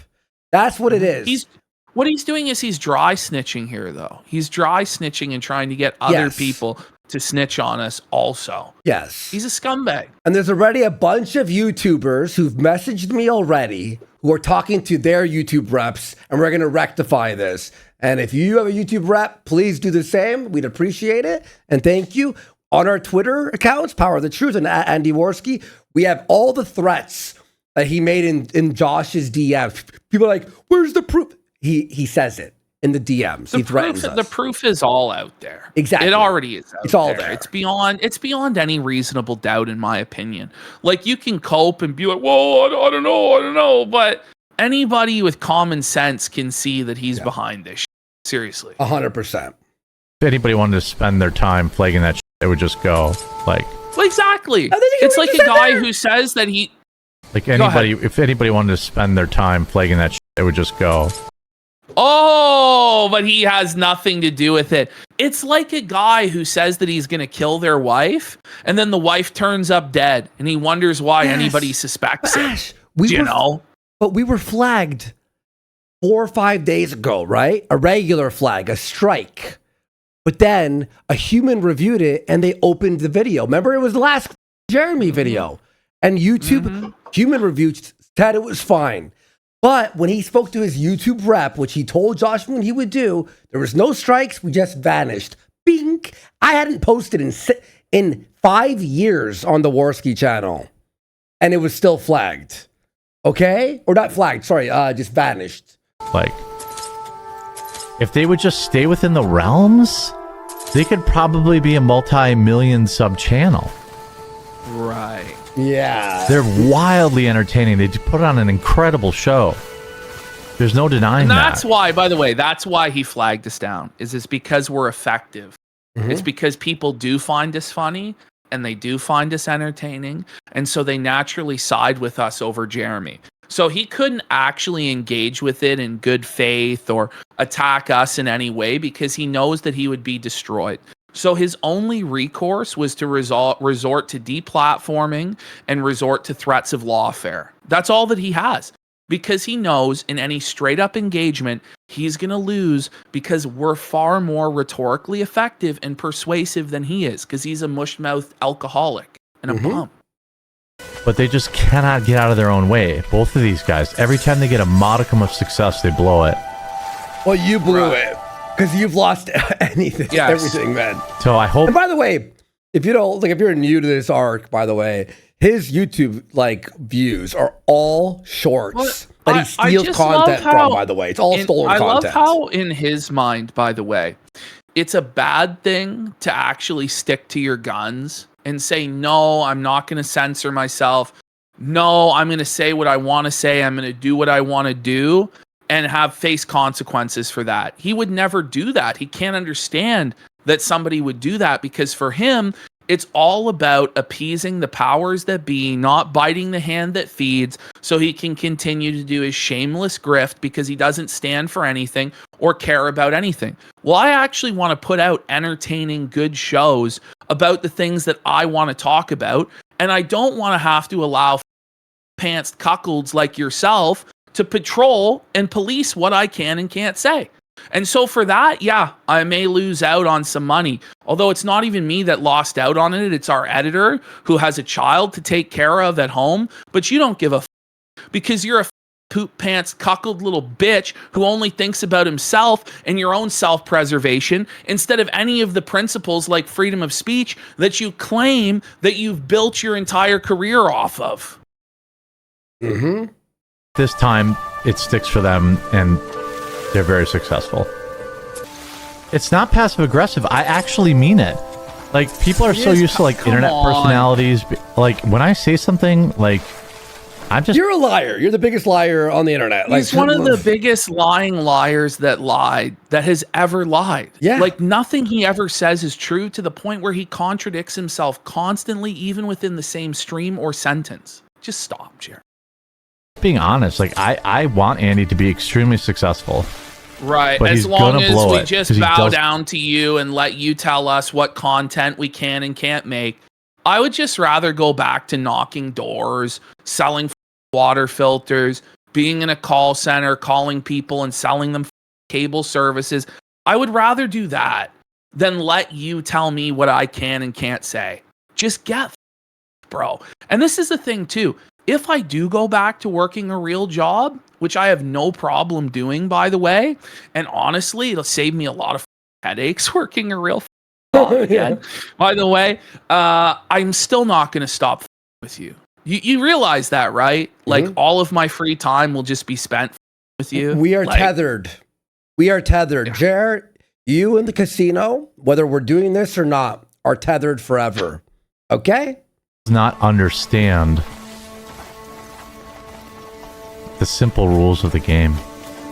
That's what it is. What he's doing is he's dry snitching here, though. He's dry snitching and trying to get other Yes. people to snitch on us also. Yes. He's a scumbag. And there's already a bunch of YouTubers who've messaged me already who are talking to their YouTube reps, and we're going to rectify this. And if you have a YouTube rep, please do the same. We'd appreciate it. And thank you. On our Twitter accounts, Power of the Truth and at Andy Worski, we have all the threats that he made in Josh's DMs. People are like, where's the proof? He says it in the DMs. He threatens us. The proof is all out there. Exactly. It already is out It's all there. It's beyond any reasonable doubt, in my opinion. Like, you can cope and be like, whoa, I don't know. But anybody with common sense can see that he's behind this shit. Seriously. 100%. If anybody wanted to spend their time flagging that shit, they would just go, like... Well, exactly. think It's we like just a said guy there. who says that he... Like, anybody... If anybody wanted to spend their time flagging that shit, they would just go... Oh, but he has nothing to do with it. It's like a guy who says that he's going to kill their wife, and then the wife turns up dead, and he wonders why anybody suspects it. But we were flagged 4 or 5 days ago, right? A regular flag, a strike. But then a human reviewed it, and they opened the video. Remember, it was the last Jeremy video. And YouTube human review said it was fine. But when he spoke to his YouTube rep, which he told Josh Moon he would do, there was no strikes. We just vanished. Bink. I hadn't posted in 5 years on the Warski channel, and it was still flagged. Okay, or not flagged. Sorry, just vanished. Like, if they would just stay within the realms, they could probably be a multi-million sub channel. Right. Yeah. They're wildly entertaining. They put on an incredible show. There's no denying And that. that's why, by the way, that's why he flagged us down. It's because we're effective. It's because people do find us funny, and they do find us entertaining, and so they naturally side with us over Jeremy. So he couldn't actually engage with it in good faith or attack us in any way because he knows that he would be destroyed. So his only recourse was to resort to deplatforming and resort to threats of lawfare. That's all that he has. because he knows in any straight up engagement, he's going to lose because we're far more rhetorically effective and persuasive than he is because he's a mush-mouthed alcoholic and a bum. But they just cannot get out of their own way. Both of these guys, every time they get a modicum of success, they blow it. Well, you blew it because you've lost anything, everything, man. So I hope. And by the way, if you don't like, if you're new to this arc, by the way, his YouTube views are all shorts that he steals content from. By the way, it's all stolen content. I love how, in his mind, by the way, it's a bad thing to actually stick to your guns and say, no, I'm not going to censor myself. No, I'm going to say what I want to say. I'm going to do what I want to do and have face consequences for that. He would never do that. He can't understand that somebody would do that because for him, it's all about appeasing the powers that be, not biting the hand that feeds, so he can continue to do his shameless grift because he doesn't stand for anything or care about anything. Well, I actually want to put out entertaining, good shows about the things that I want to talk about, and I don't want to have to allow pantsed cuckolds like yourself to patrol and police what I can and can't say. And so for that, yeah, I may lose out on some money. Although it's not even me that lost out on it. It's our editor who has a child to take care of at home. But you don't give a because you're a poop pants cuckold little bitch who only thinks about himself and your own self-preservation instead of any of the principles like freedom of speech that you claim that you've built your entire career off of. This time, it sticks for them, and they're very successful. It's not passive aggressive. I actually mean it. Like, people are so used to like internet personalities. Like, when I say something, like, I'm just. You're a liar. You're the biggest liar on the internet. He's one of the biggest lying liars that has ever lied. Yeah. Like, nothing he ever says is true to the point where he contradicts himself constantly, even within the same stream or sentence. Just stop, Jeremy. Being honest, like I want Andy to be extremely successful. Right. But as he's long gonna as blow we it, just 'cause he bow does- down to you and let you tell us what content we can and can't make, I would just rather go back to knocking doors, selling water filters, being in a call center, calling people and selling them cable services. I would rather do that than let you tell me what I can and can't say. Just get bro. And this is the thing too. If I do go back to working a real job, which I have no problem doing, by the way, and honestly, it'll save me a lot of headaches working a real job again. By the way, I'm still not going to stop with you. You realize that, right? Like, all of my free time will just be spent with you. We are tethered. We are tethered. Jared, you and the casino, whether we're doing this or not, are tethered forever. Okay? Does not understand the simple rules of the game.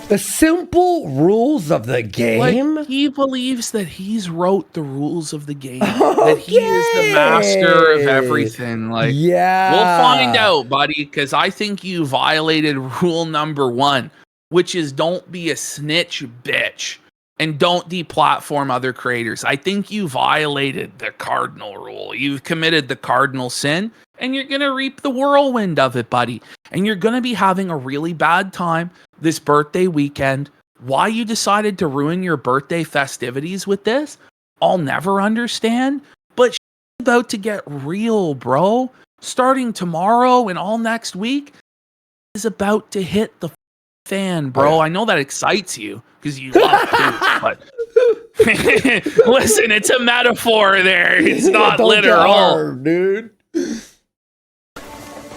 The simple rules of the game? Like, he believes that he's wrote the rules of the game. That he is the master of everything. Like, yeah. We'll find out, buddy, because I think you violated rule number 1, which is don't be a snitch bitch and don't deplatform other creators. I think you violated the cardinal rule. You've committed the cardinal sin, and you're going to reap the whirlwind of it, buddy. And you're going to be having a really bad time this birthday weekend. Why you decided to ruin your birthday festivities with this, I'll never understand. But shit's about to get real, bro. Starting tomorrow and all next week is about to hit the fan, bro. I know that excites you because you love poop, but listen, it's a metaphor there. It's not literal. Hard, dude.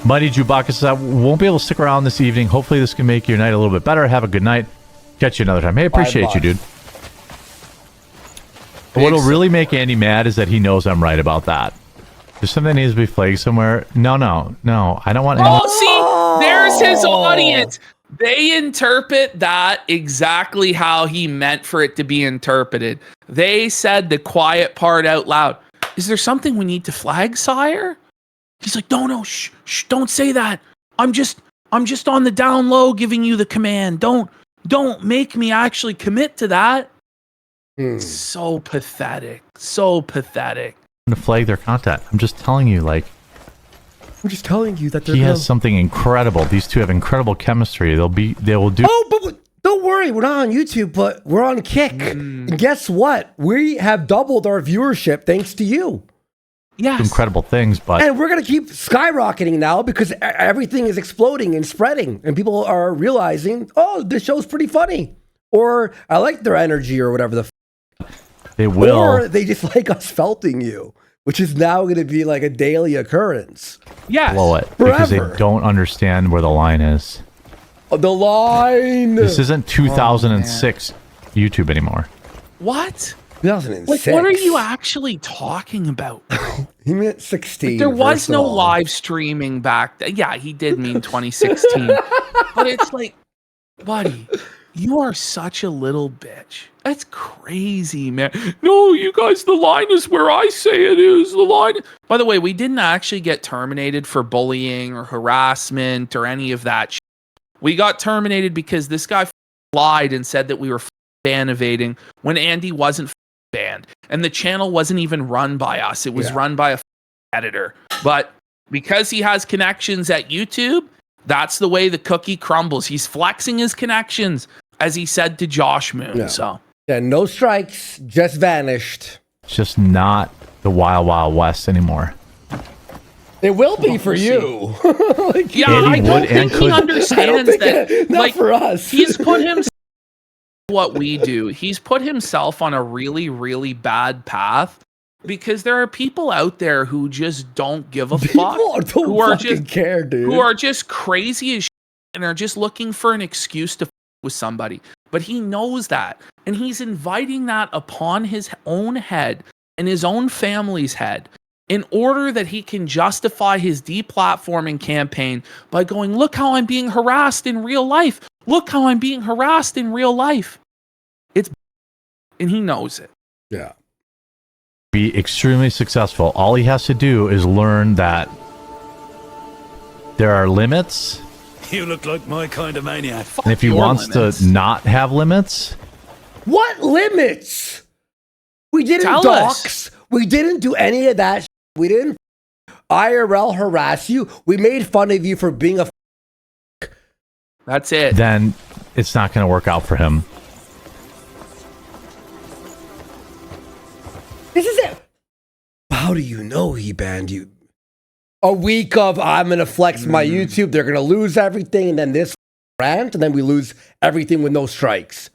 Mighty Chewbacca says, I won't be able to stick around this evening. Hopefully this can make your night a little bit better. Have a good night. Catch you another time. Hey, appreciate you, dude. What'll really make Andy mad is that he knows I'm right about that. There's something that needs to be flagged somewhere. No. I don't want any. Oh, see, there's his audience. They interpret that exactly how he meant for it to be interpreted. They said the quiet part out loud. Is there something we need to flag, sire? He's like, no, shh, don't say that. I'm just on the down low giving you the command. Don't make me actually commit to that. So pathetic. So pathetic. To flag their content. I'm just telling you, like, I'm just telling you that He has something incredible. These two have incredible chemistry. They will do. Oh, but don't worry, we're not on YouTube, but we're on Kick. And guess what? We have doubled our viewership thanks to you. Yes. Incredible things, but And we're going to keep skyrocketing now because everything is exploding and spreading. And people are realizing, oh, this show's pretty funny. Or I like their energy or whatever they will. Or they just like us felting you, which is now going to be like a daily occurrence. Yes. blow it because they Forever. don't understand where the line is. The line. This isn't 2006 YouTube anymore. What? 2006. Like, what are you actually talking about? He meant 16. There was first no of all. live streaming back then. Yeah, he did mean 2016. But it's like, buddy, you are such a little bitch. That's crazy, man. No, you guys, the line is where I say it is. The line. By the way, we didn't actually get terminated for bullying or harassment or any of that shit. We got terminated because this guy lied and said that we were ban evading when Andy wasn't banned. And the channel wasn't even run by us. It was run by a editor. But because he has connections at YouTube, that's the way the cookie crumbles. He's flexing his connections, as he said to Josh Moon. Yeah. So Yeah, no strikes, just vanished. It's just not the Wild Wild West anymore. It will be for you. Like, yeah, Andy I don't would think and he could. understands that. Not Like, for us. he's put himself what we do. He's put himself on a really, really bad path because there are people out there who just don't give a fuck. Don't who are fucking just care, dude. Who are just crazy as shit and are just looking for an excuse to with somebody. But he knows that, and he's inviting that upon his own head and his own family's head in order that he can justify his deplatforming campaign by going, look how I'm being harassed in real life. Look how I'm being harassed in real life. It's and he knows it. Yeah. Be extremely successful. All he has to do is learn that there are limits. You look like my kind of maniac. And if he wants to not have limits, What limits? We didn't Tell dox. us. We didn't do any of that. We didn't IRL harass you. We made fun of you for being a. That's it. then it's not going to work out for him. This is it. How do you know he banned you? A week of I'm gonna flex my YouTube. They're gonna lose everything, and then this rant, and then we lose everything with no strikes.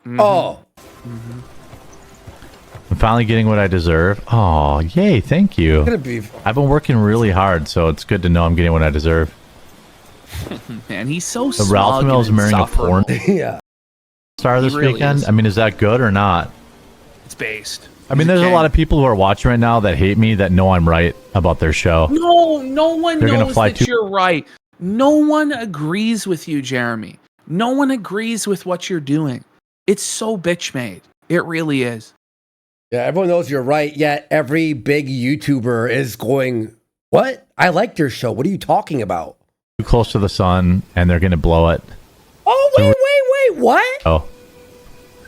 Oh, I'm finally getting what I deserve. Oh, yay, thank you. gonna be. I've been working really hard, so it's good to know I'm getting what I deserve. Man, he's so The Ralph smug Mills and marrying a insufferable. porn Yeah. star this really weekend. is. I mean, is that good or not? It's based. I mean, there's a lot of people who are watching right now that hate me that know I'm right about their show. No one They're gonna knows fly that too- you're right. No one agrees with you, Jeremy. No one agrees with what you're doing. It's so bitch made. It really is. Yeah, everyone knows you're right. Yet every big YouTuber is going, "What? I liked your show. What are you talking about?" Too close to the sun, and they're going to blow it. Oh, wait, what? Oh,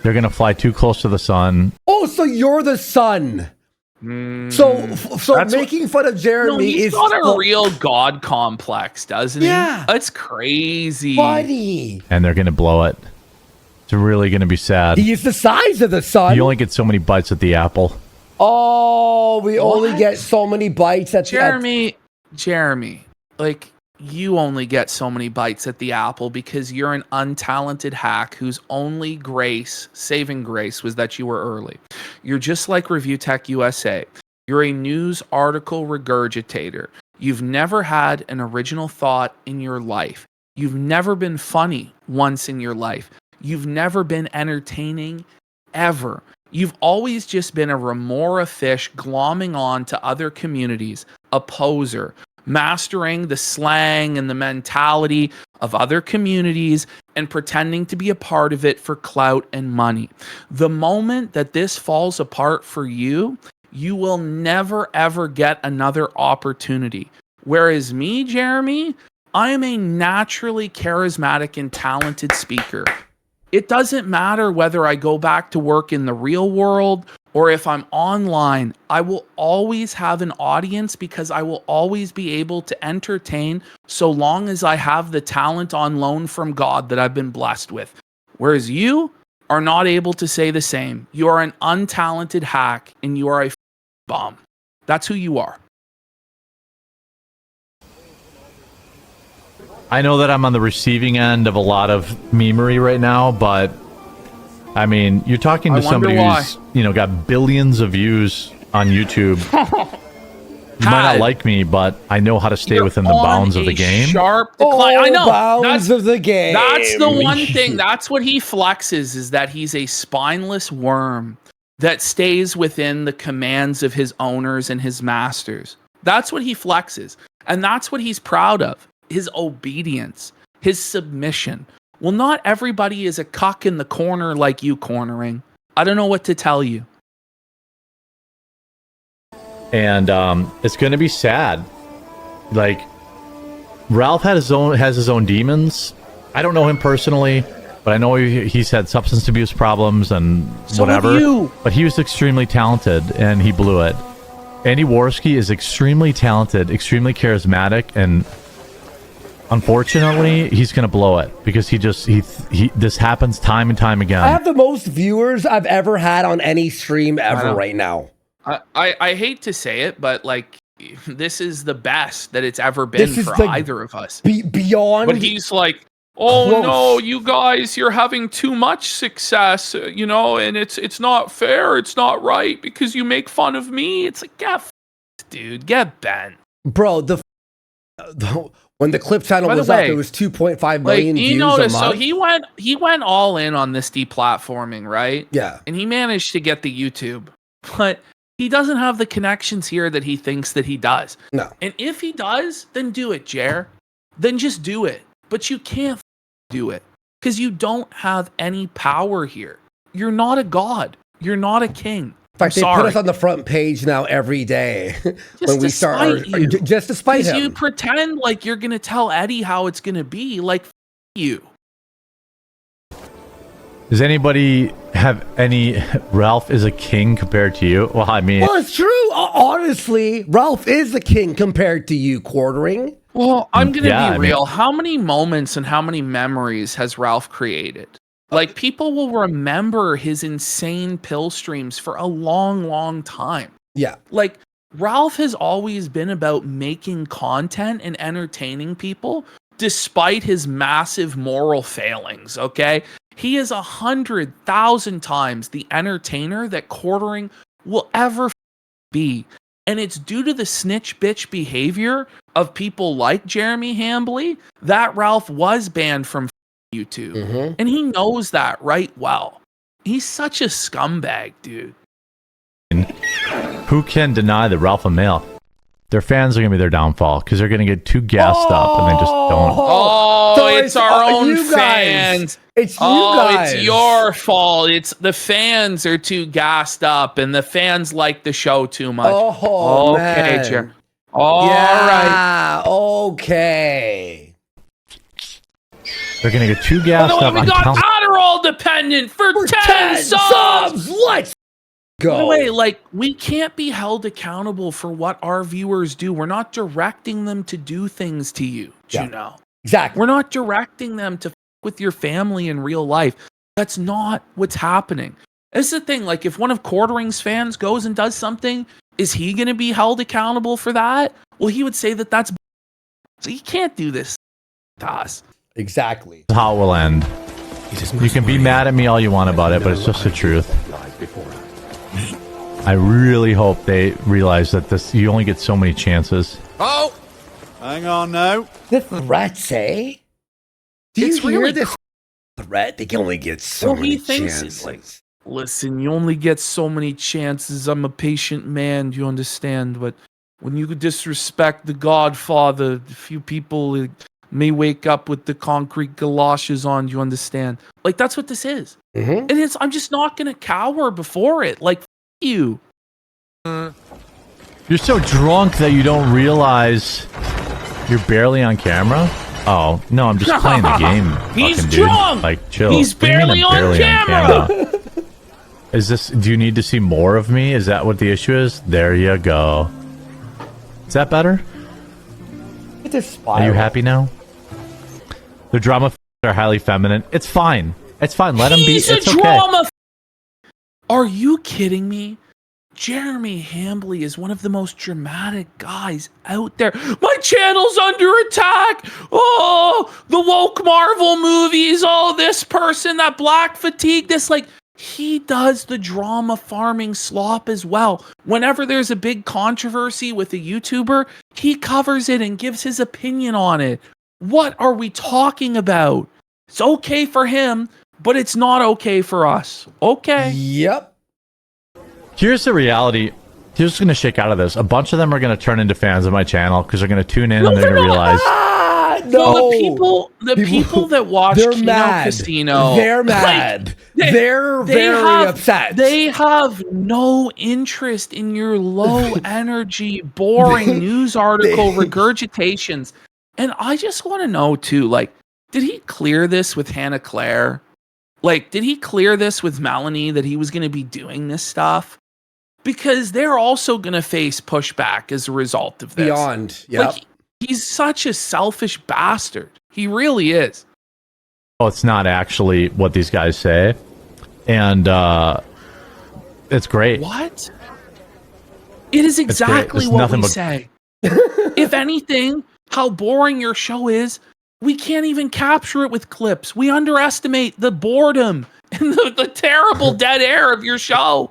they're going to fly too close to the sun. Oh, so you're the sun. So That's making fun of Jeremy No, he's is got a real god complex, doesn't he? Yeah. That's crazy. buddy. And they're going to blow it. It's really going to be sad. He's the size of the sun. You only get so many bites at the apple. Oh, we only What? get so many bites at Jeremy, like, you only get so many bites at the apple because you're an untalented hack whose only saving grace was that you were early. You're just like ReviewTechUSA. You're a news article regurgitator. You've never had an original thought in your life. You've never been funny once in your life. You've never been entertaining ever. You've always just been a remora fish glomming on to other communities, a poser, mastering the slang and the mentality of other communities and pretending to be a part of it for clout and money. The moment that this falls apart for you, you will never ever get another opportunity. Whereas me, Jeremy, I am a naturally charismatic and talented speaker. It doesn't matter whether I go back to work in the real world or if I'm online, I will always have an audience because I will always be able to entertain so long as I have the talent on loan from God that I've been blessed with. Whereas you are not able to say the same. You are an untalented hack and you are a bum. That's who you are. I know that I'm on the receiving end of a lot of memery right now, but I mean, you're talking to somebody who's, got billions of views on YouTube. You might not like me, but I know how to stay within the bounds of the game. Sharp decline. I know. Bounds of the game. That's the one thing. That's what he flexes, is that he's a spineless worm that stays within the commands of his owners and his masters. That's what he flexes. And that's what he's proud of. His obedience, his submission. Well, not everybody is a cuck in the corner like you cornering. I don't know what to tell you. And it's going to be sad. Like, Ralph has his own demons. I don't know him personally, but I know he's had substance abuse problems and whatever. Have you. But he was extremely talented, and he blew it. Andy Worski is extremely talented, extremely charismatic, and unfortunately, he's going to blow it because this happens time and time again. I have the most viewers I've ever had on any stream ever right now. I hate to say it, but like, this is the best that it's ever been for either of us. Beyond. But he's like, oh close. No, you guys, you're having too much success, and it's not fair, it's not right because you make fun of me. It's like, dude, get bent. Bro, when the clip channel was up, it was 2.5 million views a month. So he went all in on this deplatforming, right? Yeah. And he managed to get the YouTube, but he doesn't have the connections here that he thinks that he does. No. And if he does, then do it, Jer. Then just do it. But you can't do it because you don't have any power here. You're not a god. You're not a king. In fact, they put us on the front page now every day when we start. Just to spite him. You pretend like you're going to tell Eddie how it's going to be. Like, you. Does anybody have any Ralph is a king compared to you? Well, I mean, well, it's true. Honestly, Ralph is the king compared to you, quartering. Well, I'm going to be real. How many moments and how many memories has Ralph created? Like, people will remember his insane pill streams for a long, long time. Yeah. Like, Ralph has always been about making content and entertaining people despite his massive moral failings, okay? He is 100,000 times the entertainer that quartering will ever be. And it's due to the snitch bitch behavior of people like Jeremy Hambly that Ralph was banned from YouTube. Mm-hmm. And he knows that right well. He's such a scumbag, dude. Who can deny that Ralph and Male, their fans are going to be their downfall because they're going to get too gassed up and they just don't. Oh, So it's our own you guys. fans. It's you guys. It's your fault. It's the fans are too gassed up and the fans like the show too much. Oh, okay, man. Jer. All right. Okay. They're going to get too gassed By the up. way, we got Adderall dependent for 10 subs. Let's go. By the way, like, we can't be held accountable for what our viewers do. We're not directing them to do things to you, you know. Exactly. We're not directing them to with your family in real life. That's not what's happening. It's the thing, like, if one of Quartering's fans goes and does something, is he going to be held accountable for that? Well, he would say that that's so you can't do this to us. Exactly. That's how it will end. You can be mad at me all you want about it, but it's just the truth. I really hope they realize that you only get so many chances. Oh! Hang on now. The threats, eh? Do It's you hear really this threat? They can only get so many he thinks chances. it's like, listen, you only get so many chances. I'm a patient man, do you understand? But when you disrespect the Godfather, a few people may wake up with the concrete galoshes on, do you understand? Like, that's what this is. Mm-hmm. And I'm just not going to cower before it. Like, you. You're so drunk that you don't realize you're barely on camera? Oh, no, I'm just playing the game. He's fucking dude. drunk! Like, chill. He's What do you mean barely I'm on camera! Is this? Do you need to see more of me? Is that what the issue is? There you go. Is that better? Are you happy now? The drama are highly feminine. It's fine. It's fine. Let him be. He's a It's okay. drama. Are you kidding me? Jeremy Hambly is one of the most dramatic guys out there. My channel's under attack. Oh, the woke Marvel movies. Oh, this person, that black fatigue. This, like, he does the drama farming slop as well. Whenever there's a big controversy with a YouTuber, he covers it and gives his opinion on it. What are we talking about? It's okay for him, but it's not okay for us. Okay. Yep. Here's the reality. Here's what's going to shake out of this. A bunch of them are going to turn into fans of my channel because they're going to tune in and they're going to realize. No, the people that watch Kino Casino, They're mad. They're very upset. They have no interest in your low energy, boring news article regurgitations. And I just want to know too, like, did he clear this with Hannah Clare? Like, did he clear this with Melanie that he was going to be doing this stuff? Because they're also going to face pushback as a result of this. Beyond, yeah. Like, he's such a selfish bastard. He really is. Oh, it's not actually what these guys say. And it's great. What? It is exactly what we say. If anything, how boring your show is, we can't even capture it with clips. We underestimate the boredom and the terrible dead air of your show.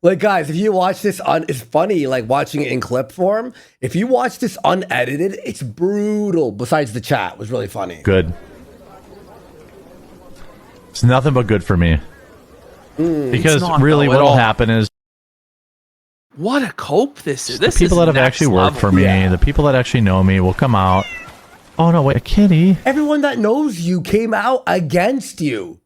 Like, guys, if you watch this it's funny, like, watching it in clip form. If you watch this unedited, it's brutal. Besides the chat, it was really funny. Good. It's nothing but good for me. Because really what will happen is what a cope this is. This the people is that have actually worked for me, the people that actually know me will come out. Oh, no, wait, a kitty. Everyone that knows you came out against you.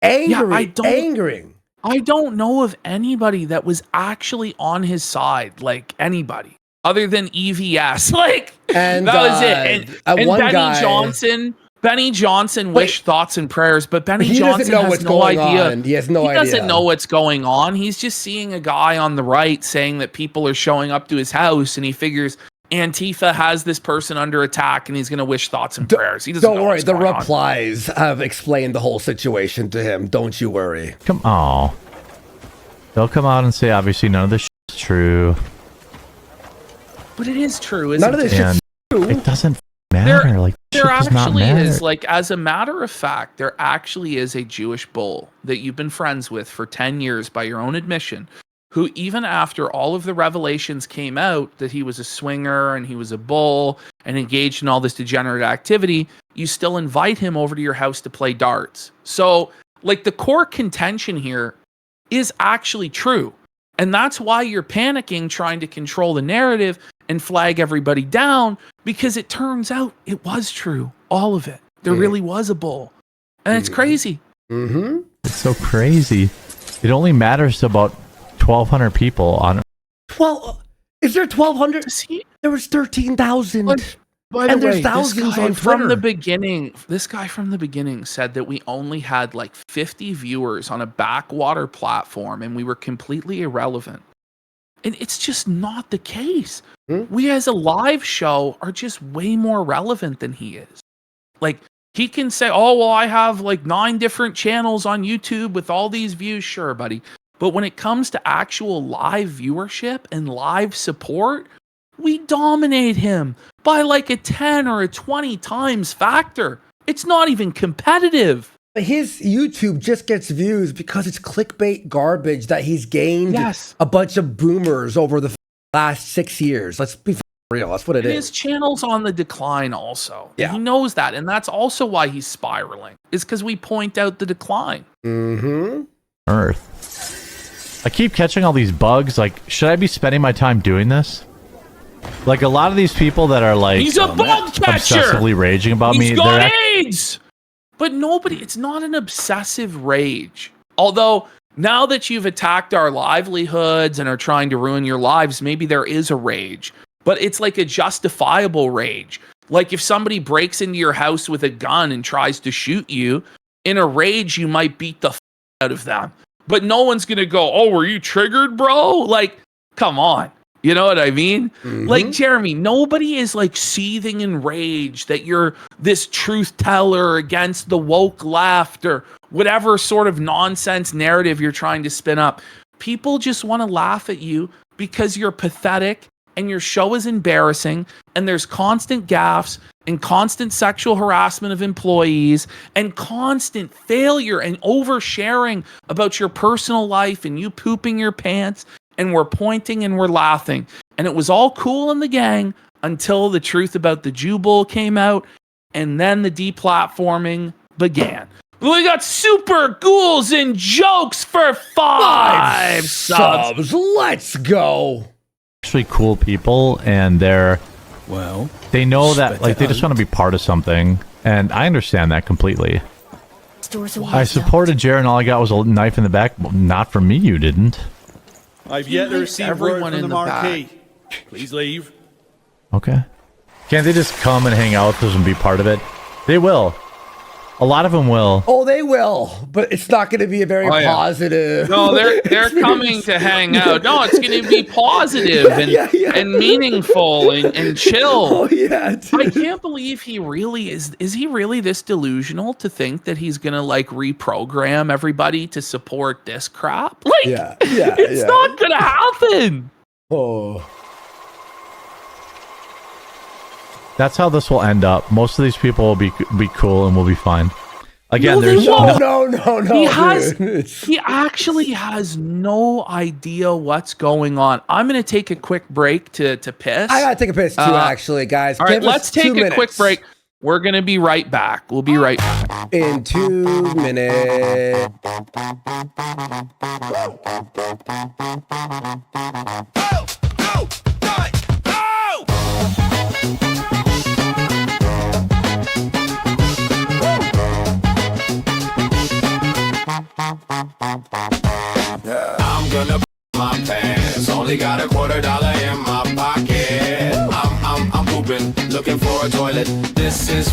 Angering. I don't know of anybody that was actually on his side, like anybody, other than EVS. Like, and that was it. And Benny Johnson wished thoughts and prayers, but Benny Johnson has no idea. He has no idea. He doesn't know what's going on. He's just seeing a guy on the right saying that people are showing up to his house, and he figures Antifa has this person under attack, and he's going to wish thoughts and prayers. He doesn't know worry. what's The going on. replies have explained the whole situation to him. Don't you worry. Come on. They'll come out and say, obviously, none of this is true. But it is true, isn't None of this shit's true. It doesn't matter. There actually is, like, as a matter of fact, there actually is a Jewish bull that you've been friends with for 10 years by your own admission, who even after all of the revelations came out that he was a swinger and he was a bull and engaged in all this degenerate activity, you still invite him over to your house to play darts. So, like, the core contention here is actually true. And that's why you're panicking, trying to control the narrative and flag everybody down, because it turns out it was true. All of it. There really was a bull. And it's crazy. Mm-hmm. It's so crazy. It only matters to about 1,200 people on. Well, is there 1,200? There was 13,000. By the and there's way, thousands this guy on from Twitter. the beginning, this guy from the beginning said that we only had like 50 viewers on a backwater platform and we were completely irrelevant. And it's just not the case. We as a live show are just way more relevant than he is. Like, he can say, oh, well, I have like 9 different channels on YouTube with all these views. Sure, buddy. But when it comes to actual live viewership and live support, we dominate him by like a 10 or a 20 times factor. It's not even competitive. His YouTube just gets views because it's clickbait garbage that he's gained a bunch of boomers over the last 6 years. Let's be real. That's what it is. His channel's on the decline also. Yeah. He knows that. And that's also why he's spiraling, is because we point out the decline. Mm-hmm. Earth. I keep catching all these bugs. Like, should I be spending my time doing this? Like, a lot of these people that are like, he's a bug catcher. Obsessively raging about me. He's got AIDS. But it's not an obsessive rage. Although, now that you've attacked our livelihoods and are trying to ruin your lives, maybe there is a rage. But it's like a justifiable rage. Like if somebody breaks into your house with a gun and tries to shoot you, in a rage, you might beat the out of them. but no one's gonna go, oh, were you triggered, bro? Like, come on. You know what I mean? Like, Jeremy, nobody is like seething in rage that you're this truth teller against the woke left or whatever sort of nonsense narrative you're trying to spin up. People just want to laugh at you because you're pathetic and your show is embarrassing and there's constant gaffes and constant sexual harassment of employees and constant failure and oversharing about your personal life and you pooping your pants. And we're pointing and we're laughing. And it was all cool in the gang until the truth about the Jew Bull came out. And then the deplatforming began. We got super ghouls and jokes for 5 subs. Let's go. Actually cool people, and they know that like they just want to be part of something, and I understand that completely. I supported Jared and all I got was a knife in the back. Well, not from me, you didn't. I've yet to receive word from the marquee. Please leave. Okay. Can't they just come and hang out with us and be part of it? They will. A lot of them will. Oh, they will, but it's not going to be a very positive. No, they're coming to hang out. No, it's going to be positive and meaningful and chill. Oh yeah, dude. I can't believe he really is. Is he really this delusional to think that he's going to like reprogram everybody to support this crap? Like, it's not going to happen. Oh. That's how this will end up. Most of these people will be cool and we'll be fine. Again, No, there's they won't. No. He actually has no idea what's going on. I'm going to take a quick break to piss. I gotta take a piss too, actually, guys. All right, Give us let's take 2 a minutes. quick break. We're going to be right back. We'll be right back. In 2 minutes. I'm gonna my pants. Only got $25 in my pocket. I'm pooping, looking for a toilet. This is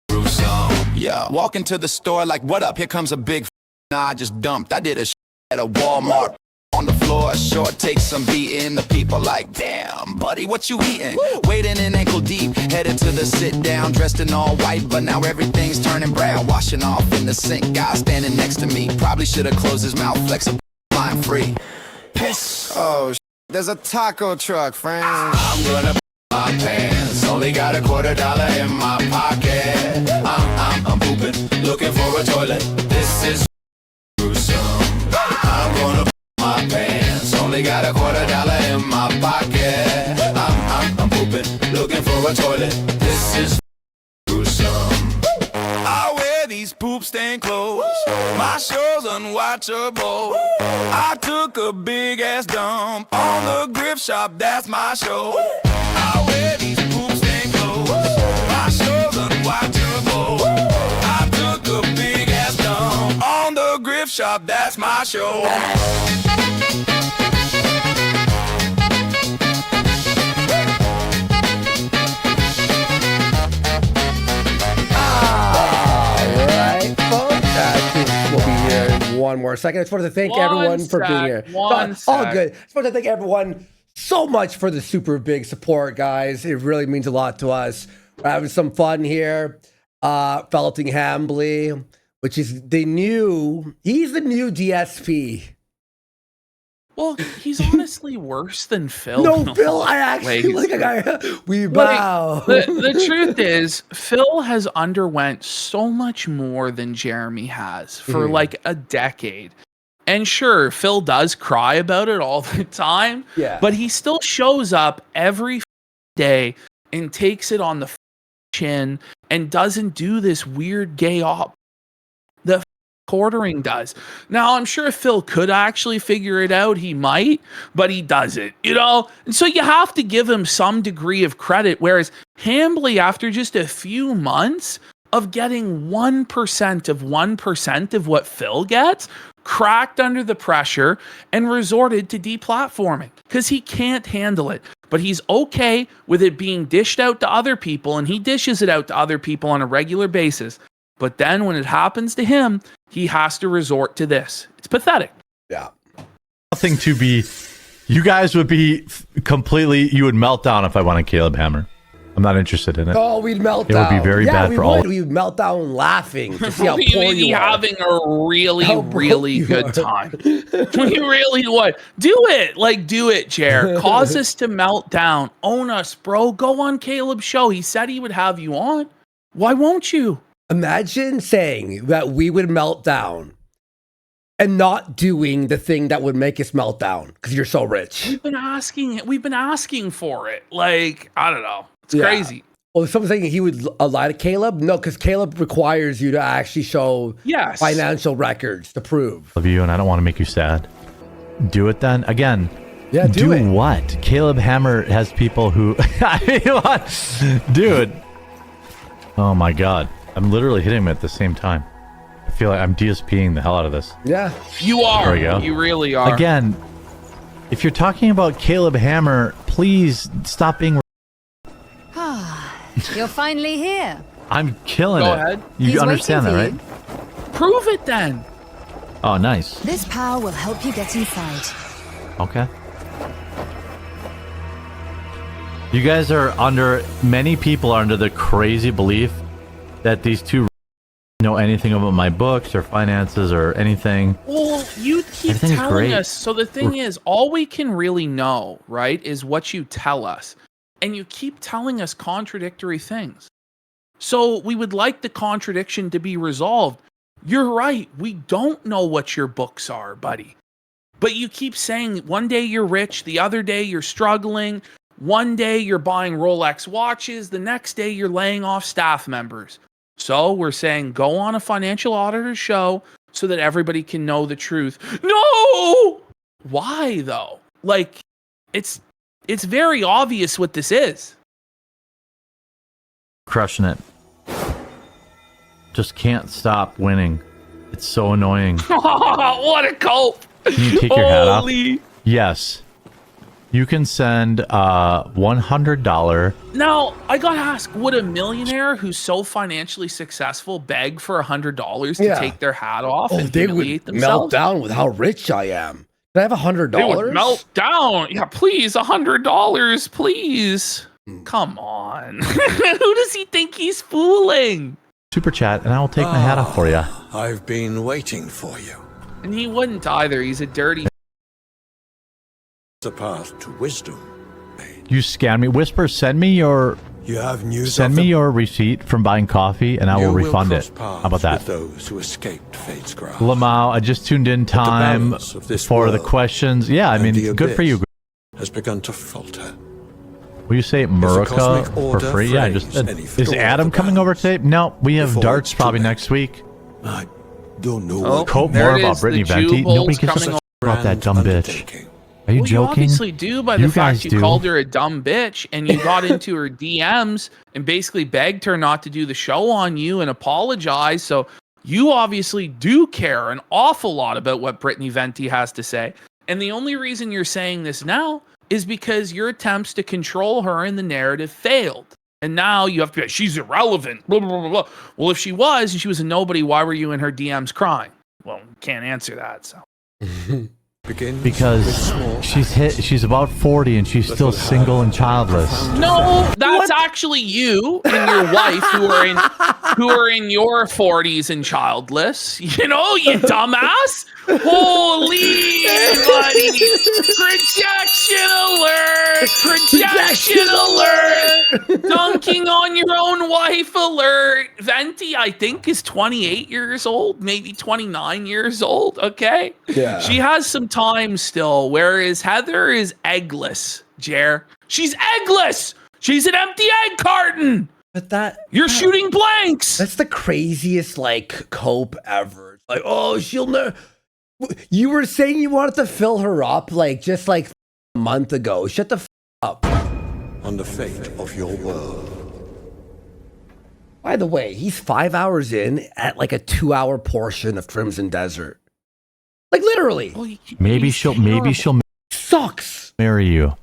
gruesome. Yeah, walk into the store like, what up? Here comes a big nah, I just dumped. I did a at a Walmart. On the floor, short takes some beating. The people like, damn, buddy, what you eating? Wading in ankle deep, headed to the sit down, dressed in all white, but now everything's turning brown. Washing off in the sink, guy standing next to me. Probably should have closed his mouth, flexible, line free. Piss. Oh, there's a taco truck, friend. I'm gonna my pants. Only got $25 in my pocket. I'm pooping, looking for a toilet. This is gruesome. I'm gonna my pants. Only got $25 in my pocket. I'm pooping, looking for a toilet. This is gruesome. I wear these poop stained clothes. My show's unwatchable. I took a big ass dump on the grip shop. That's my show. I wear these poop stained clothes. My show's unwatchable. I took a big ass dump on the grip shop. That's my show. One more second. I just wanted to thank everyone for being here. All good. I just want to thank everyone so much for the super big support, guys. It really means a lot to us. We're having some fun here. Felting Hambly, which is he's the new DSP. Well, he's honestly worse than Phil. No, Phil, I actually like a guy. We bow. The truth is, Phil has underwent so much more than Jeremy has for like a decade. And sure, Phil does cry about it all the time. Yeah. But he still shows up every day and takes it on the chin and doesn't do this weird gay op that quartering does. Now, I'm sure if Phil could actually figure it out, he might, but he doesn't, you know? And so you have to give him some degree of credit, whereas Hambly, after just a few months of getting 1% of 1% of what Phil gets, cracked under the pressure and resorted to deplatforming because he can't handle it. But he's okay with it being dished out to other people, and he dishes it out to other people on a regular basis. But then when it happens to him, he has to resort to this. It's pathetic. Yeah. Nothing to be. You guys would be completely. You would melt down if I wanted Caleb Hammer. I'm not interested in it. Oh, we'd melt It down. would be very bad for all. We'd melt down laughing to see how We poor would be you are. having a really, How broke really you good are. time. We really would. Do it. Like, do it, Jer. Cause us to melt down. Own us, bro. Go on Caleb's show. He said he would have you on. Why won't you? Imagine saying that we would melt down and not doing the thing that would make us melt down because you're so rich. We've been asking for it. Like, I don't know. It's Yeah. crazy. Well, someone saying he would lie to Caleb? No, because Caleb requires you to actually show Yes. financial records to prove. Love you, and I don't want to make you sad. Do it then. Again. Yeah, do it. What? Caleb Hammer has people who. I mean, what? Dude. Oh my God. I'm literally hitting him at the same time. I feel like I'm DSPing the hell out of this. Yeah. You are. There we go. You really are. Again, if you're talking about Caleb Hammer, please stop being. You're finally here. I'm killing Go it. ahead. You He's understand that, waiting right? for Prove it then. Oh, nice. This power will help you get inside. Okay. You guys are many people are under the crazy belief that these two know anything about my books or finances or anything. Well, you keep Everything's telling great. us. So the thing is, all we can really know, right, is what you tell us. And you keep telling us contradictory things. So we would like the contradiction to be resolved. You're right. We don't know what your books are, buddy. But you keep saying one day you're rich, the other day you're struggling. One day you're buying Rolex watches, the next day you're laying off staff members. So we're saying go on a financial auditor's show so that everybody can know the truth. No! Why though? Like, it's very obvious what this is. Crushing it. Just can't stop winning. It's so annoying. What a cult! Can you take your hat off? Holy. Yes. You can send $100. Now, I gotta ask, would a millionaire who's so financially successful beg for $100 to Yeah. take their hat off Oh, and they humiliate would themselves? melt down with how rich I am. Can I have $100? They would melt down. Yeah, please, $100, please. Come on. Who does he think he's fooling? Super chat, and I will take my hat off for you. I've been waiting for you. And he wouldn't either. He's a dirty. The path to wisdom. You scam me. Whisper, send me your You have news send of me them? your receipt from buying coffee, and I will refund it. cross How about paths that? with those who escaped Fate's grasp. Lamau, I just tuned in time balance of this for the world questions. Yeah, I and mean, the good for you. abyss has begun to falter. Will you say cosmic Murica for order free? Yeah, frames just any is flaw Adam of the coming over today? No, we have Before darts it's probably too late. next week. I don't know Oh, what Cope there more it about is, Brittany the Venti. Jew bolts Nobody gives a coming about that dumb bitch. undertaking. Are you Well, you joking? obviously do by the You fact guys you do. called her a dumb bitch and you got into her DMs and basically begged her not to do the show on you and apologize. So you obviously do care an awful lot about what Brittany Venti has to say. And the only reason you're saying this now is because your attempts to control her in the narrative failed. And now you have to be like, she's irrelevant. Blah, blah, blah, blah. Well, if she was and she was a nobody, why were you in her DMs crying? Well, can't answer that. So. Because she's about 40 and she's still single and childless. No, that's actually you and your wife who are in your 40s and childless. You know, you dumbass. Holy buddy. Projection alert. Projection alert. Dunking on your own wife alert. Venti, I think, is 28 years old, maybe 29 years old. Okay. Yeah. She has some time still, whereas Heather is eggless, Jer. She's eggless. She's an empty egg carton. But you're shooting blanks. That's the craziest cope ever. Like, oh, she'll never. You were saying you wanted to fill her up just a month ago. Shut the up. On the fate of your world. By the way, he's 5 hours in at a 2-hour portion of Crimson Desert. Literally. Maybe she'll sucks. marry you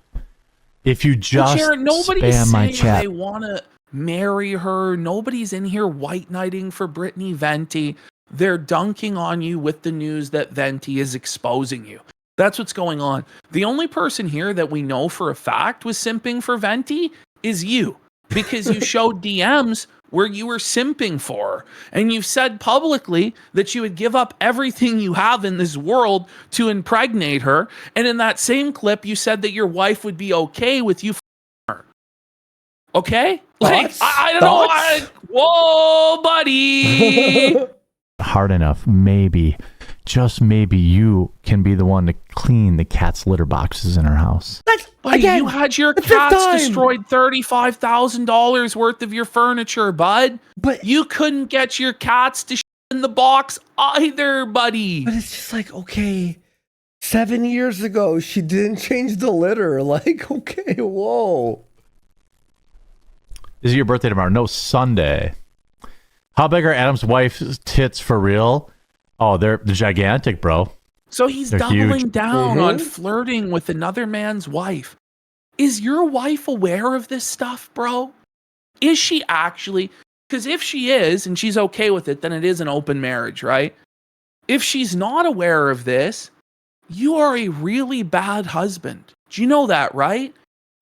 if you just Jared, nobody's spam my saying chat. they want to marry her. Nobody's in here white knighting for Brittany Venti. they're dunking on you with the news that Venti is exposing you. That's what's going on. The only person here that we know for a fact was simping for Venti is you, because you showed DMs where you were simping for her, and you've said publicly that you would give up everything you have in this world to impregnate her. And in that same clip, you said that your wife would be okay with you her. Okay? Like, I don't know. Whoa, buddy. Hard enough, maybe, just maybe you can be the one to clean the cat's litter boxes in her house. Buddy, you had your cats destroyed $35,000 worth of your furniture, bud. But you couldn't get your cats to shit in the box either, buddy. But it's just like, okay, 7 years ago, she didn't change the litter. Like, okay, whoa. Is it your birthday tomorrow? No, Sunday. How big are Adam's wife's tits for real? Oh, they're gigantic, bro. So he's They're doubling huge. down on flirting with another man's wife. Is your wife aware of this stuff, bro? Is she actually? Because if she is, and she's okay with it, then it is an open marriage, right? If she's not aware of this, you are a really bad husband. Do you know that, right?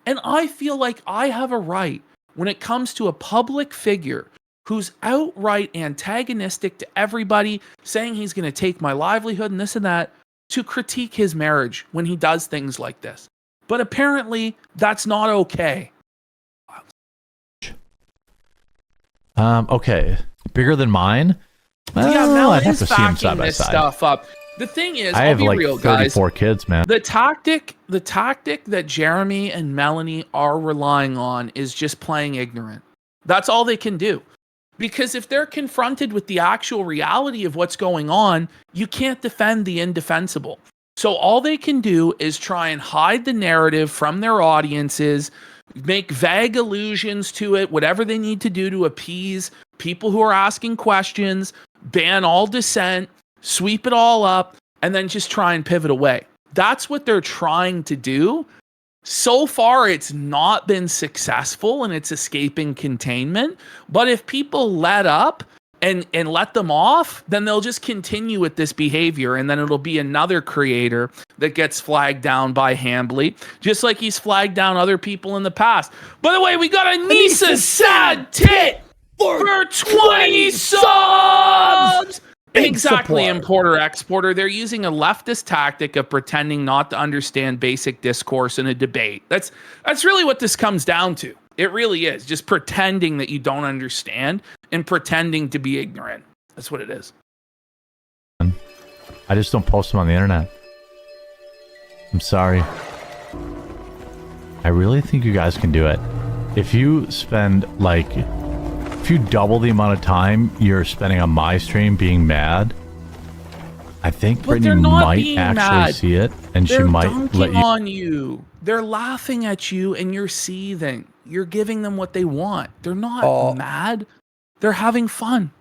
And I feel like I have a right, when it comes to a public figure who's outright antagonistic to everybody, saying he's going to take my livelihood and this and that, to critique his marriage when he does things like this. But apparently, that's not okay. Okay. Bigger than mine? Yeah, I'd have Melanie's to see them side backing by this side. stuff up. The thing is, I I'll have be like real, guys. 34 kids, man. The tactic that Jeremy and Melanie are relying on is just playing ignorant. That's all they can do. Because if they're confronted with the actual reality of what's going on, you can't defend the indefensible. So all they can do is try and hide the narrative from their audiences, make vague allusions to it, whatever they need to do to appease people who are asking questions, ban all dissent, sweep it all up, and then just try and pivot away. That's what they're trying to do. So far, it's not been successful and it's escaping containment. But if people let up and let them off, then they'll just continue with this behavior. And then it'll be another creator that gets flagged down by Hambly, just like he's flagged down other people in the past. By the way, we got a Nisa sad tit for 20 subs! Exactly, support. importer exporter. They're using a leftist tactic of pretending not to understand basic discourse in a debate. That's really what this comes down to. It really is just pretending that you don't understand and pretending to be ignorant. That's what it is. I just don't post them on the internet. I'm sorry. I really think you guys can do it. If you spend if you double the amount of time you're spending on my stream being mad, I think Brittany might actually see it, and she might let you. On you. They're laughing at you, and you're seething. You're giving them what they want. They're not mad. They're having fun.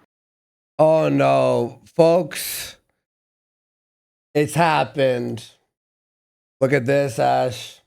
Oh no, folks. It's happened. Look at this, Ash.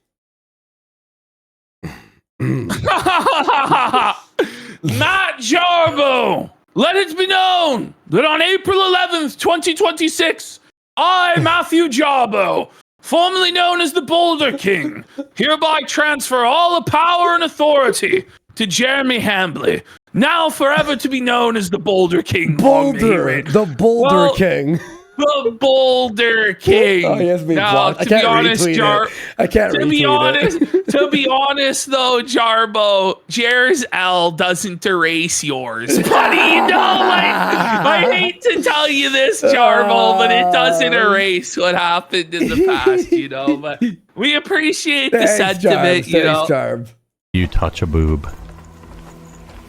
Matt Jarboe, let it be known that on April 11th, 2026, I, Matthew Jarboe, formerly known as the Boulder King, hereby transfer all the power and authority to Jeremy Hambly, now forever to be known as the Boulder King. Boulder, the Boulder King. The Boulder King. Oh, he has me now, blocked. I can't retweet it. I can't retweet it. To be honest, though, Jarboe, Jer's L doesn't erase yours, buddy. You know, I hate to tell you this, Jarboe, but it doesn't erase what happened in the past, you know. But we appreciate the sentiment, you know. Jarb. You touch a boob.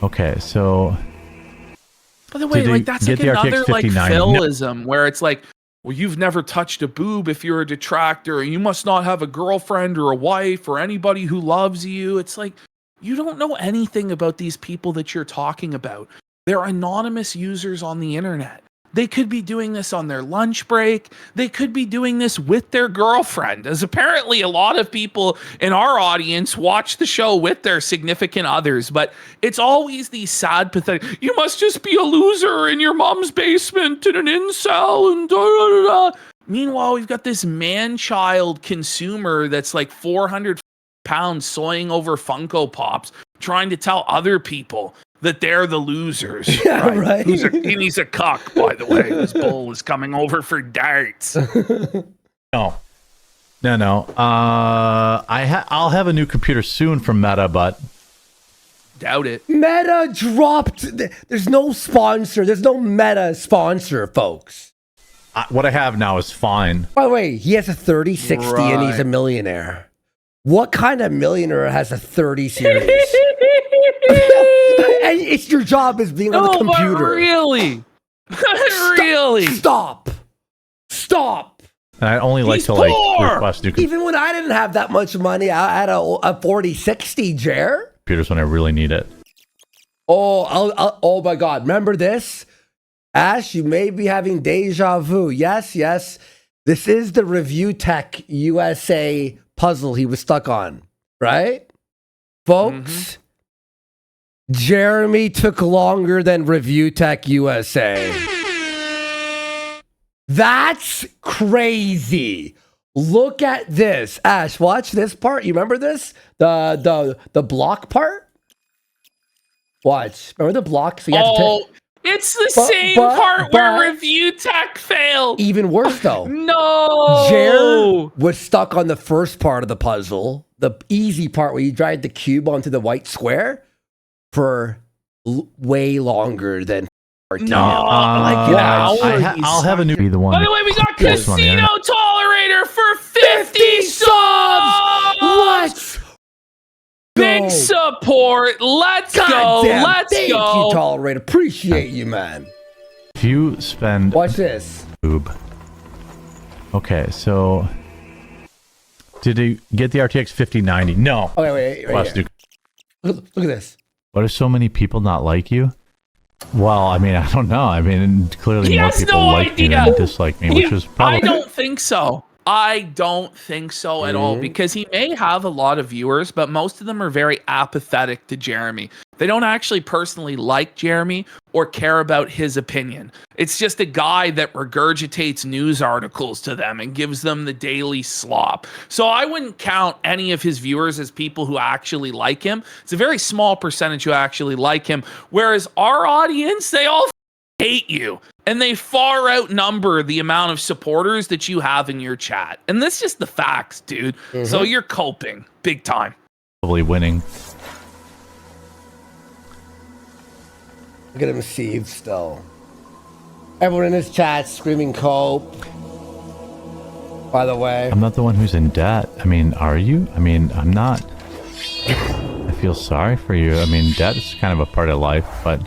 Okay, so. By the way, that's like another Philism where it's like, well, you've never touched a boob if you're a detractor, and you must not have a girlfriend or a wife or anybody who loves you. It's like, you don't know anything about these people that you're talking about. They're anonymous users on the internet. They could be doing this on their lunch break. They could be doing this with their girlfriend, as apparently a lot of people in our audience watch the show with their significant others. But it's always these sad, pathetic, you must just be a loser in your mom's basement and an incel and da da da da. Meanwhile, we've got this man-child consumer that's like 400 pounds soying over Funko Pops, trying to tell other people that they're the losers. Yeah, right. He's a cuck, by the way. This bull is coming over for darts. No. I'll have a new computer soon from Meta, but doubt it. Meta dropped. There's no sponsor. There's no Meta sponsor, folks. What I have now is fine. By the way, he has a 3060 and he's a millionaire. What kind of millionaire has a 30 series? And it's your job as being on the computer. But really? Really? Stop. And I only like to request new Even when I didn't have that much money, I had a 4060, Jer. computers when I really need it. Oh my God. Remember this? Ash, you may be having deja vu. Yes. This is the ReviewTechUSA puzzle he was stuck on, right? Folks, Jeremy took longer than ReviewTechUSA. That's crazy. Look at this. Ash, watch this part. You remember this? The block part? Watch. Remember the block? So you have to pick. It's the same part where ReviewTech failed. Even worse, though. No. Jer was stuck on the first part of the puzzle, the easy part where you drive the cube onto the white square, for way longer than. I'll have a new. Be the one. By the way, we got Casino Tolerator for 50 subs. What? Big support. Let's go. Let's Thank go. you, Tolerate. Appreciate you, man. If you spend. Watch this. Boob. Okay, so. Did he get the RTX 5090? No. Okay, wait. Look at this. Why do so many people not like you? Well, I mean, I don't know. I mean, clearly more people like me than dislike me, which is probably. I don't think so. I don't think so at all, because he may have a lot of viewers, but most of them are very apathetic to Jeremy. They don't actually personally like Jeremy or care about his opinion. It's just a guy that regurgitates news articles to them and gives them the daily slop. So I wouldn't count any of his viewers as people who actually like him. It's a very small percentage who actually like him, whereas our audience, they all hate you. And they far outnumber the amount of supporters that you have in your chat. And that's just the facts, dude. So you're coping big time. Probably winning. Look at him seethe still. Everyone in his chat screaming cope. By the way. I'm not the one who's in debt. I mean, are you? I mean, I'm not. I feel sorry for you. I mean, debt is kind of a part of life, but.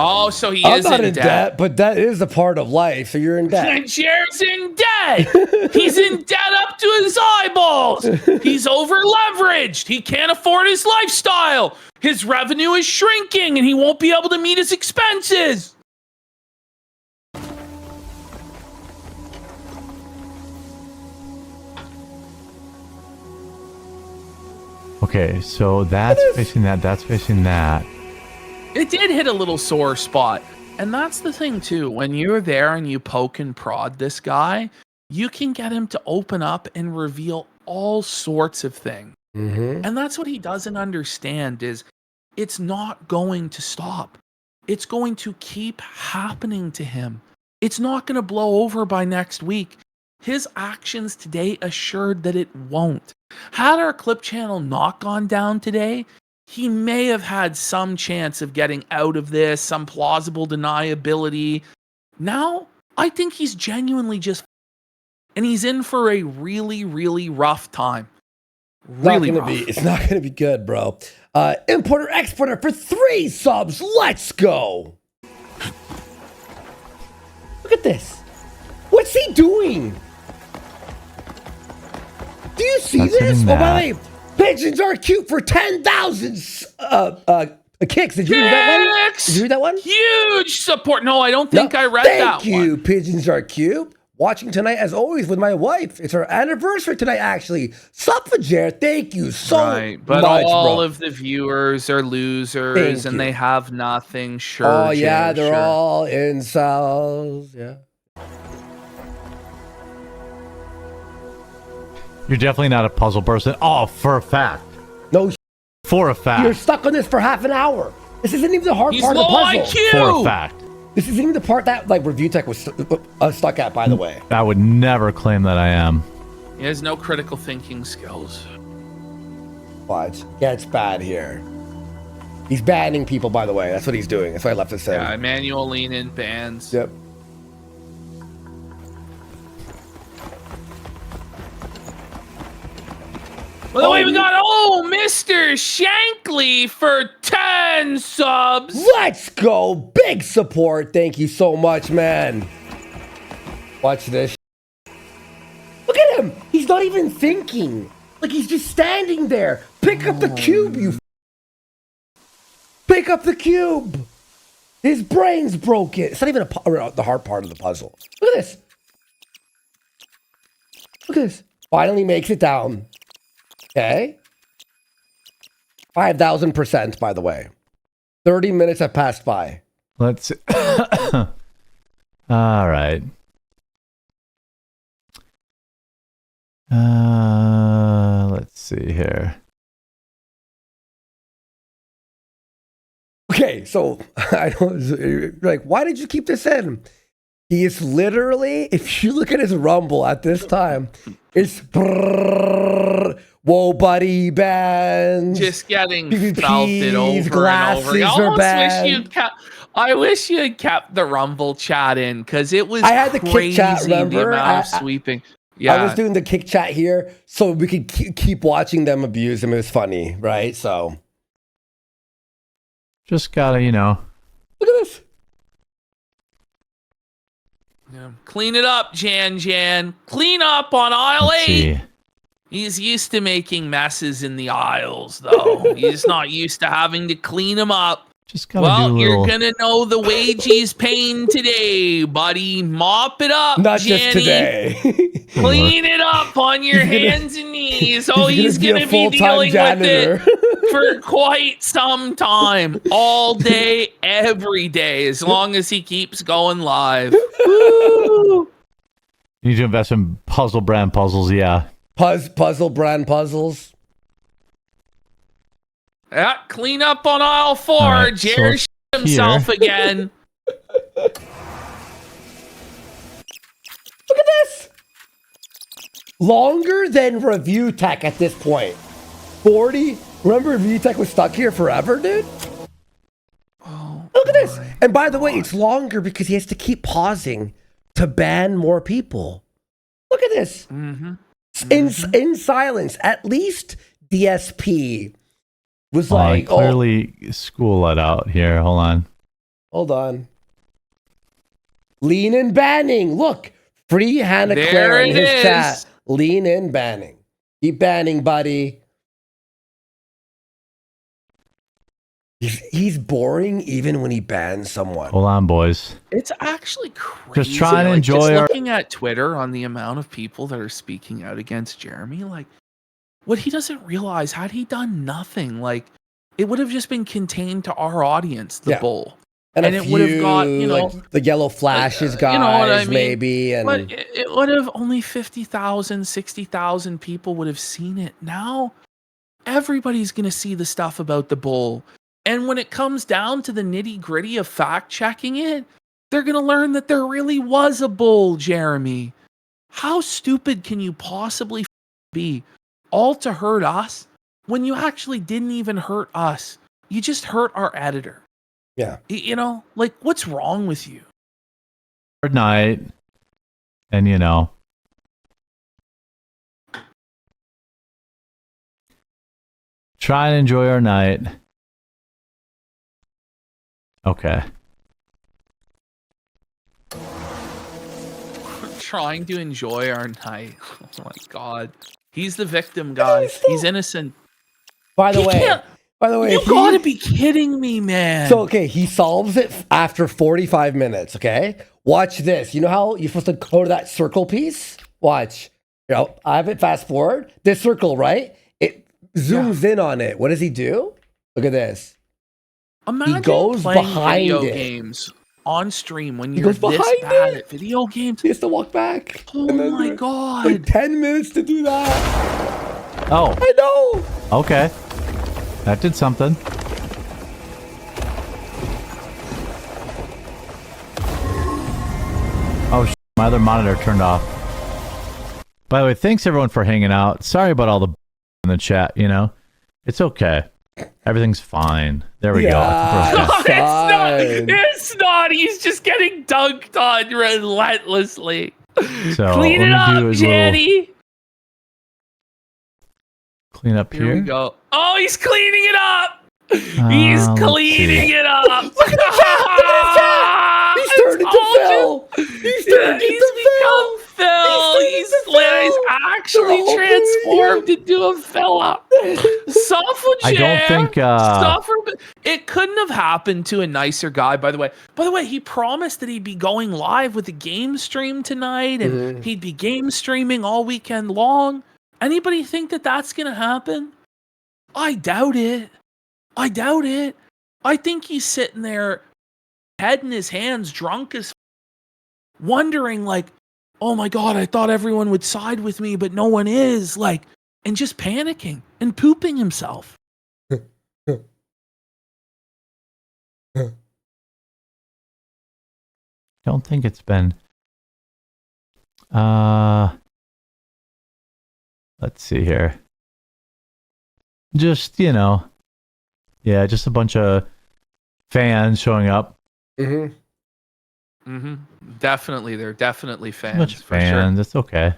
Oh, so he I'm is not in debt. but that is a part of life. So you're in debt. And Jared's in debt. He's in debt up to his eyeballs. He's over leveraged. He can't afford his lifestyle. His revenue is shrinking and he won't be able to meet his expenses. Okay, so that's facing that, that's facing that. It did hit a little sore spot. And that's the thing, too. When you're there and you poke and prod this guy, you can get him to open up and reveal all sorts of things. And that's what he doesn't understand is it's not going to stop. It's going to keep happening to him. It's not going to blow over by next week. His actions today assured that it won't. Had our clip channel not gone down today, he may have had some chance of getting out of this, some plausible deniability. Now, I think he's genuinely just, and he's in for a really, really rough time. Really rough. It's not going to be good, bro. Importer Exporter for 3 subs. Let's go. Look at this. What's he doing? Do you see this? Oh, by the way, pigeons are cute for 10,000 The Kicks. Did you read that one? Did you read that one? Huge support. No, I don't think I read that one. Thank you, Pigeons Are Cute. Watching tonight, as always, with my wife. It's our anniversary tonight, actually. Sup for Jared. Thank you so But much, all bro. of the viewers are losers and they have nothing. Sure. Oh, yeah, Jared, they're sure. all incels. Yeah. You're definitely not a puzzle person. Oh, for a fact. No, for a fact. You're stuck on this for half an hour. This isn't even the hard part of the puzzle. For a fact. This isn't even the part that like Review Tech was stuck at, by the way. I would never claim that I am. He has no critical thinking skills. But gets bad here. He's banning people, by the way. That's what he's doing. That's what I left to say. Yeah, Emmanuel lean in bans. Yep. By the way, we got Mr. Shankly for 10 subs. Let's go. Big support. Thank you so much, man. Watch this. Look at him. He's not even thinking. Like, he's just standing there. Pick up the cube, you Pick up the cube. His brain's broken. It's not even the hard part of the puzzle. Look at this. Look at this. Finally makes it down. Okay. 5,000%, by the way. 30 minutes have passed by. Let's. All right. Let's see here. Okay, so I don't like. Why did you keep this in? He is literally, if you look at his rumble at this time, it's brrr, whoa, buddy, bands. Just getting PvPs, felted over glasses and over. I are almost banned. wish you kept. I wish you had kept the Rumble chat in because it was I had the kick crazy. chat, The remember? amount of sweeping. Yeah, I was doing the kick chat here so we could keep watching them abuse him. It was funny, right? So Just gotta, you know. look at this. Yeah. Clean it up, Jan. Clean up on aisle 8. See. He's used to making messes in the aisles, though. He's not used to having to clean them up. Just gotta do a little... You're gonna know the wage he's paying today, buddy. Mop it up, Not Janny. just today. Clean it up on your hands and knees. Oh, he's gonna gonna be a be full-time dealing with janitor. it for quite some time. All day, every day, as long as he keeps going live. You need to invest in puzzle brand puzzles, yeah. Puzzle brand puzzles. Yeah, clean up on aisle 4. right, Jared so himself here. again. Look at this. Longer than Review Tech at this point. 40. Remember Review Tech was stuck here forever, dude? Look at this. And by the way, it's longer because he has to keep pausing to ban more people. Look at this. In silence. At least DSP was like, clearly school let out here. Hold on. Hold on. Lean in banning. Look. Free Hannah There Clare in it his is. chat. Lean in banning. Keep banning, buddy. He's boring even when he bans someone. Hold on, boys. It's actually crazy. Just try and like, enjoy just our- looking at Twitter on the amount of people that are speaking out against Jeremy. Like, what he doesn't realize, had he done nothing, like, it would have just been contained to our audience, the Yeah. bull. And it would have got, you know, like the yellow flashes guys, you know what I mean? maybe. And But it would have only 50,000, 60,000 people would have seen it. Now, everybody's going to see the stuff about the bull. And when it comes down to the nitty gritty of fact checking it, they're going to learn that there really was a bull, Jeremy. How stupid can you possibly be? All to hurt us when you actually didn't even hurt us. You just hurt our editor. Yeah. You know, like, what's wrong with you? Hard night. And, you know. Try and enjoy our night. Okay. We're trying to enjoy our night. Oh my God. He's the victim, guys. He's innocent. by the way, By the way, You gotta be kidding me, man. So, okay, he solves it after 45 minutes, okay? Watch this. You know how you're supposed to go to that circle piece? Watch. You know, I have it fast forward. This circle, right? It zooms in on it. What does he do? Look at this. Imagine he goes playing behind video it. games on stream when He you're goes this behind bad it. at video games. He has to walk back. Oh my god. Like 10 minutes to do that. Oh. I know. Okay. That did something. Oh, my other monitor turned off. By the way, thanks everyone for hanging out. Sorry about all the in the chat, you know. It's okay. Everything's fine. There we go. It's not. He's just getting dunked on relentlessly. So Clean it up, Jenny. Clean up Here we here. go. Oh, he's cleaning it up. He's let's cleaning see. it up. Look at the chat. He's turned into Phil. He's turned into become Phil. He's actually transformed into a fella. Suffer I don't think, it couldn't have happened to a nicer guy, by the way. By the way, he promised that he'd be going live with a game stream tonight and he'd be game streaming all weekend long. Anybody think that that's going to happen? I doubt it. I doubt it. I think he's sitting there, head in his hands, drunk as wondering like, oh my God, I thought everyone would side with me, but no one is, like, and just panicking and pooping himself. Don't think it's been. Let's see here. Just, you know, yeah, just a bunch of fans showing up. Definitely, they're definitely fans. A bunch of for fans. Sure. It's okay.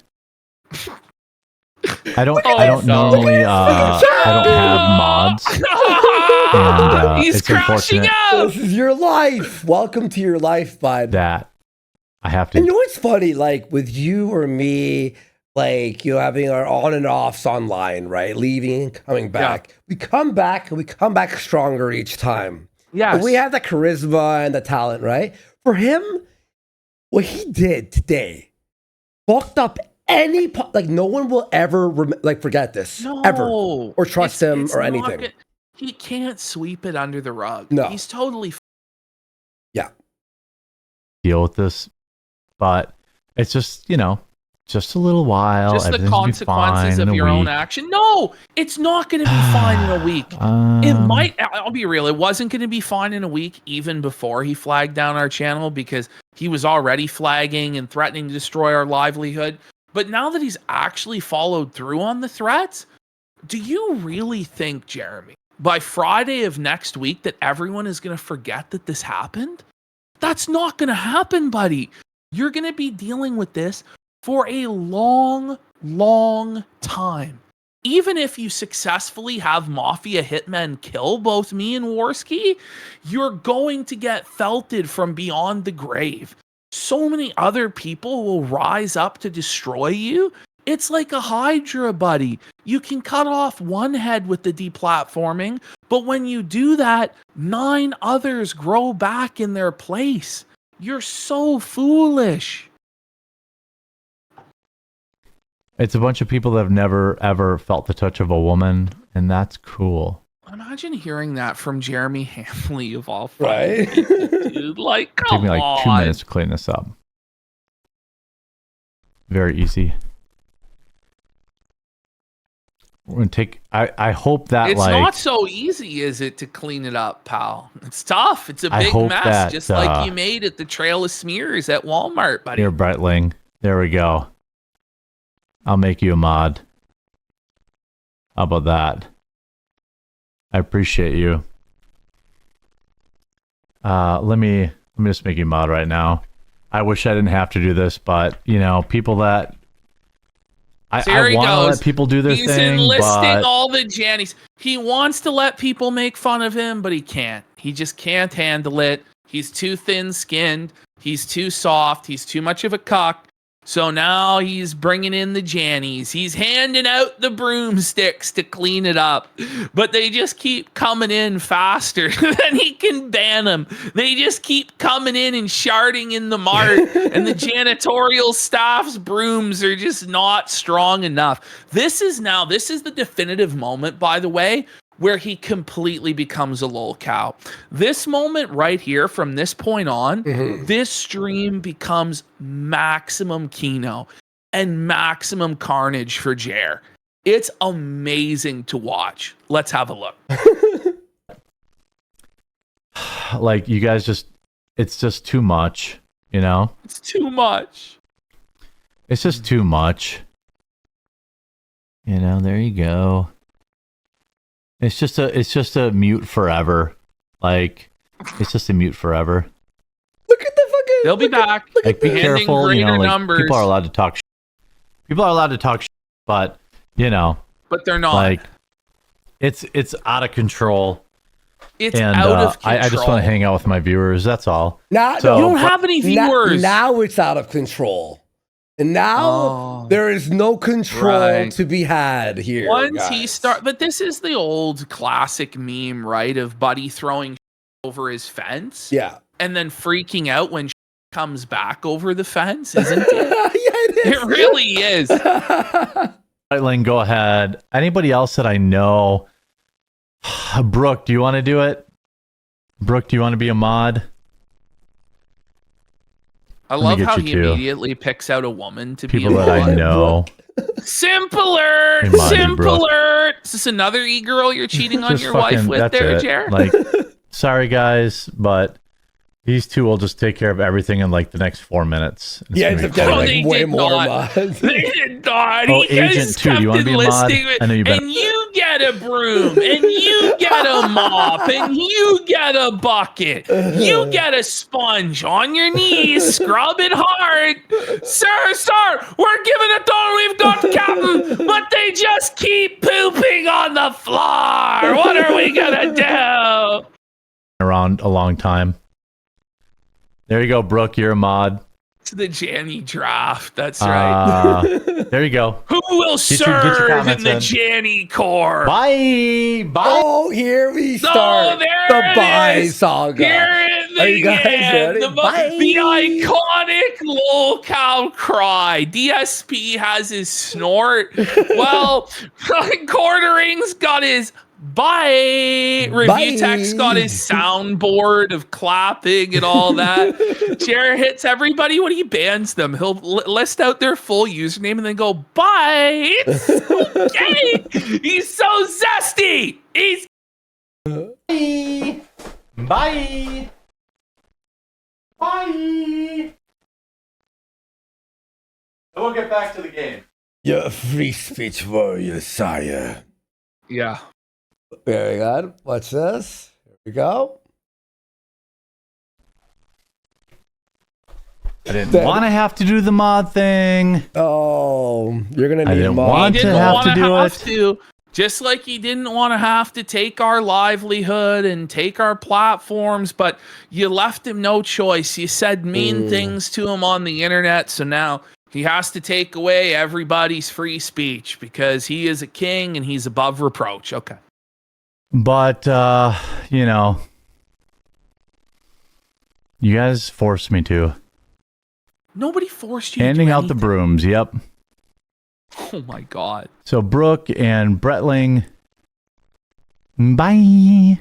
I don't normally I don't have mods. And, He's it's crashing unfortunate out. This is your life. Welcome to your life, bud. that I have to. And you know what's funny? Like with you or me, like, you know, having our on and offs online, right? Leaving, coming back. We come back and we come back stronger each time. Yes. And we have the charisma and the talent, right? For him, what he did today fucked up any, like, no one will ever, forget this. No. Ever. Or trust him It's or not anything. good. He can't sweep it under the rug. No. He's totally deal with this, but it's just, you know, just a little while. just the Everything's gonna be consequences fine of in a your own week. action. No, it's not going to be fine in a week. It might, I'll be real, it wasn't going to be fine in a week even before he flagged down our channel because he was already flagging and threatening to destroy our livelihood. But now that he's actually followed through on the threats, do you really think, Jeremy, by Friday of next week that everyone is going to forget that this happened? That's not going to happen, buddy. You're going to be dealing with this for a long, long time. Even if you successfully have Mafia hitmen kill both me and Warski, you're going to get felted from beyond the grave. So many other people will rise up to destroy you. It's like a Hydra, buddy. You can cut off one head with the deplatforming, but when you do that, 9 others grow back in their place. You're so foolish. It's a bunch of people that have never ever felt the touch of a woman, and that's cool. Imagine hearing that from Jeremy Hambly of all right? Dude, like, It took come me like on. 2 minutes to clean this up. Very easy. We're gonna take. I hope that It's like not so easy, is it, to clean it up, pal? It's tough. It's a I big hope mess, that, just like you made at the Trail of Smears at Walmart, buddy. here, Brightling. There we go. I'll make you a mod. How about that? I appreciate you. Let me just make you a mod right now. I wish I didn't have to do this, but you know, people that I want to let people do their He's thing, enlisting but all the Jannies. He wants to let people make fun of him, but he can't. He just can't handle it. He's too thin-skinned. He's too soft. He's too much of a cuck. So now he's bringing in the Jannies. He's handing out the broomsticks to clean it up. But they just keep coming in faster than he can ban them. They just keep coming in and sharding in the mart. And the janitorial staff's brooms are just not strong enough. This is the definitive moment, by the way, where he completely becomes a lol cow. This moment right here, from this point on, this stream becomes maximum Kino and maximum carnage for Jer. It's amazing to watch. Let's have a look. Like, you guys it's just too much, you know? It's too much. It's just too much. You know, there you go. It's just a mute forever. Like, it's just a mute forever. Look at the fucking. They'll be back. Like, be careful. You know, like, numbers. people are allowed to talk. People are allowed to talk, but you know. But they're not. Like, it's out of control. It's out of control. I just want to hang out with my viewers. That's all. Now, you don't have any viewers. Now it's out of control. And now there is no control to be had here. Once he but this is the old classic meme, right? Of Buddy throwing over his fence. Yeah. And then freaking out when comes back over the fence, isn't it? Yeah, it is. It really is. Lynn, go ahead. Anybody else that I know? Brooke, do you want to do it? Brooke, do you want to be a mod? I love how he immediately picks out a woman to people be a that I know. Simpler. Is this another e-girl you're cheating on your wife with there, Jer? Like, sorry guys, but these two will just take care of everything in like the next 4 minutes. Yeah, it's like way more mods. They did not. Oh, Agent 2, do you want to be a mod? I know you better. And you get a broom, and you get a mop, and you get a bucket. You get a sponge on your knees, scrub it hard. Sir, we're giving it all we've got, Captain, but they just keep pooping on the floor. What are we gonna do? Around a long time. There you go, Brooke. You're a mod. To the Janny draft. That's right. There you go. Who will serve in the Janny Corps? Bye. Oh, here we start the bye saga. Here Are you guys ready? The iconic lol cow cry. DSP has his snort. Well, Quartering's got his bye. ReviewTech's got his soundboard of clapping and all that. Jer hits everybody when he bans them. He'll list out their full username and then go, bye. It's okay. He's so zesty. He's bye. Bye. Bye. We'll get back to the game. You're a free speech warrior, sire. Yeah. Very good. Watch this. Here we go. I didn't want to have to do the mod thing. Oh, you're going to need I didn't want to have to do it. Just like he didn't want to have to take our livelihood and take our platforms, but you left him no choice. You said mean things to him on the internet, so now he has to take away everybody's free speech because he is a king and he's above reproach. Okay. But, you know, you guys forced me to. Nobody forced you Handing to do out the brooms, yep. Oh my God. So Brooke and Brettling, bye.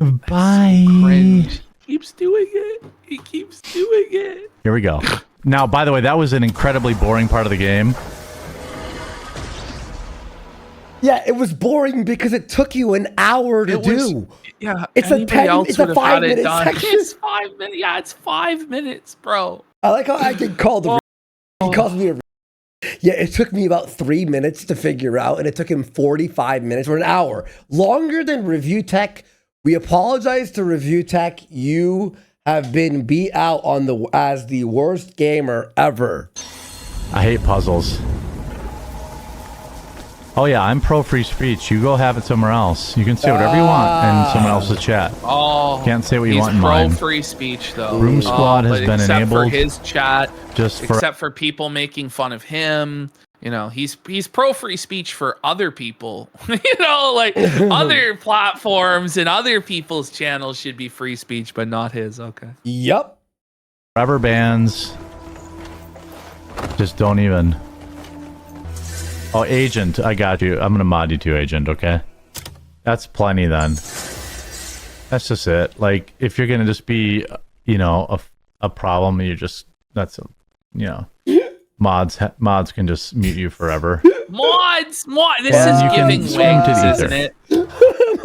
Bye. So cringe. He keeps doing it. He keeps doing it. Here we go. Now, by the way, that was an incredibly boring part of the game. Yeah, it was boring because it took you an hour to do. Yeah, it's a 5 minute section. It's 5 minutes. Yeah, it's 5 minutes, bro. I like how I can call the. He calls me a. Yeah, it took me about 3 minutes to figure out, and it took him 45 minutes or an hour, longer than ReviewTech. We apologize to ReviewTech. You have been beat out on as the worst gamer ever. I hate puzzles. Oh yeah, I'm pro free speech. You go have it somewhere else. You can say whatever you want in someone else's chat. Oh, can't say what you want in he's mine. pro free speech though. Room Squad has been except enabled. for his chat, just for except for people making fun of him. You know, he's pro free speech for other people. You know, like other platforms and other people's channels should be free speech, but not his. Okay. Yep. rubber bands. Just don't even. Oh, Agent, I got you. I'm gonna mod you to Agent, okay? That's plenty then. That's just it. Like, if you're gonna just be, you know, a problem, you just, that's, you know, mods can just mute you forever. Mods. This Yeah, is you giving can swing to wings, the isn't ether. it?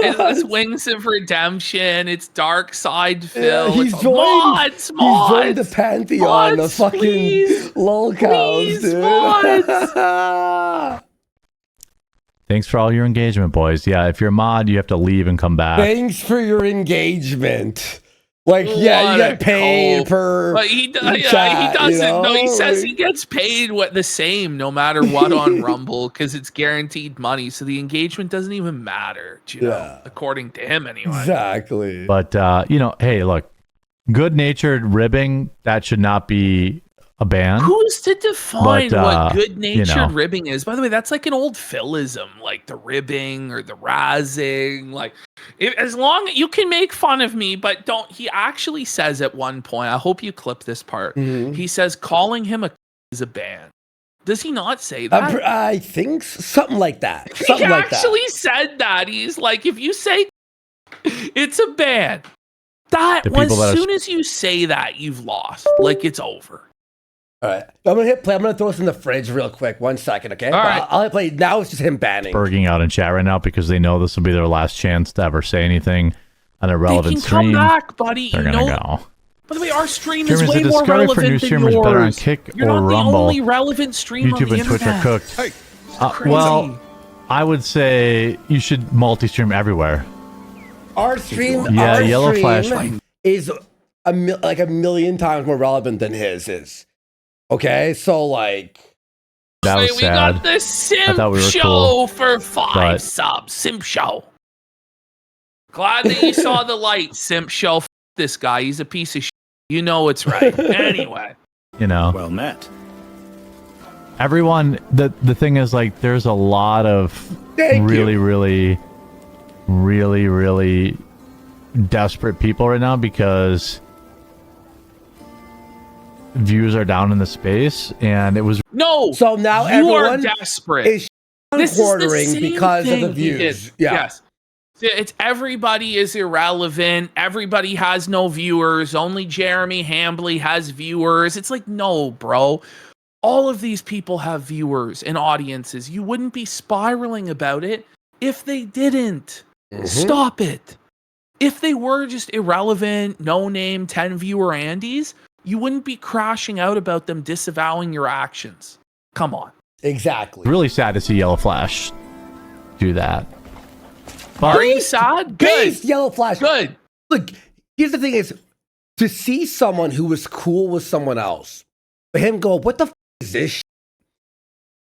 It's Wings of Redemption. It's Dark Side Phil. He's It's joined, mods. he's joined the pantheon Mods, of fucking please. lol cows, Please, dude. mods. Thanks for all your engagement, boys. Yeah, if you're a mod, you have to leave and come back. Thanks for your engagement. Like, yeah, What you a get paid cope. per But he chat, doesn't. you know? No, he says he gets paid the same no matter what on Rumble because it's guaranteed money. So the engagement doesn't even matter, you know, according to him anyway. Exactly. But, you know, hey, look, good-natured ribbing, that should not be a ban. Who's to define But, what good-natured you know. ribbing is? By the way, that's like an old Philism, like the ribbing or the razzing. Like, as long you can make fun of me, but don't. He actually says at one point, I hope you clip this part. He says calling him is a ban. Does he not say that? I think something like that. He Something like that. actually said that. He's like, if you say it's a ban, that The as people that are- soon as you say that, you've lost. Like it's over. All right. I'm going to hit play. I'm going to throw this in the fridge real quick. 1 second, okay? All right. I'll hit play. Now it's just him banning. Berging out in chat right now because they know this will be their last chance to ever say anything on a relevant They can stream. come back, buddy. They're You gonna know. go. By the way, our stream Jeremy, is the way more discovery for relevant new than streamers yours. better on Kick You're or not Rumble. the only relevant stream on YouTube the and Twitch are internet. cooked. Hey, crazy. Well, I would say you should multi-stream everywhere. Our stream, Yeah, our Yellow stream Flash. is like a million times more relevant than his is. Okay? So, like... That was We sad. got the Simp I thought we were Show cool, for 5 but- subs. Simp Show. Glad that you saw the light, Simp Show. F this guy. He's a piece of shit. You know it's right. Anyway. You know. Well met. Everyone, the thing is, like, there's a lot of really desperate people right now because views are down in the space, and it was No. So now you are everyone desperate. is This is the quartering same because of the thing he views. did. Yeah. Yes. It's everybody is irrelevant. Everybody has no viewers. Only Jeremy Hambly has viewers. It's like, no, bro. All of these people have viewers and audiences. You wouldn't be spiraling about it if they didn't. Stop it. If they were just irrelevant, no name, 10 viewer Andys, you wouldn't be crashing out about them disavowing your actions. Come on. Exactly. really sad to see Yellow Flash do that. But Are you sad? Good. Based Yellow Flash. Good. Look, here's the thing is, to see someone who was cool with someone else, for him go, what the f is this shit?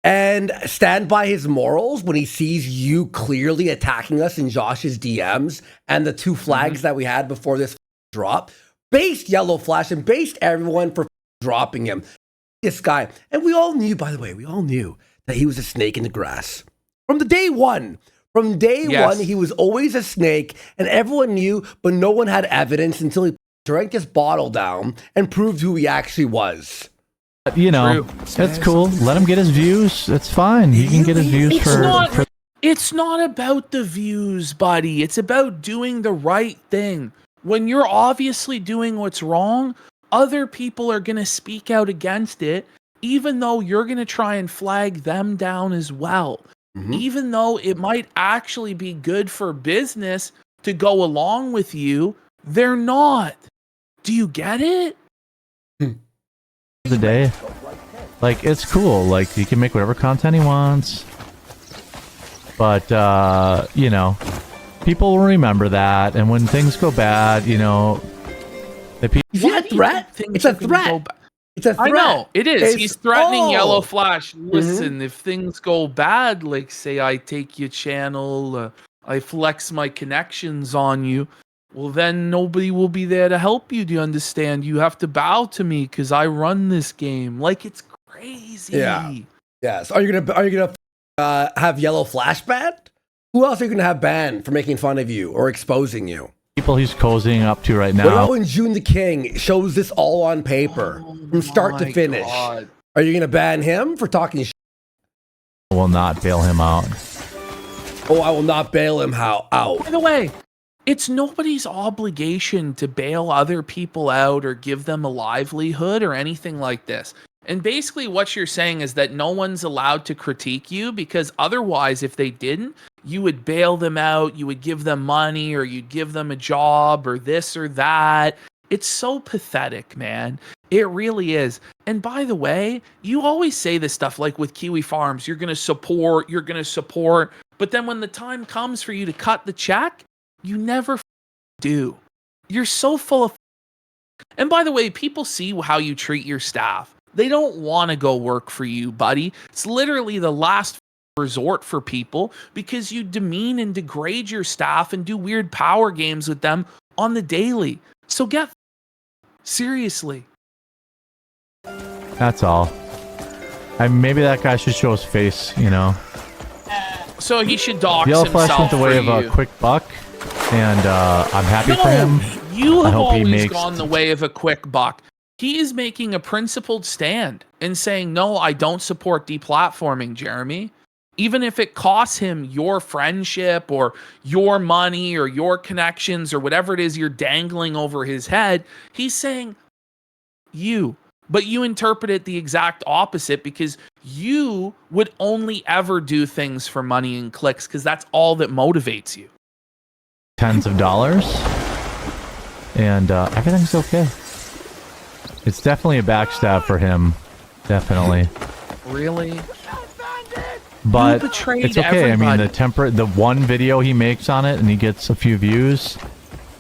And stand by his morals when he sees you clearly attacking us in Josh's DMs and the 2 flags that we had before this drop, based Yellow Flash and based everyone for dropping him. This guy. And we all knew, by the way, that he was a snake in the grass. From the day one. From day Yes. one, he was always a snake, and everyone knew, but no one had evidence until he drank this bottle down and proved who he actually was. you know, that's cool. Let him get his views. That's fine. He can get his views for It's not about the views, buddy. It's about doing the right thing. When you're obviously doing what's wrong, other people are going to speak out against it, even though you're going to try and flag them down as well. Even though it might actually be good for business to go along with you, they're not. Do you get it? the day. Like, it's cool. Like, he can make whatever content he wants. But, you know, people will remember that. And when things go bad, you know, Is it a threat? It's a threat. It's a threat. I know it is. He's threatening Yellow Oh. Flash. Listen, if things go bad, like say I take your channel, I flex my connections on you, well then nobody will be there to help you. Do you understand? You have to bow to me because I run this game. Like it's crazy. Yeah. Yes. Are you gonna have Yellow Flash banned? Who else are you gonna have banned for making fun of you or exposing you? People he's cozying up to right What now. about when June the King shows this all on paper from start to finish? God. Are you gonna ban him for talking shit? I will not bail him out. Oh, I will not bail him out. By the way, it's nobody's obligation to bail other people out or give them a livelihood or anything like this. And basically what you're saying is that no one's allowed to critique you because otherwise, if they didn't, you would bail them out, you would give them money, or you'd give them a job or this or that. It's so pathetic, man. It really is. And by the way, you always say this stuff like with Kiwi Farms, you're going to support. But then when the time comes for you to cut the check, you never do. You're so full of. And by the way, people see how you treat your staff. They don't want to go work for you, buddy. It's literally the last resort for people because you demean and degrade your staff and do weird power games with them on the daily. So get seriously. That's all. Maybe that guy should show his face, you know. So he should dox Yellow himself Flash went the way of a quick buck, and I'm happy for him. You I have hope he always makes gone the way of a quick buck. He is making a principled stand and saying, no, I don't support deplatforming, Jeremy. Even if it costs him your friendship or your money or your connections or whatever it is you're dangling over his head, he's saying you. But you interpret it the exact opposite because you would only ever do things for money and clicks because that's all that motivates you. tens of dollars, and everything's okay. It's definitely a backstab for him, definitely. Really? But betrayed it's okay. everybody. I mean, the one video he makes on it and he gets a few views,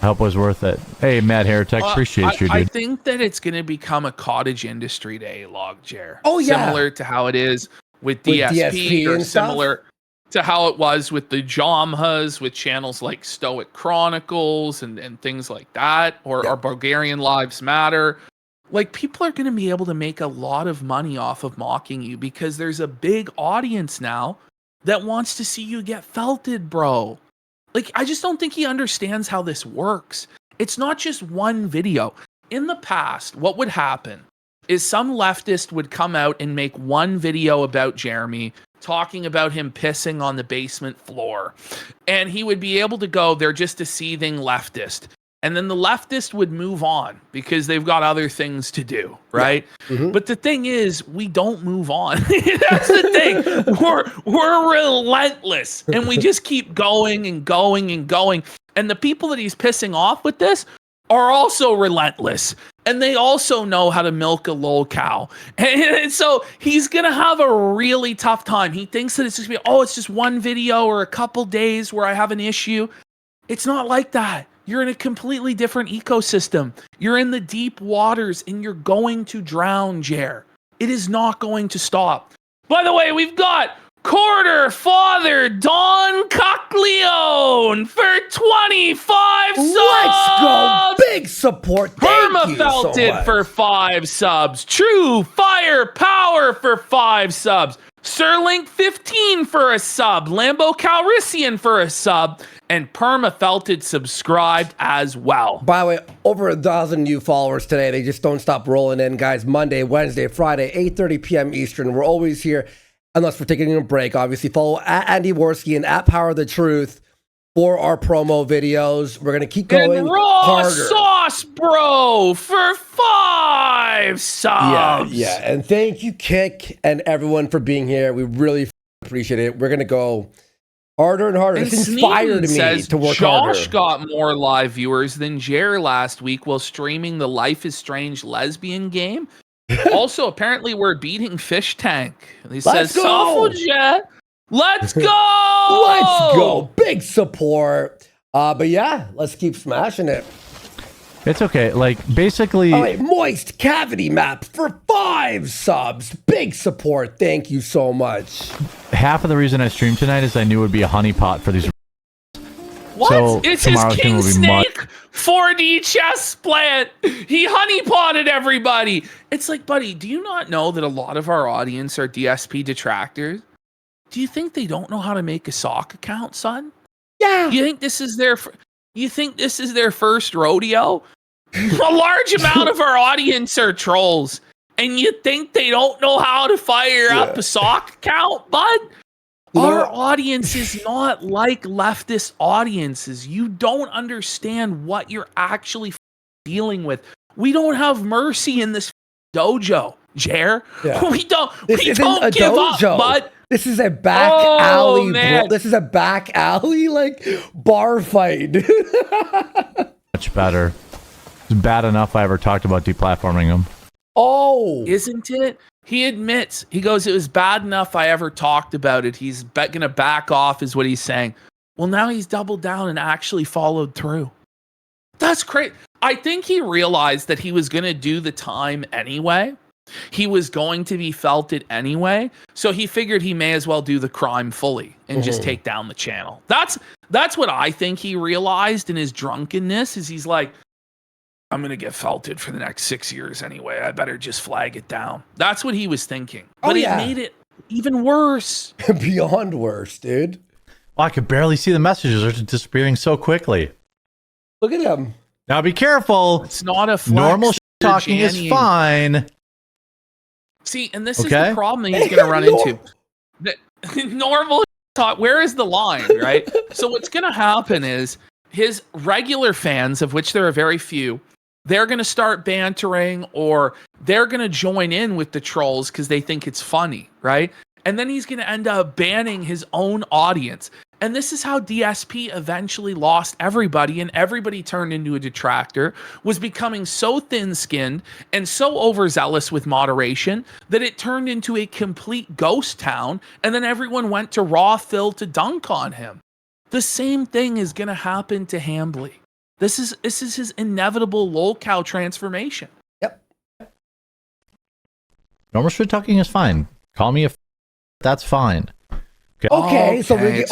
I hope it was worth it. Hey, Matt Heretic, appreciate you, dude. I think that it's going to become a cottage industry to A-Log, Jer. Oh, yeah. Similar to how it is with With DSP, DSP or and stuff? similar to how it was with the Jamhas, with channels like Stoic Chronicles and things like that, or Bulgarian Lives Matter. Like, people are going to be able to make a lot of money off of mocking you because there's a big audience now that wants to see you get felted, bro. Like, I just don't think he understands how this works. It's not just one video. In the past, what would happen is some leftist would come out and make one video about Jeremy, talking about him pissing on the basement floor. And he would be able to go, they're just a seething leftist. And then the leftist would move on because they've got other things to do, right? Yeah. Mm-hmm. But the thing is, we don't move on. That's the thing. We're relentless. And we just keep going and going and going. And the people that he's pissing off with this are also relentless. And they also know how to milk a lol cow. And so he's going to have a really tough time. He thinks that it's just going to be, it's just one video or a couple days where I have an issue. It's not like that. You're in a completely different ecosystem. You're in the deep waters and you're going to drown, Jer. It is not going to stop. By the way, we've got Quarter Father Don Cockleone for 25 subs. Let's go. Big support. Thank you so Permafelted much. for 5 subs. True Fire Power for 5 subs. Sirlink 15 for a sub. Lambo Calrissian for a sub. And Permafelted subscribed as well. By the way, over 1,000 new followers today. They just don't stop rolling in, guys. Monday, Wednesday, Friday, 8:30 p.m. Eastern. We're always here, unless we're taking a break. Obviously, follow at Andy Worski and at Power of the Truth for our promo videos. We're gonna keep going And Raw harder. Sauce Bro for 5 subs. Yeah. And thank you, Kick, and everyone for being here. We really appreciate it. We're gonna go harder and harder. And It's inspired Sneeden me says to work Josh harder. got more live viewers than Jer last week while streaming the Life is Strange lesbian game. Also, apparently, we're beating Fish Tank. He says, go! Suffragette, let's go! Let's go. Big support. But yeah, let's keep smashing it. It's okay. Like, basically... All right, Moist Cavity Map for 5 subs. Big support. Thank you so much. Half of the reason I streamed tonight is I knew it would be a honeypot for these... What? So it's his tomorrow's King stream will be Snake 4D chess plant. He honeypotted everybody. It's like, buddy, do you not know that a lot of our audience are DSP detractors? Do you think they don't know how to make a sock account, son? Yeah. You think this is their first rodeo? A large amount of our audience are trolls, and you think they don't know how to fire up a sock account, bud? Our audience is not like leftist audiences. You don't understand what you're actually dealing with. We don't have mercy in this dojo, Jer. Yeah. We don't This isn't a give dojo. up, bud. This is a back alley. This is a back alley like bar fight. Much better. It's bad enough I ever talked about deplatforming him. Oh, isn't it? He admits, he goes, it was bad enough I ever talked about it. He's gonna back off is what he's saying. Well, now he's doubled down and actually followed through. That's great. I think he realized that he was gonna do the time anyway. He was going to be felted anyway. So he figured he may as well do the crime fully and just take down the channel. That's what I think he realized in his drunkenness is he's like, I'm going to get felted for the next 6 years anyway. I better just flag it down. That's what he was thinking. But it made it even worse. Beyond worse, dude. Oh, I could barely see the messages. They're disappearing so quickly. Look at him. Now be careful. It's not a flex. Normal talking is fine. See, and this is the problem that he's going to run into. Normal talk, where is the line, right? So what's going to happen is his regular fans, of which there are very few, they're going to start bantering or they're going to join in with the trolls because they think it's funny, right? And then he's going to end up banning his own audience. And this is how DSP eventually lost everybody, and everybody turned into a detractor, was becoming so thin-skinned and so overzealous with moderation that it turned into a complete ghost town, and then everyone went to Raw Phil to dunk on him. The same thing is going to happen to Hambly. This is his inevitable lolcow transformation. Yep. Normal shit talking is fine. Call me that's fine. Okay, so we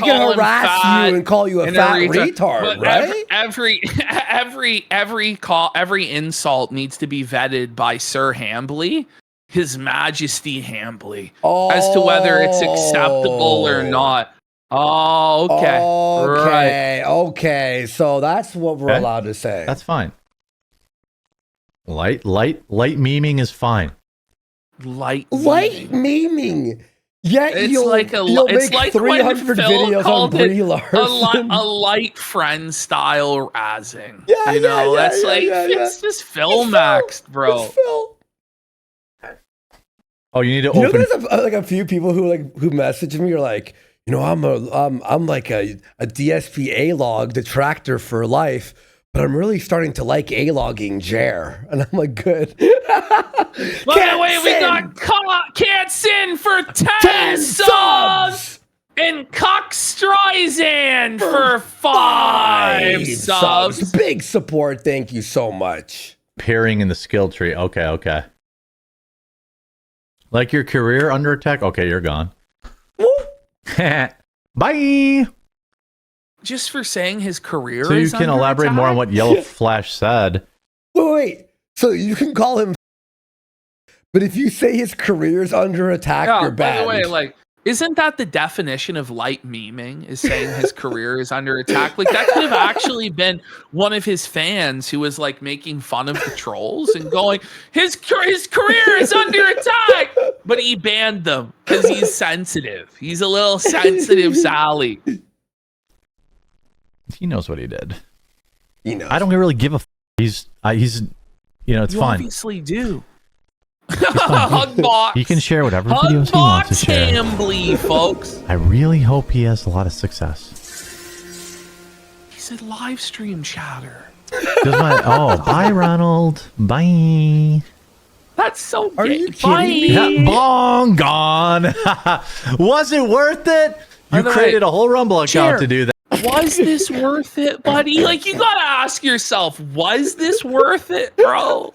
can harass you and call you a fat retard, right? Every insult needs to be vetted by Sir Hambly, His Majesty Hambly, as to whether it's acceptable or not. Oh, okay. Okay. So that's what we're allowed to say. That's fine. Light memeing is fine. Light memeing. Yeah, it's you'll like make 300 videos on Brie Larson. A light friend style razzing. Yeah, it's just Filmaxed, bro. It's Phil. Oh, you need to open. open. There's like a few people who message me. You're like, I'm like a DSP A-log detractor for life, but I'm really starting to like A-logging Jer, and I'm like, good. By the way, we got Can't Sin for 10 subs and Cock Streisand for 5 subs. Big support. Thank you so much. Appearing in the skill tree. Okay. Like your career under attack? Okay, you're gone. Bye. Just for saying his career so is you can under elaborate attack? more on what Yellow Flash said. Wait. So you can call him, but if you say his career is under attack, you're banned. By the way, isn't that the definition of light memeing? Is saying his career is under attack? Like that could have actually been one of his fans who was like making fun of the trolls and going, his career is under attack, but he banned them because he's sensitive. He's a little sensitive, Sally. He knows what he did. He knows. I don't really give a. He's it's You fine. obviously do. Hugbox. He can share whatever videos he wants to share. Hambly, folks. I really hope he has a lot of success. He said live stream chatter. Bye, Ronald. Bye. That's so Are gay. you kidding me? Yeah, bong gone. Was it worth it? You created a whole Rumble account to do that. Was this worth it, buddy? Like, you gotta ask yourself, was this worth it, bro?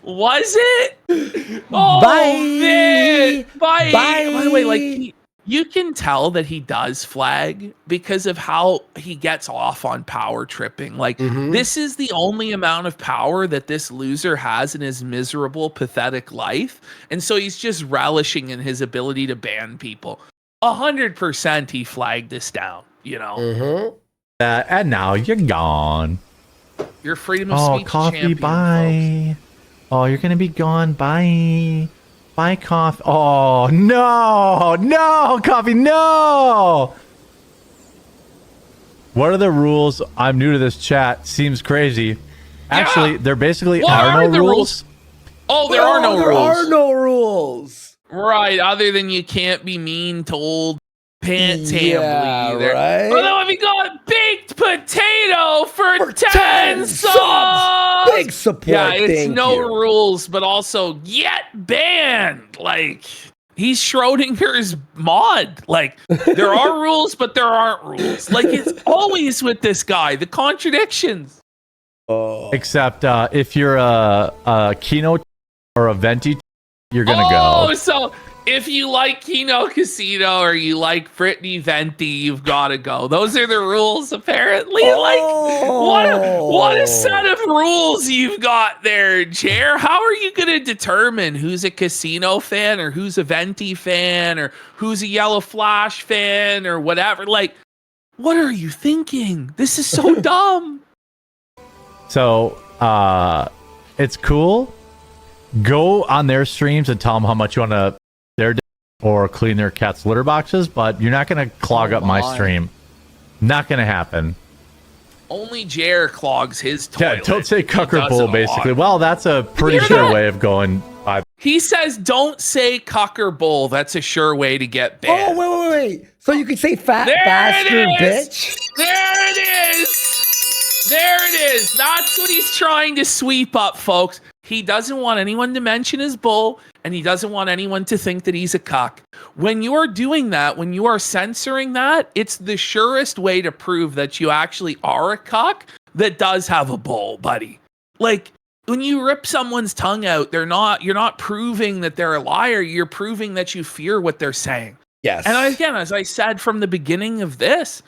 Was it? Oh, man. Bye. By the way, like, you can tell that he does flag because of how he gets off on power tripping. Like, this is the only amount of power that this loser has in his miserable, pathetic life. And so he's just relishing in his ability to ban people. 100% he flagged this down, you know? And now you're gone. Your freedom of speech Coffee, champion, bye. Folks. Oh, you're going to be gone. Bye. Bye, Coffee. Oh, no, Coffee, no. What are the rules? I'm new to this chat. Seems crazy. Actually, there basically are no rules. Oh, there are no rules. There are no rules. Right, other than you can't be mean to old Pants Hambly either. Right? Although if you got baked potato for 10 subs! Big support. Yeah, it's thank no you. rules, but also get banned. Like, he's Schrodinger's mod. Like, there are rules, but there aren't rules. Like, it's always with this guy, the contradictions. Except if you're a Kino or a Venti, you're gonna go. Oh, so if you like Kino Casino or you like Brittany Venti, you've got to go. Those are the rules, apparently. Like, what a set of rules you've got there, Jer. How are you going to determine who's a Casino fan or who's a Venti fan or who's a Yellow Flash fan or whatever? Like, what are you thinking? This is so dumb. So, it's cool. Go on their streams and tell them how much you want to or clean their cat's litter boxes, but you're not going to clog up my stream. Not going to happen. Only Jer clogs his toilet. Yeah, don't say cuck or bull, basically. Well, that's a pretty sure way of going by. He says, don't say cuck or bull. That's a sure way to get banned. Oh, wait. So you could say fat bastard bitch? There it is. There it is. That's what he's trying to sweep up, folks. He doesn't want anyone to mention his bull, and he doesn't want anyone to think that he's a cuck. When you're doing that, when you are censoring that, it's the surest way to prove that you actually are a cuck that does have a bull, buddy. Like, when you rip someone's tongue out, you're not proving that they're a liar. You're proving that you fear what they're saying. Yes. And again, as I said from the beginning of this,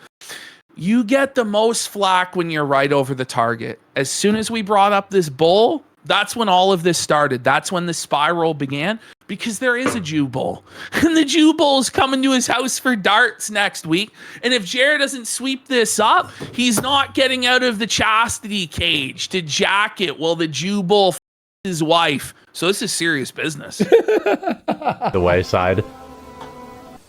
you get the most flack when you're right over the target. As soon as we brought up this bull, that's when all of this started. That's when the spiral began, because there is a Jew bull. And the Jew bull's coming to his house for darts next week. And if Jared doesn't sweep this up, he's not getting out of the chastity cage to jack it while the Jew bull his wife. So this is serious business. The wayside.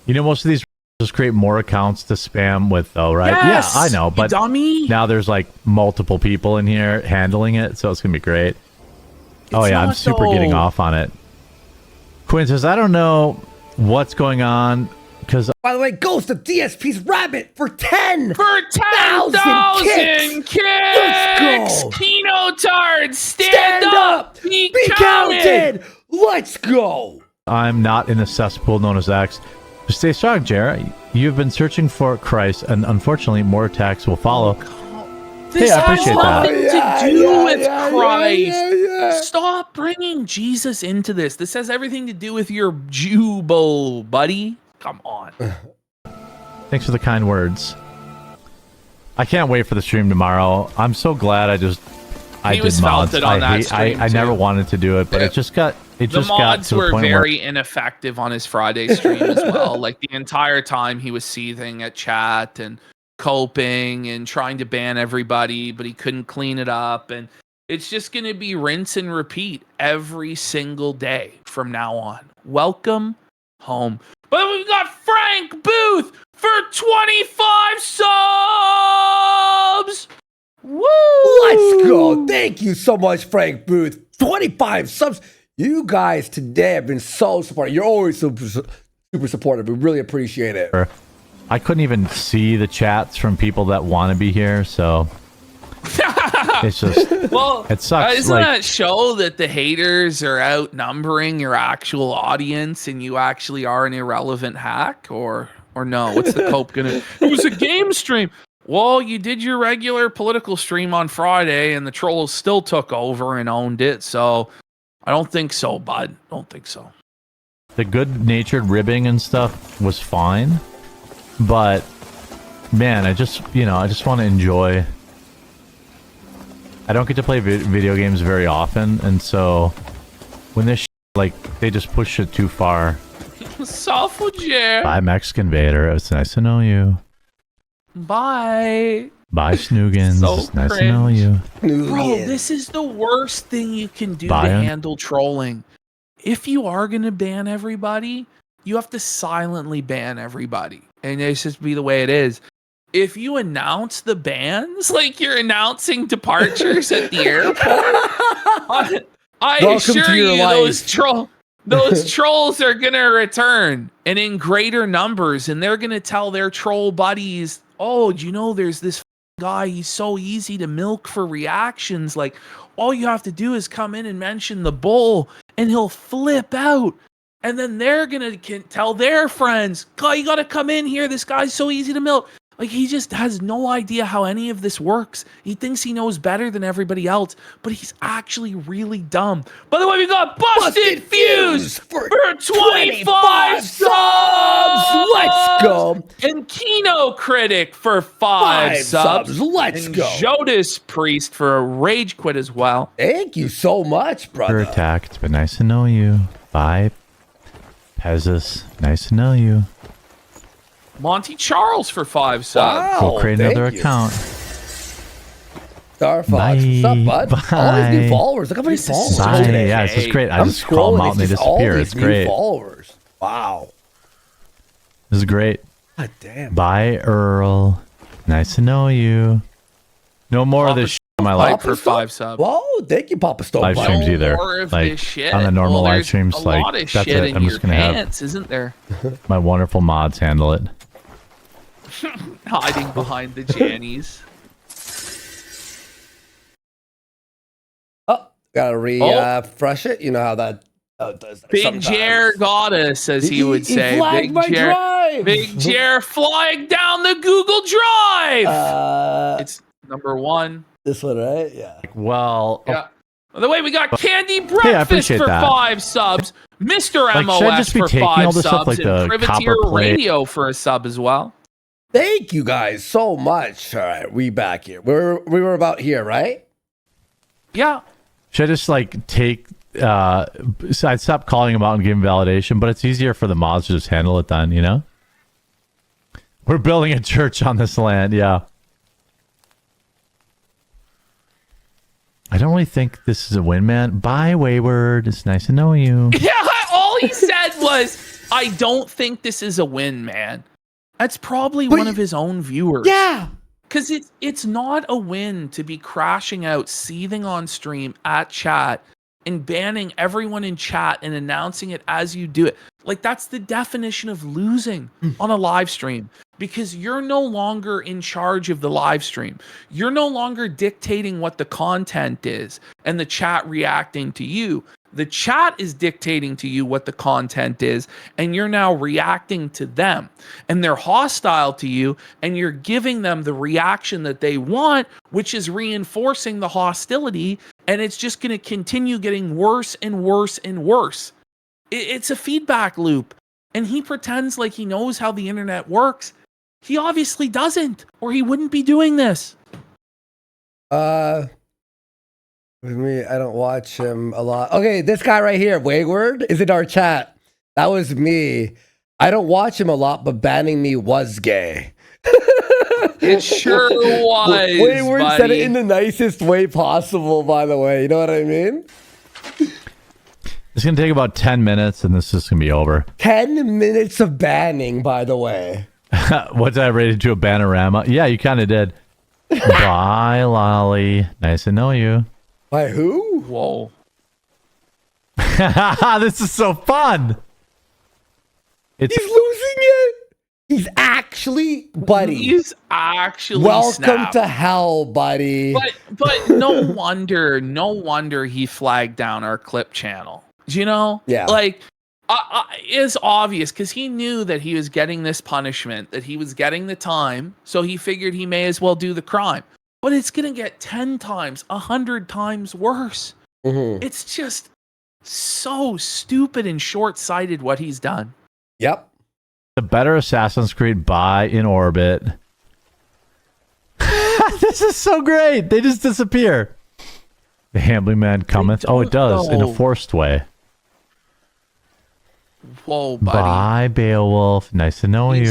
You know, most of these just create more accounts to spam with, though, right? Yes, yeah, I know, but dummy. Now there's like multiple people in here handling it, so it's gonna be great. Oh yeah, I'm super getting off on it. Quinn says, I don't know what's going on because. By the way, Ghost of DSP's Rabbit for 10,000 kicks. Let's go. Kino Tards, stand up. Be counted. Let's go. I'm not in a cesspool known as X. Stay strong, Jared. You've been searching for Christ, and unfortunately, more attacks will follow. This I has appreciate nothing that. to do with Christ. Stop bringing Jesus into this. This has everything to do with your Jew bull, buddy. Come on. Thanks for the kind words. I can't wait for the stream tomorrow. I'm so glad I did mods. I never wanted to do it, but it just got to the point where the mods were very ineffective on his Friday stream as well. Like, the entire time he was seething at chat and coping and trying to ban everybody, but he couldn't clean it up. And it's just going to be rinse and repeat every single day from now on. Welcome home. But we've got Frank Booth for 25 subs. Woo! Let's go. Thank you so much, Frank Booth. 25 subs. You guys today have been so supportive. You're always super supportive. We really appreciate it. I couldn't even see the chats from people that want to be here, so it's just it sucks. Isn't that show that the haters are outnumbering your actual audience and you actually are an irrelevant hack, or no? What's the cope gonna? It was a game stream. well, you did your regular political stream on Friday and the trolls still took over and owned it. So I don't think so, bud. Don't think so. The good-natured ribbing and stuff was fine, but man, I just want to enjoy. I don't get to play video games very often, and so when this they just push it too far. Suffragette. Bye, Mexican Vader. It's nice to know you. Bye. Bye, Snoogans. So It's nice to know you. Bro, this is the worst thing you can do Bye, to un- handle trolling. If you are going to ban everybody, you have to silently ban everybody. And it's just be the way it is. If you announce the bans, like you're announcing departures at the airport, I assure you those trolls are going to return and in greater numbers. And they're going to tell their troll buddies, oh, do you know there's this guy, he's so easy to milk for reactions. Like, all you have to do is come in and mention the bull and he'll flip out. And then they're going to tell their friends, God, you got to come in here. This guy's so easy to milk. Like, he just has no idea how any of this works. He thinks he knows better than everybody else, but he's actually really dumb. By the way, we got Busted Fuse for 25 subs! Let's go! And Kino Critic for 5 subs. Let's and go! Jodis Priest for a rage quit as well. Thank you so much, brother. Attack. It's been nice to know you. Bye, Pezus. Nice to know you. Monty Charles for 5 subs. We'll create another account. Star Fox, what's up, bud? Bye. All these new followers. Look how many followers. Bye. Yeah, this is great. I just call them out and they disappear. It's great. Followers. Wow. This is great. God damn. Bye, Earl. Nice to know you. No more of this shit on my life. For 5 subs. Whoa, thank you, Papa Stone. Live streams either. More of Like this shit. on the normal Well, live there's streams, a like lot of that's shit it. in I'm just your gonna pants, have isn't there? my wonderful mods handle it. Hiding behind the Jannies. Oh, gotta refresh it. You know how that does that Big sometimes. Jer got us, as he would say. flagged my drive. Big Jer flying down the Google Drive. It's number 1. This one, right? Yeah. Well, Yeah. By the way, we got Candy I Breakfast appreciate for that. 5 subs. Mr. Like, should I MOS just be for taking 5 all this subs. stuff, like and the Privateer copper plate? Radio for a sub as well. Thank you guys so much. All right, we back here. We were about here, right? Yeah. Should I just like take? So I'd stop calling them out and give them validation, but it's easier for the mods to just handle it then. You know, we're building a church on this land. Yeah. I don't really think this is a win, man. Bye, Wayward. It's nice to know you. Yeah, all he said was, I don't think this is a win, man. That's probably one of his own viewers. Yeah. Because it's not a win to be crashing out, seething on stream at chat, and banning everyone in chat and announcing it as you do it. Like, that's the definition of losing on a live stream. Because you're no longer in charge of the live stream. You're no longer dictating what the content is and the chat reacting to you. The chat is dictating to you what the content is, and you're now reacting to them. And they're hostile to you, and you're giving them the reaction that they want, which is reinforcing the hostility, and it's just going to continue getting worse and worse and worse. It's a feedback loop, and he pretends like he knows how the internet works. He obviously doesn't, or he wouldn't be doing this. With me, I don't watch him a lot. Okay, this guy right here, Wayward, is in our chat. That was me. I don't watch him a lot, but banning me was gay. It sure was. Wayward buddy. said it in the nicest way possible, by the way. You know what I mean? It's gonna take about 10 minutes, and this is gonna be over. 10 minutes of banning, by the way. What's that rated to a Bannerama? Yeah, you kind of did. Bye, Lolly. Nice to know you. By who? Whoa. This is so fun. He's losing it. He's actually, buddy. He's actually welcome snapped. to hell, buddy. But no wonder he flagged down our clip channel. You know? Yeah. Like, is obvious because he knew that he was getting this punishment, that he was getting the time, so he figured he may as well do the crime. But it's gonna get 10 times, 100 times worse. It's just so stupid and short-sighted what he's done. Yep. The better Assassin's Creed buy in orbit. This is so great. They just disappear. The Hambly man comments. Oh, it does in a forced way. Whoa, buddy. Bye, Beowulf. Nice to know you.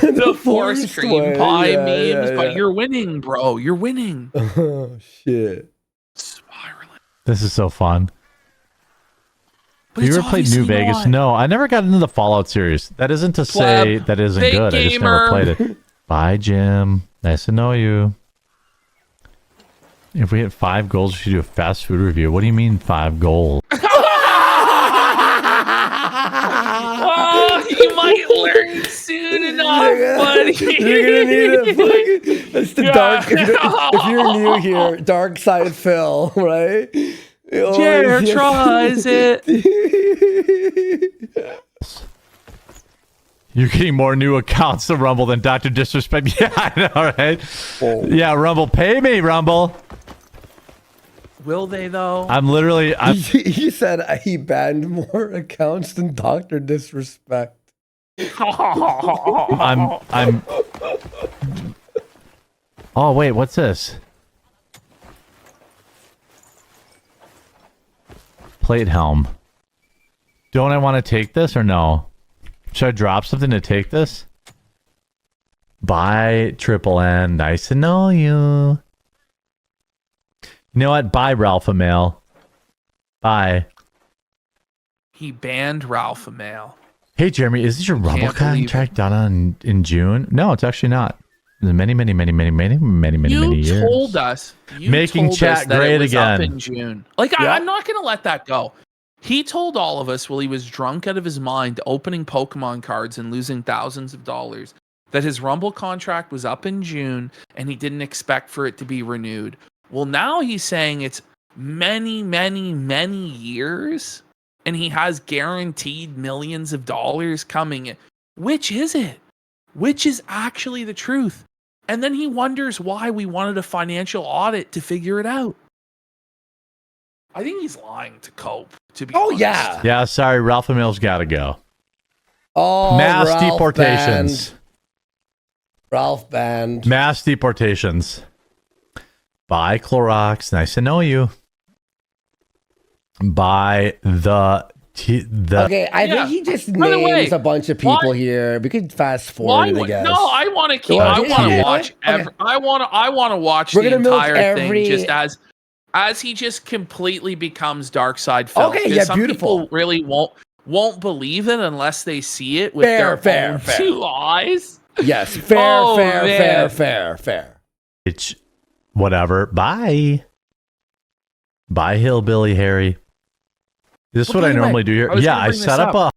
The force stream pie memes, but you're winning, bro. You're winning. Oh shit. Spiraling. This is so fun. But Have you it's ever played New obviously Vegas? not. No, I never got into the Fallout series. That isn't to say that isn't fake good. I just never gamer. played it. Bye, Jim. Nice to know you. If we hit 5 goals, we should do a fast food review. What do you mean 5 goals? Oh, you might learn soon enough, buddy. You're gonna need a fucking. That's the dark. If you're new here, dark side Phil, right? Jared tries it. You're getting more new accounts to Rumble than Dr. Disrespect. Yeah, I know, right? Oh. Yeah, Rumble, pay me, Rumble. Will they though? I'm literally. He said he banned more accounts than Dr. Disrespect. I'm. Oh wait, what's this? Plate helm. Don't I want to take this or no? Should I drop something to take this? Bye, Triple N. Nice to know you. You know what? Bye, Ralph Mail. Bye. He banned Ralph Mail. Hey, Jeremy, is this your Rumble contract done in June? No, it's actually not. Many years. You told us. Making chat that great it was again. Up in June. I'm not going to let that go. He told all of us while he was drunk out of his mind, opening Pokemon cards and losing thousands of dollars, that his Rumble contract was up in June and he didn't expect for it to be renewed. Well, now he's saying it's many years and he has guaranteed millions of dollars coming in. Which is it? Which is actually the truth? And then he wonders why we wanted a financial audit to figure it out. I think he's lying to cope, to be honest. Yeah. Yeah, sorry, Ralph Mail's got to go. Oh, Mass Ralph deportations. banned. Ralph banned. Mass deportations. Bye, Clorox. Nice to know you. Bye, the. Okay, I think he just names a bunch of people here. We could fast forward it, I guess. No, I want to keep. I want to watch. I want to watch the entire thing just as he just completely becomes Dark Side Phil. Okay, yeah, some beautiful. People really won't believe it unless they see it with their own two eyes. Yes, fair. It's whatever. Bye. Bye, Hillbilly Harry. This is what I normally do here. Yeah, I set up a.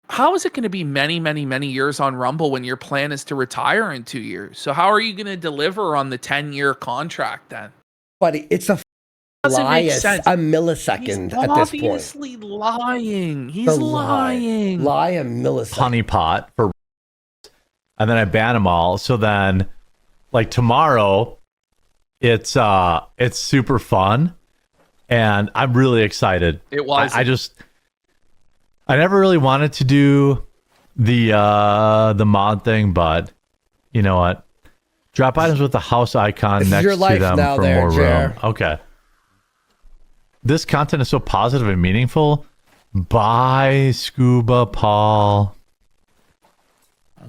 How is it going to be many years on Rumble when your plan is to retire in 2 years? So how are you going to deliver on the 10-year contract then? Buddy, it's a millisecond at this point. Obviously lying. He's lying. Lie a millisecond. Honeypot for, and then I ban them all. So then, like tomorrow, it's super fun. And I'm really excited. It was. I never really wanted to do the mod thing, but you know what? Drop items with the house icon next to them for more room. Okay. This content is so positive and meaningful. Bye, Scuba Paul.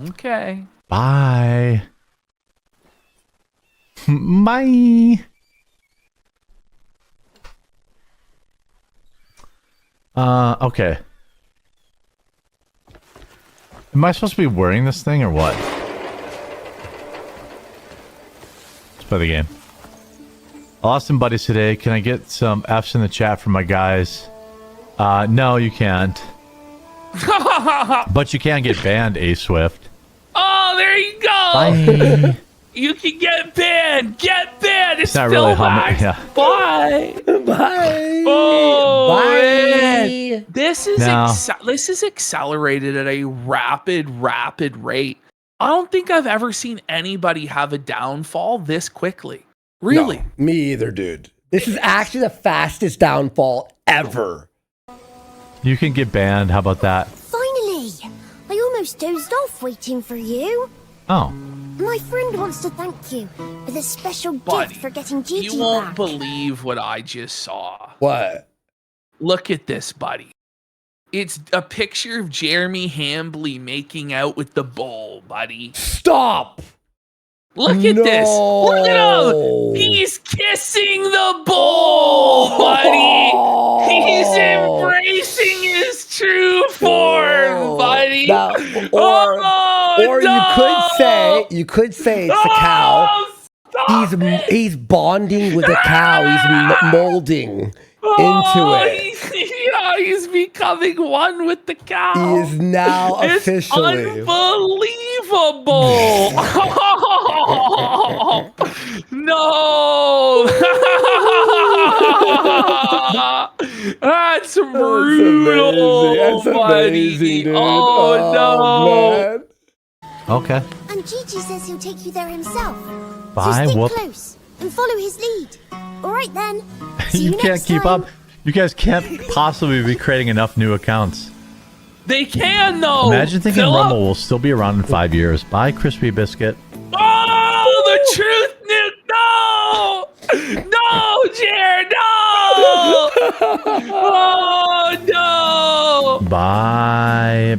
Okay. Bye. Bye. Okay. Am I supposed to be wearing this thing or what? Let's play the game. I lost some buddies today. Can I get some F's in the chat from my guys? No, you can't. But you can get banned, A-Swift. Oh, there you go. Bye. You can get banned. Get banned. It's not Phil really Max. yeah. Bye. Bye. Oh, Bye. man. This is accelerated at a rapid rate. I don't think I've ever seen anybody have a downfall this quickly. Really? No, me either, dude. This is actually the fastest downfall ever. You can get banned. How about that? Finally! I almost dozed off waiting for you. Oh. My friend wants to thank you with a special gift for getting Gigi You won't back. believe what I just saw. What? Look at this, buddy. It's a picture of Jeremy Hambly making out with the bull, buddy. Stop! Look at this. Look at him. He's kissing the bull, buddy. He's embracing his true form, buddy. Now, or you could say it's a cow. He's bonding with a cow. He's molding into it. He's becoming one with the cow. He is now officially. Unbelievable. No. That's brutal. That's amazing, dude. Oh, no. Man. Okay. And Gigi says he'll take you there himself. Bye. So stick Whoop. close and follow his lead. All right then. See You you can't next keep time. up. You guys can't possibly be creating enough new accounts. They can, though. Imagine thinking Philip. Rumble will still be around in 5 years. Bye, Crispy Biscuit. Oh, the truth. No. No, Jared. No. Oh, no. Bye.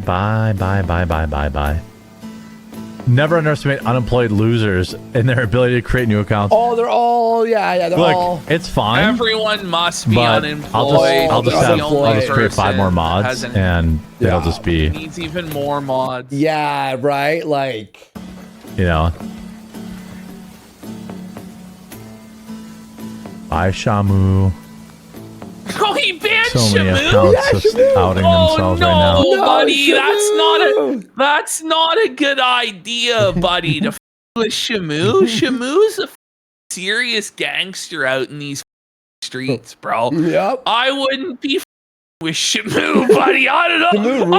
Never underestimate unemployed losers and their ability to create new accounts. Oh, they're all Look, it's fine. Everyone must be but unemployed. I'll just create 5 more mods hasn't- and it'll just be, Needs even more mods. Yeah, right? Like, you know. Bye, Shamu. Oh, he banned So many Shamu. accounts just outing themselves right now. No, buddy, Shamu. that's not a good idea, buddy. To with Shamu. Shamu's a serious gangster out in these streets, bro. Yep. I wouldn't be with Shamu, buddy. I don't know. Shamu rules.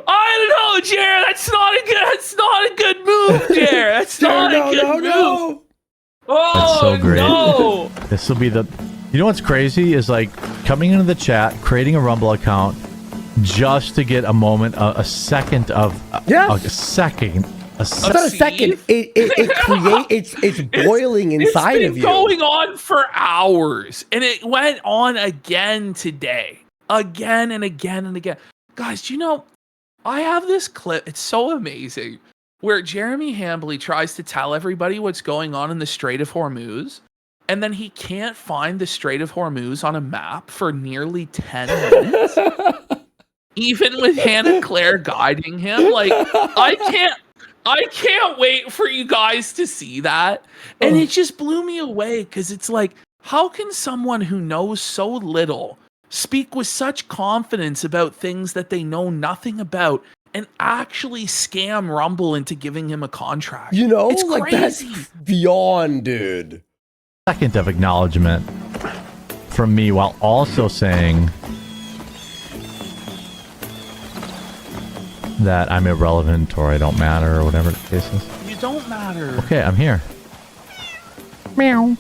I don't know, Jared. That's not a good move, Jared. That's not a good move. Oh, That's so great. no. This will be the. You know what's crazy is like coming into the chat, creating a Rumble account, just to get a moment, a second of, a second. It's not a second. It's boiling inside It's of been you. going on for hours, and it went on again today, again and again and again. Guys, do you know? I have this clip. It's so amazing, where Jeremy Hambly tries to tell everybody what's going on in the Strait of Hormuz, and then he can't find the Strait of Hormuz on a map for nearly 10 minutes. Even with Hannah Clare guiding him, like I can't wait for you guys to see that. And it just blew me away because it's like, how can someone who knows so little speak with such confidence about things that they know nothing about and actually scam Rumble into giving him a contract? You know, it's like crazy. that's beyond, dude. Second of acknowledgement from me while also saying that I'm irrelevant or I don't matter or whatever the case is. You don't matter. Okay, I'm here. Meow.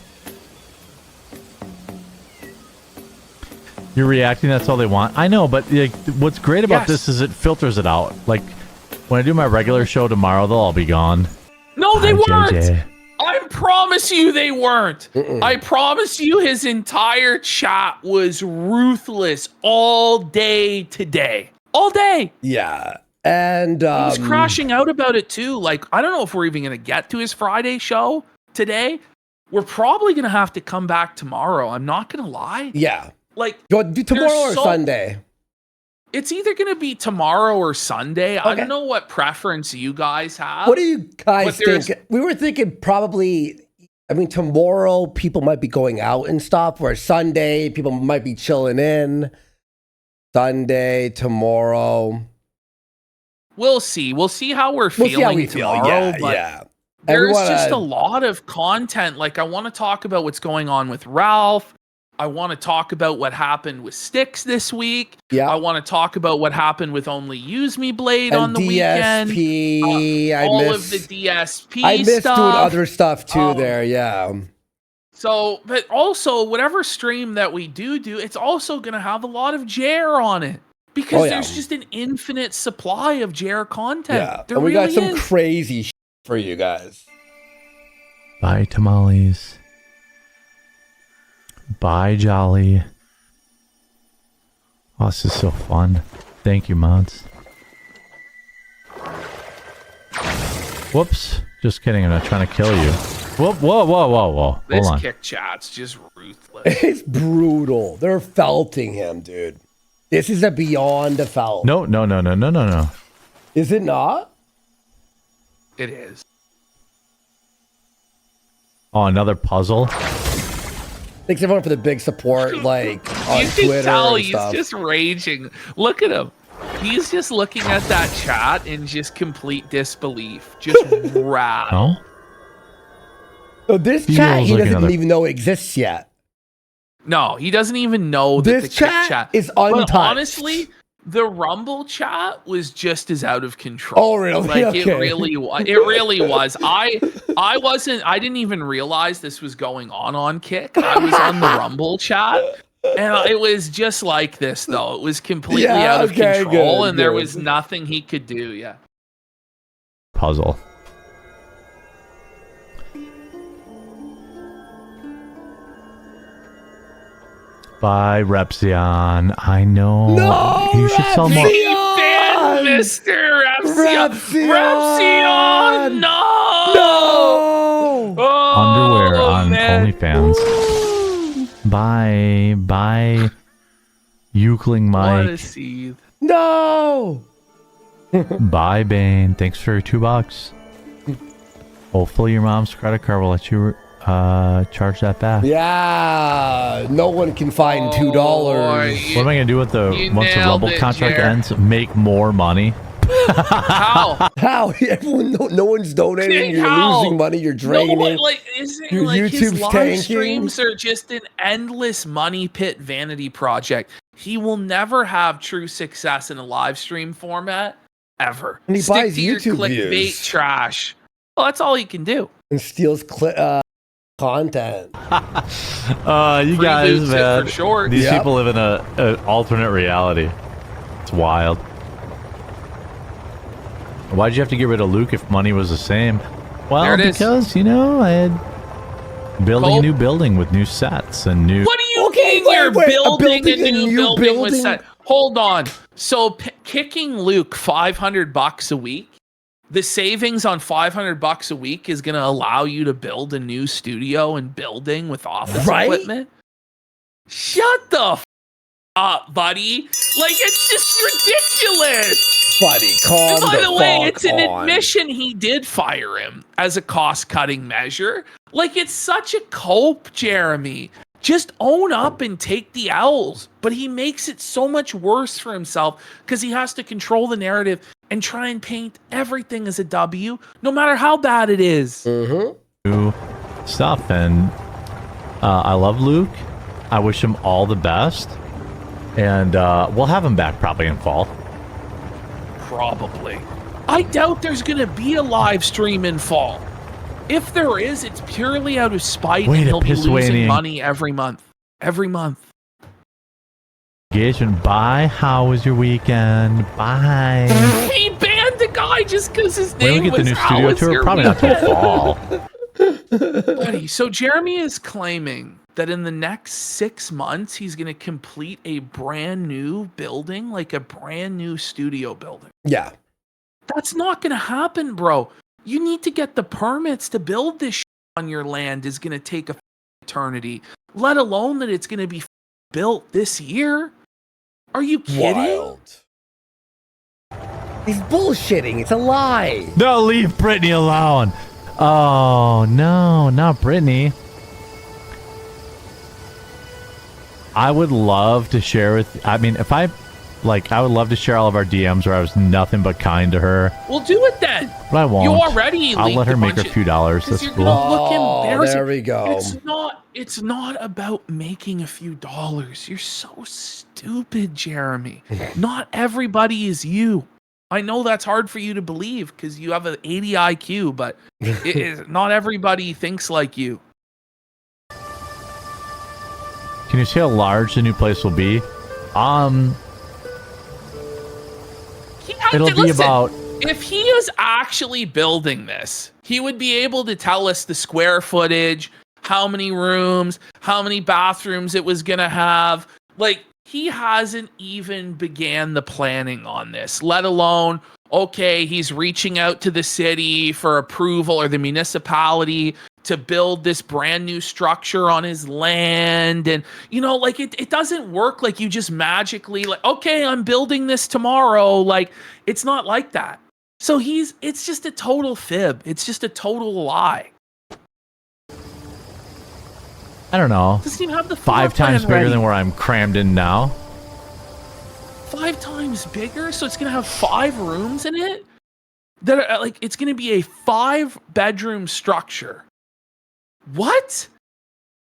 You're reacting, that's all they want. I know, but like, what's great about this is it filters it out. Like, when I do my regular show tomorrow, they'll all be gone. No, they Hi, weren't. JJ. I promise you they weren't. I promise you his entire chat was ruthless all day today. All day. Yeah. And He was crashing out about it too. Like, I don't know if we're even going to get to his Friday show today. We're probably going to have to come back tomorrow. I'm not going to lie. Yeah. Like, you want to do tomorrow or Sunday? It's either going to be tomorrow or Sunday. I don't know what preference you guys have. What do you guys think? We were thinking probably, I mean, tomorrow people might be going out and stuff, where Sunday people might be chilling in. Sunday, tomorrow. We'll see. We'll see how we're feeling see how we feel. tomorrow. Yeah, but yeah. There's Everyone, just a lot of content. Like, I want to talk about what's going on with Ralph. I want to talk about what happened with Styx this week. Yeah. I want to talk about what happened with Only Use Me Blade And on the DSP, weekend. All of the DSP I missed stuff. doing other stuff too there, yeah. So, but also, whatever stream that we do, it's also going to have a lot of Jer on it. Because there's just an infinite supply of Jer content. Yeah, There and we really got some is. crazy for you guys. Bye, tamales. Bye, Jolly. Oh, this is so fun. Thank you, mods. Whoops. Just kidding. I'm not trying to kill you. Whoa, whoa, whoa, whoa, whoa. This Hold on. kick chat's just ruthless. It's brutal. They're felting him, dude. This is a beyond a felt. No, no, no, no, no, no, no. Is it not? It is. Oh, another puzzle? Thanks everyone for the big support, like on You can Twitter tell and he's stuff. just raging. Look at him. He's just looking at that chat in just complete disbelief. Just rad. No? So this Feels chat, he like doesn't another- even know exists yet. No, he doesn't even know that This the kick chat is untouched. But honestly, the Rumble chat was just as out of control. Oh, really? Like Okay. it really was. It really was. I didn't even realize this was going on Kick. I was on the Rumble chat. And it was just like this, though. It was completely out of control, and there was nothing he could do. Yeah. Puzzle. Bye, Repzion. I know. No, you should tell more. Fan, Mr. Repzion! No! Oh, Underwear on man. OnlyFans. Bye. Bye. Eucling What a Mike. seed. No! Bye, Bane. Thanks for $2. Hopefully your mom's credit card will let you charge that back. Yeah, no one can find $2. What am I gonna do with you once the nailed Rumble it, contract Jer. ends? Make more money? How? How? Everyone, no one's donating. You're How? losing money. You're draining. No, isn't Your like his YouTube's live tanking. streams are just an endless money pit vanity project. He will never have true success in a live stream format ever. And he Stick buys to your YouTube clickbait views. trash. Well, that's all he can do. And steals content. You Free guys, boots it man. for short. These Yep. people live in an alternate reality. It's wild. Why'd you have to get rid of Luke if money was the same? Well, There it is. because, you know, I had building Cole? a new building with new sets and new... What do you mean wait, you're wait, building a a new new building with building? set? Hold on. So kicking Luke $500 a week, the savings on $500 a week is going to allow you to build a new studio and building with office Right? equipment? Shut the up, buddy. Like, it's just ridiculous. Buddy, calm And by the way, fuck it's an on. admission he did fire him as a cost-cutting measure. Like, it's such a cope, Jeremy. Just own up and take the L's. But he makes it so much worse for himself because he has to control the narrative and try and paint everything as a W, no matter how bad it is. new stuff. And I love Luke. I wish him all the best. And we'll have him back probably in fall. Probably. I doubt there's going to be a live stream in fall. If there is, it's purely out of spite Way and to he'll be piss away losing any- money every month. Every month. Engagement. Bye. How was your weekend? Bye. He banned the guy just because his When do we name get the was new How studio Was tour? Your Probably not till Weekend? fall. Buddy, so Jeremy is claiming that in the next 6 months, he's going to complete a brand new building, like a brand new studio building. Yeah. That's not going to happen, bro. You need to get the permits to build this on your land is going to take a eternity, let alone that it's going to be built this year. Are you kidding? Wild. He's bullshitting. It's a lie. No, leave Brittany alone. Oh, no, not Brittany. I would love to share with... I mean, if I would love to share all of our DMs where I was nothing but kind to her. Well, do it then. But I won't. You already I'll leaked let her a make her bunch few dollars. because That's you're cool. gonna look Oh, embarrassing. there we go. It's not It's not about making a few dollars. You're so stupid, Jeremy. Not everybody is you. I know that's hard for you to believe because you have an 80 IQ, but not everybody thinks like you. Can you see how large the new place will be? It'll be about... If he is actually building this, he would be able to tell us the square footage, how many rooms, how many bathrooms it was going to have. Like, he hasn't even began the planning on this, let alone, okay, he's reaching out to the city for approval or the municipality to build this brand new structure on his land. And, you know, like, it doesn't work like you just magically, like, okay, I'm building this tomorrow. Like, it's not like that. So it's just a total fib. It's just a total lie. I don't know. Doesn't even have the 5 times bigger than where I'm crammed in now. 5 times bigger? So it's going to have 5 rooms in it? That are, like, it's going to be a 5-bedroom structure. What?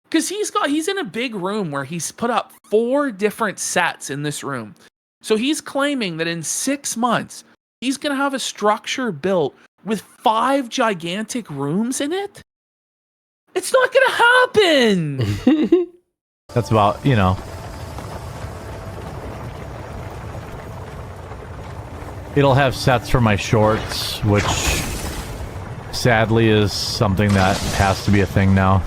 Because he's in a big room where he's put up 4 different sets in this room. So he's claiming that in 6 months, he's going to have a structure built with 5 gigantic rooms in it? It's not going to happen! That's about, you know... It'll have sets for my shorts, which sadly is something that has to be a thing now.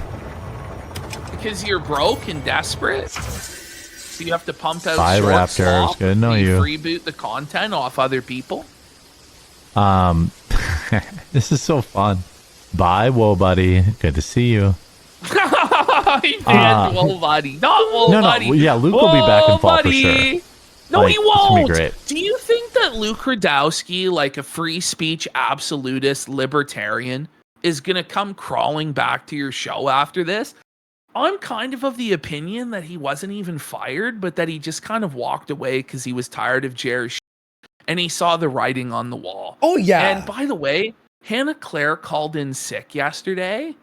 Because you're broke and desperate? So you have to pump out Bye, short Raptor. slop, It's good to know you. Reboot the content off other people? This is so fun. Bye, whoa, buddy. Good to see you. He meant whoa, buddy. Not whoa, buddy. No, yeah, Luke will be back in fall for sure. No, Like, he it's gonna won't. be great. Do you think that Luke Radowski, like a free speech absolutist libertarian, is going to come crawling back to your show after this? I'm kind of the opinion that he wasn't even fired, but that he just kind of walked away because he was tired of Jerry's shit, and he saw the writing on the wall. Oh, yeah. And by the way, Hannah Clare called in sick yesterday,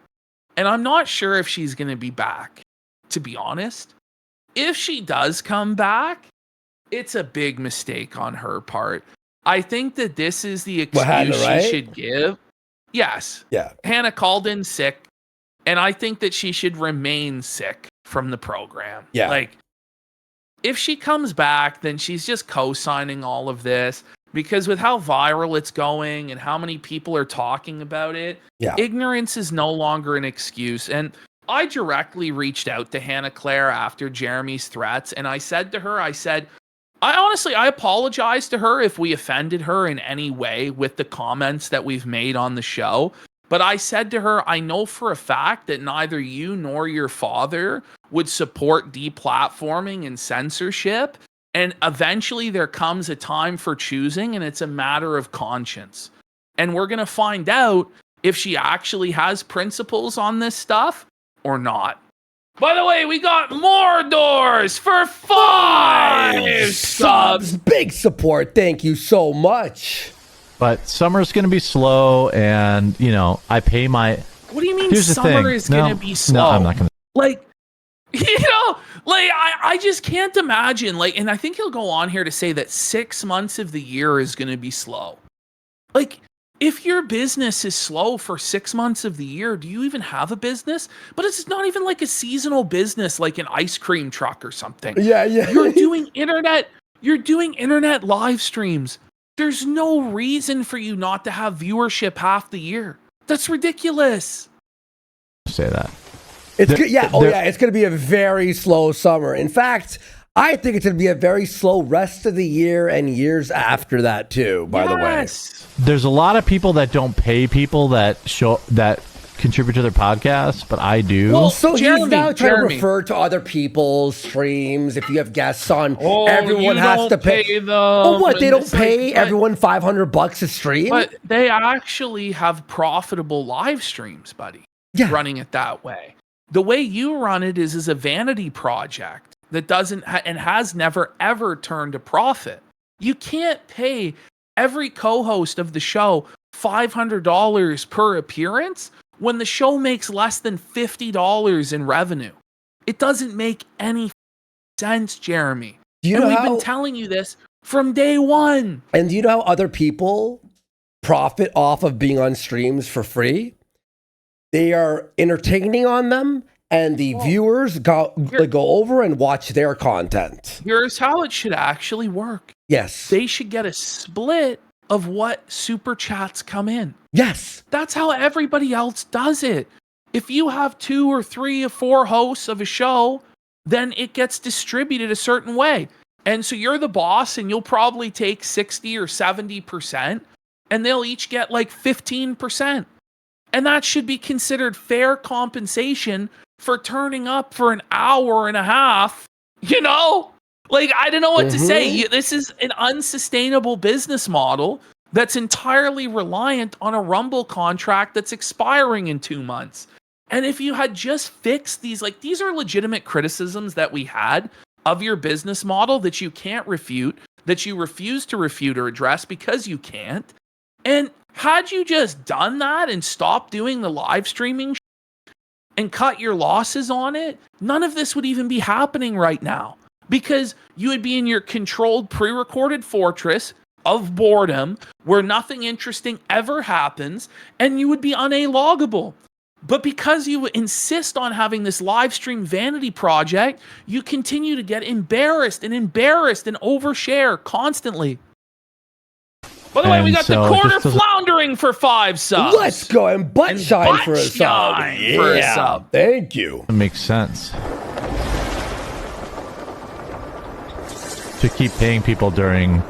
and I'm not sure if she's going to be back, to be honest. If she does come back, it's a big mistake on her part. I think that this is the excuse she should give. Yes. Yeah. Hannah called in sick, and I think that she should remain sick from the program. Yeah. Like, if she comes back, then she's just co-signing all of this, because with how viral it's going and how many people are talking about it, ignorance is no longer an excuse. And I directly reached out to Hannah Clare after Jeremy's threats, and I said to her, I apologize to her if we offended her in any way with the comments that we've made on the show. But I said to her, I know for a fact that neither you nor your father would support deplatforming and censorship. And eventually there comes a time for choosing, and it's a matter of conscience. And we're going to find out if she actually has principles on this stuff or not. By the way, we got more doors for 5 subs. Big support. Thank you so much. But summer's going to be slow, and, you know, I pay my... What do you mean Here's the summer thing. is going to be slow? No, I'm not going to... Like, you know, like, I just can't imagine, like, and I think he'll go on here to say that 6 months of the year is going to be slow. Like, if your business is slow for 6 months of the year, do you even have a business? But it's not even like a seasonal business, like an ice cream truck or something. Yeah. You're doing internet live streams. There's no reason for you not to have viewership half the year. That's ridiculous. Say that. It's it's going to be a very slow summer. In fact, I think it's going to be a very slow rest of the year and years after that too, by the way. There's a lot of people that don't pay people that contribute to their podcast, but I do. Well, so he's now trying to refer to other people's streams. If you have guests on, everyone has to pay them. Oh, what? They don't pay everyone $500 a stream? But they actually have profitable live streams, buddy. Yeah. Running it that way. The way you run it is a vanity project that doesn't and has never ever turned a profit. You can't pay every co-host of the show $500 per appearance when the show makes less than $50 in revenue. It doesn't make any sense, Jeremy. We've been telling you this from day one. And do you know how other people profit off of being on streams for free? They are entertaining on them, and the viewers go over and watch their content. Here's how it should actually work. Yes. They should get a split of what super chats come in. Yes. That's how everybody else does it. If you have 2 or 3 or 4 hosts of a show, then it gets distributed a certain way. And so you're the boss, and you'll probably take 60 or 70%, and they'll each get like 15%. And that should be considered fair compensation for turning up for an hour and a half. You know? Like, I don't know what to say. This is an unsustainable business model that's entirely reliant on a Rumble contract that's expiring in 2 months. And if you had just fixed these, like, these are legitimate criticisms that we had of your business model that you can't refute, that you refuse to refute or address because you can't. And had you just done that and stopped doing the live streaming and cut your losses on it, none of this would even be happening right now, because you would be in your controlled pre-recorded fortress of boredom where nothing interesting ever happens, and you would be unaloggable. But because you insist on having this live stream vanity project, you continue to get embarrassed and overshare constantly. By the way, we got the corner floundering for 5 subs. Let's go, and butt shine for a sub. Yeah, thank you. It makes sense to keep paying people during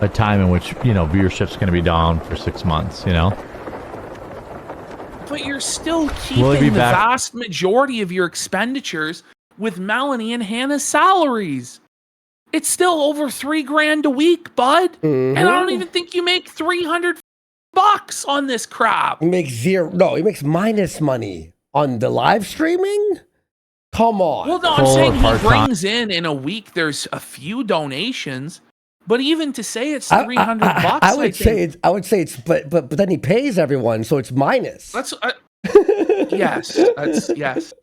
a time in which, you know, viewership's going to be down for 6 months, you know? But you're still keeping the vast majority of your expenditures with Melanie and Hannah's salaries. It's still over $3,000 a week, bud. And I don't even think you make $300 on this crap. He makes zero. No, he makes minus money on the live streaming. Come on. Well, no, I'm saying he brings in a week. There's a few donations, but even to say it's $300, I would say it's, but then he pays everyone, so it's minus. That's yes, yes.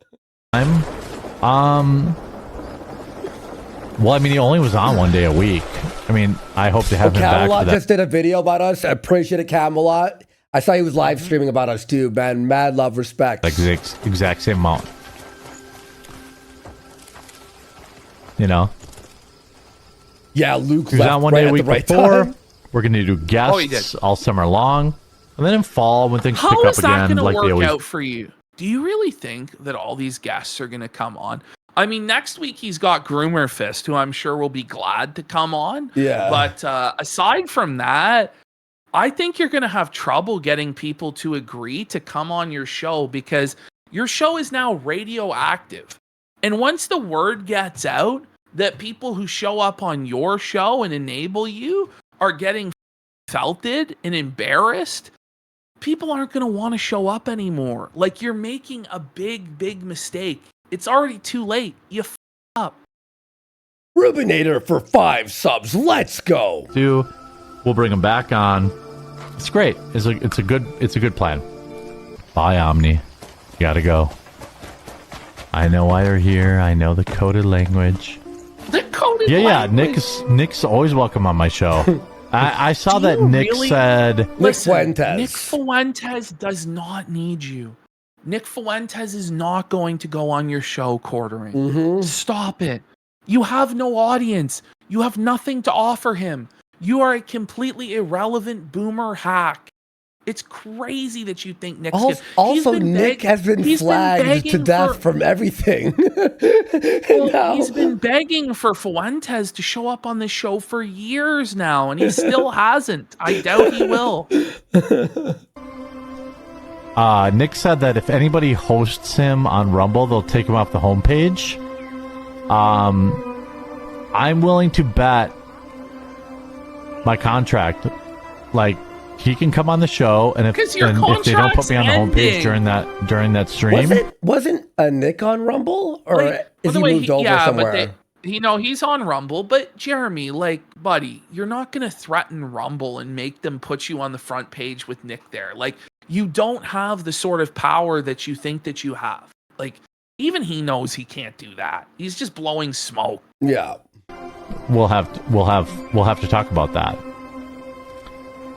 Well, I mean, he only was on 1 day a week. I mean, I hope to have him back for Camelot that. just did a video about us. I appreciate it, Camelot. I saw he was live streaming about us too, man. Mad love, respect. Like the exact same amount. You know? Yeah, Luke he was on 1 day a week before. We're going to do guests all summer long. And then in fall, when things pick up again, How is that going to like they work always out for you? Do you really think that all these guests are going to come on? I mean, next week he's got Groomer Fist, who I'm sure will be glad to come on. Yeah. But aside from that, I think you're going to have trouble getting people to agree to come on your show, because your show is now radioactive. And once the word gets out that people who show up on your show and enable you are getting felted and embarrassed, people aren't going to want to show up anymore. Like, you're making a big mistake. It's already too late. You f*** up. Rubinator for 5 subs. Let's go. We'll bring him back on. It's great. It's a good plan. Bye, Omni. You gotta go. I know why you're here. I know the coded language. The coded language? Yeah. Nick's always welcome on my show. I saw that Nick said... Listen, Nick Fuentes does not need you. Nick Fuentes is not going to go on your show, Quartering. Stop it. You have no audience. You have nothing to offer him. You are a completely irrelevant boomer hack. It's crazy that you think Nick's Also, Nick has been flagged to death from everything. He's been begging for Fuentes to show up on the show for years now, and he still hasn't. I doubt he will. Nick said that if anybody hosts him on Rumble, they'll take him off the homepage. I'm willing to bet my contract, like, he can come on the show, and if they don't put me on the homepage during that stream, wasn't a Nick on Rumble, or is he moved over somewhere? But he's on Rumble. But Jeremy, like, buddy, you're not gonna threaten Rumble and make them put you on the front page with Nick there. Like, you don't have the sort of power that you think that you have. Like, even he knows he can't do that. He's just blowing smoke. Yeah. We'll have to talk about that.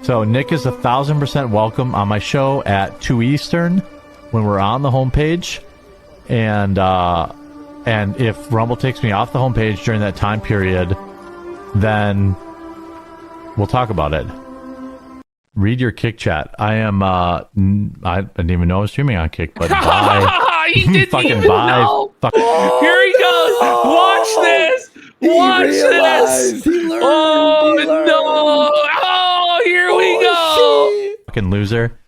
So Nick is 1,000% welcome on my show at 2 Eastern when we're on the homepage, and if Rumble takes me off the homepage during that time period, then we'll talk about it. Read your Kick chat. I am. I didn't even know I was streaming on Kick, but bye. He didn't Fucking even bye. know. Fuck. Here he goes. Watch this. Watch this. Oh no. Oh, here we go. Fucking loser.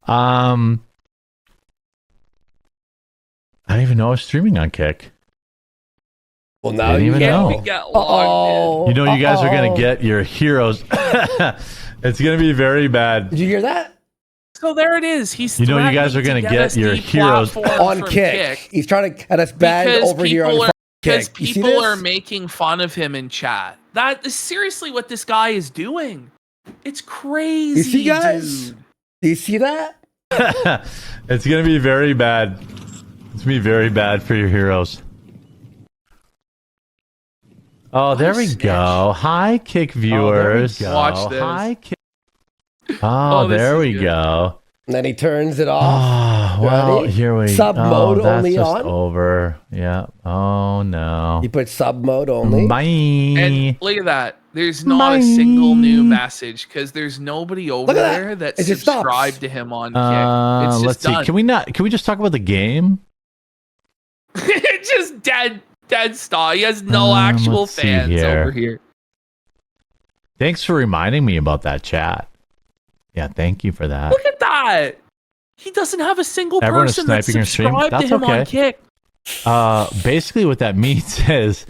I don't even know I was streaming on Kick. Well, now didn't even know. You guys are gonna get your heroes. It's gonna be very bad. Did you hear that? So there it is. He's you guys are gonna get your heroes on Kick. He's trying to get us banned over here on because Kick. people are making fun of him in chat. That is seriously what this guy is doing. It's crazy. You see, guys? Dude. Do you see that? It's gonna be very bad. It's gonna be very bad for your heroes. Oh, there we go. Hi, Kick viewers. Watch this. Hi, Kick. Oh, there we go. And then he turns it off. Oh, well, Ready? here we go. Sub mode that's only just on. over. Yeah. Oh, no. You put sub mode only. Bye. And look at that. There's not a single new message because there's nobody over there that subscribed to him on Kick. It's just Let's see. done. Can we just talk about the game? It's just dead stop. He has no actual let's see fans here. over here. Thanks for reminding me about that chat. Yeah, thank you for that. Look at that. He doesn't have a single Everyone is person that's sniping your stream. subscribed That's to him okay. on Kick. Basically what that means is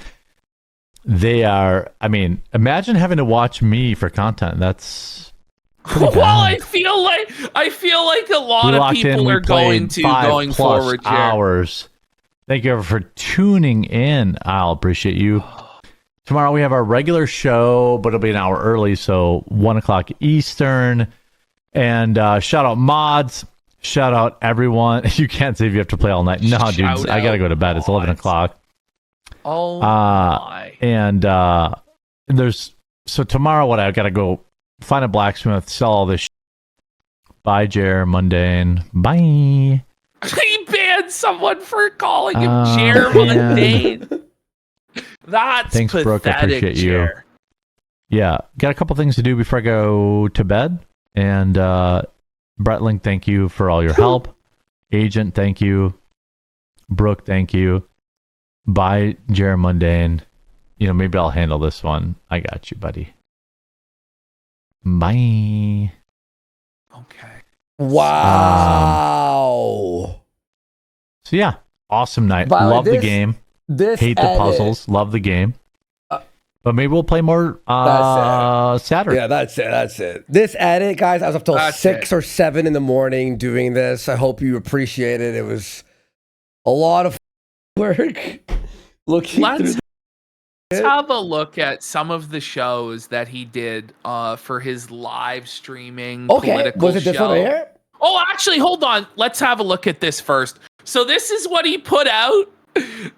they are, I mean, imagine having to watch me for content. That's Well, I feel like a lot of people are going to going forward here. Hours. Thank you for tuning in. I'll appreciate you. Tomorrow we have our regular show, but it'll be an hour early, so 1 o'clock Eastern. And shout out mods. Shout out everyone. You can't say if you have to play all night. No, dude, I gotta go to bed. It's 11 o'clock. Oh my. And there's so tomorrow what I gotta go find a blacksmith, sell all this bye Jer Mundane. Bye. He banned someone for calling him Jeremy Hambly. That's thanks, pathetic, Brooke. I appreciate you. Yeah, got a couple things to do before I go to bed. And Bretling, thank you for all your help. Agent, thank you. Brooke, thank you. Bye, Jeremy Mundane. You know, maybe I'll handle this one. I got you, buddy. Bye. Okay. Wow. So yeah, awesome night. By the way, Love the game. Hate the puzzles. Love the game. But maybe we'll play more Saturday. Yeah, that's it. That's it. This edit, guys, I was up till 6 or 7 in the morning doing this. I hope you appreciate it. It was a lot of work. Let's have a look at some of the shows that he did for his live streaming political was it this show. one here? Oh, actually, hold on. Let's have a look at this first. So this is what he put out.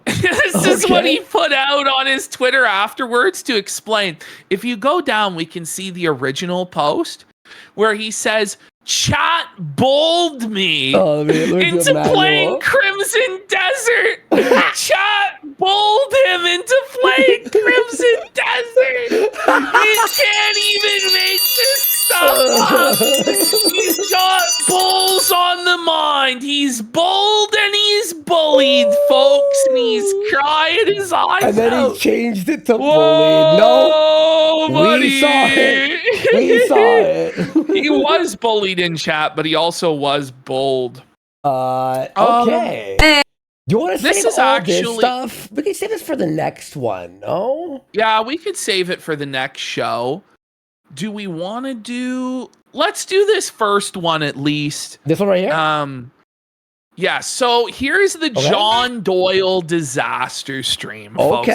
This is what he put out on his Twitter afterwards to explain. If you go down, we can see the original post where he says, "Chat bold me into playing Crimson Desert." Chat bold him into playing Crimson Desert. He can't even make this stuff up. He's got bulls on the mind. He's bold and he's bullied, folks, and he's crying his eyes out. And then he changed it to bullied. No, buddy. we saw it. We saw it. He was bullied in chat, but he also was bold. Okay. Do you want to this save is all actually this stuff? We can save this for the next one, no? Yeah, we could save it for the next show. Do we want to do... Let's do this first one at least. This one right here? Yeah, so here's the John Doyle disaster stream, folks.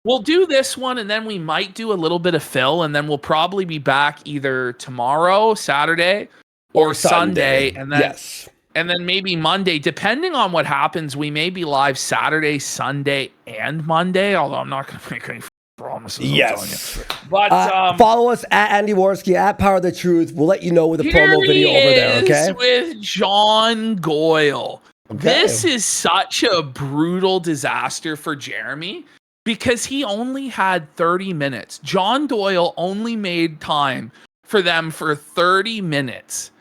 We'll do this one, and then we might do a little bit of Phil, and then we'll probably be back either tomorrow, Saturday, or Sunday, and then yes. And then maybe Monday, depending on what happens, we may be live Saturday, Sunday, and Monday. Although I'm not going to make any promises. Yes. But follow us at Andy Worski at Power of the Truth. We'll let you know with the promo video over there. Okay. With John Doyle. Okay. This is such a brutal disaster for Jeremy because he only had 30 minutes. John Doyle only made time for them for 30 minutes,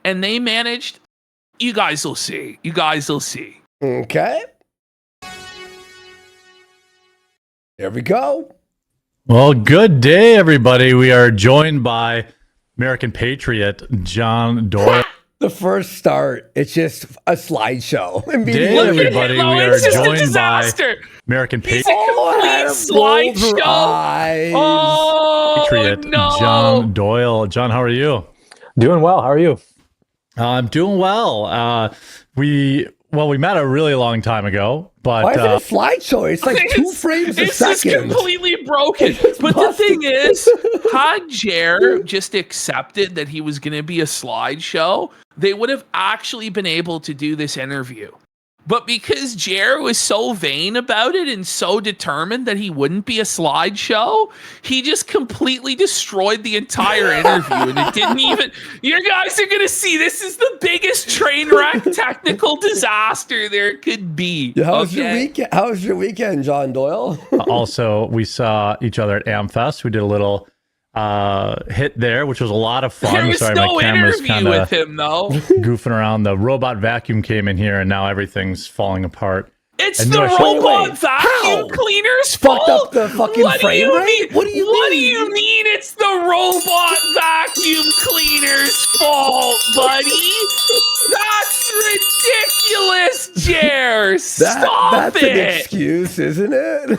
and they managed. You guys will see. You guys will see. Okay. There we go. Well, good day, everybody. We are joined by American Patriot John Doyle. The first start, it's just a slideshow. Day, everybody. We are joined by American Patriot. Slideshow. Oh, Patriot no. John Doyle. John, how are you? Doing well. How are you? I'm doing well. We met a really long time ago, but why is it a slideshow? It's like 2 frames a second. It's just completely broken. But the thing is, had Jer just accepted that he was going to be a slideshow, they would have actually been able to do this interview. But because Jer was so vain about it and so determined that he wouldn't be a slideshow, he just completely destroyed the entire interview. And it didn't even... You guys are going to see this is the biggest train wreck technical disaster there could be. How was your weekend, John Doyle? Also, we saw each other at AmFest. We did a little hit there, which was a lot of fun. There was Sorry, no my camera's interview kind with of him, though. goofing around. The robot vacuum came in here, and now everything's falling apart. It's the robot vacuum cleaner's fucked fault. up the fucking frame rate? What do you mean it's the robot vacuum cleaner's fault, buddy? That's ridiculous, Jer. Stop that's it. an excuse, isn't it?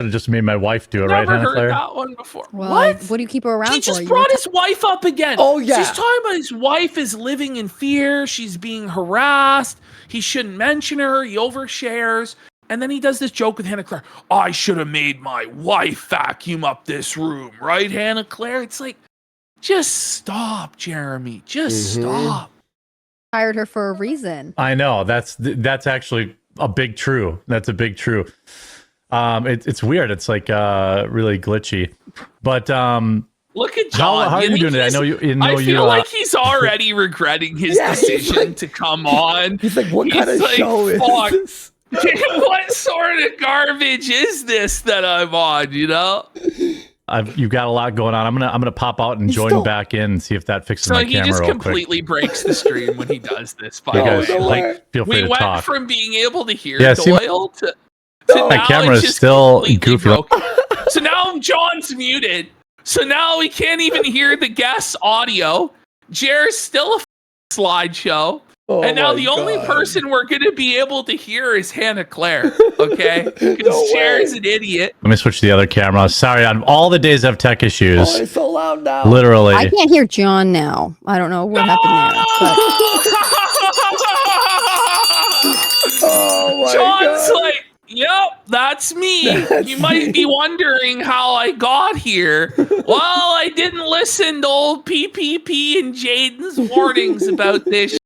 I just made my wife do it, right, Never Hannah heard Clare? that one before. What do you keep her around He for? just brought his wife up again. Oh, yeah. She's talking about his wife is living in fear. She's being harassed. He shouldn't mention her. He overshares. And then he does this joke with Hannah Clare. I should have made my wife vacuum up this room. Right, Hannah Clare? It's like, just stop, Jeremy. Just stop. Hired her for a reason. I know. That's actually a big true. That's a big true. It's weird. It's like really glitchy. But look at John. How are you doing today? I know you. I feel like he's already regretting his decision to come on. He's like, what kind of show is this? What sort of garbage is this that I'm on? You know. You've got a lot going on. I'm gonna pop out and join back in and see if that fixes my camera. So he just real completely quick. breaks the stream when he does this. By You the guys, way, feel free we to went talk. from being able to hear Yeah, see, Doyle to my now camera it's is just still completely goofy. broken. So now John's muted. So now we can't even hear the guest's audio. Jer's still a slideshow. And now the only person we're going to be able to hear is Hannah Clare, okay? Because Jer is an idiot. Let me switch to the other camera. Sorry, on all the days I have tech issues. Oh, it's so loud now. Literally. I can't hear John now. I don't know what happened there. But... Oh my John's God. like, yep, that's me. You might be wondering how I got here. Well, I didn't listen to old PPP and Jaden's warnings about this.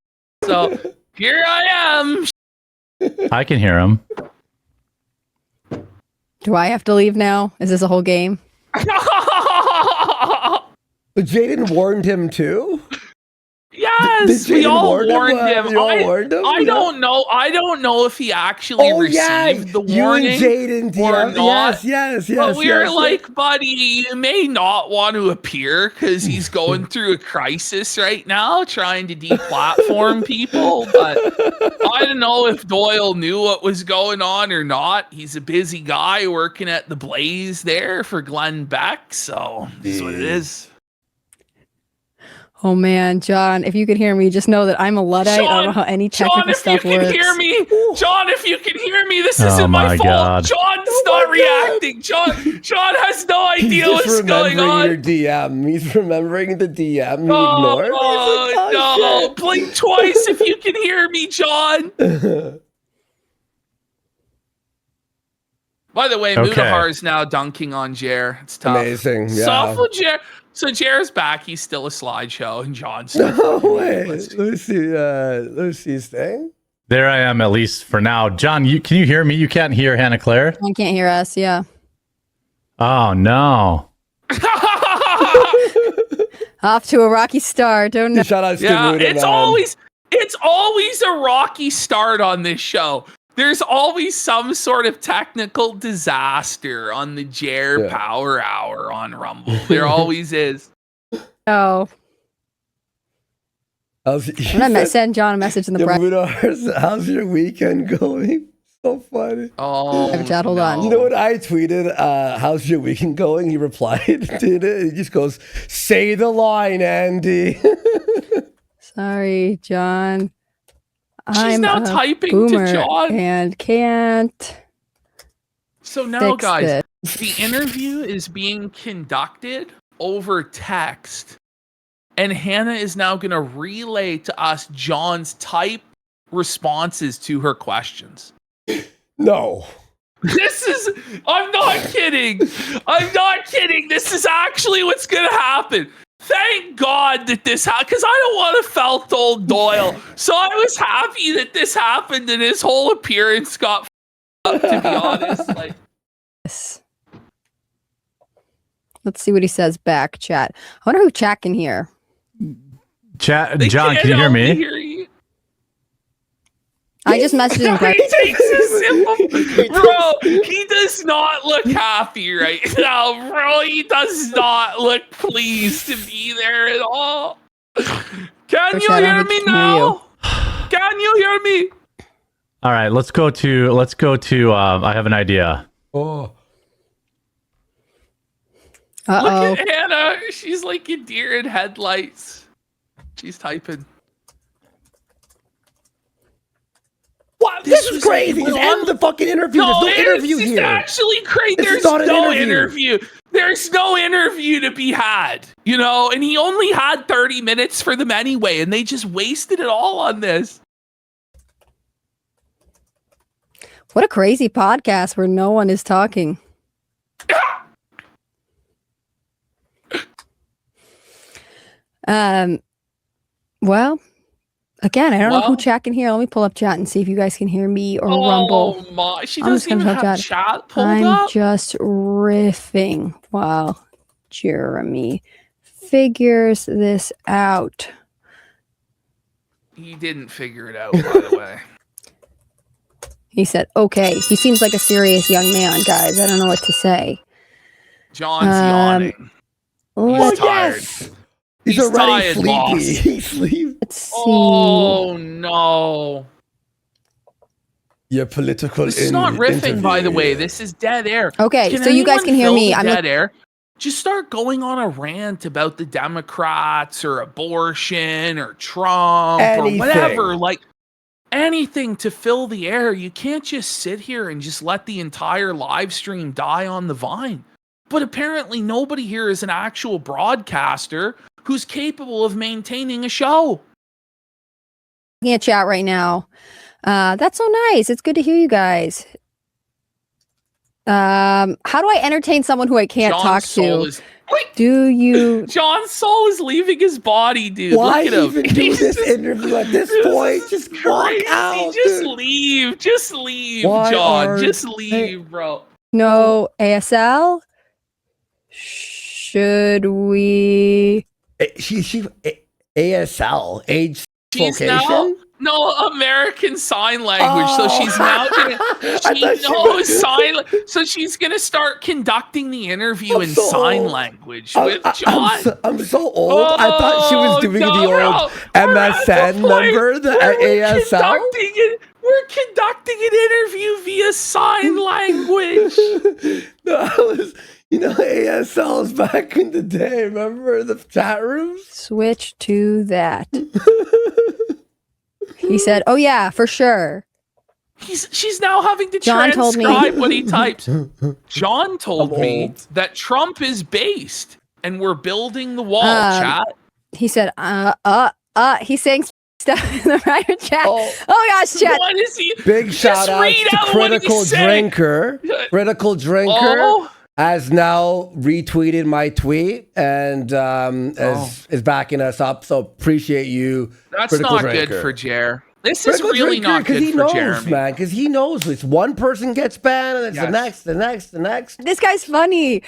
So here I am. I can hear him. Do I have to leave now? Is this a whole game? But Jaden warned him too? Yes, we all warned him. You all warned him? I don't know. I don't know if he actually received the warning You and Jaden, or not. Yes. But we were like, buddy, you may not want to appear because he's going through a crisis right now, trying to deplatform people. But I don't know if Doyle knew what was going on or not. He's a busy guy working at the Blaze there for Glenn Beck, so this is what it is. Oh man, John, if you could hear me, just know that I'm a Luddite. I don't know how any technical stuff works. John, if you can hear me, John, if you can hear me, this isn't my fault. God. John's not reacting. John has no idea what's going on. Your DM. He's remembering the DM. He ignored. Oh, no. Blink twice if you can hear me, John. By the way, Mudahar is now dunking on Jer. It's tough. Amazing. Yeah. Soft with Jer. So Jared's back. He's still a slideshow, and John's No way. Let me see his thing. There I am, at least for now. John, can you hear me? You can't hear Hannah Claire? I can't hear us. Yeah. Oh, no. Off to a rocky start. Don't know. Shout out to it's always a rocky start on this show. There's always some sort of technical disaster on the Jer Power Hour on Rumble. There always is. Oh. I'm gonna send John a message in the private. How's your weekend going? So funny. Oh, chat, hold on. You know what I tweeted? How's your weekend going? He replied to it. He just goes, "Say the line, Andy." Sorry, John. She's now typing to John and can't. So now, guys, this. the interview is being conducted over text, and Hannah is now going to relay to us John's type responses to her questions. No. I'm not kidding. I'm not kidding. This is actually what's going to happen. Thank God that this happened, because I don't want to felt old Doyle. So I was happy that this happened and his whole appearance got up, to be honest. Like, let's see what he says back, chat. I wonder who chat can hear. John, can you hear me? I just messaged him. Bro, he does not look happy right now, bro. He does not look pleased to be there at all. Can you hear me now? Can you hear me? All right, let's go to I have an idea. Oh. Look at Hannah. She's like a deer in headlights. She's typing. What? This is crazy. Just end the fucking interview. There's no interview here. It's actually crazy. There's no interview. There's no interview to be had, you know? And he only had 30 minutes for them anyway, and they just wasted it all on this. What a crazy podcast where no one is talking. Well, again, I don't know who chat can hear. Let me pull up chat and see if you guys can hear me or Rumble. Oh my! She doesn't even have chat pulled I'm up. just riffing while Jeremy figures this out. He didn't figure it out, by the way. He said, "Okay." He seems like a serious young man, guys. I don't know what to say. John's yawning. He's tired. Yes! He's already tired, sleepy. boss. He's sleepy. Let's see. Oh no! Your political. This is not riffing, by the way. This is dead air. Okay, so you guys can hear me. I'm dead air. Just start going on a rant about the Democrats or abortion or Trump or whatever. Like anything to fill the air. You can't just sit here and just let the entire live stream die on the vine. But apparently nobody here is an actual broadcaster who's capable of maintaining a show. Can't chat right now. That's so nice. It's good to hear you guys. How do I entertain someone who I can't talk to? Do you? John's soul is leaving his body, dude. Why Look at him. even do this interview at this point? Just walk out. Just leave. Just leave, John. Just leave, bro. No ASL. Should we? She ASL age She's location. No, American Sign Language. So she's now gonna. So she's gonna start conducting the interview in sign language with John. I'm so old. I thought she was doing the old MSN number, the ASL. We're conducting an interview via sign language. ASLs back in the day. Remember the chat rooms? Switch to that. He said, "Oh yeah, for sure." She's now having to John transcribe what he types. John told me that Trump is based, and we're building the wall. Chat. He said, he's saying stuff in the private chat. Oh gosh, chat. What is he? Big shout out to Critical Drinker. Critical Drinker. has now retweeted my tweet and is backing us up. So appreciate you. That's Critical not Drinker. good for Jer. This is Critical really Drinker, not good he for knows, Jeremy. man, because he knows it's one person gets banned and it's the next, the next, the next. This guy's funny.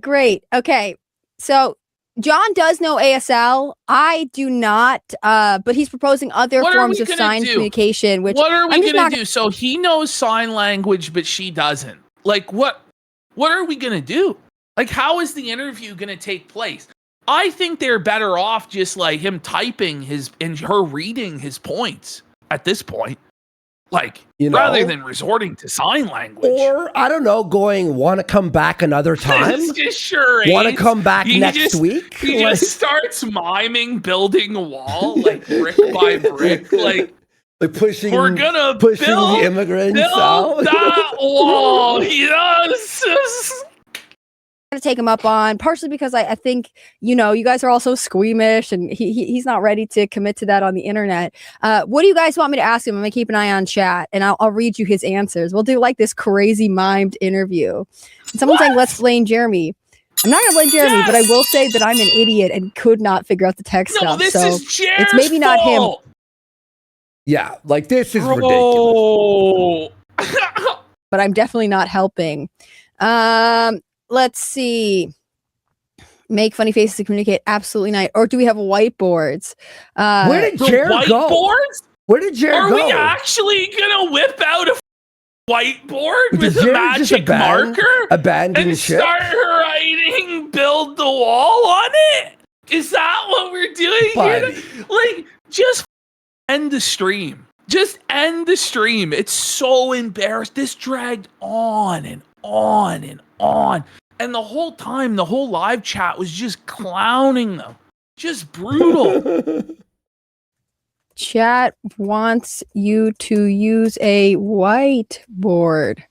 Great. Okay. So John does know ASL. I do not, but he's proposing other What are forms we of gonna sign do? communication, which What are we I'm just gonna not do? So he knows sign language, but she doesn't. Like, what are we gonna do? Like, how is the interview gonna take place? I think they're better off just like him typing his and her reading his points at this point. Like, rather than resorting to sign language. Or, I don't know, going, want to come back another time? This is just charades. Want to come back He next just- week? He Like- just starts miming building a wall, like brick by brick. Like pushing, we're gonna pushing build, the immigrants build out. that wall. Yes. to take him up on, partially because I think, you know, you guys are all so squeamish and he's not ready to commit to that on the internet. What do you guys want me to ask him? I'm gonna keep an eye on chat and I'll read you his answers. We'll do like this crazy mimed interview. And someone's saying, let's blame Jeremy. I'm not gonna blame Jeremy, but I will say that I'm an idiot and could not figure out the tech stuff. This so is Jer's it's maybe not him. fault. Yeah, like this is ridiculous. But I'm definitely not helping. Let's see. Make funny faces to communicate. Absolutely not. Or do we have whiteboards? Where did Jer go? Whiteboards? Where did Jer Are go? we actually gonna whip out a whiteboard Did with a Jer just magic marker abandon and ship? start writing "build the wall" on it? Is that what we're doing here? Like, just end the stream. Just end the stream. It's so embarrassing. This dragged on and on and on. And the whole time, the whole live chat was just clowning them. Just brutal. Chat wants you to use a whiteboard.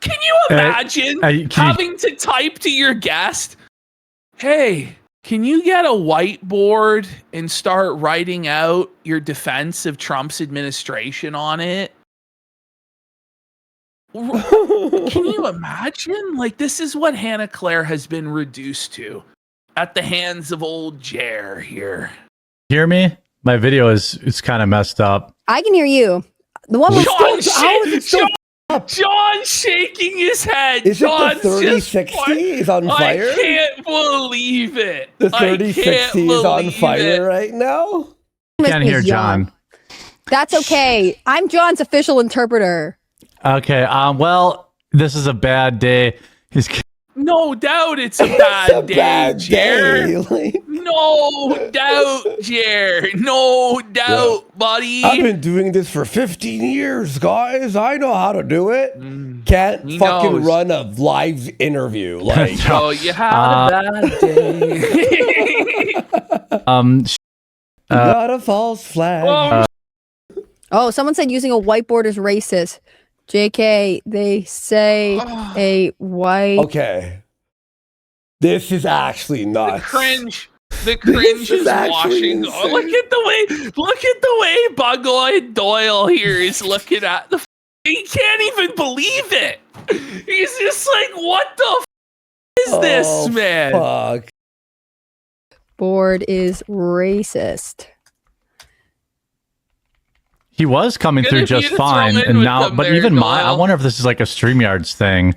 Can you imagine having to type to your guest, hey, can you get a whiteboard and start writing out your defense of Trump's administration on it? Can you imagine? Like, this is what Hannah Clare has been reduced to at the hands of old Jer here. Hear me? My video is kind of messed up. I can hear you. The one with John's shaking his head. Is John's it the 3060 is on fire? I can't believe it. The 3060 is on fire right now? Can't hear John. That's okay. I'm John's official interpreter. Okay. Well, this is a bad day. He's No doubt it's a bad day, Jer. No doubt, Jer. No doubt, buddy. I've been doing this for 15 years, guys. I know how to do it. Can't he fucking knows. run a live interview. Like, Oh, you had a bad day. got a false flag. Oh, someone said using a whiteboard is racist. JK, they say a white. Okay. This is actually nuts. The cringe is actually washing. Oh, look at the way Bugoy Doyle here is looking at the. He can't even believe it. He's just like, what the is this, man? Fuck. Board is racist. He was coming through just fine, and now, but even I wonder if this is like a StreamYards thing.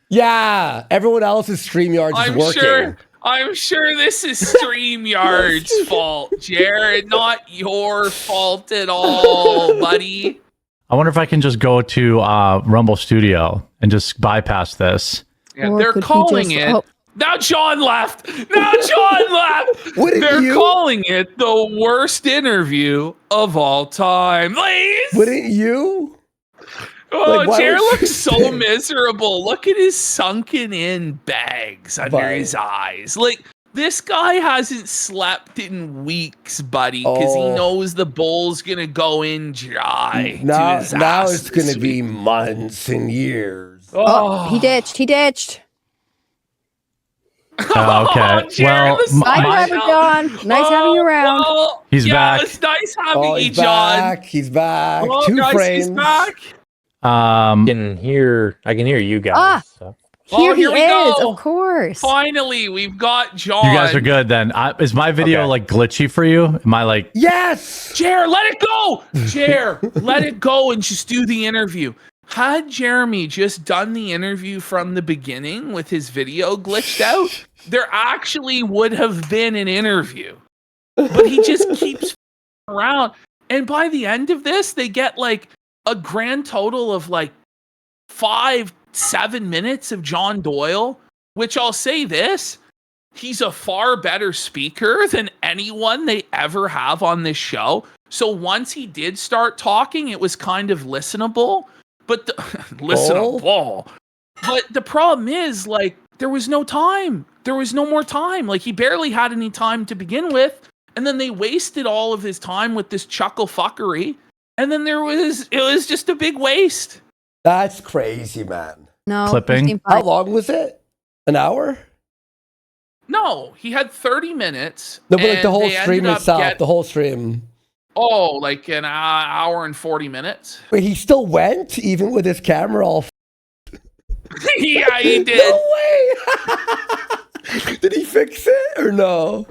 Yeah, everyone else's StreamYards is working. I'm sure this is StreamYard's fault, Jared, not your fault at all, buddy. I wonder if I can just go to Rumble Studio and just bypass this. Yeah, they're calling it. Now John left. They're calling it the worst interview of all time. Ladies. Wouldn't you? Oh, Like, why Jared would looks you so miserable. Look at his sunken in bags under his eyes. Like, this guy hasn't slept in weeks, buddy, because he knows the bowl's going to go in dry. Now to his now ass it's going this to be months and years. Oh, he ditched. Okay. Jared, Well, Bye, forever, John. Nice having you around. Well, He's back. It's nice having you, he's John. back. He's back. Oh, 2 guys, frames. he's back. I can hear you guys. Ah. So. Here he here we is, go. of course. Finally, we've got John. You guys are good then. Is my video like glitchy for you? Am I like? Yes. Jer, let it go. Jer, let it go and just do the interview. Had Jeremy just done the interview from the beginning with his video glitched out, there actually would have been an interview. But he just keeps around. And by the end of this, they get like a grand total of like 5-7 minutes of John Doyle, which I'll say this, he's a far better speaker than anyone they ever have on this show. So once he did start talking, it was kind of listenable. But listenable. But the problem is, like, there was no time. There was no more time. Like, he barely had any time to begin with. And then they wasted all of his time with this chuckle fuckery. And then it was just a big waste. That's crazy, man. No. Clipping. How long was it? An hour? No, he had 30 minutes. No, but like the and whole they stream ended up itself, the whole stream. Oh, like an hour and 40 minutes. Wait, he still went even with his camera all. Yeah, he did. No way. Did he fix it or no?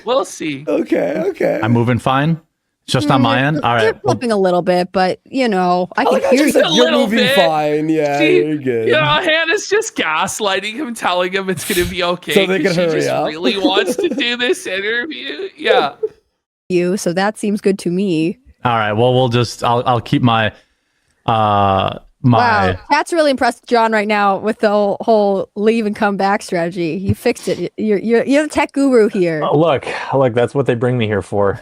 We'll see. Okay. I'm moving fine. It's just on my end. All You're right. flipping a little bit, but you know, I can I hear just you. said you're moving fine. Yeah, you're good. Yeah, Hannah's just gaslighting him, telling him it's going to be okay. So they can 'cause she hurry just up. really wants to do this interview. Yeah. You, so that seems good to me. All right. Well, I'll keep my Wow, Pat's really impressed with John right now with the whole leave and come back strategy. You fixed it. You're the tech guru here. Oh, look, that's what they bring me here for.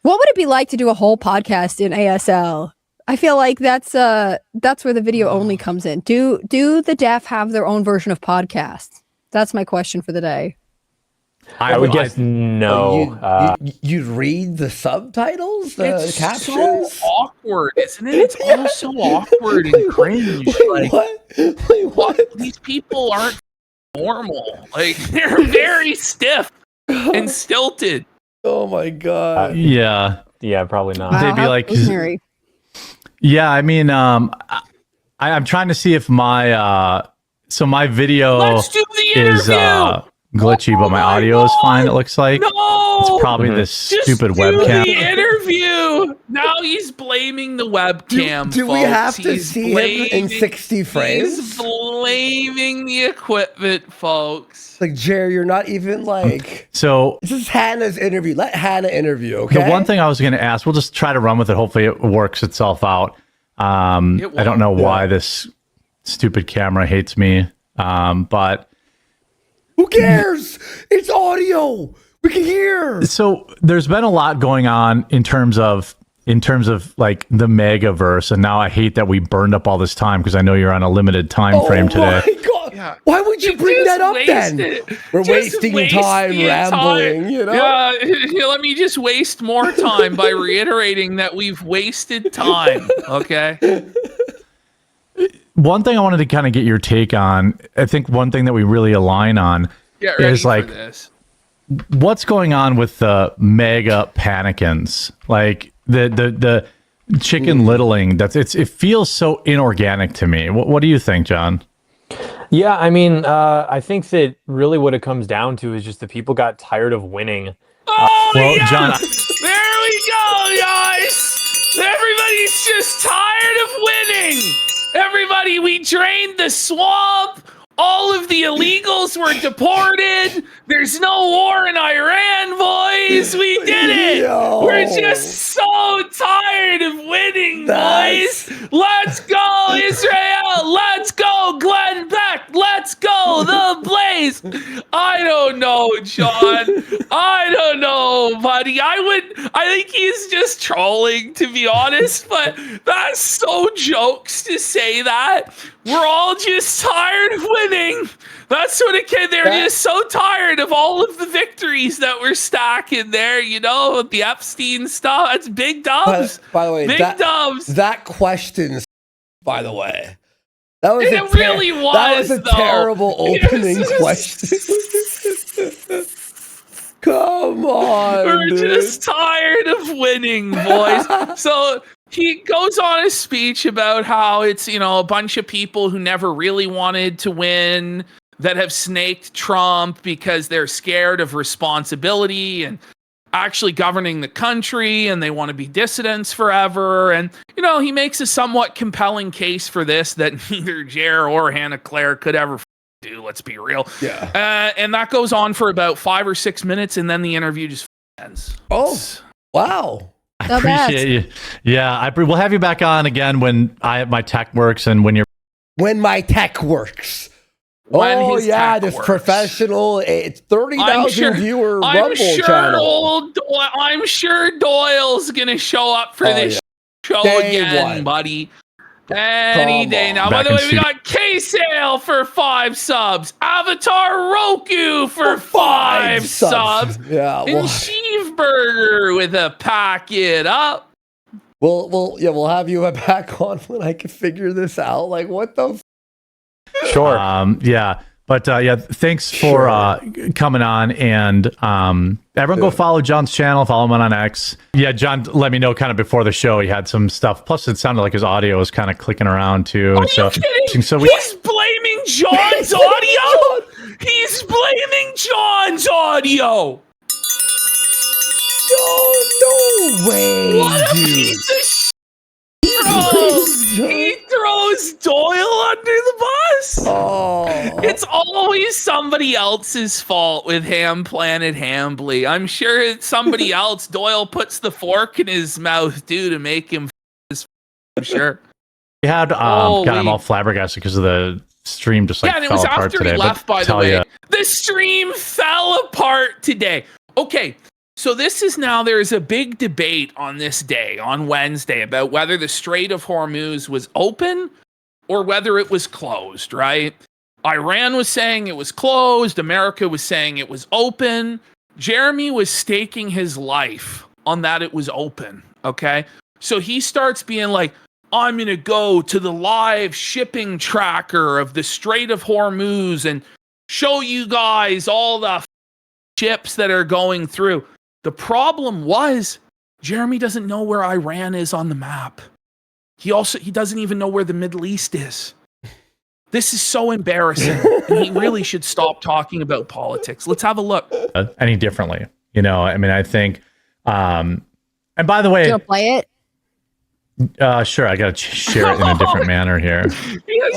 What would it be like to do a whole podcast in ASL? I feel like that's where the video only comes in. Do the deaf have their own version of podcasts? That's my question for the day. I would guess no. You'd read the subtitles, the It's captions. so awkward, isn't it? It's all so awkward and cringe. Like, what? These people aren't normal. Like, they're very stiff and stilted. Oh my god. yeah. Yeah, probably not. They'd be like, yeah. I mean, I'm trying to see if my so my video Let's do the is glitchy, but my audio is fine. It looks like it's probably this Just stupid do webcam. the interview. Now he's blaming the webcam. Do we folks. have to He's see him in 60 frames? He's blaming the equipment, folks. Like, Jerry, you're not even like. So this is Hannah's interview. Let Hannah interview, okay? the one thing I was going to ask, we'll just try to run with it. Hopefully, it works itself out. I don't know why this stupid camera hates me, but. Who cares? It's audio. We can hear. So there's been a lot going on in terms of like the Megaverse, and now I hate that we burned up all this time because I know you're on a limited time frame today. Oh my god! Yeah. Why would you bring that up then? We're wasting time rambling. You know? Yeah, let me just waste more time by reiterating that we've wasted time. Okay. One thing I wanted to kind of get your take on, I think one thing that we really align on is like what's going on with the mega panicans, like the chicken littling. It feels so inorganic to me. What do you think, John? Yeah, I mean, I think that really what it comes down to is just the people got tired of winning. Well, yes! John, there we go, guys. Everybody's just tired of winning. Everybody, we drained the swamp. All of the illegals were deported. There's no war in Iran, boys. We did it. Yo. We're just so tired of winning, boys. Let's go, Israel. Let's go, Glenn Beck. Let's go, the Blaze. I don't know, John. I don't know, buddy. I think he's just trolling, to be honest, but that's so jokes to say that. We're all just tired of winning. That's what it can. They're just so tired of all of the victories that we're stacking there, you know, with the Epstein stuff. That's big dubs. By the way, big dubs. That question, by the way, that was really was. That was a terrible opening question. Come on, we're dude. just tired of winning, boys. So he goes on a speech about how it's, a bunch of people who never really wanted to win that have snaked Trump because they're scared of responsibility and actually governing the country, and they want to be dissidents forever. And, he makes a somewhat compelling case for this that neither Jer or Hannah Clare could ever do, let's be real. Yeah. And that goes on for about 5 or 6 minutes, and then the interview just ends. Oh, wow. I appreciate you. Yeah, we'll have you back on again when my tech works and when my tech works. When his tech this works. professional, it's 30,000 viewer Rumble channel. I'm sure Doyle's gonna show up for this show Day again, one. buddy. Any day now. By Back the in way, we studio. got K-Sale for 5 subs, Avatar Roku for 5 subs, Yeah, and Cheeseburger with a pack it up. We'll have you back on when I can figure this out. Like, what the? Sure. Yeah. But thanks for coming on, and everyone go follow John's channel, follow him on X. Yeah, John let me know kind of before the show he had some stuff. Plus, it sounded like his audio was kind of clicking around too. Are you kidding? So He's blaming John's audio. He's blaming John's audio. No way, What a dude. piece of shit. He throws Doyle under the bus. Oh. It's always somebody else's fault with Ham Planet Hambly. I'm sure it's somebody else. Doyle puts the fork in his mouth too to make him I'm sure. we had God, I'm all flabbergasted because of the stream just and it fell was apart after today. he left, but by the tell way. ya- The stream fell apart today. Okay, so this is now, there's a big debate on this day, on Wednesday, about whether the Strait of Hormuz was open or whether it was closed, right? Iran was saying it was closed. America was saying it was open. Jeremy was staking his life on that it was open, okay? So he starts being like, I'm going to go to the live shipping tracker of the Strait of Hormuz and show you guys all the ships that are going through. The problem was Jeremy doesn't know where Iran is on the map. He doesn't even know where the Middle East is. This is so embarrassing. And he really should stop talking about politics. Let's have a look. any differently. I mean, I think, and by the way, You want to play it? sure, I got to share it in a different manner here.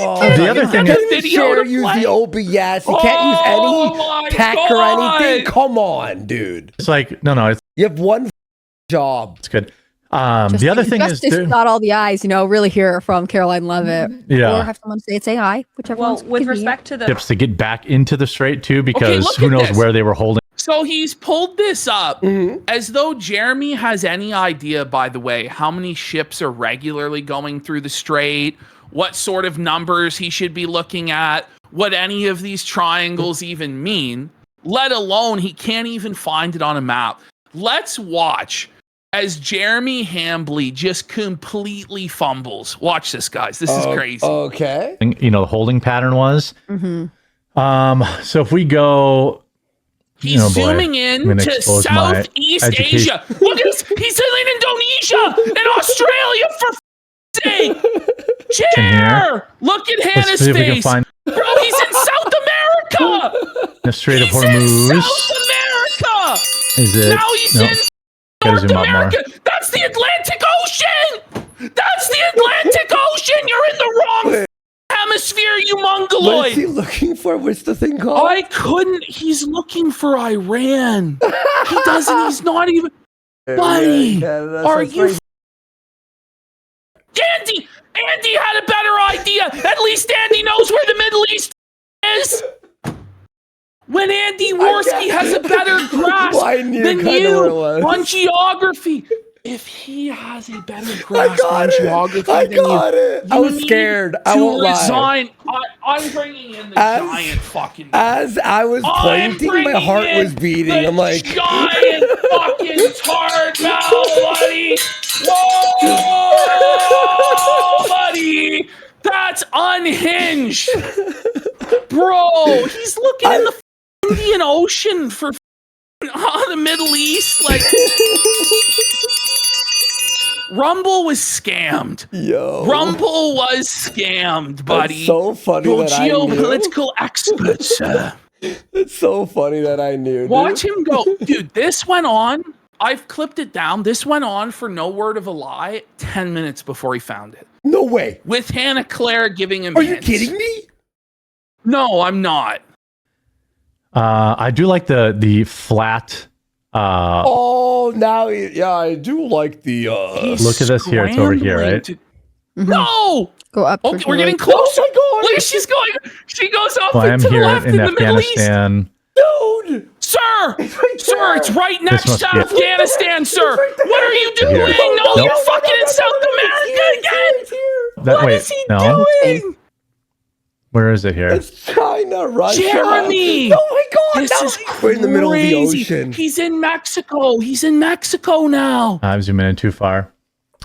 Oh, The other thing you is- can't even share, use the OBS. You can't use any tech or anything. Come on, dude. It's like, no, You have one job. it's good. The other thing is, Justice got all the eyes, really hear from Caroline Levitt. Yeah. Or have someone say hi, whichever one's with convenient. respect to the ships to get back into the Strait too, because look who at knows this. where they were holding. So he's pulled this up as though Jeremy has any idea, by the way, how many ships are regularly going through the Strait, what sort of numbers he should be looking at, what any of these triangles even mean, let alone he can't even find it on a map. Let's watch as Jeremy Hambly just completely fumbles. Watch this, guys. This is crazy. Okay. The holding pattern was. Mm-hmm. So if we go. He's boy, zooming I'm in gonna to expose my Southeast education. Asia. Look at this. He's in Indonesia and Australia, for sake. Chair! Look at Hannah's see if we can face. find- Bro, he's in South America. The Strait of He's Hormuz. in South America. Is it? Now he's Nope. in Gotta North zoom up more. America. That's the Atlantic Ocean. That's the Atlantic Ocean. You're in the wrong hemisphere, you What is he mongoloid. looking for? What's the thing called? I couldn't. He's looking for Iran. He doesn't. He's not even. Buddy, are you? Andy had a better idea. At least Andy knows where the Middle East is. When Andy Worski has a better grasp I knew than kinda you where it was. on geography. If he has a better grasp on got it. geography I than you, got it. I you was need scared. I to won't lie. resign. I'm bringing in the giant fucking. As I was pointing, my heart was beating. I'm like, giant fucking tard mouth, buddy. Whoa, buddy. That's unhinged. Bro, he's looking in the Indian Ocean for the Middle East. Like, Rumble was scammed. Yo. Rumble was scammed, buddy. That's so funny Yo, that I knew. geopolitical experts. It's so funny that I knew. Dude. Watch him go. Dude, this went on. I've clipped it down. This went on for no word of a lie 10 minutes before he found it. No way. With Hannah Clare giving him Are hints. you kidding me? No, I'm not. I do like the flat. Oh, now, yeah, I do like the. Look at this here. It's over here, right? No! Go up. Okay, we're getting closer. Oh Look, she's going. She goes off Well, I am to the here left in in the Middle East. Afghanistan. Dude! Sir! Sir, it's right next must to be- Afghanistan, sir! What are you doing? Here. No, Nope. you're fucking in South America again! What is he doing? Where is it here? It's China, Russia. Jeremy! Oh my God! This no. is We're in the middle of the crazy. ocean. He's in Mexico. He's in Mexico now. I'm zooming in too far.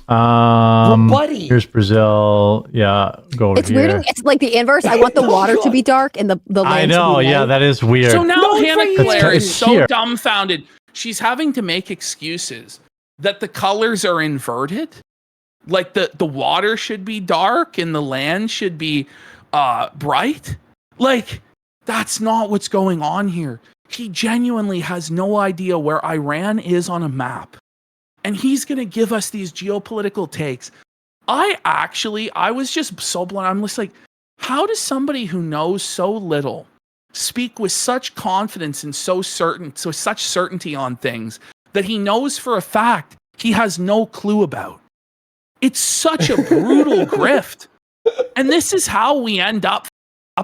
buddy. Here's Brazil. Yeah, go over It's here. weird. It's like the inverse. I want the water to be dark and the I land to know. be Yeah, light. that is weird. So now Hannah Clare It's is so here. dumbfounded. She's having to make excuses that the colors are inverted. Like the water should be dark and the land should be bright. Like, that's not what's going on here. He genuinely has no idea where Iran is on a map. And he's going to give us these geopolitical takes. I was just so blown. I'm just like, how does somebody who knows so little speak with such confidence and such certainty on things that he knows for a fact he has no clue about? It's such a brutal grift. And this is how we end up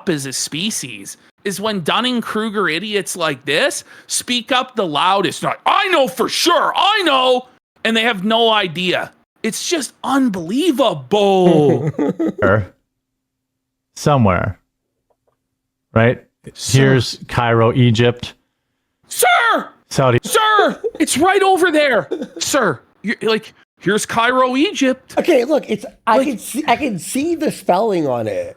as a species, is when Dunning-Kruger idiots like this speak up the loudest. Like, I know for sure, I know. And they have no idea. It's just unbelievable. Somewhere. Right? Here's Cairo, Egypt. Sir! Saudi. Sir! It's right over there. Sir, you're like, here's Cairo, Egypt. Okay, look, I can see the spelling on it.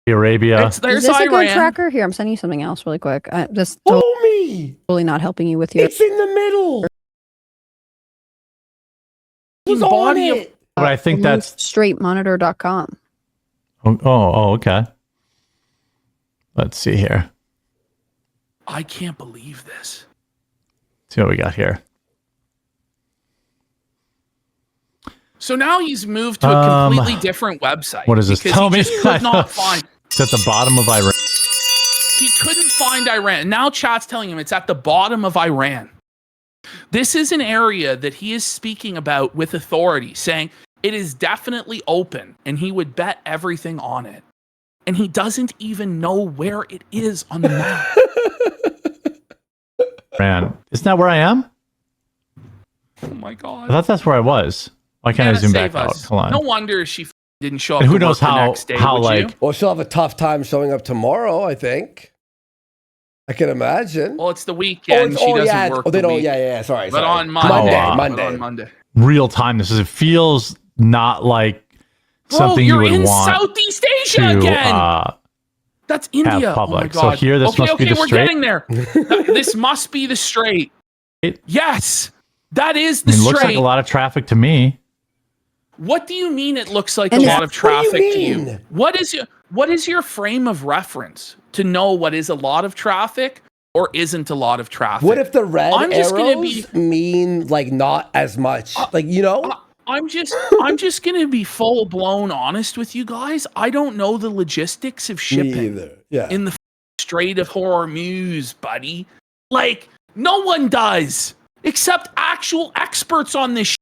Arabia. Is this a good tracker? Here, I'm sending you something else really quick. This totally not helping you with your. It's in the middle. His body of. But I think that's straightmonitor.com. Oh, okay. Let's see here. I can't believe this. See what we got here. So now he's moved to a completely different website. What is this? Because Tell he me. just could not find. It's at the bottom of Iran. He couldn't find Iran. Now chat's telling him it's at the bottom of Iran. This is an area that he is speaking about with authority, saying it is definitely open and he would bet everything on it. And he doesn't even know where it is on the map. Iran. Isn't that where I am? Oh my God. I thought that's where I was. Why can't I Hannah, zoom save back out? us. Hold on. No wonder she didn't show up. And who to knows work the how- next day, how, would like- you? Well, she'll have a tough time showing up tomorrow, I think. I can imagine. Well, it's the weekend. She doesn't work. Oh, they the don't. week. Yeah. Sorry. But sorry. on Monday. Monday. But on Monday. Real time. It feels not like Bro, something you're you would in want Southeast Asia to again. That's India. public. Oh So my God. here, this must be the we're Strait? getting there. This must be the Strait. Yes, that is the I mean, it Strait. looks like a lot of traffic to me. What do you mean it looks like And a lot of traffic what do you to you? mean? What is your frame of reference to know what is a lot of traffic or isn't a lot of traffic? What if the red I'm just gonna arrows mean like not as much? I'm just gonna be full blown honest with you guys. I don't know the logistics of shipping either. Yeah. in the Strait of Hormuz, buddy. Like, no one does except actual experts on this shit.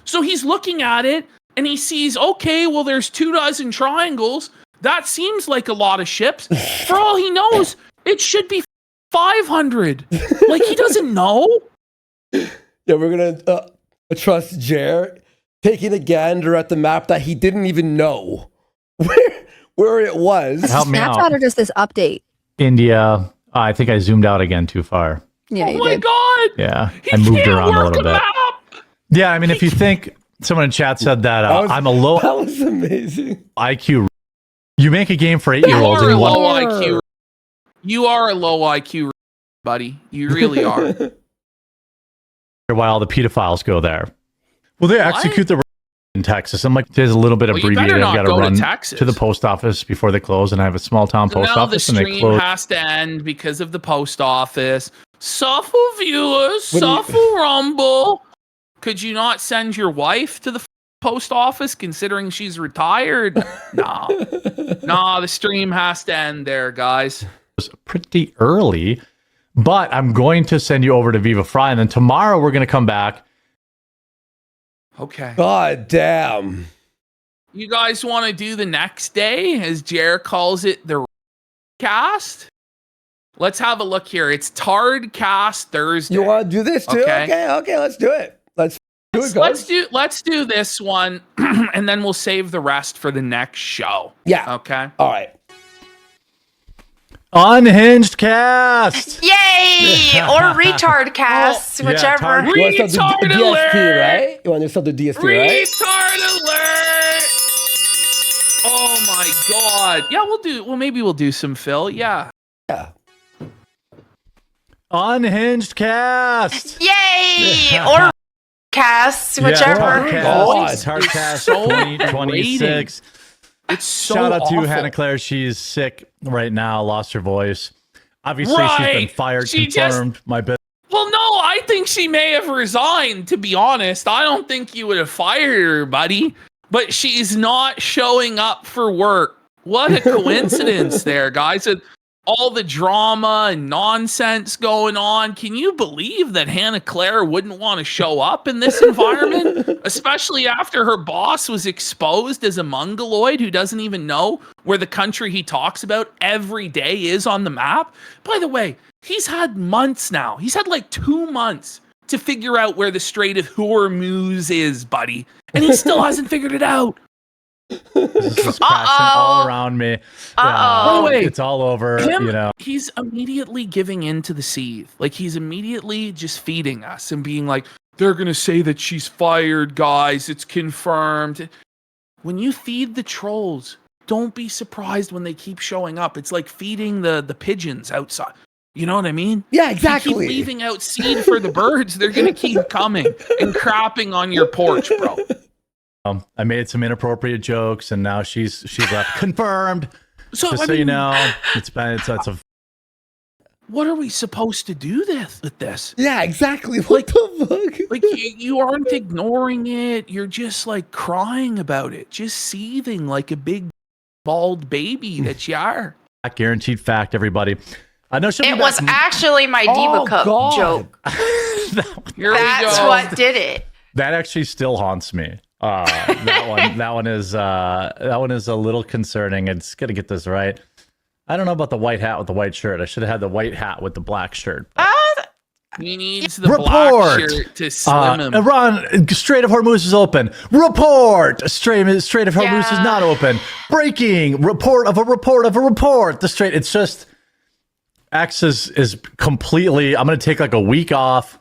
So he's looking at it and he sees, okay, well, there's 24 triangles. That seems like a lot of ships. For all he knows, it should be 500. Like, he doesn't know. Yeah, we're gonna trust Jer taking a gander at the map that he didn't even know where it was. Help me Snapshot or out. just this update? India. I think I zoomed out again too far. Yeah, Oh you my did. God. Yeah, I moved around a little bit. Map. Yeah, I mean, if you think someone in chat said that, I'm a low That was amazing. IQ. You make a game for 8-year-olds and you low want IQ. You are a low IQ, buddy. You really are. why all the pedophiles go there. Well, they execute the in Texas. I'm like, there's a little bit abbreviated. I've got to run to the post office before they close, and I have a small town post office, and they close. The stream has to end because of the post office. Suffer viewers, suffer Rumble. Could you not send your wife to the post office, considering she's retired? No, the stream has to end there, guys. It was pretty early, but I'm going to send you over to Viva Fry, and then tomorrow we're going to come back. Okay. God damn. You guys want to do the next day, as Jer calls it, the cast? Let's have a look here. It's Tard Cast Thursday. You want to do this too? Okay, let's do it. Let's do this one, and then we'll save the rest for the next show. Yeah. Okay. All right. Unhinged Cast. Yay! Or retard cast, whichever. Retard alert! DSP, right? You want to do something DSP, right? Retard alert! Oh my god. Yeah, maybe we'll do some Phil. Yeah. Yeah. Unhinged Cast. Yay! Or cast, whichever. Hardcast 2026. It's so Shout out awful. to Hannah Clare. She's sick right now, lost her voice. Obviously, she's been fired, confirmed. My bit. Well, no, I think she may have resigned, to be honest. I don't think you would have fired her, buddy. But she's not showing up for work. What a coincidence there, guys. All the drama and nonsense going on. Can you believe that Hannah Clare wouldn't want to show up in this environment? Especially after her boss was exposed as a mongoloid who doesn't even know where the country he talks about every day is on the map. By the way, he's had months now. He's had like 2 months to figure out where the Strait of Hormuz is, buddy. And he still hasn't figured it out. This is crashing all around me. By the way, it's all over. He's immediately giving in to the seethe. Like, he's immediately just feeding us and being like, they're going to say that she's fired, guys. It's confirmed. When you feed the trolls, don't be surprised when they keep showing up. It's like feeding the pigeons outside. You know what I mean? Yeah, exactly. If you keep leaving out seed for the birds, they're going to keep coming and crapping on your porch, bro. I made some inappropriate jokes, and now she's left. Confirmed. So you know, it's a. What are we supposed to do with this? Yeah, exactly. What the fuck? Like, you aren't ignoring it. You're just like crying about it, just seething like a big bald baby that you are. Guaranteed fact, everybody. I know it was actually my Diva Cup joke. That's what did it. That actually still haunts me. That one is a little concerning. It's gonna get this right. I don't know about the white hat with the white shirt. I should have had the white hat with the black shirt. He needs the black shirt to slim him. Ron, Strait of Hormuz is open. Report! Strait of Hormuz is not open. Breaking! Report of a report of a report. The Strait. It's just X is completely. I'm gonna take like a week off.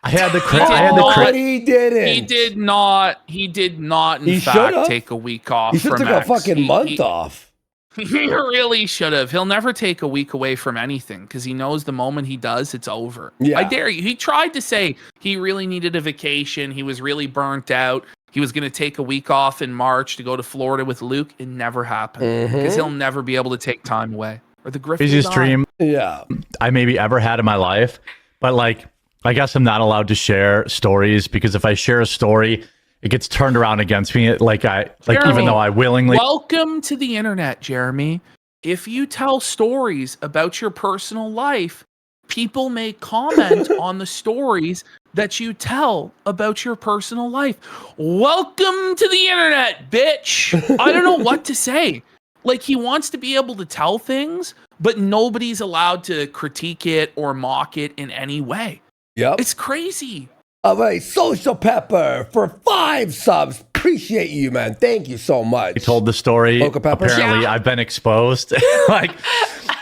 He didn't. He did not. In fact, take a week off. He should from have X. a fucking month off. He really should have. He'll never take a week away from anything because he knows the moment he does, it's over. Yeah. I dare you. He tried to say he really needed a vacation. He was really burnt out. He was going to take a week off in March to go to Florida with Luke. It never happened because he'll never be able to take time away. Or the Griffin. Craziest dream I maybe ever had in my life, but like. I guess I'm not allowed to share stories because if I share a story, it gets turned around against me. Jeremy, even though I willingly. Welcome to the internet, Jeremy. If you tell stories about your personal life, people may comment on the stories that you tell about your personal life. Welcome to the internet, bitch. I don't know what to say. Like, he wants to be able to tell things, but nobody's allowed to critique it or mock it in any way. Yep. It's crazy. All right, Social Pepper for 5 subs. Appreciate you, man. Thank you so much. He told the story. Apparently, I've been exposed.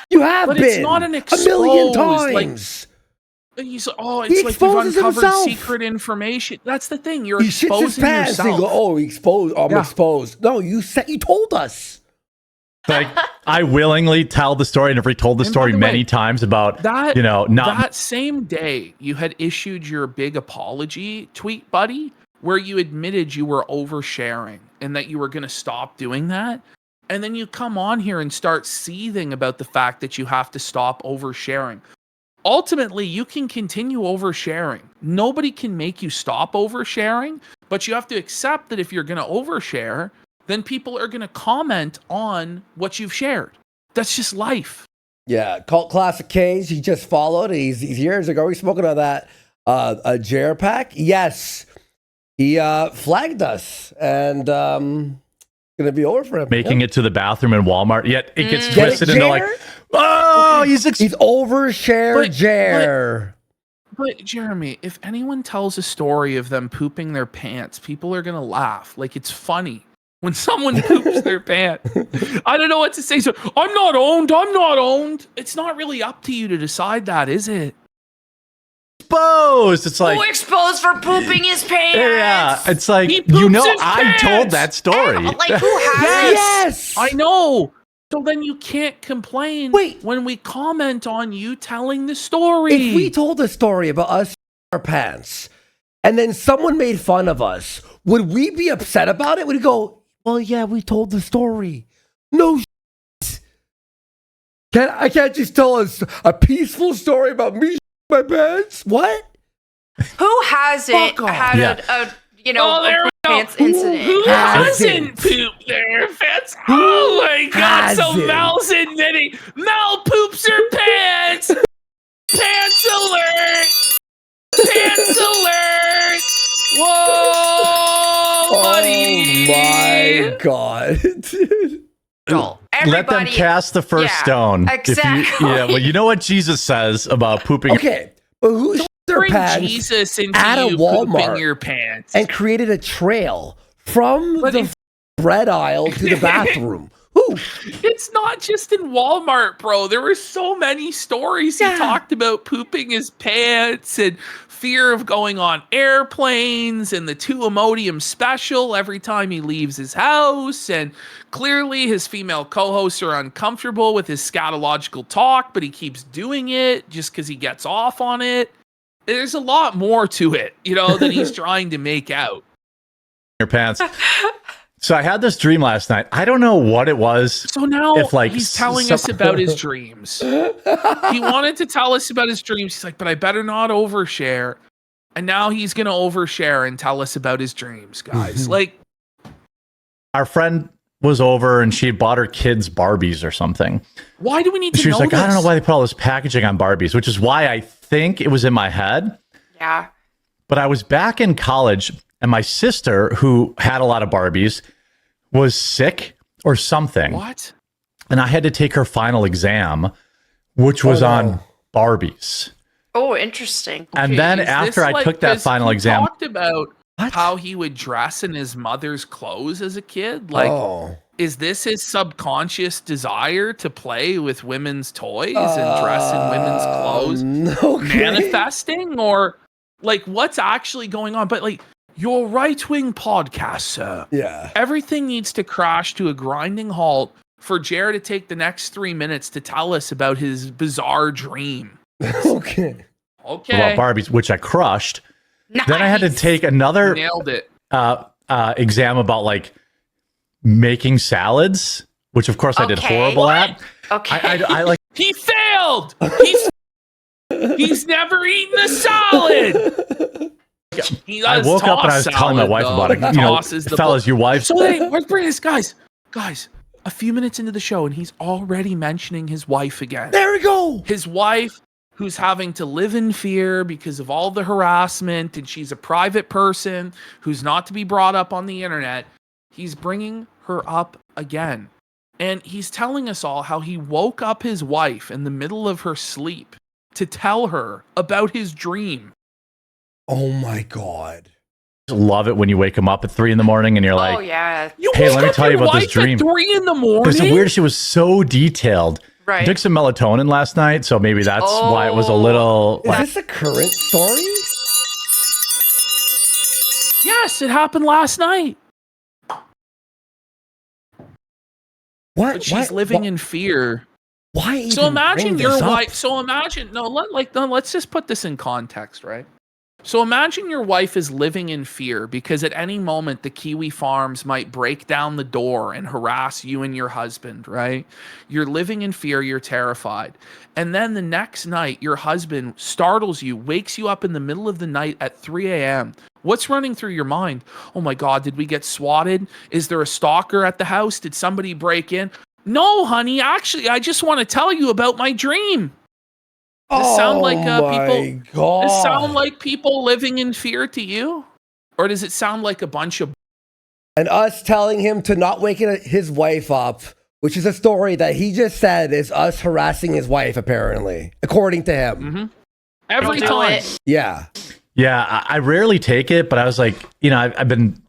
You have but been. It's not an a exposed, million times. It's like we've uncovered secret information. That's the thing. You're exposing yourself. I'm exposed. No, you told us. Like, I willingly tell the story and have retold the story many times about that. That same day you had issued your big apology tweet, buddy. where you admitted you were oversharing and that you were going to stop doing that. And then you come on here and start seething about the fact that you have to stop oversharing. Ultimately, you can continue oversharing. Nobody can make you stop oversharing, but you have to accept that if you're going to overshare, then people are going to comment on what you've shared. That's just life. Yeah, Cult Classic K's, he just followed. He's years ago. He's spoken on that a Jer pack. Yes, he flagged us, and gonna be over for him. Making it to the bathroom in Walmart. Yet it gets twisted into like, oh, he's overshare Jer. But Jeremy, if anyone tells a story of them pooping their pants, people are gonna laugh. Like, it's funny when someone poops their pants. I don't know what to say. So I'm not owned. It's not really up to you to decide that, is it? Exposed. It's like, Who exposed for pooping his pants? yeah, it's like, He poops his I pants! told that story. Like, who has Yes, I know. So then you can't complain when we comment on you telling the story. If we told a story about us our pants, and then someone made fun of us, would we be upset about it? Would we go, well, yeah, we told the story? No shit. I can't just tell us a peaceful story about me my pants? What? Who hasn't had a pants incident? Who hasn't pooped their pants? Oh my god, so Mel's admitting Mel poops her pants! Pants alert! Pants alert! Whoa, buddy! Oh my god. Let them cast the first stone. Exactly. Well, you know what Jesus says about pooping. Okay, but who their Bring pants Jesus into at a you Walmart pooping your pants and created a trail from the bread aisle to the bathroom? Who? It's not just in Walmart, bro. There were so many stories he talked about pooping his pants and fear of going on airplanes and the 2 Imodium special every time he leaves his house. And clearly his female co-hosts are uncomfortable with his scatological talk, but he keeps doing it just because he gets off on it. There's a lot more to it, than he's trying to make out. Your pants. So I had this dream last night. I don't know what it was. So now he's telling us about his dreams. He wanted to tell us about his dreams. He's like, but I better not overshare. And now he's going to overshare and tell us about his dreams, guys. Like, our friend was over and she had bought her kids Barbies or something. Why do we need to know She was like, this? I don't know why they put all this packaging on Barbies, which is why I think it was in my head. Yeah. But I was back in college and my sister, who had a lot of Barbies, was sick or something. What? And I had to take her final exam, which was on Barbies. Oh, interesting. And then after I took that final exam, talked about how he would dress in his mother's clothes as a kid. Like, is this his subconscious desire to play with women's toys and dress in women's clothes? Manifesting? Or like, what's actually going on? But like, your right-wing podcast, sir. Yeah. Everything needs to crash to a grinding halt for Jared to take the next 3 minutes to tell us about his bizarre dream. Okay. about Barbies, which I crushed. Nice. Then I had to take another Nailed it. Exam about like making salads, which of course I did horrible at. Okay. I like. He failed. He's never eaten a salad. He I does woke up and I was toss telling my salad, wife though. about it. He You know, tosses the fellas, your wife. So hey, let's bring this, guys, a few minutes into the show, and he's already mentioning his wife again. There we go. His wife, who's having to live in fear because of all the harassment, and she's a private person who's not to be brought up on the internet. He's bringing her up again. And he's telling us all how he woke up his wife in the middle of her sleep to tell her about his dream. Oh my God. Love it when you wake him up at 3 a.m. and you're like, oh yeah. hey, let me tell you about this dream. At 3 a.m. Because the weird shit was so detailed. Right. I took some melatonin last night, so maybe that's why it was a little. Is this a current story? Yes, it happened last night. What? But she's living in fear. Why? So even imagine bring your this up? wife. So imagine let's just put this in context, right? So imagine your wife is living in fear because at any moment the Kiwi Farms might break down the door and harass you and your husband, right? You're living in fear, you're terrified. And then the next night, your husband startles you, wakes you up in the middle of the night at 3 a.m. What's running through your mind? Oh my God, did we get swatted? Is there a stalker at the house? Did somebody break in? No, honey, actually, I just want to tell you about my dream. Does it sound like people? Does it sound like people living in fear to you, or does it sound like a bunch of? And us telling him to not wake his wife up, which is a story that he just said is us harassing his wife, apparently, according to him. Mm-hmm. Every time. Yeah. Yeah, I rarely take it, but I was like, I've been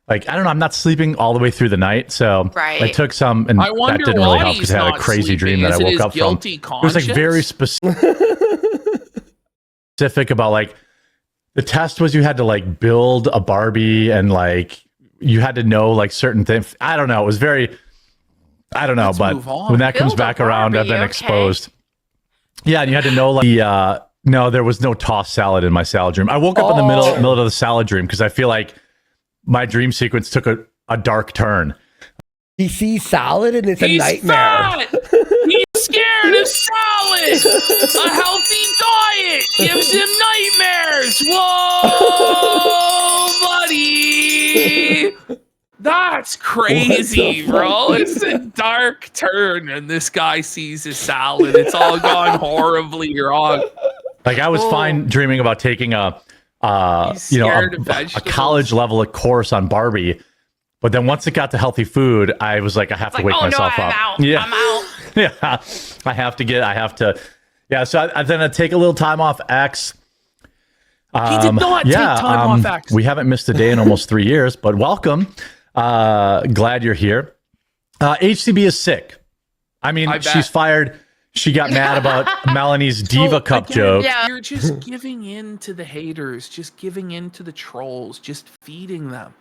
like, I don't know, I'm not sleeping all the way through the night, so I took some, and that didn't really help because I had a crazy dream that I woke up from. It was like very specific about like the test was you had to like build a Barbie and like you had to know like certain things. I don't know. It was very, I don't know, but when that comes back around, I've been exposed. Yeah, and you had to know like no, there was no tossed salad in my salad dream. I woke up in the middle of the salad dream because I feel like my dream sequence took a dark turn. He sees salad and it's a nightmare. Fat. He's scared of salad. A healthy diet gives him nightmares. Whoa, buddy. That's crazy, bro. It's a dark turn and this guy sees his salad. It's all gone horribly wrong. Like I was fine dreaming about taking a college level course on Barbie, but then once it got to healthy food, I was like, I have to wake myself up. Yeah, I'm out. Yeah, I have to. Yeah, so then I take a little time off X. He did not take time off X. We haven't missed a day in almost 3 years, but welcome. Glad you're here. HCB is sick. I mean, she's fired. She got mad about Melanie's Diva Cup joke. Yeah. You're just giving in to the haters, just giving in to the trolls, just feeding them.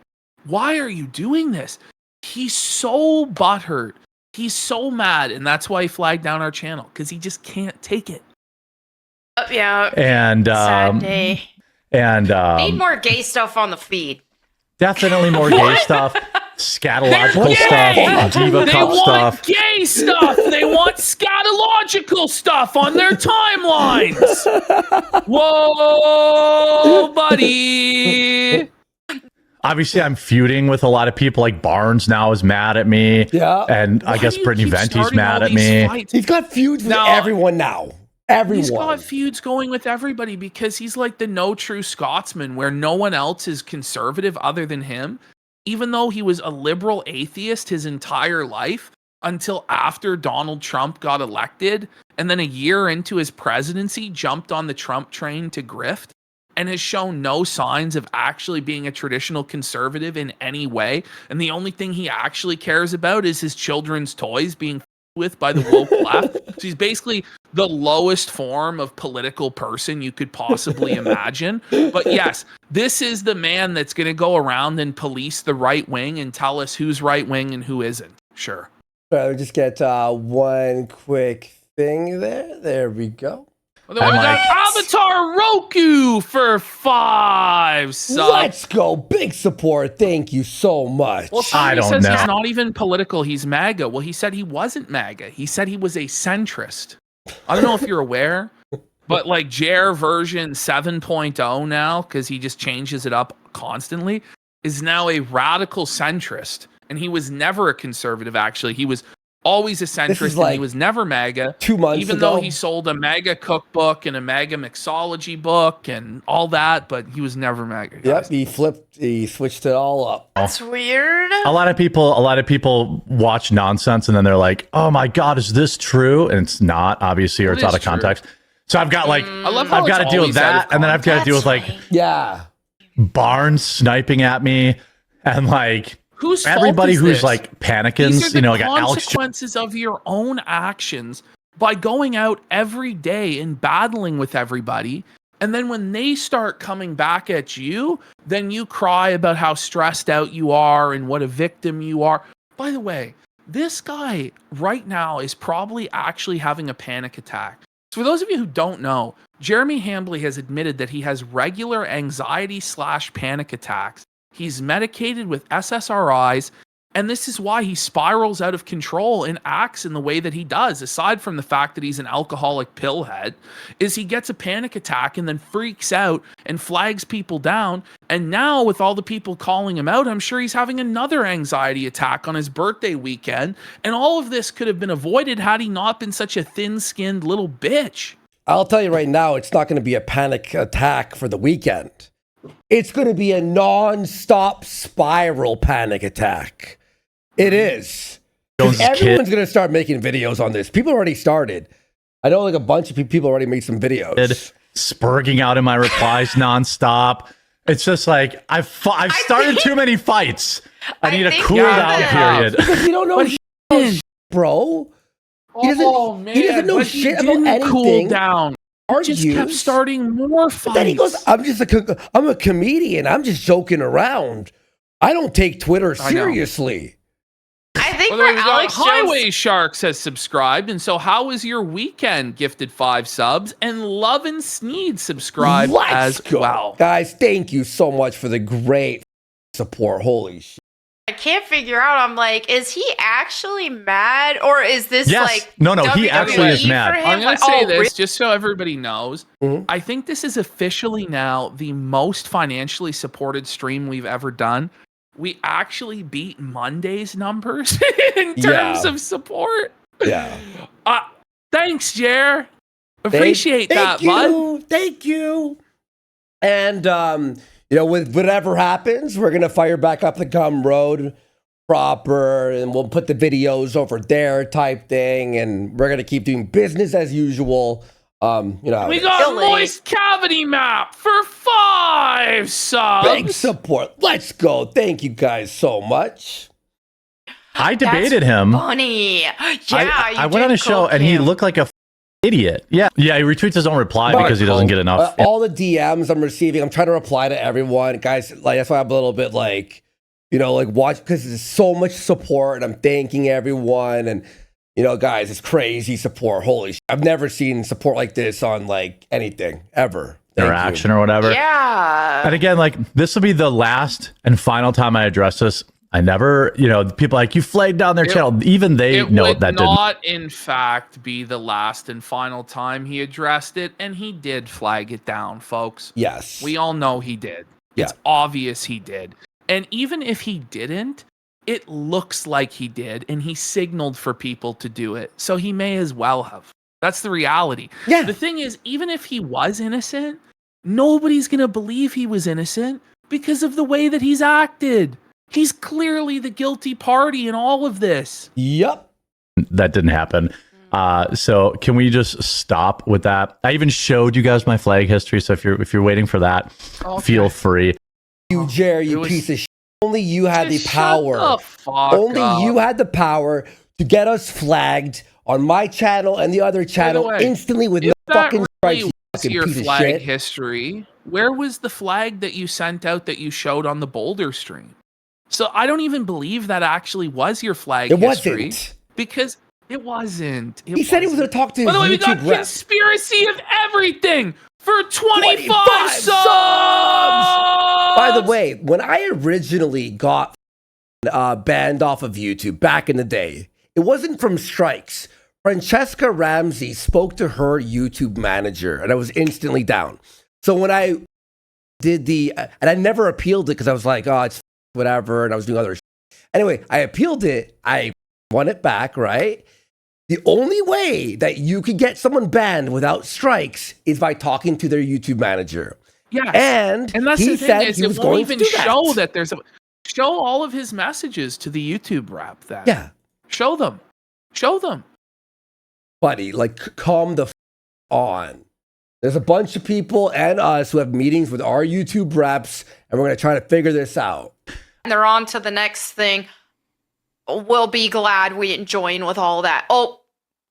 Why are you doing this? He's so butthurt. He's so mad, and that's why he flagged down our channel, because he just can't take it. Yeah. And sad day. And need more gay stuff on the feed. Definitely more gay stuff. Scatological stuff, Diva Cup stuff. Gay stuff. They want scatological stuff on their timelines. Whoa, buddy. Obviously, I'm feuding with a lot of people. Like Barnes now is mad at me. Yeah. And I guess Brittany Venti's mad at me. He's got feuds with everyone now. Everyone. He's got feuds going with everybody because he's like the no true Scotsman where no one else is conservative other than him. Even though he was a liberal atheist his entire life until after Donald Trump got elected, and then a year into his presidency jumped on the Trump train to grift and has shown no signs of actually being a traditional conservative in any way. And the only thing he actually cares about is his children's toys being with by the woke left. So he's basically the lowest form of political person you could possibly imagine. But yes, this is the man that's going to go around and police the right wing and tell us who's right wing and who isn't. Sure. Let me just get one quick thing there. There we go. Well, then we got Avatar Roku for 5 subs. Let's go. Big support. Thank you so much. Well, somebody says he's not even political. He's MAGA. Well, he said he wasn't MAGA. He said he was a centrist. I don't know if you're aware, but like Jer version 7.0 now, because he just changes it up constantly, is now a radical centrist. And he was never a conservative, actually. He was always a centrist, and he was never MAGA. 2 months even ago. though he sold a MAGA cookbook and a MAGA mixology book and all that, but he was never MAGA. Yep, he switched it all up. That's weird. A lot of people watch nonsense and then they're like, "Oh my God, is this true?" And it's not, obviously, or it's out of context. So I've got like, I've got to deal with that, and then I've got to deal with like, Barnes sniping at me, and like everybody who's like panicking. You know, like Alex. Consequences of your own actions by going out every day and battling with everybody. And then when they start coming back at you, then you cry about how stressed out you are and what a victim you are. By the way, this guy right now is probably actually having a panic attack. So for those of you who don't know, Jeremy Hambly has admitted that he has regular anxiety/panic attacks. He's medicated with SSRIs, and this is why he spirals out of control and acts in the way that he does, aside from the fact that he's an alcoholic pillhead, is he gets a panic attack and then freaks out and flags people down. And now with all the people calling him out, I'm sure he's having another anxiety attack on his birthday weekend. And all of this could have been avoided had he not been such a thin-skinned little bitch. I'll tell you right now, it's not going to be a panic attack for the weekend. It's going to be a non-stop spiral panic attack. It is. Everyone's going to start making videos on this. People already started. I know like a bunch of people already made some videos. Spurging out in my replies nonstop. It's just like, I've started too many fights. I need a cool down period. Because you don't know shit, bro. He doesn't know shit about anything. Cool down. Just kept starting more fights. But then he goes, I'm a comedian. I'm just joking around. I don't take Twitter seriously. I think Well, for there we go. Alex Highway Sharks has subscribed. And so how was your weekend? Gifted 5 subs. And Love and Sneed subscribed as well. Guys, thank you so much for the great support. Holy shit. I can't figure out. I'm like, is he actually mad, or is this like No, he WWE actually is mad. for him? I'm going Like, to say oh, this really? just so everybody knows. I think this is officially now the most financially supported stream we've ever done. We actually beat Monday's numbers in terms of support. Yeah. Thanks, Jer. Appreciate that, bud. Thank you. And, you know, with whatever happens, we're going to fire back up the Gumroad proper, and we'll put the videos over there type thing, and we're going to keep doing business as usual. You know, We got Moist Cavity Map for 5 subs. big support. Let's go. Thank you guys so much. I debated him. Funny. Yeah, I went on a show and he looked like a idiot. Yeah, he retweets his own reply because he doesn't get enough. All the DMs I'm receiving, I'm trying to reply to everyone. Guys, like that's why I'm a little bit like, you know, like watch, because there's so much support, and I'm thanking everyone. And, you know, guys, it's crazy support. Holy shit. I've never seen support like this on like anything ever. Interaction or whatever. Yeah. And again, like this will be the last and final time I address this. I never, you know, people like you flagged down their channel. Even they know that didn't. It would not, in fact, be the last and final time he addressed it, and he did flag it down, folks. Yes. We all know he did. Yeah. It's obvious he did. And even if he didn't, it looks like he did, and he signaled for people to do it. So he may as well have. That's the reality. Yeah. The thing is, even if he was innocent, nobody's going to believe he was innocent because of the way that he's acted. He's clearly the guilty party in all of this. Yep. That didn't happen. So can we just stop with that? I even showed you guys my flag history. So if you're waiting for that, feel free. You, Jerry, you piece of shit. Only you had the power. Shut the fuck Only up. you had the power to get us flagged on my channel and the other channel way, instantly with no if that fucking really strikes. You was fucking your piece of flag shit. history, where was the flag that you sent out that you showed on the Boulder stream? So I don't even believe that actually was your flag It history. wasn't. Because it wasn't. He said he was going to talk to his By the way, we got YouTube rep. conspiracy of everything for 25 subs! By the way, when I originally got banned off of YouTube back in the day, it wasn't from strikes. Francesca Ramsey spoke to her YouTube manager, and I was instantly down. So when I did and I never appealed it because I was like, oh, it's whatever, and I was doing other shit. Anyway, I appealed it. I won it back, right? The only way that you could get someone banned without strikes is by talking to their YouTube manager. Yeah, and that's he the thing said is, he was it won't going even to do that. show that there's show all of his messages to the YouTube rep. Then show them. Buddy, like calm the on. There's a bunch of people and us who have meetings with our YouTube reps, and we're going to try to figure this out. And they're on to the next thing. We'll be glad we didn't join with all that. Oh,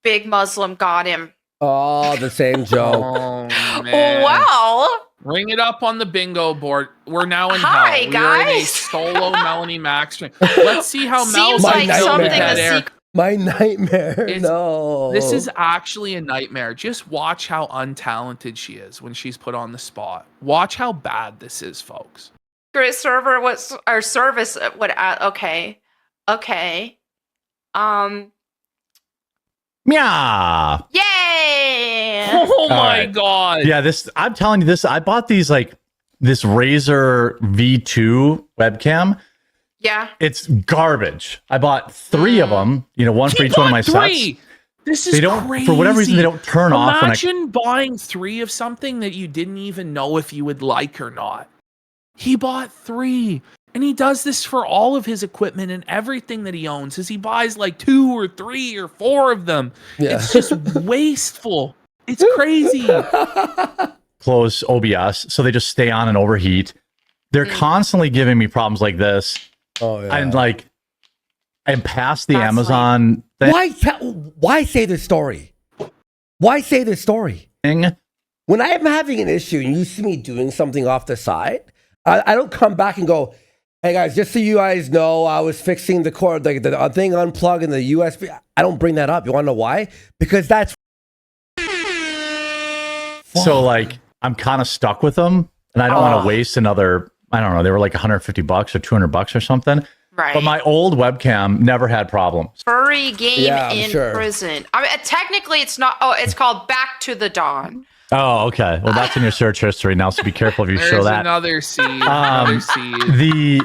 big Muslim got him. Oh, the same joke. Oh, man. Wow. Ring it up on the bingo board. We're now in Hi, hell. We are in a guys. solo Melanie Mack stream. Let's see how Mel's Seems like deal with something that the air. secret My nightmare. No. This is actually a nightmare. Just watch how untalented she is when she's put on the spot. Watch how bad this is, folks. Great server, what's our service? Okay. Meow. Yay! Oh my right. god. Yeah, I'm telling you this. I bought these this Razer V2 webcam. Yeah. It's garbage. I bought 3 of them, one for each one of my sets. This is crazy. For whatever reason, they don't turn off. Imagine buying 3 of something that you didn't even know if you would like or not. He bought 3. And he does this for all of his equipment and everything that he owns. Is he buys like 2 or 3 or 4 of them. Yeah. It's just wasteful. It's crazy. Close OBS, so they just stay on and overheat. They're constantly giving me problems like this. Oh yeah. And past the Amazon thing. Why say this story? Why say this story? When I am having an issue and you see me doing something off the side, I don't come back and go, hey guys, just so you guys know, I was fixing the cord, like the thing unplugged and the USB. I don't bring that up. You want to know why? Because that's so I'm kind of stuck with them, and I don't want to waste another. I don't know. They were like $150 or $200 or something. Right. But my old webcam never had problems. Furry game in prison. I mean, technically, it's not. Oh, it's called Back to the Dawn. Oh, okay. Well, that's in your search history now, so be careful if you show that. Another seed. Another seed. The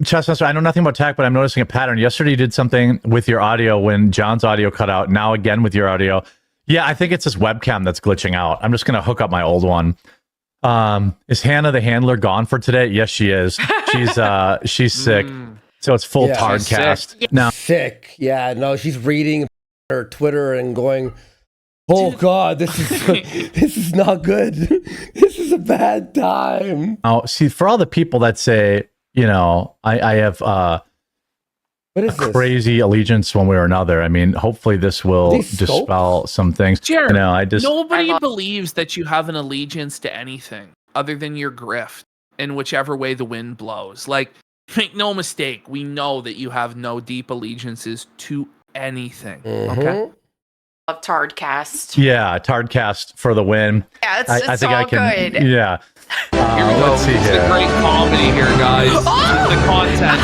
Chestmaster, I know nothing about tech, but I'm noticing a pattern. Yesterday, you did something with your audio when John's audio cut out. Now again with your audio. Yeah, I think it's this webcam that's glitching out. I'm just gonna hook up my old one. Is Hannah the handler gone for today? Yes, she is. She's sick. So it's full Tardcast now. Sick. Yeah, no, she's reading her Twitter and going, oh God, this is not good. This is a bad time. Oh, see, for all the people that say, I have what is crazy allegiance one way or another. I mean, hopefully this will dispel some things. Jeremy, nobody nobody believes that you have an allegiance to anything other than your grift in whichever way the wind blows. Like, make no mistake, we know that you have no deep allegiances to anything. Okay. Love Tardcast. Yeah, Tardcast for the win. Yeah, it's I think all I can. good. Yeah. Here we go. Let's see It's here. a great comedy here, guys. The content.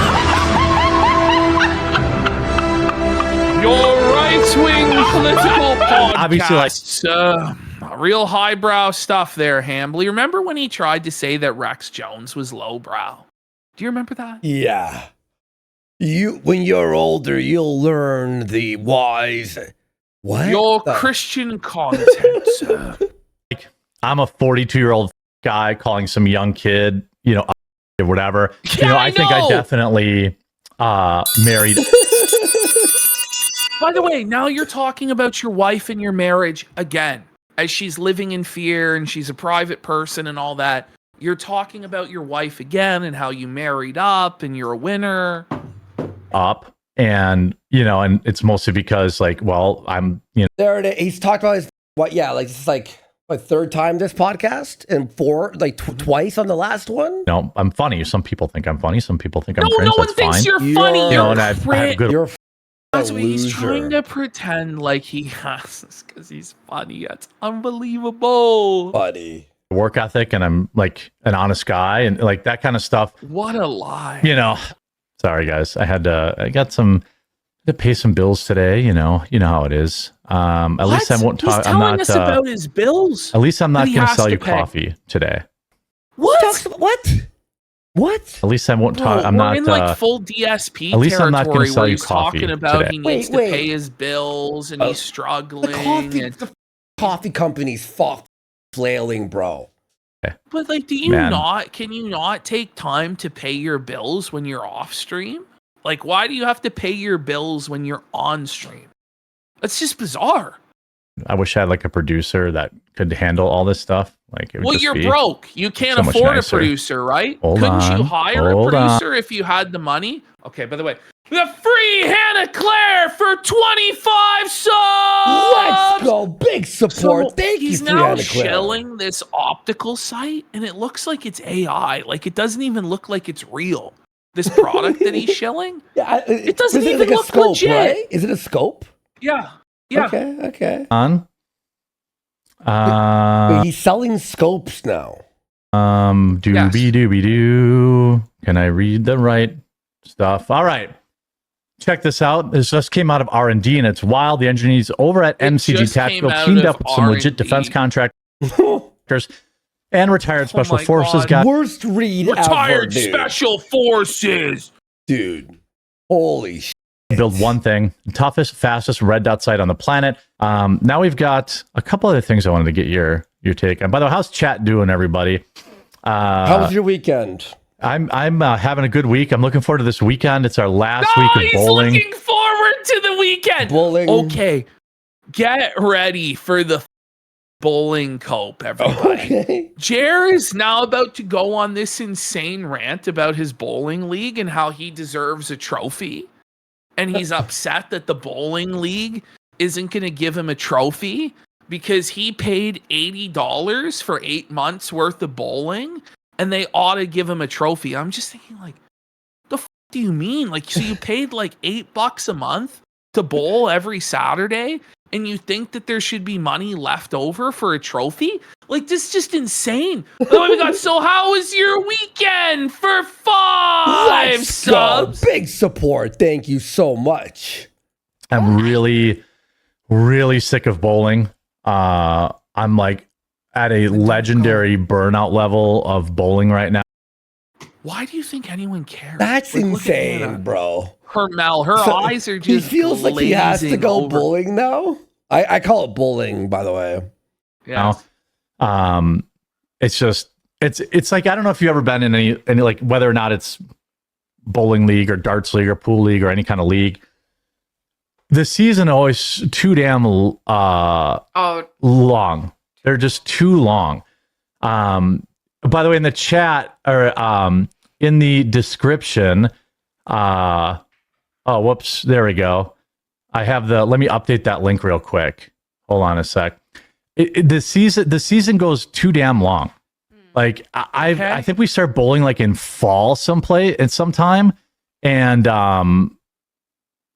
Your right-wing political podcast. Obviously, real highbrow stuff there, Hambly. Remember when he tried to say that Rex Jones was lowbrow? Do you remember that? Yeah. When you're older, you'll learn the wise. What? Your Christian content, sir. I'm a 42-year-old guy calling some young kid, or whatever. Yeah, I think I definitely married. By the way, now you're talking about your wife and your marriage again, as she's living in fear and she's a private person and all that. You're talking about your wife again and how you married up and you're a winner. Up. And, and it's mostly because I'm, There it is. He's talked about his, this is my 3rd time this podcast and 4, twice on the last one. No, I'm funny. Some people think I'm funny. Some people think I'm cringe. No one That's thinks fine. you're funny. You're and I have good. You're That's what he's trying to pretend like he has this because he's funny. That's unbelievable. Buddy. Work ethic, and I'm an honest guy, and that kind of stuff. What a lie. Sorry guys. I got to pay some bills today, you know how it is. At least I won't talk. He's telling us about his bills. At least I'm not going to sell you coffee today. What? What? At least I won't talk. I'm we're not in full DSP at least I'm not territory gonna sell where you he's coffee talking about today. he needs to pay his bills and he's struggling. The coffee company's flailing, bro. But do you can you not take time to pay your bills when you're off stream? Why do you have to pay your bills when you're on stream? That's just bizarre. I wish I had a producer that could handle all this stuff. You're broke. You can't so much afford nicer. a producer, right? Hold Couldn't on, you hire a hold producer if you had the money? Okay, by the way, we got free Hannah Clare for 25 subs! Let's go. Big support. Thank you, He's free now Hannah Clare. shelling this optical site, and it looks like it's AI. It doesn't even look like it's real. this product that he's shilling. Yeah, it doesn't this is even like a look scope, legit. right? Is it a scope? Yeah. Yeah. Okay. On. He's selling scopes now. Doobie doobie doo. Can I read the right stuff? All right. Check this out. This just came out of R&D, and it's wild. The engineers over at MCG Tactical teamed up with some legit defense contractors and retired special forces guys. Worst read Retired ever, dude. special forces. Dude. Holy shit. Build one thing. Toughest, fastest red dot site on the planet. Now we've got a couple other things I wanted to get your take on. By the way, how's chat doing, everybody? How was your weekend? I'm having a good week. I'm looking forward to this weekend. It's our last week of bowling. He's looking forward to the weekend. Bowling. Okay, get ready for the bowling cope, everybody. Okay. Jer is now about to go on this insane rant about his bowling league and how he deserves a trophy. And he's upset that the bowling league isn't going to give him a trophy because he paid $80 for 8 months worth of bowling. And they ought to give him a trophy. I'm just thinking, like, the f do you mean? Like, so you paid like $8 a month to bowl every Saturday, and you think that there should be money left over for a trophy? Like, this is just insane. Oh my God! So how was your weekend? For 5 subs, big support. Thank you so much. I'm really, really sick of bowling. I'm like at a legendary burnout level of bowling right now. Why do you think anyone cares? That's insane, bro. Her eyes are just. He feels like he has to go over. bowling now. I call it bowling, by the way. Yeah. It's just it's like I don't know if you've ever been in any like whether or not it's bowling league or darts league or pool league or any kind of league. The season always too damn long. They're just too long. By the way, in the chat or in the description, whoops, there we go. I have let me update that link real quick. Hold on a sec. The season goes too damn long. Like I think we start bowling like in fall sometime, and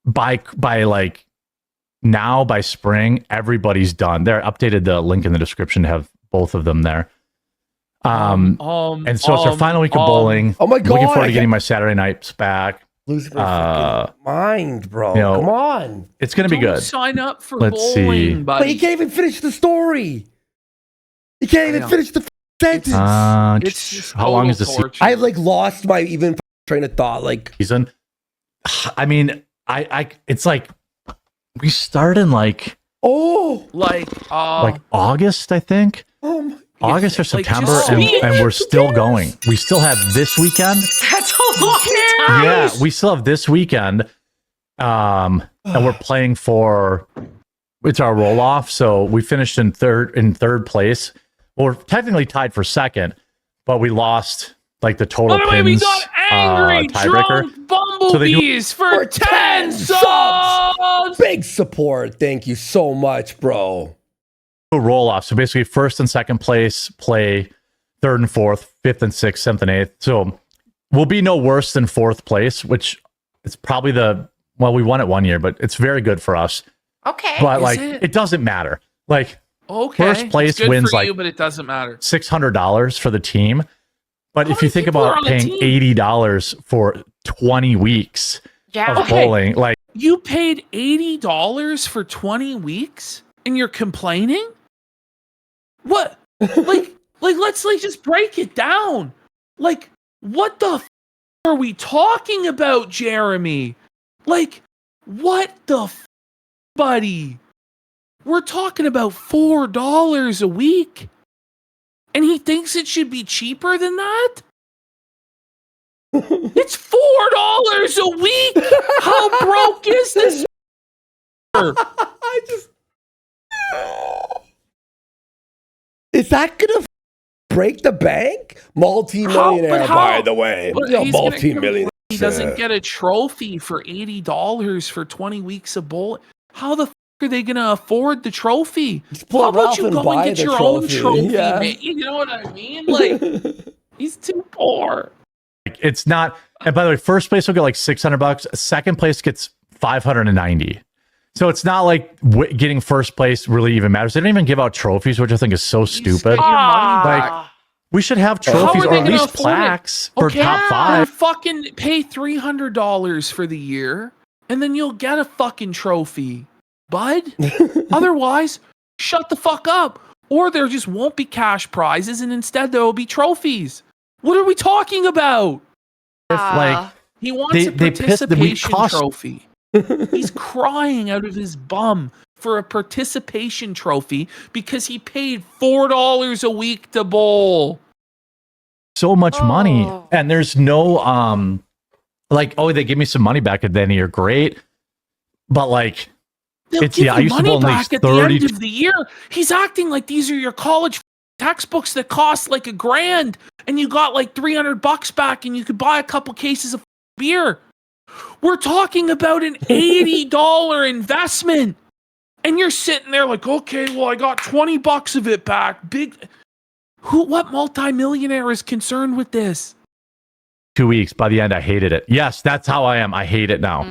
by like now by spring everybody's done. They're updated the link in the description to have both of them there. And so it's our final week of bowling. Oh my God! Looking forward to getting my Saturday nights back. Losing my fucking mind, bro. Come on. It's gonna be good. Sign up for Let's bowling, see. buddy. But he can't even finish the story. He can't even finish the sentence. How long is this? I like lost my even train of thought. Like season. I mean, I it's like we start in like August, I think. August or September, and we're still going. We still have this weekend. That's a long time. Yeah, we still have this weekend. And we're playing for it's our roll off. So we finished in third place. Well, we're technically tied for second, but we lost like the total pins. We got angry drunk bumblebees for 10 subs. Big support. Thank you so much, bro. Roll off. So basically, first and second place play third and fourth, fifth and sixth, seventh and eighth. So we'll be no worse than fourth place, which is probably we won it one year, but it's very good for us. Okay. But like, it doesn't matter. Like, first place wins for like you, but it doesn't matter. $600 for the team. But if you think about paying $80 for 20 weeks of bowling, like you paid $80 for 20 weeks and you're complaining? What? like let's just break it down. Like, what the are we talking about, Jeremy? Like, what the buddy? We're talking about $4 a week. And he thinks it should be cheaper than that? It's $4 a week. How broke is this? Is that gonna break the bank? Multi-millionaire, by the way. Multi-millionaire. He doesn't get a trophy for $80 for 20 weeks of bowling. How the are they gonna afford the trophy? How about you go and get your own trophy, man? You know what I mean? Like, he's too poor. it's not. And by the way, first place will get like $600. Second place gets 590. So it's not like getting first place really even matters. They don't even give out trophies, which I think is so stupid. Like, we should have trophies or at least plaques for top 5. Fucking pay $300 for the year, and then you'll get a fucking trophy, bud. Otherwise, shut the fuck up. Or there just won't be cash prizes, and instead there will be trophies. What are we talking about? He wants a participation trophy. He's crying out of his bum for a participation trophy because he paid $4 a week to bowl. So much money, and there's no like, oh, they give me some money back at the end of the year, great, but like, They'll it's give I you used to money bowl back at at the end of the year. He's acting like these are your college textbooks that cost like $1,000, and you got like $300 back, and you could buy a couple cases of beer. We're talking about an $80 investment, and you're sitting there like, okay, well, I got $20 of it back. What multimillionaire is concerned with this? 2 weeks. By the end, I hated it. Yes, that's how I am. I hate it now.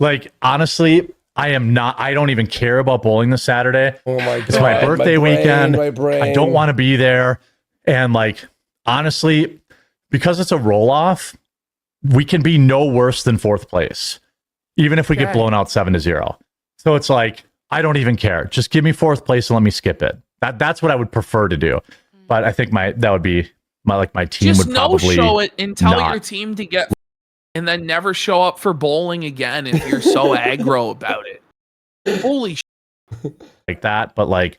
Like, honestly, I don't even care about bowling this Saturday. Oh my God. It's my birthday weekend. My brain. I don't want to be there. And like, honestly, because it's a roll-off, we can be no worse than 4th place, even if we get blown out 7-0. So it's like, I don't even care. Just give me 4th place and let me skip it. That's what I would prefer to do. But I think that would be my team just would probably show it and tell not. your team to get, and then never show up for bowling again if you're so aggro about it. Holy like that. But like,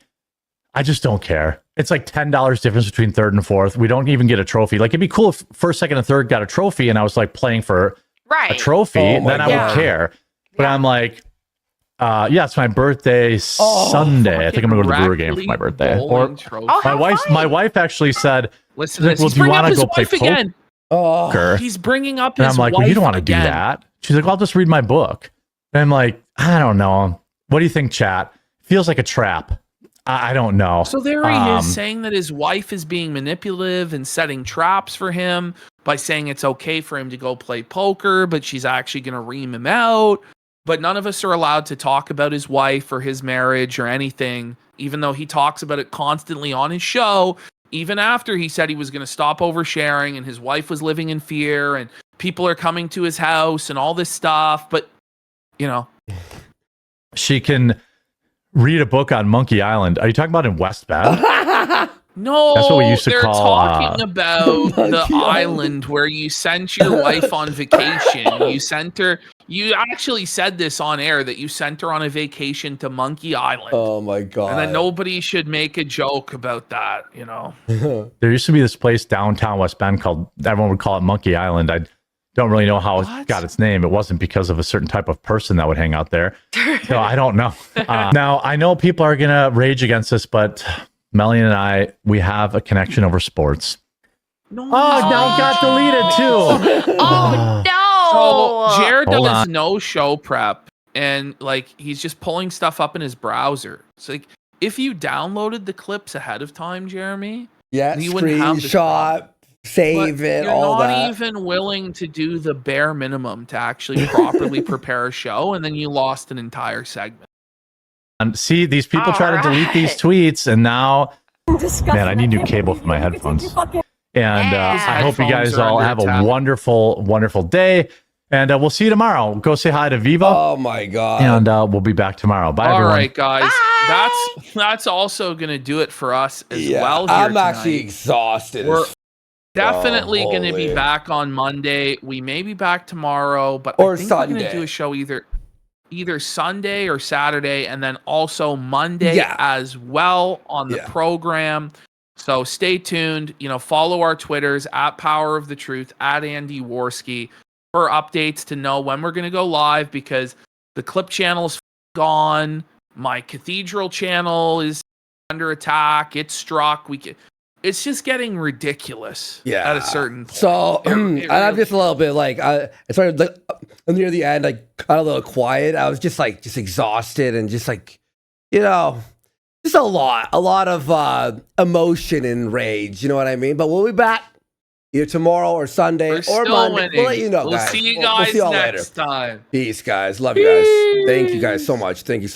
I just don't care. It's like $10 difference between 3rd and 4th. We don't even get a trophy. Like, it'd be cool if 1st, 2nd, and 3rd got a trophy, and I was like playing for a trophy. Then I would care. But I'm like, it's my birthday Sunday. I think I'm gonna go to the Brewer game for my birthday. Or my wife actually said, "Listen, like, well, do you want to go play again? poker?" He's bringing up and his I'm like, wife well, you don't want to do again. that. She's like, well, I'll just read my book. And I'm like, I don't know. What do you think, chat? Feels like a trap. I don't know. So there he is saying that his wife is being manipulative and setting traps for him by saying it's okay for him to go play poker, but she's actually going to ream him out. But none of us are allowed to talk about his wife or his marriage or anything, even though he talks about it constantly on his show, even after he said he was going to stop oversharing and his wife was living in fear and people are coming to his house and all this stuff. But, she can read a book on Monkey Island. Are you talking about in West Bend? No, that's what we used to they're call, talking about the island where you sent your wife on vacation. You sent her. You actually said this on air that you sent her on a vacation to Monkey Island. Oh my God! And then nobody should make a joke about that. There used to be this place downtown West Bend called, everyone would call it Monkey Island. I don't really know how it got its name. It wasn't because of a certain type of person that would hang out there. So I don't know. Now, I know people are going to rage against this, but Melanie and I, we have a connection over sports. No, now it got deleted too. Oh no! So Jared Hold does on. no show prep, and like he's just pulling stuff up in his browser. It's like if you downloaded the clips ahead of time, Jeremy, you wouldn't have this problem. Screenshot, save But it, you're all not that. even willing to do the bare minimum to actually properly prepare a show, and then you lost an entire segment. And see, these people try to delete these tweets, and now, man, I need new cable for my headphones. And I hope you guys all have a wonderful, wonderful day. And we'll see you tomorrow. Go say hi to Viva. Oh my God! And we'll be back tomorrow. Bye, everyone. All right, guys. That's also gonna do it for us as well. Here I'm tonight. actually exhausted. We're definitely going to be holy. back on Monday. We may be back tomorrow, but Or I think we're going to Sunday. do a show either Sunday or Saturday, and then also Monday as well on the program. So stay tuned. Follow our Twitters at Power of the Truth, at Andy Worski, for updates to know when we're going to go live, because the clip channel is gone. My Cathedral channel is under attack. It's struck. It's just getting ridiculous at a certain point. So I'm just a little bit like I started near the end, I got a little quiet. I was just exhausted and just just a lot of emotion and rage. You know what I mean? But we'll be back. either tomorrow or Sunday or still Monday. winning. We'll let you know, We'll guys. see you We'll guys see y'all next later. time. Peace, guys. Love you guys. Thank you guys so much. Thank you so